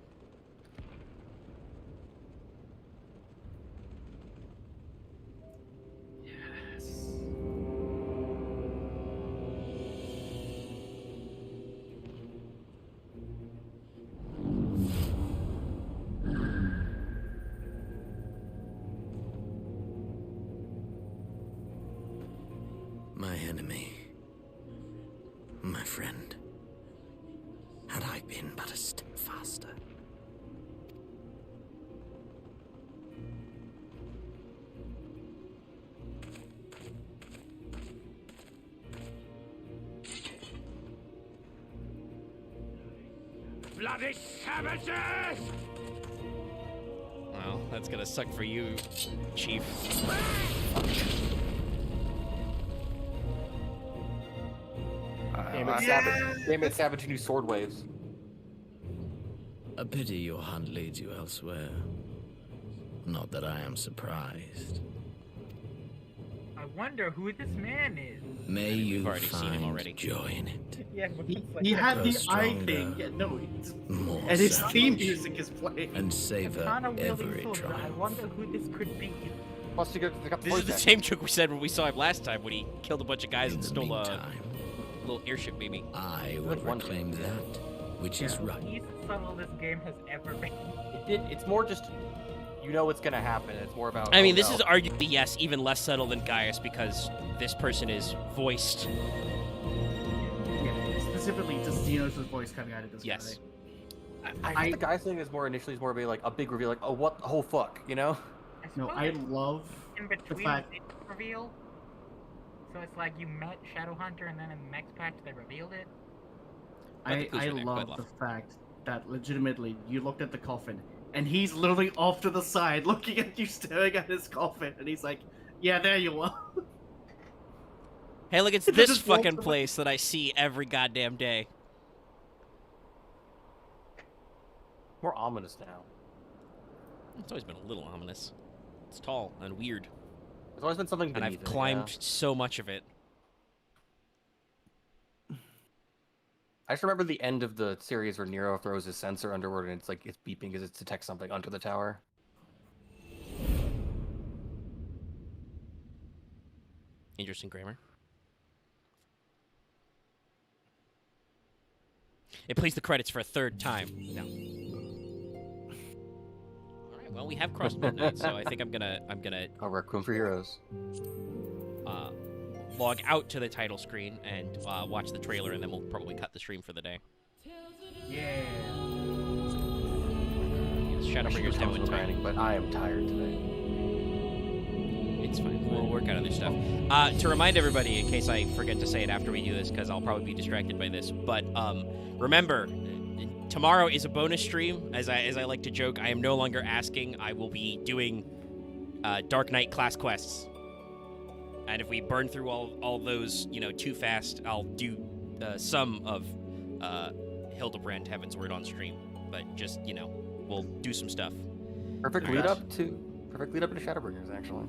U: My enemy, my friend, had I been but a step faster.
Q: Bloody savages!
A: Well, that's gonna suck for you, Chief.
N: Damn it, Savage new sword waves.
U: A pity your hunt leads you elsewhere. Not that I am surprised.
D: I wonder who this man is.
U: May you
A: already seen him
U: find
A: already.
U: joy in it.
D: Yeah, but it's like
M: He had
U: Grow
M: the eye
U: stronger,
M: thing. Yeah, no, it's,
U: more
M: and his theme
U: savage,
M: music is playing.
U: and savor
D: Kana wielding
U: every
D: sword, but I
U: triumph.
D: wonder who this could be.
N: Plus, you got the
A: This is the same joke we said when we saw him last time, when he killed a bunch of guys
U: In
A: and
U: the
A: stole a
U: meantime,
A: little airship baby.
U: I will reclaim that which is right.
D: Least subtle this game has ever been.
N: It's more just, you know what's gonna happen. It's more about.
A: I mean, this is arguably, yes, even less subtle than Gaius because this person is voiced.
M: Yeah, specifically just Dino's voice coming out of this
A: Yes.
M: guy.
N: I think the guy's thing is more initially more be like a big reveal, like, oh, what the whole fuck, you know?
M: No, I love
D: in
M: the
D: between
M: fact.
D: the reveal. So it's like you met Shadowhunter and then in the next patch they revealed it.
M: I love the fact that legitimately you looked at the coffin and he's literally off to the side looking at you staring at his coffin and he's like, yeah, there you are.
A: Hey, look, it's
M: They
A: this
M: just walked
A: fucking
M: away.
A: place that I see every goddamn day.
N: More ominous now.
A: It's always been a little ominous. It's tall and weird.
N: There's always been something
A: And I've
N: beneath it,
A: climbed
N: yeah.
A: so much of it.
N: I just remember the end of the series where Nero throws his sensor underward and it's like it's beeping because it detects something under the tower.
A: Interesting grammar. It plays the credits for a third time. No. All right. Well, we have crossed midnight, so I think I'm gonna
N: A Requiem for Heroes.
A: Log out to the title screen and watch the trailer, and then we'll probably cut the stream for the day.
M: Yeah.
A: Shadowbringers demo in time.
N: Grinding, but I am tired today.
A: It's fine. We'll work out other stuff. To remind everybody, in case I forget to say it after we do this, because I'll probably be distracted by this, but remember, tomorrow is a bonus stream. As I like to joke, I am no longer asking. I will be doing Dark Knight class quests. And if we burn through all those, too fast, I'll do some of Hildebrand Heaven's Word on stream. But just, we'll do some stuff.
N: Perfect
A: All right.
N: lead up to Perfect lead up into Shadowbringers, actually.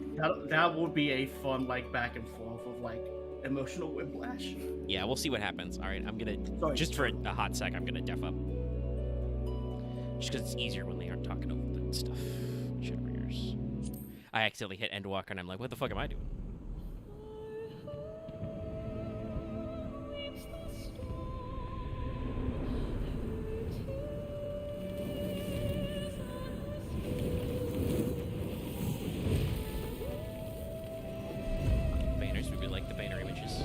M: That would be a fun, like, back and forth of, like, emotional whiplash.
A: Yeah, we'll see what happens. All right, I'm gonna, just for a hot sec, I'm gonna def up. Just because it's easier when they aren't talking over the stuff. Shadowbringers. I accidentally hit Endwalker, and I'm like, what the fuck am I doing? Banners, we would like the banner images.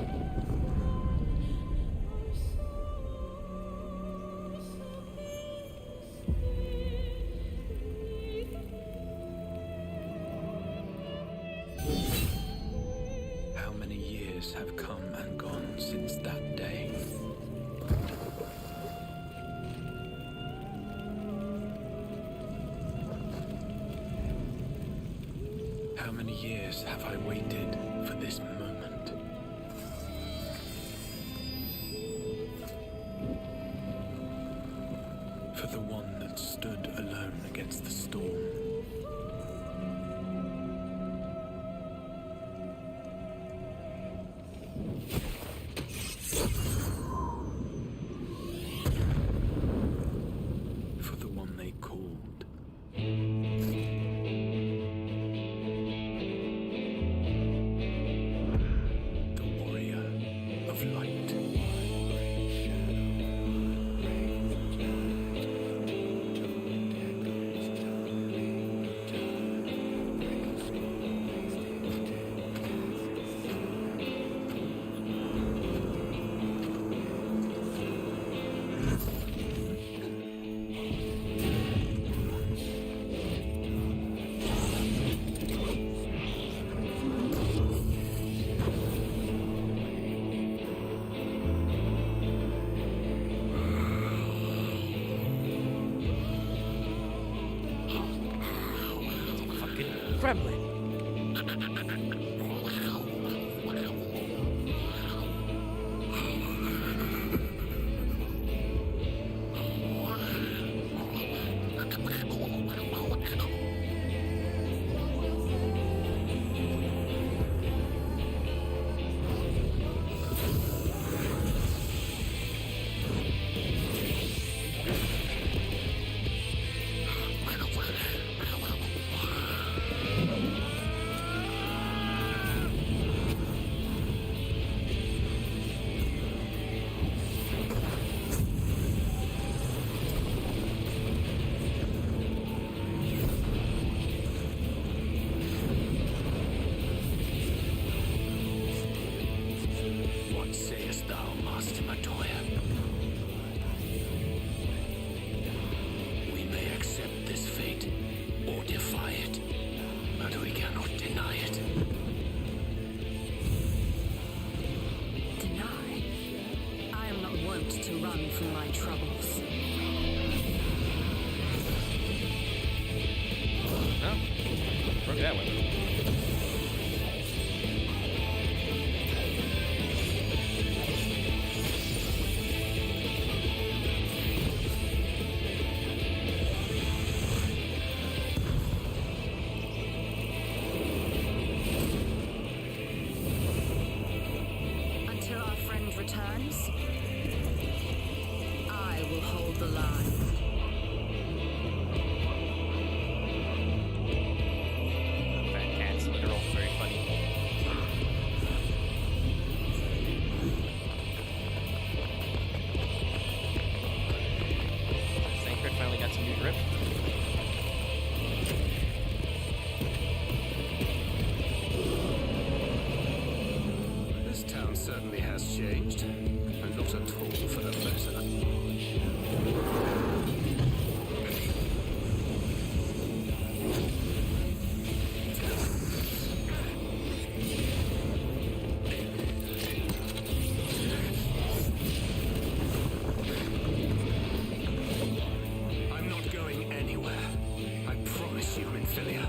G: How many years have come and gone since that day? How many years have I waited for this moment? For the one that stood alone against the storm. For the one they called. The warrior of light.
A: Kremlin.
G: What sayest thou, Master Matoya? We may accept this fate or defy it, but we cannot deny it.
F: Deny? I am not wont to run from my troubles.
A: No. Broke that way.
F: Until our friend returns, I will hold the line.
A: Fat cats, literal, very funny. Sancred finally got some new grip.
V: This town certainly has changed, and not at all for the better. I'm not going anywhere. I promise you, Minfilia.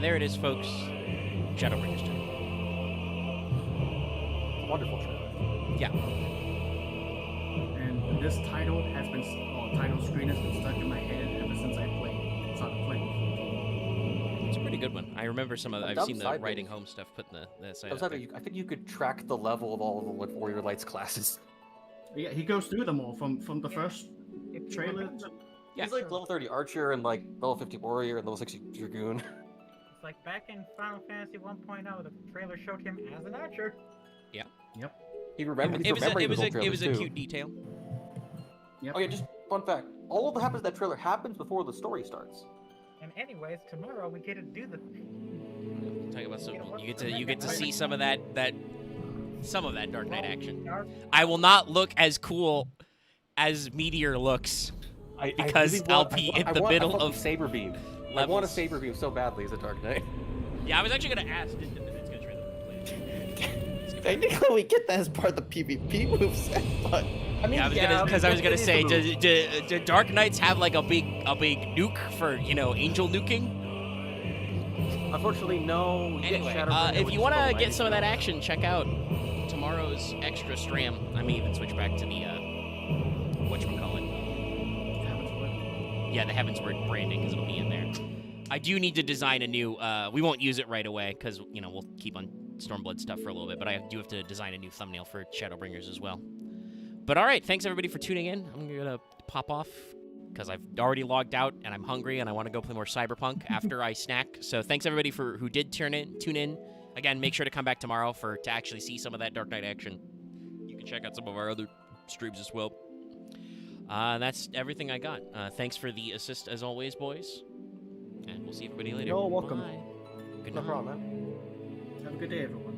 A: And there it is, folks. Shadowbringers 2.
N: Wonderful trailer.
A: Yeah.
M: And this title has been, title screen has been stuck in my head ever since I started playing.
A: It's a pretty good one. I remember some of the, I've seen the writing home stuff put in the side.
N: I think you could track the level of all of the like Warrior Lights classes.
M: Yeah, he goes through them all from the first trailer.
A: Yeah.
N: He's like level 30 Archer and like level 50 Warrior and level 60 Dragoon.
D: It's like back in Final Fantasy 1.0, the trailer showed him as an Archer.
A: Yeah.
M: Yep.
N: He remembered.
A: It was a cute detail.
M: Yep.
N: Oh yeah, just fun fact. All that happens in that trailer happens before the story starts.
D: And anyways, tomorrow we get to do the.
A: Talk about some. You get to see some of that Dark Knight action. I will not look as cool as Meteor looks because I'll be in the middle of
N: Saber Beam.
A: Levels.
N: I want a Saber Beam so badly as a Dark Knight.
A: Yeah, I was actually gonna ask.
B: Technically, we get that as part of the PvP moveset, but
A: I mean, I was gonna say, do Dark Knights have like a big nuke for angel nuking?
N: Unfortunately, no.
A: Anyway, if you want to get some of that action, check out tomorrow's extra stream. I may even switch back to the whatchamacallit. Yeah, the Heavensward branding, because it'll be in there. I do need to design a new. We won't use it right away because we'll keep on Stormblood stuff for a little bit, but I do have to design a new thumbnail for Shadowbringers as well. But all right, thanks everybody for tuning in. I'm gonna pop off because I've already logged out and I'm hungry and I want to go play more Cyberpunk after I snack. So thanks everybody who did tune in. Again, make sure to come back tomorrow to actually see some of that Dark Knight action. You can check out some of our other streams as well. That's everything I got. Thanks for the assist as always, boys. And we'll see everybody later.
N: You're welcome.
A: Bye. Good
N: no
A: night.
N: problem, man.
M: Have a good day, everyone.